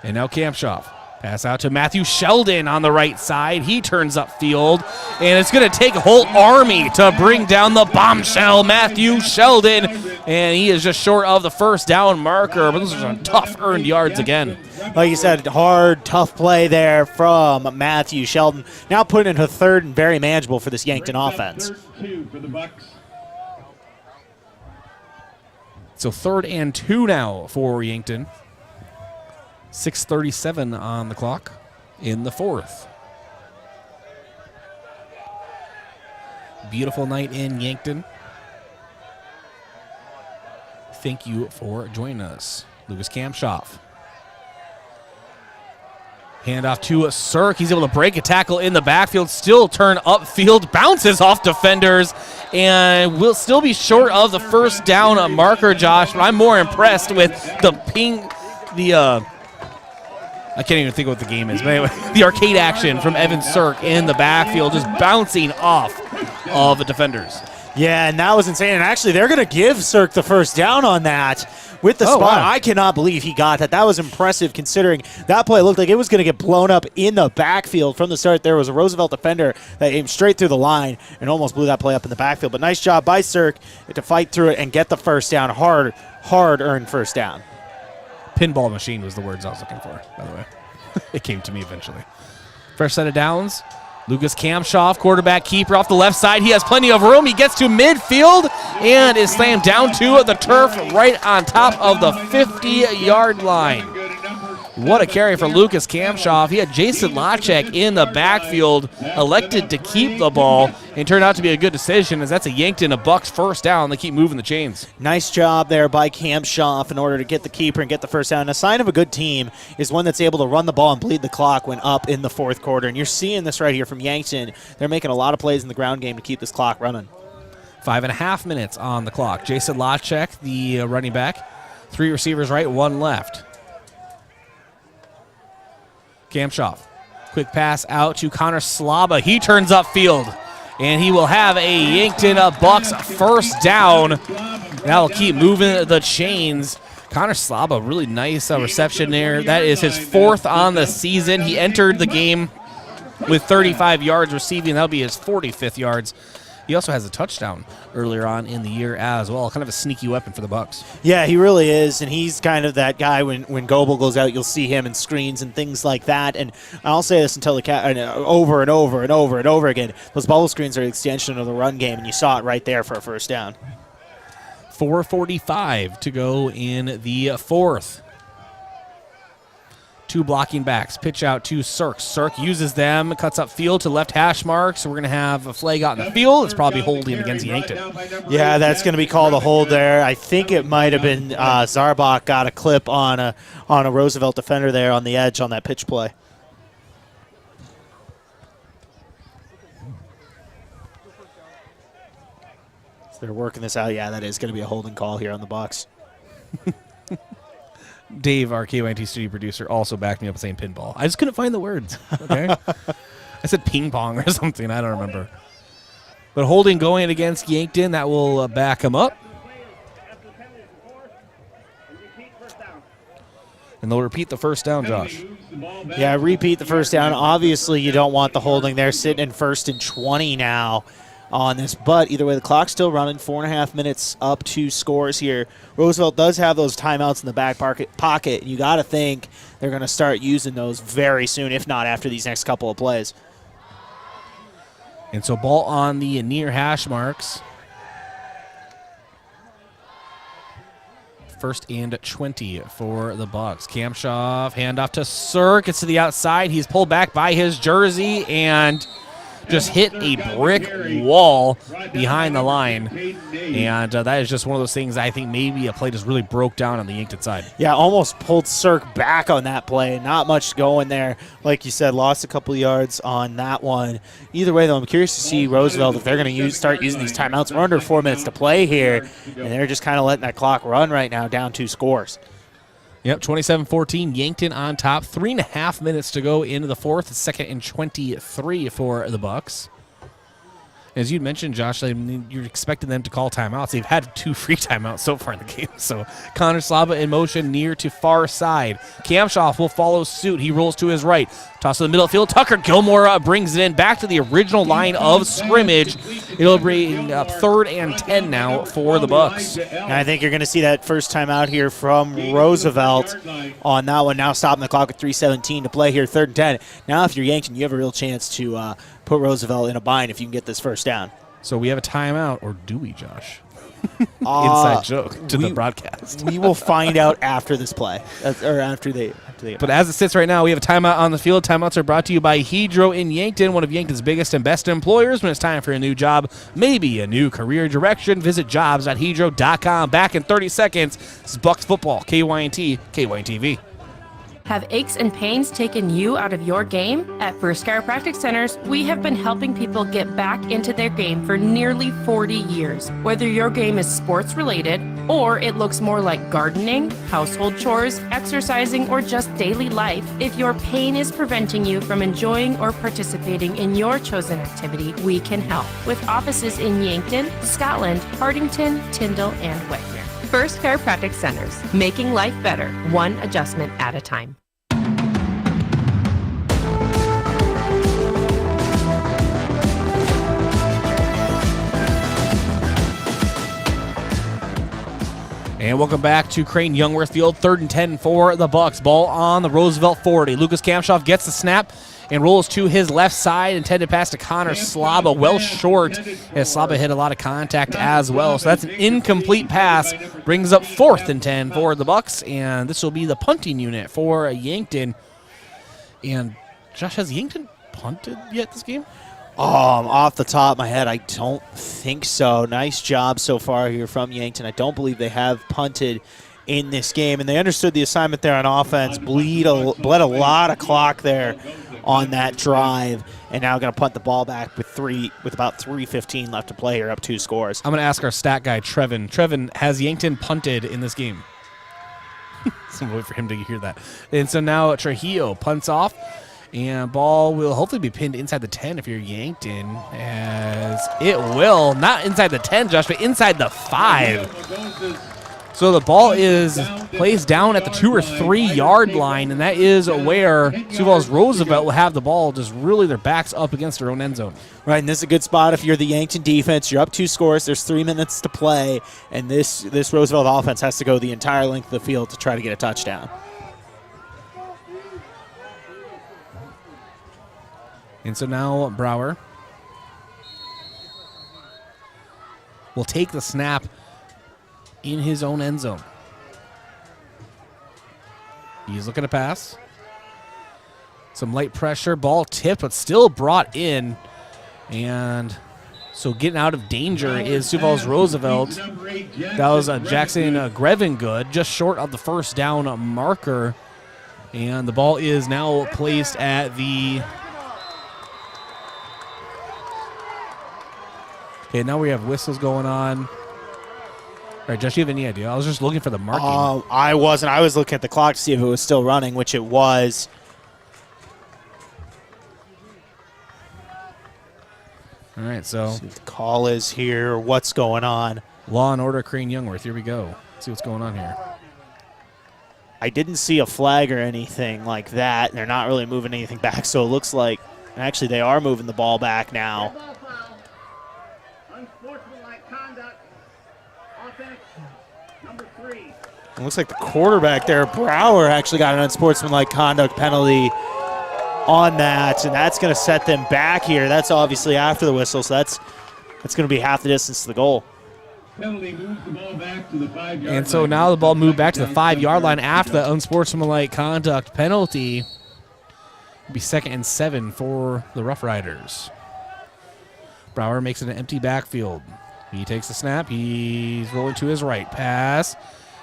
And now Kampshoff. Pass out to Matthew Sheldon on the right side. He turns upfield, and it's going to take a whole army to bring down the bombshell, Matthew Sheldon, and he is just short of the first down marker, but those are some tough earned yards again. Like you said, hard, tough play there from Matthew Sheldon. Now put into third and very manageable for this Yankton offense. So 3rd and 2 now for Yankton. 6:37 on the clock in the 4th. Beautiful night in Yankton. Thank you for joining us. Lucas Kampshoff. Handoff to Sirk. He's able to break a tackle in the backfield, still turn upfield, bounces off defenders, and will still be short of the first down marker, Josh. But I'm more impressed with I can't even think what the game is, but anyway, the arcade action from Evan Sirk in the backfield, just bouncing off of the defenders. Yeah, and that was insane. And actually, they're going to give Sirk the first down on that with the spot. Wow. I cannot believe he got that. That was impressive considering that play looked like it was going to get blown up in the backfield from the start. There was a Roosevelt defender that aimed straight through the line and almost blew that play up in the backfield. But nice job by Sirk to fight through it and get the first down. Hard-earned first down. Pinball machine was the words I was looking for, by the way. It came to me eventually. Fresh set of downs. Lucas Kampshoff, quarterback keeper off the left side. He has plenty of room. He gets to midfield and is slammed down to the turf right on top of the 50-yard line. What a carry for Lucas Kampshoff. He had Jason Lachek in the backfield, elected to keep the ball, and turned out to be a good decision as that's a Yankton Bucks first down. They keep moving the chains. Nice job there by Kampshoff in order to get the keeper and get the first down. And a sign of a good team is one that's able to run the ball and bleed the clock when up in the 4th quarter. And you're seeing this right here from Yankton. They're making a lot of plays in the ground game to keep this clock running. 5.5 minutes on the clock. Jason Lachek, the running back. 3 receivers right, 1 left. Kampshoff, quick pass out to Connor Slaba. He turns upfield, and he will have a Yankton Bucks first down. That'll keep moving the chains. Connor Slaba, really nice reception there. That is his 4th on the season. He entered the game with 35 yards receiving. That'll be his 45th yards. He also has a touchdown earlier on in the year as well. Kind of a sneaky weapon for the Bucks. Yeah, he really is, and he's kind of that guy when Goebel goes out, you'll see him in screens and things like that. And I'll say this until over and over and over and over again. Those bubble screens are an extension of the run game, and you saw it right there for a first down. 4:45 to go in the 4th. 2 blocking backs. Pitch out to Sirk. Sirk uses them, cuts up field to left hash mark. So we're going to have a flag out in the field. It's probably holding against Yankton. Yeah, that's going to be called a hold there. I think it might have been Zarbach got a clip on a Roosevelt defender there on the edge on that pitch play. So they're working this out. Yeah, that is going to be a holding call here on the Bucks. Dave, our KYNT studio producer, also backed me up saying pinball. I just couldn't find the words. Okay, I said ping pong or something. I don't remember. But holding going against Yankton, that will back him up. And they'll repeat the first down, Josh. Yeah, repeat the first down. Obviously, you don't want the holding there. Sitting in 1st and 20 now on this, but either way, the clock's still running. 4.5 minutes up, 2 scores here. Roosevelt does have those timeouts in the back pocket. You got to think they're going to start using those very soon, if not after these next couple of plays. And so ball on the near hash marks. 1st and 20 for the Bucks. Kampshoff, handoff to Sirk. It's to the outside. He's pulled back by his jersey and just hit a brick wall behind the line. And that is just one of those things I think maybe a play just really broke down on the Yankton side. Yeah, almost pulled Sirk back on that play. Not much going there. Like you said, lost a couple yards on that one. Either way, though, I'm curious to see Roosevelt if they're going to start using these timeouts. We're under 4 minutes to play here, and they're just kind of letting that clock run right now, down 2 scores. Yep, 27-14, Yankton on top. 3.5 minutes to go into the 4th. 2nd and 23 for the Bucks. As you mentioned, Josh, I mean, you're expecting them to call timeouts. They've had 2 free timeouts so far in the game. So Connor Slava in motion near to far side. Kamshoff will follow suit. He rolls to his right. Toss to the middle field. Tucker Gilmore brings it in back to the original line of scrimmage. It'll bring up 3rd and 10 now for the Bucks. And I think you're going to see that first time out here from Roosevelt on that one. Now stopping the clock with 3:17 to play here, 3rd and 10. Now if you're Yankton, you have a real chance to put Roosevelt in a bind if you can get this first down. So we have a timeout, or do we, Josh? Inside joke to the broadcast. We will find out after this play, or after they. But as it sits right now, we have a timeout on the field. Timeouts are brought to you by Hedro in Yankton, one of Yankton's biggest and best employers. When it's time for a new job, maybe a new career direction, visit jobs.hedro.com. Back in 30 seconds. This is Bucks football, KYNT, KYNTV. Have aches and pains taken you out of your game? At First Chiropractic Centers, we have been helping people get back into their game for nearly 40 years. Whether your game is sports related, or it looks more like gardening, household chores, exercising, or just daily life, if your pain is preventing you from enjoying or participating in your chosen activity, we can help. With offices in Yankton, Scotland, Hardington, Tyndall, and Wagner. First Chiropractic Centers, making life better, one adjustment at a time. And welcome back to Crane-Youngworth Field, 3rd and 10 for the Bucks. Ball on the Roosevelt 40. Lucas Kamshoff gets the snap and rolls to his left side. Intended pass to Connor Slaba, well short, as Slaba hit a lot of contact as well. So that's an incomplete pass. Brings up 4th and 10 for the Bucks, and this will be the punting unit for Yankton. And Josh, has Yankton punted yet this game? Off the top of my head, I don't think so. Nice job so far here from Yankton. I don't believe they have punted in this game, and they understood the assignment there on offense. Bled a lot of clock there on that drive, and now going to punt the ball back with about 3:15 left to play here, up 2 scores. I'm going to ask our stat guy, Trevin. Trevin, has Yankton punted in this game? So wait for him to hear that. And so now Trujillo punts off. And ball will hopefully be pinned inside the 10 if you're Yankton, as it will. Not inside the 10, Josh, but inside the 5. So the ball is placed down at the 2 or 3 yard line, and that is where Sioux Falls Roosevelt will have the ball, just really their backs up against their own end zone. Right, and this is a good spot if you're the Yankton defense. You're up 2 scores. There's 3 minutes to play, and this Roosevelt offense has to go the entire length of the field to try to get a touchdown. And so now Brower will take the snap in his own end zone. He's looking to pass. Some light pressure, ball tipped, but still brought in. And so getting out of danger is Sioux Falls Roosevelt. That was Jackson Grevengood, just short of the first down marker. And the ball is now placed at the... Okay, now we have whistles going on. All right, Josh, you have any idea? I was just looking for the marking. I wasn't. I was looking at the clock to see if it was still running, which it was. All right, so. See what the call is here. What's going on? Law and Order Crane-Youngworth. Here we go. Let's see what's going on here. I didn't see a flag or anything like that. They're not really moving anything back, so it looks like actually they are moving the ball back now. It looks like the quarterback there, Brower, actually got an unsportsmanlike conduct penalty on that, and that's going to set them back here. That's obviously after the whistle, so that's going to be half the distance to the goal. Penalty moves the ball back to the 5 yard line. And so now the ball moved back to the 5 yard line after the unsportsmanlike conduct penalty. It'll be 2nd and 7 for the Rough Riders. Brower makes it an empty backfield. He takes the snap. He's rolling to his right. Pass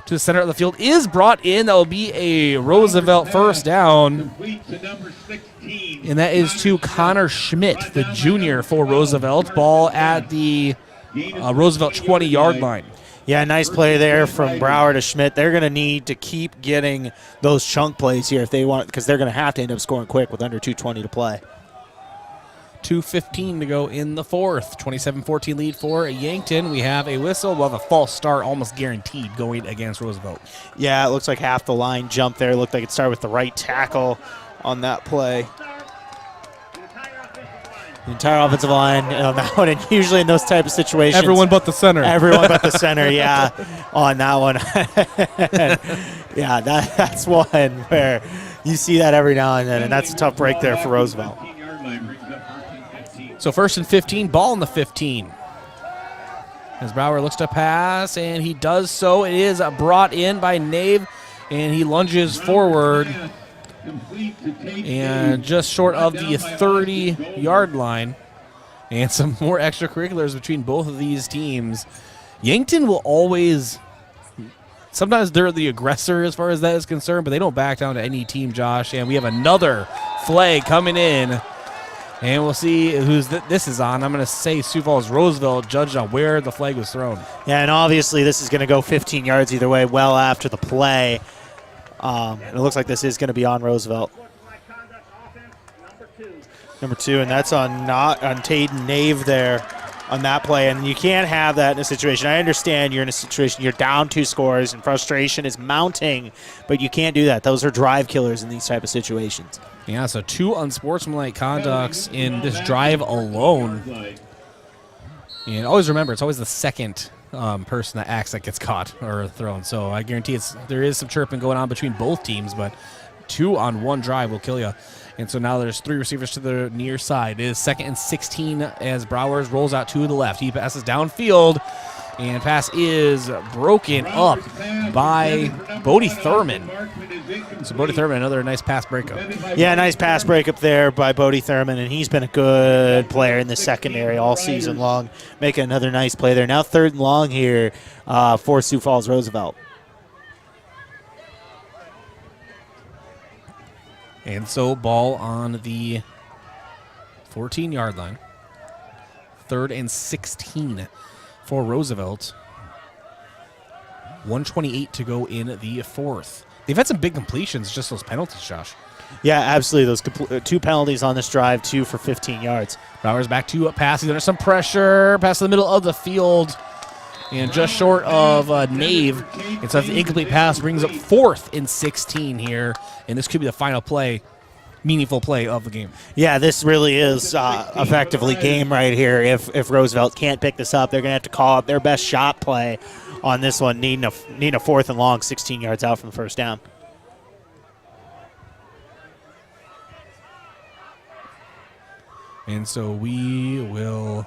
to the center of the field is brought in. That will be a Roosevelt first down. And that is to Connor Schmidt, the junior for Roosevelt. Ball at the Roosevelt 20-yard line. Yeah, nice play there from Brower to Schmidt. They're going to need to keep getting those chunk plays here if they want, because they're going to have to end up scoring quick with under 2:20 to play. 2:15 to go in the fourth. 27-14 lead for Yankton. We have a whistle. We'll have a false start almost guaranteed going against Roosevelt. Yeah, it looks like half the line jump there. It looked like it started with the right tackle on that play. The entire offensive line on that one, and usually in those type of situations, everyone but the center. Everyone but the center, yeah, on that one. Yeah, that's one where you see that every now and then, and that's a tough break there for Roosevelt. So 1st and 15, ball in the 15. As Brower looks to pass, and he does so. It is brought in by Nave, and he lunges forward. And just short of the 30-yard line. And some more extracurriculars between both of these teams. Yankton will always, sometimes they're the aggressor as far as that is concerned, but they don't back down to any team, Josh. And we have another flag coming in. And we'll see who's this is on. I'm going to say Sioux Falls Roosevelt, judged on where the flag was thrown. Yeah, and obviously this is going to go 15 yards either way, well after the play. And it looks like this is going to be on Roosevelt. Number 2, and that's on Taden Nave there on that play. And you can't have that in a situation. I understand you're in a situation, you're down 2 scores and frustration is mounting, but you can't do that. Those are drive killers in these type of situations. Yeah, so 2 unsportsmanlike conducts in this drive alone. And always remember, it's always the second person that acts that gets caught or thrown. So I guarantee there is some chirping going on between both teams, but 2 on 1 drive will kill you. And so now there's 3 receivers to the near side. It is 2nd and 16 as Browers rolls out to the left. He passes downfield, and pass is broken up by Bodie Thurman. So Bodie Thurman, another nice pass breakup. Yeah, nice pass breakup there by Bodie Thurman, and he's been a good player in the secondary all season long. Making another nice play there. Now 3rd and long here for Sioux Falls Roosevelt. And so ball on the 14-yard line. 3rd and 16 for Roosevelt. 1:28 to go in the fourth. They've had some big completions, just those penalties, Josh. Yeah, absolutely. Those 2 penalties on this drive, 2 for 15 yards. Bowers back to a pass. He's under some pressure. Pass to the middle of the field. And just short of Nave. And so the incomplete pass brings up 4th and 16 here. And this could be the final play, meaningful play of the game. Yeah, this really is effectively game right here. If Roosevelt can't pick this up, they're going to have to call up their best shot play on this one, needing a 4th and long, 16 yards out from the first down. And so we will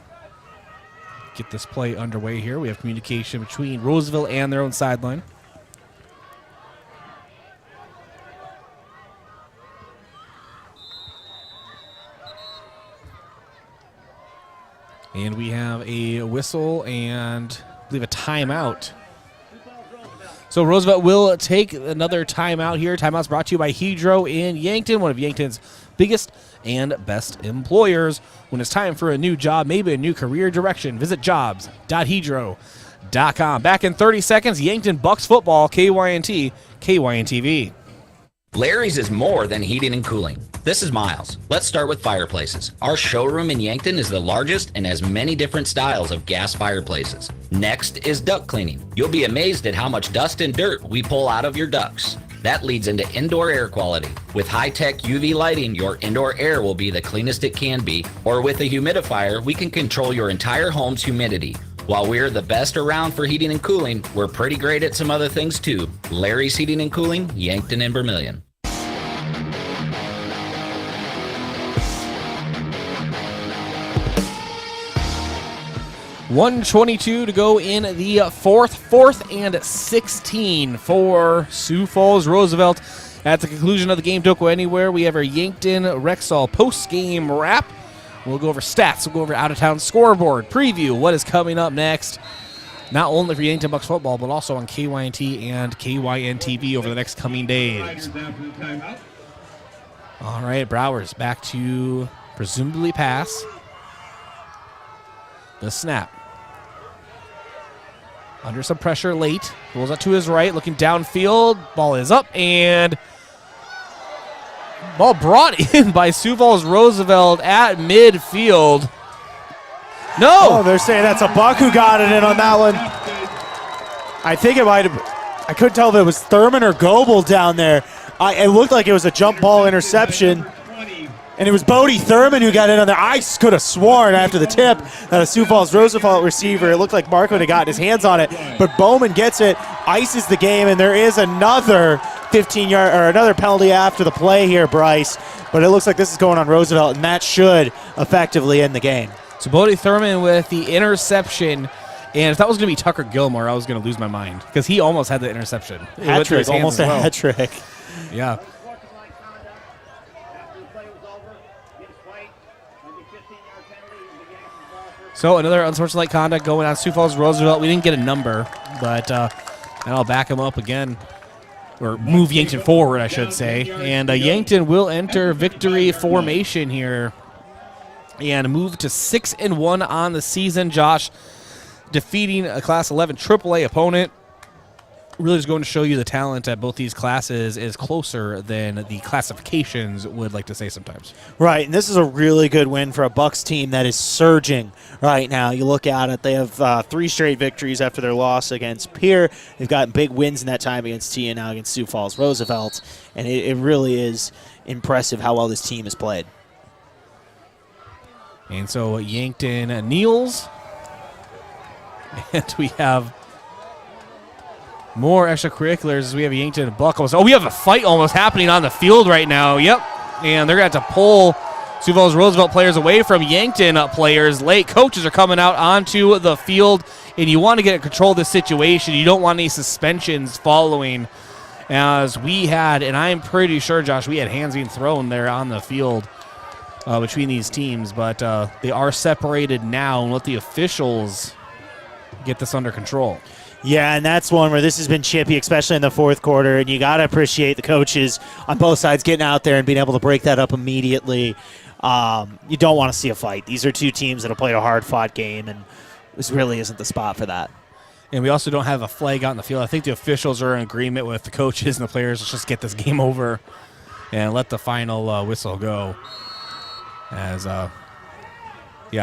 get this play underway here. We have communication between Roosevelt and their own sideline. And we have a whistle and I believe a timeout. So Roosevelt will take another timeout here. Timeout's brought to you by Hedro in Yankton, one of Yankton's biggest and best employers. When it's time for a new job, maybe a new career direction, visit jobs.hedro.com. Back in 30 seconds, Yankton Bucks football, KYNT, KYNTV. Larry's is more than heating and cooling. This is Miles. Let's start with fireplaces. Our showroom in Yankton is the largest and has many different styles of gas fireplaces. Next is duct cleaning. You'll be amazed at how much dust and dirt we pull out of your ducts. That leads into indoor air quality. With high-tech UV lighting, your indoor air will be the cleanest it can be. Or with a humidifier, we can control your entire home's humidity. While we're the best around for heating and cooling, we're pretty great at some other things too. Larry's Heating and Cooling, Yankton and Vermilion. .122 to go in the fourth. 4th and 16 for Sioux Falls Roosevelt. At the conclusion of the game, don't go anywhere. We have our Yankton Rexall post-game wrap. We'll go over stats. We'll go over out-of-town scoreboard, preview what is coming up next, not only for Yankton Bucks football, but also on KYNT and KYNTV over the next coming days. All right, Browers back to presumably pass. The snap. Under some pressure late. Rolls out to his right, looking downfield. Ball is up, and Ball brought in by Sioux Falls Roosevelt at midfield. No! Oh, they're saying that's a Buck who got it in on that one. I think it might have, I couldn't tell if it was Thurman or Goebel down there. It looked like it was a jump ball interception. And it was Bodie Thurman who got in on there. I could have sworn after the tip that a Sioux Falls Roosevelt receiver, it looked like Marco had gotten his hands on it, but Bowman gets it, ices the game, and there is another 15-yard or another penalty after the play here, Bryce. But it looks like this is going on Roosevelt, and that should effectively end the game. So Bodie Thurman with the interception. And if that was going to be Tucker Gilmore, I was going to lose my mind because he almost had the interception. Hat trick, almost a hat trick. Yeah. So another unsportsmanlike conduct going on Sioux Falls Roosevelt. We didn't get a number, but I'll back him up again. Or move Yankton forward, I should say. And Yankton will enter victory formation here and move to 6-1 on the season. Josh, defeating a Class 11 AAA opponent. Really is going to show you the talent at both these classes is closer than the classifications would like to say sometimes. Right, and this is a really good win for a Bucks team that is surging right now. You look at it, they have 3 straight victories after their loss against Pierre. They've gotten big wins in that time against T and now against Sioux Falls Roosevelt, and it really is impressive how well this team has played. And so Yankton kneels, and we have more extracurriculars. We have Yankton Bucks. Oh, we have a fight almost happening on the field right now. Yep. And they're going to have to pull Sioux Falls Roosevelt players away from Yankton players. Late coaches are coming out onto the field, and you want to get control of this situation. You don't want any suspensions following, as we had, and I'm pretty sure, Josh, we had hands being thrown there on the field between these teams, but they are separated now and let the officials get this under control. Yeah, and that's one where this has been chippy, especially in the fourth quarter, and you got to appreciate the coaches on both sides getting out there and being able to break that up immediately. You don't want to see a fight. These are two teams that have played a hard-fought game, and this really isn't the spot for that. And we also don't have a flag out in the field. I think the officials are in agreement with the coaches and the players. Let's just get this game over and let the final whistle go. As, yeah,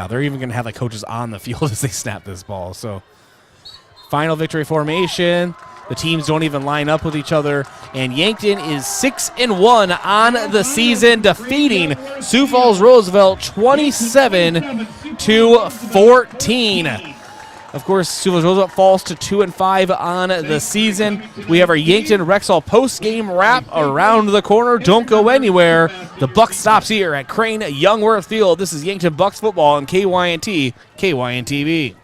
they're even going to have the coaches on the field as they snap this ball. So, final victory formation. The teams don't even line up with each other. And Yankton is 6-1 on the season, defeating Sioux Falls Roosevelt 27-14. Of course, Sioux Falls Roosevelt falls to 2-5 on the season. We have our Yankton Rexall post-game wrap around the corner. Don't go anywhere. The Bucks stops here at Crane-Youngworth Field. This is Yankton Bucks football on KYNT, KYNTV.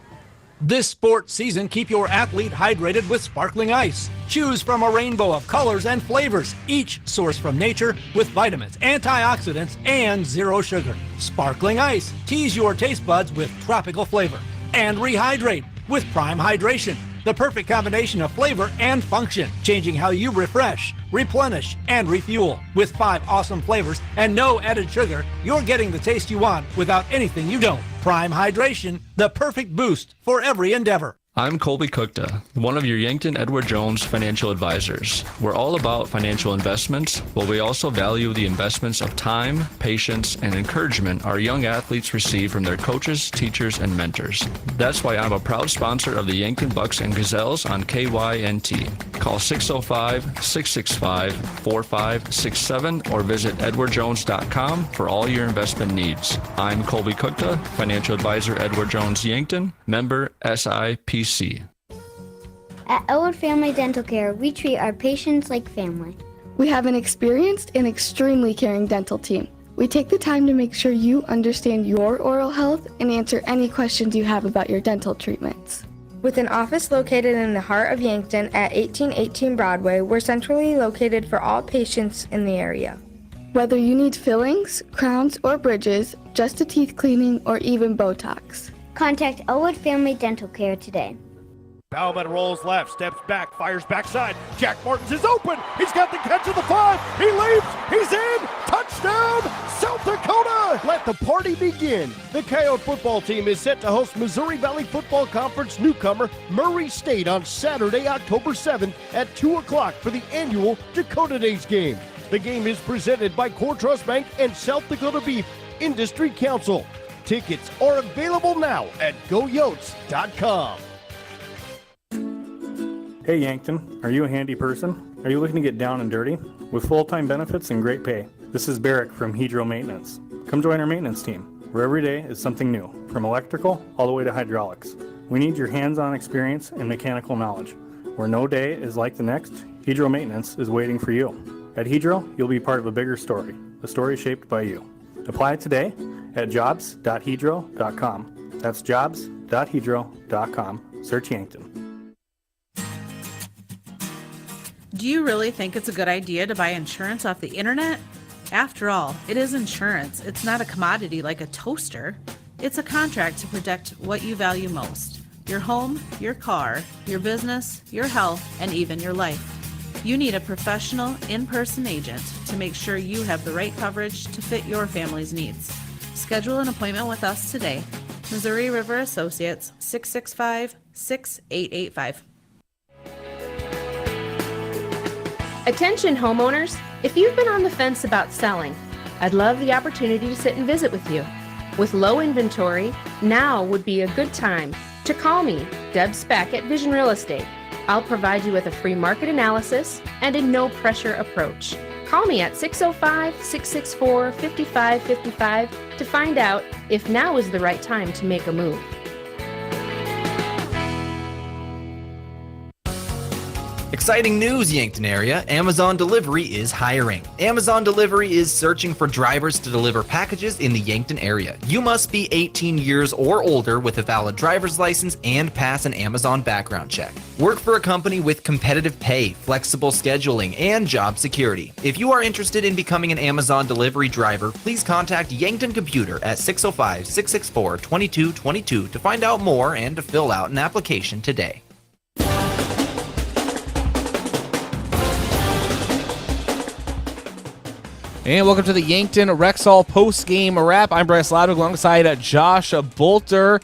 This sports season, keep your athlete hydrated with sparkling ice. Choose from a rainbow of colors and flavors, each sourced from nature with vitamins, antioxidants, and zero sugar. Sparkling ice. Tease your taste buds with tropical flavor. And rehydrate with Prime Hydration, the perfect combination of flavor and function, changing how you refresh, replenish, and refuel. With 5 awesome flavors and no added sugar, you're getting the taste you want without anything you don't. Prime Hydration, the perfect boost for every endeavor. I'm Colby Cookta, one of your Yankton Edward Jones financial advisors. We're all about financial investments, but we also value the investments of time, patience, and encouragement our young athletes receive from their coaches, teachers, and mentors. That's why I'm a proud sponsor of the Yankton Bucks and Gazelles on KYNT. Call 605-665-4567 or visit edwardjones.com for all your investment needs. I'm Colby Cookta, financial advisor Edward Jones Yankton, member SIPC. At Elwood Family Dental Care, we treat our patients like family. We have an experienced and extremely caring dental team. We take the time to make sure you understand your oral health and answer any questions you have about your dental treatments. With an office located in the heart of Yankton at 1818 Broadway, we're centrally located for all patients in the area. Whether you need fillings, crowns, or bridges, just a teeth cleaning, or even Botox, contact Elwood Family Dental Care today. Bauman rolls left, steps back, fires backside. Jack Martins is open. He's got the catch of the 5. He leaps. He's in. Touchdown, South Dakota. Let the party begin. The Coyote football team is set to host Missouri Valley Football Conference newcomer Murray State on Saturday, October 7th at 2 o'clock for the annual Dakota Days game. The game is presented by Core Trust Bank and South Dakota Beef Industry Council. Tickets are available now at goyotes.com. Hey Yankton, are you a handy person? Are you looking to get down and dirty? With full-time benefits and great pay. This is Barrick from Hedro Maintenance. Come join our maintenance team, where every day is something new, from electrical all the way to hydraulics. We need your hands-on experience and mechanical knowledge. Where no day is like the next, Hedro Maintenance is waiting for you. At Hedro, you'll be part of a bigger story, a story shaped by you. Apply today at jobs.hedro.com. That's jobs.hedro.com. Search Yankton. Do you really think it's a good idea to buy insurance off the internet? After all, it is insurance. It's not a commodity like a toaster. It's a contract to protect what you value most: your home, your car, your business, your health, and even your life. You need a professional, in-person agent to make sure you have the right coverage to fit your family's needs. Schedule an appointment with us today. Missouri River Associates, 665-6885. Attention homeowners, if you've been on the fence about selling, I'd love the opportunity to sit and visit with you. With low inventory, now would be a good time to call me, Deb Speck at Vision Real Estate. I'll provide you with a free market analysis and a no-pressure approach. Call me at 605-664-5555 to find out if now is the right time to make a move. Exciting news, Yankton area. Amazon Delivery is hiring. Amazon Delivery is searching for drivers to deliver packages in the Yankton area. You must be 18 years or older with a valid driver's license and pass an Amazon background check. Work for a company with competitive pay, flexible scheduling, and job security. If you are interested in becoming an Amazon Delivery driver, please contact Yankton Computer at 605-664-2222 to find out more and to fill out an application today. And welcome to the Yankton Rexall post-game wrap. I'm Bryce Ladwig alongside Josh Boelter.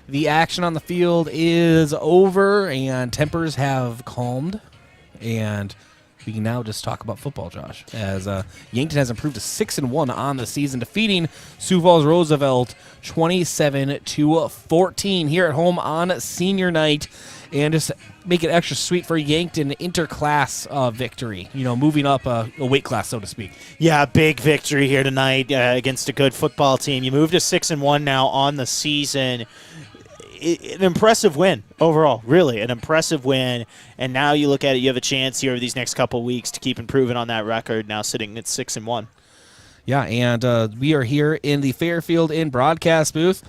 The action on the field is over and tempers have calmed. And we can now just talk about football, Josh, as Yankton has improved to 6-1 on the season, defeating Sioux Falls Roosevelt 27-14 here at home on senior night. And just make it extra sweet for Yankton, interclass victory, moving up a weight class, so to speak. Yeah, big victory here tonight against a good football team. You move to 6-1 now on the season. An impressive win overall, really, an impressive win. And now you look at it, you have a chance here over these next couple of weeks to keep improving on that record, now sitting at 6-1. Yeah, and we are here in the Fairfield Inn broadcast booth.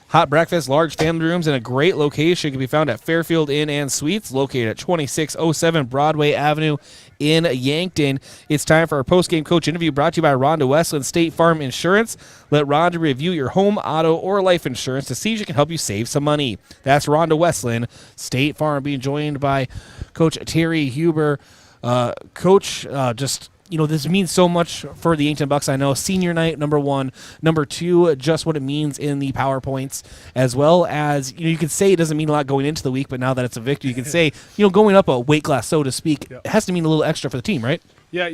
Hot breakfast, large family rooms, and a great location can be found at Fairfield Inn and Suites, located at 2607 Broadway Avenue in Yankton. It's time for our post-game coach interview brought to you by Rhonda Westland State Farm Insurance. Let Rhonda review your home, auto, or life insurance to see if she can help you save some money. That's Rhonda Westland State Farm, being joined by Coach Terry Huber. Coach, this means so much for the Yankton Bucks. I know senior night, number one. Number two, just what it means in the PowerPoints, as well as, you could say it doesn't mean a lot going into the week, but now that it's a victory, you can say, going up a weight class, so to speak, it has to mean a little extra for the team, right? Yeah,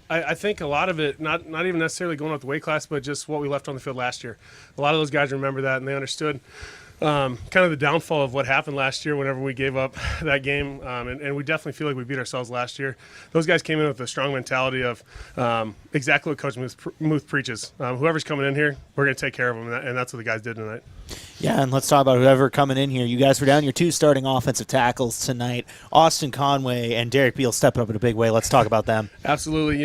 I think a lot of it, not even necessarily going up the weight class, but just what we left on the field last year. A lot of those guys remember that, and they understood kind of the downfall of what happened last year whenever we gave up that game, and we definitely feel like we beat ourselves last year. Those guys came in with a strong mentality of exactly what Coach Muth preaches. Whoever's coming in here, we're going to take care of them, and that's what the guys did tonight. Yeah, and let's talk about whoever coming in here. You guys were down your two starting offensive tackles tonight. Austin Conway and Derek Beal stepped up in a big way. Let's talk about them. Absolutely.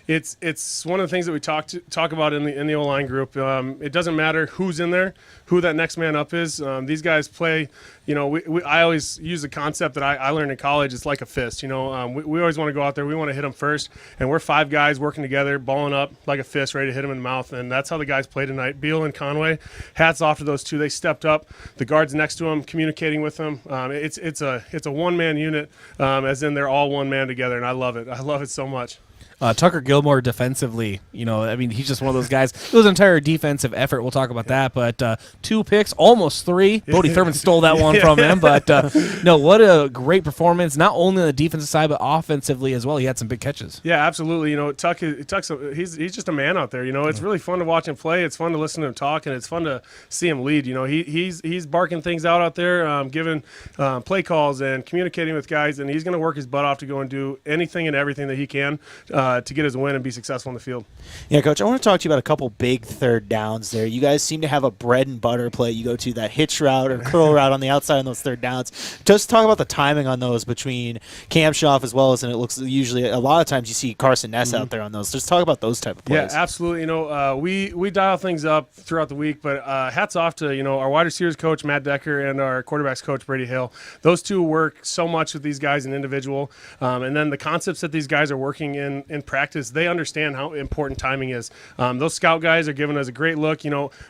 It's one of the things that we talk about in the O-line group. It doesn't matter who's in there, who that next man up is. These guys play. I always use the concept that I learned in college. It's like a fist. We always want to go out there. We want to hit them first, and we're five guys working together, balling up like a fist, ready to hit them in the mouth. And that's how the guys play tonight. Beal and Conway, hats off to those two. They stepped up. The guards next to them, communicating with them. It's a one-man unit, as in they're all one man together, and I love it. I love it so much. Tucker Gilmore defensively, he's just one of those guys. It was an entire defensive effort. We'll talk about that. But 2 picks, almost 3. Bodie Thurman stole that one from him. But no, what a great performance, not only on the defensive side, but offensively as well. He had some big catches. Yeah, absolutely. Tuck's he's just a man out there. It's really fun to watch him play. It's fun to listen to him talk, and it's fun to see him lead. He's barking things out there, giving play calls and communicating with guys, and he's going to work his butt off to go and do anything and everything that he can to get his win and be successful in the field. Yeah, Coach, I want to talk to you about a couple big third downs there. You guys seem to have a bread and butter play. You go to that hitch route or curl route on the outside on those third downs. Just talk about the timing on those between Kamshoff as well as, and it looks usually a lot of times you see Carson Ness out there on those. Just talk about those type of plays. Yeah, absolutely. We dial things up throughout the week, but hats off to our wide receivers coach Matt Decker and our quarterbacks coach Brady Hale. Those two work so much with these guys in individual, and then the concepts that these guys are working in practice, they understand how important timing is. Those scout guys are giving us a great look.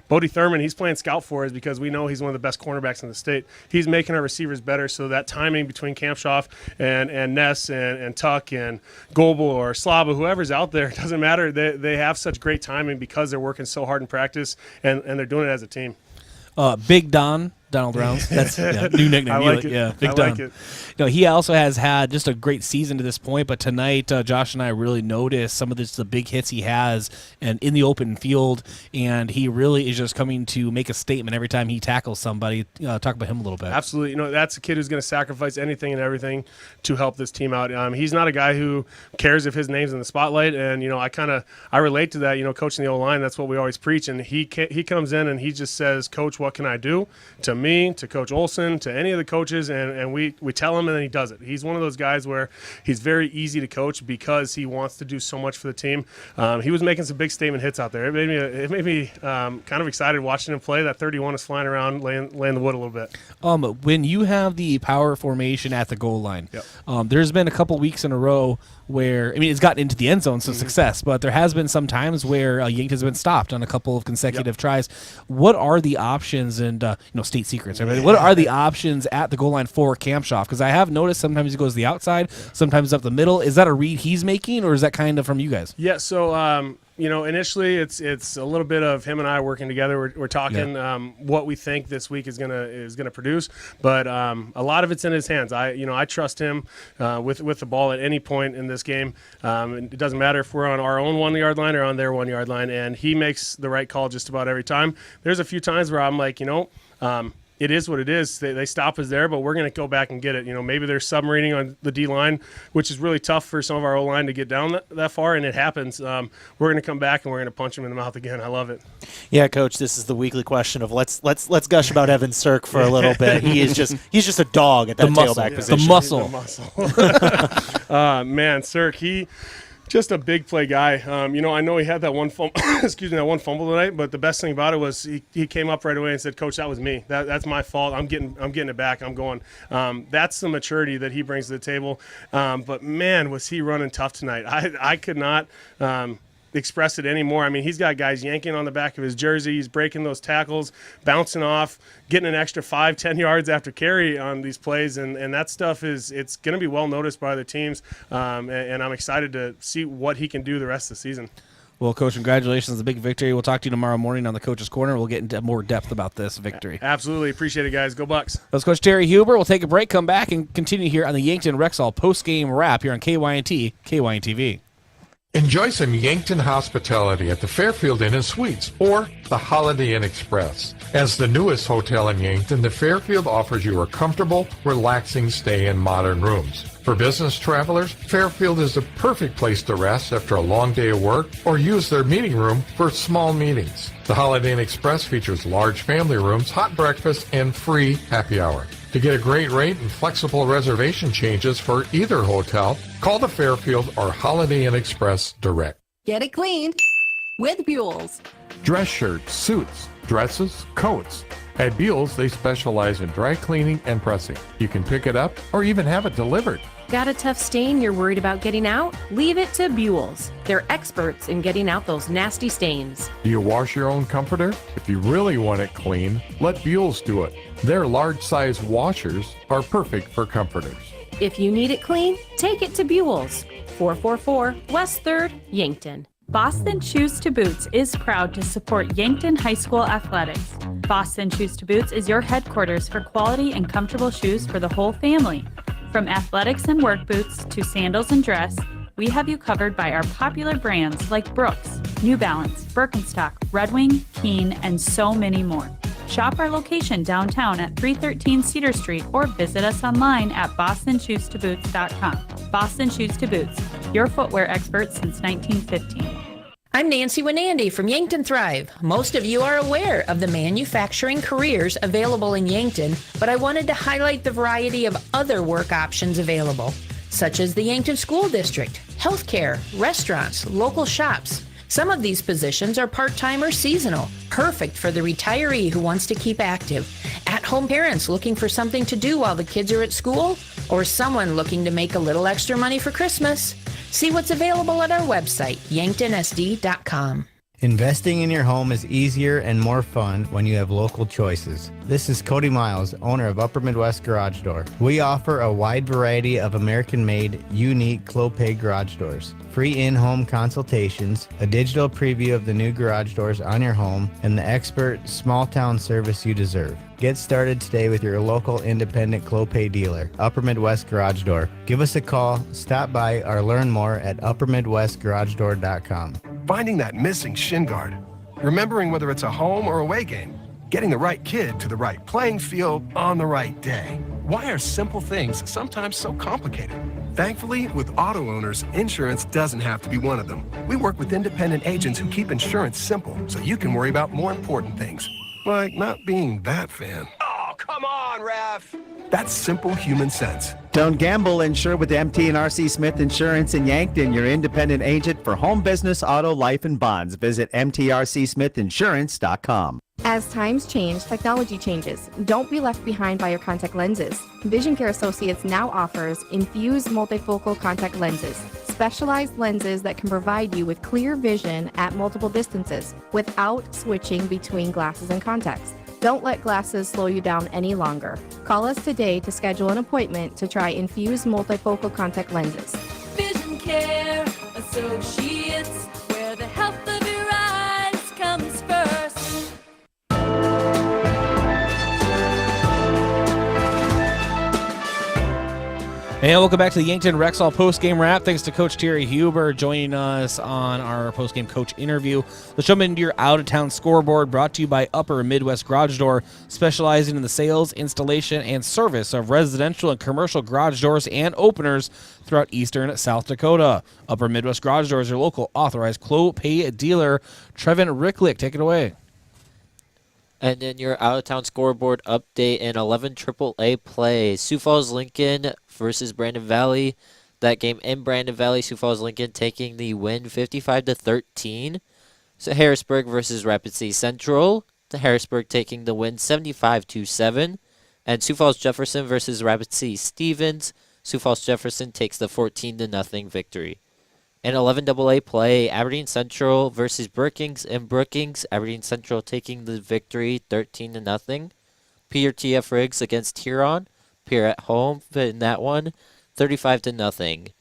Bodie Thurman, he's playing scout for us because we know he's one of the best cornerbacks in the state. He's making our receivers better, so that timing between Kamshoff and Ness and Tuck and Goebel or Slava, whoever's out there, it doesn't matter. They have such great timing because they're working so hard in practice, and they're doing it as a team. Big Donald Rounds. That's new nickname. I like it. Yeah, Big I Don. like it. He also has had just a great season to this point, but tonight Josh and I really noticed some of the big hits he has and in the open field, and he really is just coming to make a statement every time he tackles somebody. Talk about him a little bit. Absolutely. That's a kid who's going to sacrifice anything and everything to help this team out. He's not a guy who cares if his name's in the spotlight, and I relate to that. Coaching the O-line, that's what we always preach, and he comes in and he just says, "Coach, what can I do?" to me, to Coach Olson, to any of the coaches, and we tell him, and then he does it. He's one of those guys where he's very easy to coach because he wants to do so much for the team. He was making some big statement hits out there. It made me kind of excited watching him play. That 31 is flying around, laying the wood a little bit. When you have the power formation at the goal line, yep. There's been a couple weeks in a row where, it's gotten into the end zone, so success, but there has been some times where Yankton has been stopped on a couple of consecutive tries. What are the options, and state secrets, everybody, what are the options at the goal line for Kamshoff? Because I have noticed sometimes he goes to the outside, sometimes up the middle. Is that a read he's making, or is that kind of from you guys? Yeah, so initially it's a little bit of him and I working together. We're talking what we think this week is gonna produce, but a lot of it's in his hands. I trust him with the ball at any point in this game. It doesn't matter if we're on our own 1 yard line or on their 1 yard line, and he makes the right call just about every time. There's a few times where I'm like, it is what it is. They stop us there, but we're going to go back and get it. Maybe they're submarining on the D-line, which is really tough for some of our O-line to get down that far, and it happens. We're going to come back, and we're going to punch him in the mouth again. I love it. Yeah, Coach, this is the weekly question of let's gush about Evan Sirk for a little bit. He's just a dog at that tailback position. The muscle. Man, Sirk, just a big play guy. I know he had that one fumble, that one fumble tonight, but the best thing about it was he came up right away and said, "Coach, that was me. That's my fault. I'm getting it back. I'm going." That's the maturity that he brings to the table. But man, was he running tough tonight. I could not express it anymore. He's got guys yanking on the back of his jersey. He's breaking those tackles, bouncing off, getting an extra 5-10 yards after carry on these plays, and that stuff it's going to be well noticed by the teams, and I'm excited to see what he can do the rest of the season. Well, Coach, congratulations on the big victory. We'll talk to you tomorrow morning on the Coach's Corner. We'll get into more depth about this victory. Absolutely. Appreciate it, guys. Go Bucks. That's Coach Terry Huber. We'll take a break, come back, and continue here on the Yankton Rexall post-game wrap here on KYNT, KYNTV. Enjoy some Yankton hospitality at the Fairfield Inn and Suites or the Holiday Inn Express. As the newest hotel in Yankton, the Fairfield offers you a comfortable, relaxing stay in modern rooms. For business travelers, Fairfield is the perfect place to rest after a long day of work or use their meeting room for small meetings. The Holiday Inn Express features large family rooms, hot breakfast, and free happy hour. To get a great rate and flexible reservation changes for either hotel, call the Fairfield or Holiday Inn Express direct. Get it cleaned with Buell's. Dress shirts, suits, dresses, coats. At Buell's, they specialize in dry cleaning and pressing. You can pick it up or even have it delivered. Got a tough stain you're worried about getting out? Leave it to Buell's. They're experts in getting out those nasty stains. Do you wash your own comforter? If you really want it clean, let Buell's do it. Their large-size washers are perfect for comforters. If you need it clean, take it to Buell's. 444 West 3rd, Yankton. Boston Shoes to Boots is proud to support Yankton High School athletics. Boston Shoes to Boots is your headquarters for quality and comfortable shoes for the whole family. From athletics and work boots to sandals and dress, we have you covered by our popular brands like Brooks, New Balance, Birkenstock, Red Wing, Keen, and so many more. Shop our location downtown at 313 Cedar Street or visit us online at bostonshoestoboots.com. Boston Shoes to Boots, your footwear expert since 1915. I'm Nancy Winandy from Yankton Thrive. Most of you are aware of the manufacturing careers available in Yankton, but I wanted to highlight the variety of other work options available, such as the Yankton School District, healthcare, restaurants, local shops. Some of these positions are part-time or seasonal, perfect for the retiree who wants to keep active, at-home parents looking for something to do while the kids are at school, or someone looking to make a little extra money for Christmas. See what's available at our website, yanktonsd.com. Investing in your home is easier and more fun when you have local choices. This is Cody Miles, owner of Upper Midwest Garage Door. We offer a wide variety of American-made, unique Clopay garage doors, free in-home consultations, a digital preview of the new garage doors on your home, and the expert small-town service you deserve. Get started today with your local independent Clopay dealer, Upper Midwest Garage Door. Give us a call, stop by, or learn more at uppermidwestgaragedoor.com. Finding that missing shin guard, remembering whether it's a home or away game, getting the right kid to the right playing field on the right day. Why are simple things sometimes so complicated? Thankfully, with auto owners, insurance doesn't have to be one of them. We work with independent agents who keep insurance simple so you can worry about more important things, like not being that fan. Oh, come on, ref. That's simple human sense. Don't gamble, insure with MT and RC Smith Insurance in Yankton, your independent agent for home, business, auto, life, and bonds. Visit mtrcsmithinsurance.com. As times change, technology changes. Don't be left behind by your contact lenses. Vision Care Associates now offers infused multifocal contact lenses, specialized lenses that can provide you with clear vision at multiple distances without switching between glasses and contacts. Don't let glasses slow you down any longer. Call us today to schedule an appointment to try infused multifocal contact lenses. Vision Care Associates, where the health of your eyes comes first. And welcome back to the Yankton Rexall postgame wrap. Thanks to Coach Terry Huber joining us on our postgame coach interview. Let's jump into your out-of-town scoreboard, brought to you by Upper Midwest Garage Door, specializing in the sales, installation, and service of residential and commercial garage doors and openers throughout eastern South Dakota. Upper Midwest Garage Door is your local authorized Clopay dealer. Trevin Ricklick, take it away. And then your out-of-town scoreboard update in 11 AAA play. Sioux Falls Lincoln versus Brandon Valley. That game in Brandon Valley, Sioux Falls Lincoln taking the win 55-13. So Harrisburg versus Rapid City Central. The Harrisburg taking the win 75-7. And Sioux Falls Jefferson versus Rapid City Stevens. Sioux Falls Jefferson takes the 14-0 victory. In 11 AA play, Aberdeen Central versus Brookings. In Brookings, Aberdeen Central taking the victory 13-0. Pierre TF Riggs against Huron. Pierre at home in that one, 35-0.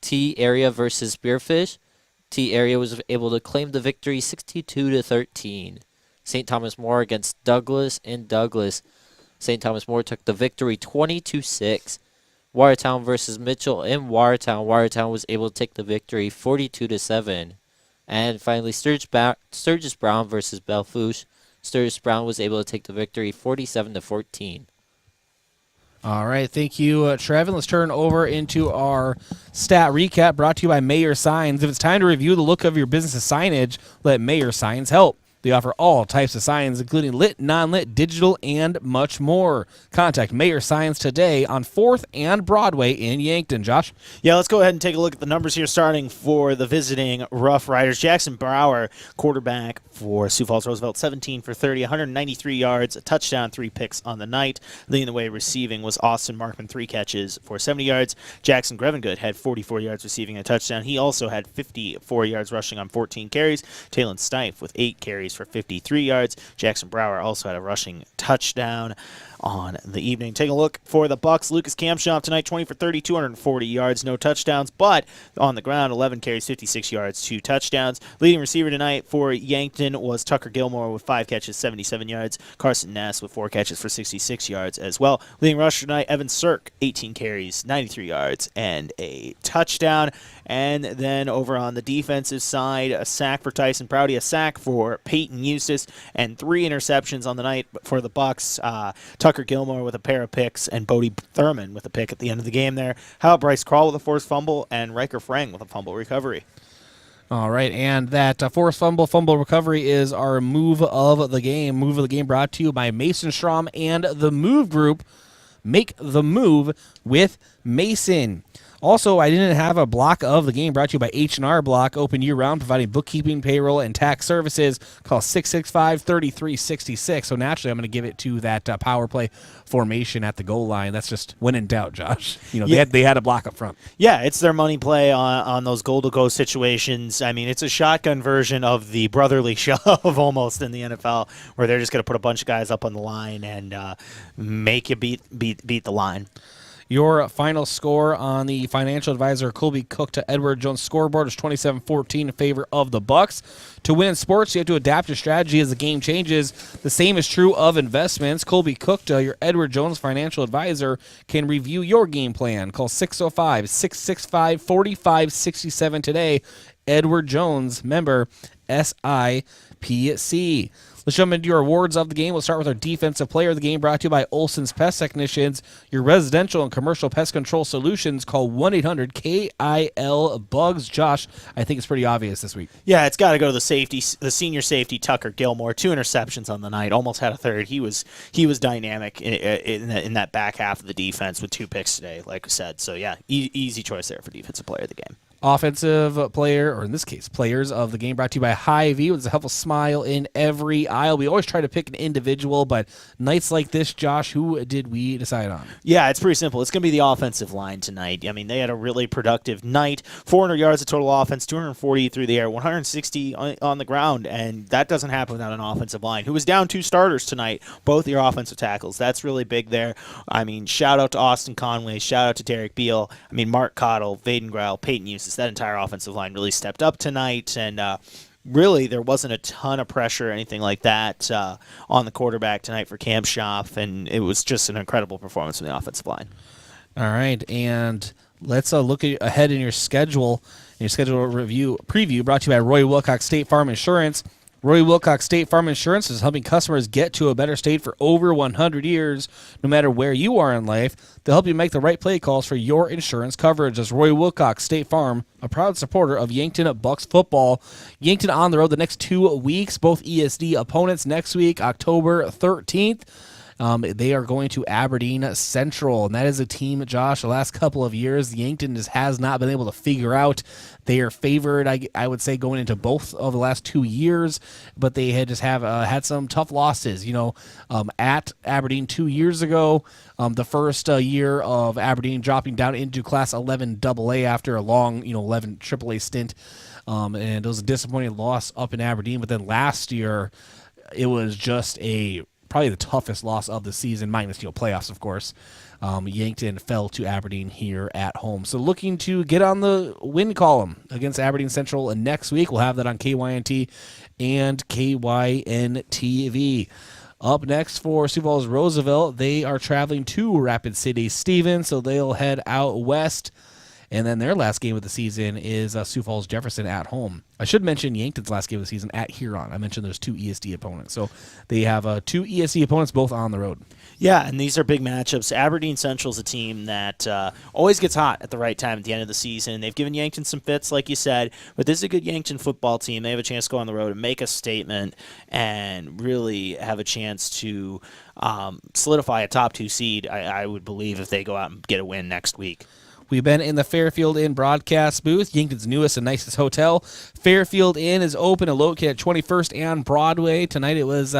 T Area versus Spearfish. T Area was able to claim the victory 62-13. St. Thomas More against Douglas in Douglas. St. Thomas More took the victory 20-6. Watertown versus Mitchell in Watertown. Watertown was able to take the victory 42-7. And finally, Sturgis Brown versus Belfouche. Sturgis Brown was able to take the victory 47-14. All right, thank you, Trevin. Let's turn over into our stat recap brought to you by Mayer Signs. If it's time to review the look of your business's signage, let Mayer Signs help. They offer all types of signs, including lit, non-lit, digital, and much more. Contact Mayer Signs today on 4th and Broadway in Yankton. Josh? Yeah, let's go ahead and take a look at the numbers here, starting for the visiting Rough Riders. Jackson Brower, quarterback for Sioux Falls Roosevelt, 17 for 30, 193 yards, a touchdown, 3 picks on the night. Leading the way receiving was Austin Markman, 3 catches for 70 yards. Jackson Grevengood had 44 yards receiving a touchdown. He also had 54 yards rushing on 14 carries. Talon Stife with 8 carries for 53 yards. Jackson Brower also had a rushing touchdown. on the evening. Take a look for the Bucks. Lucas Kamshoff tonight, 20 for 30, 240 yards, no touchdowns, but on the ground, 11 carries, 56 yards, 2 touchdowns. Leading receiver tonight for Yankton was Tucker Gilmore with 5 catches, 77 yards. Carson Ness with 4 catches for 66 yards as well. Leading rusher tonight, Evan Sirk, 18 carries, 93 yards, and a touchdown. And then over on the defensive side, a sack for Tyson Prouty, a sack for Peyton Eustace, and 3 interceptions on the night for the Bucks. Tucker Gilmore with a pair of picks, and Bodie Thurman with a pick at the end of the game there. How about Bryce Krall with a forced fumble, and Riker Frang with a fumble recovery? All right, and that forced fumble recovery is our move of the game. Move of the game brought to you by Mason Strom and the Move Group. Make the move with Mason. Also, I didn't have a block of the game brought to you by H&R Block, open year-round, providing bookkeeping, payroll, and tax services. Call 665-3366. So naturally, I'm going to give it to that power play formation at the goal line. That's just when in doubt, Josh. They had a block up front. Yeah, it's their money play on those goal-to-go situations. I mean, it's a shotgun version of the brotherly shove almost in the NFL, where they're just going to put a bunch of guys up on the line and make you beat the line. Your final score on the financial advisor Colby Cook to Edward Jones scoreboard is 27-14 in favor of the Bucks. To win in sports, you have to adapt your strategy as the game changes. The same is true of investments. Colby Cook, your Edward Jones financial advisor, can review your game plan. Call 605-665-4567 today. Edward Jones, member SIPC. Let's jump into your awards of the game. We'll start with our defensive player of the game, brought to you by Olson's Pest Technicians, your residential and commercial pest control solutions. Call 1-800-KIL-BUGS. Josh, I think it's pretty obvious this week. Yeah, it's got to go to the senior safety, Tucker Gilmore. 2 interceptions on the night, almost had a third. He was dynamic in that back half of the defense with 2 picks today, like I said. So, yeah, easy choice there for defensive player of the game. Offensive player, or in this case, players of the game, brought to you by Hy-Vee, with a helpful smile in every aisle. We always try to pick an individual, but nights like this, Josh, who did we decide on? Yeah, it's pretty simple. It's going to be the offensive line tonight. I mean, they had a really productive night. 400 yards of total offense, 240 through the air, 160 on the ground, and that doesn't happen without an offensive line, who was down 2 starters tonight, both your offensive tackles. That's really big there. I mean, shout out to Austin Conway, shout out to Derek Beal. I mean, Mark Cottle, Vaden Grell, Peyton Eustace. That entire offensive line really stepped up tonight, and really there wasn't a ton of pressure or anything like that on the quarterback tonight for Kamshoff, and it was just an incredible performance from the offensive line. All right, and let's look ahead in your schedule. Preview brought to you by Roy Wilcox State Farm Insurance. Roy Wilcox State Farm Insurance is helping customers get to a better state for over 100 years. No matter where you are in life, they'll help you make the right play calls for your insurance coverage. As Roy Wilcox State Farm, a proud supporter of Yankton Bucks football. Yankton on the road the next 2 weeks, both ESD opponents next week, October 13th. They are going to Aberdeen Central, and that is a team, Josh, the last couple of years Yankton has not been able to figure out. They are favored, I would say, going into both of the last 2 years, but they had had some tough losses. At Aberdeen 2 years ago, the first year of Aberdeen dropping down into Class 11 AA after a long 11 AAA stint, and it was a disappointing loss up in Aberdeen. But then last year, it was just probably the toughest loss of the season, minus playoffs, of course. Yankton fell to Aberdeen here at home. So looking to get on the win column against Aberdeen Central next week. We'll have that on KYNT and KYNTV. Up next for Sioux Falls Roosevelt, they are traveling to Rapid City Stevens, so they'll head out west. And then their last game of the season is Sioux Falls Jefferson at home. I should mention Yankton's last game of the season at Huron. I mentioned there's 2 ESD opponents. So they have 2 ESD opponents, both on the road. Yeah, and these are big matchups. Aberdeen Central's a team that always gets hot at the right time at the end of the season. They've given Yankton some fits, like you said, but this is a good Yankton football team. They have a chance to go on the road and make a statement and really have a chance to solidify a top 2 seed, I would believe, if they go out and get a win next week. We've been in the Fairfield Inn broadcast booth, Yankton's newest and nicest hotel. Fairfield Inn is open and located at 21st and Broadway. Tonight it was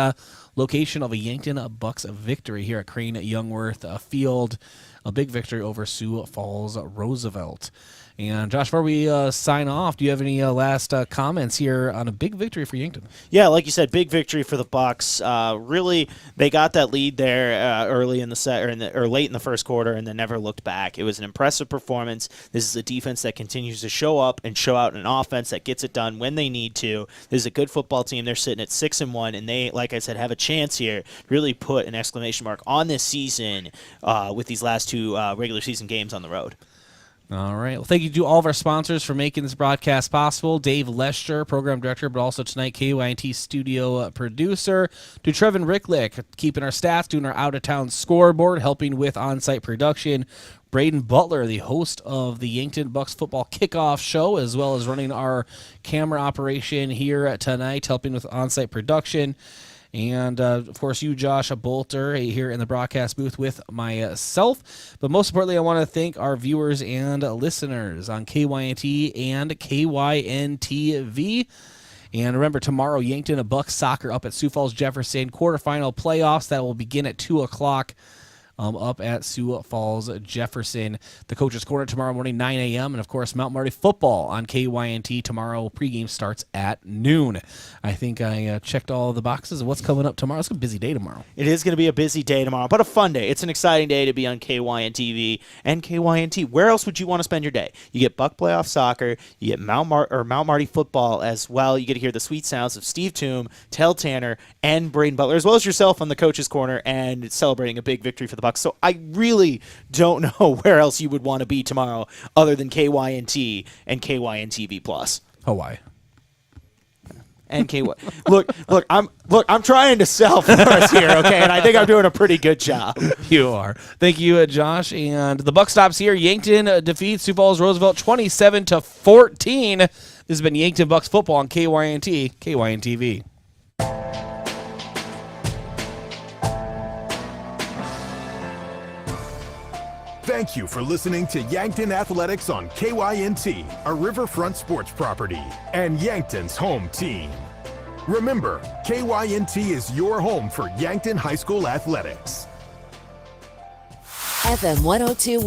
location of a Yankton Bucks victory here at Crane-Youngworth Field. A big victory over Sioux Falls Roosevelt. And Josh, before we sign off, do you have any last comments here on a big victory for Yankton? Yeah, like you said, big victory for the Bucks. Really, they got that lead there early in the set or late in the first quarter, and then never looked back. It was an impressive performance. This is a defense that continues to show up and show out an offense that gets it done when they need to. This is a good football team. They're sitting at 6-1, and they, like I said, have a chance here to really put an exclamation mark on this season with these last two regular season games on the road. All right. Well, thank you to all of our sponsors for making this broadcast possible. Dave Lester, program director, but also tonight KYNT studio producer. To Trevin Ricklick, keeping our stats, doing our out-of-town scoreboard, helping with on-site production. Brayden Butler, the host of the Yankton Bucks football kickoff show, as well as running our camera operation here tonight, helping with on-site production. And, of course, you, Josh Boelter, here in the broadcast booth with myself. But most importantly, I want to thank our viewers and listeners on KYNT and KYNTV. And remember, tomorrow, Yankton Bucks soccer up at Sioux Falls Jefferson, quarterfinal playoffs. That will begin at 2 o'clock. Up at Sioux Falls Jefferson. The Coach's Corner tomorrow morning, 9 a.m. And, of course, Mount Marty football on KYNT tomorrow. Pregame starts at noon. I think I checked all the boxes of what's coming up tomorrow. It's a busy day tomorrow. It is going to be a busy day tomorrow, but a fun day. It's an exciting day to be on KYNTV and KYNT. Where else would you want to spend your day? You get Buck playoff soccer. You get Mount Marty football as well. You get to hear the sweet sounds of Steve Toom, Tel Tanner, and Brayden Butler, as well as yourself on the Coach's Corner and celebrating a big victory for the Bucks. So I really don't know where else you would want to be tomorrow other than KYNT and KYNTV Plus. Hawaii. And look, I'm trying to sell for us here, okay? And I think I'm doing a pretty good job. You are. Thank you, Josh. And the buck stops here. Yankton defeats Sioux Falls Roosevelt 27-14. This has been Yankton Bucks football on KYNT, KYNTV. Thank you for listening to Yankton Athletics on KYNT, a Riverfront sports property, and Yankton's home team. Remember, KYNT is your home for Yankton High School athletics. FM 102.1.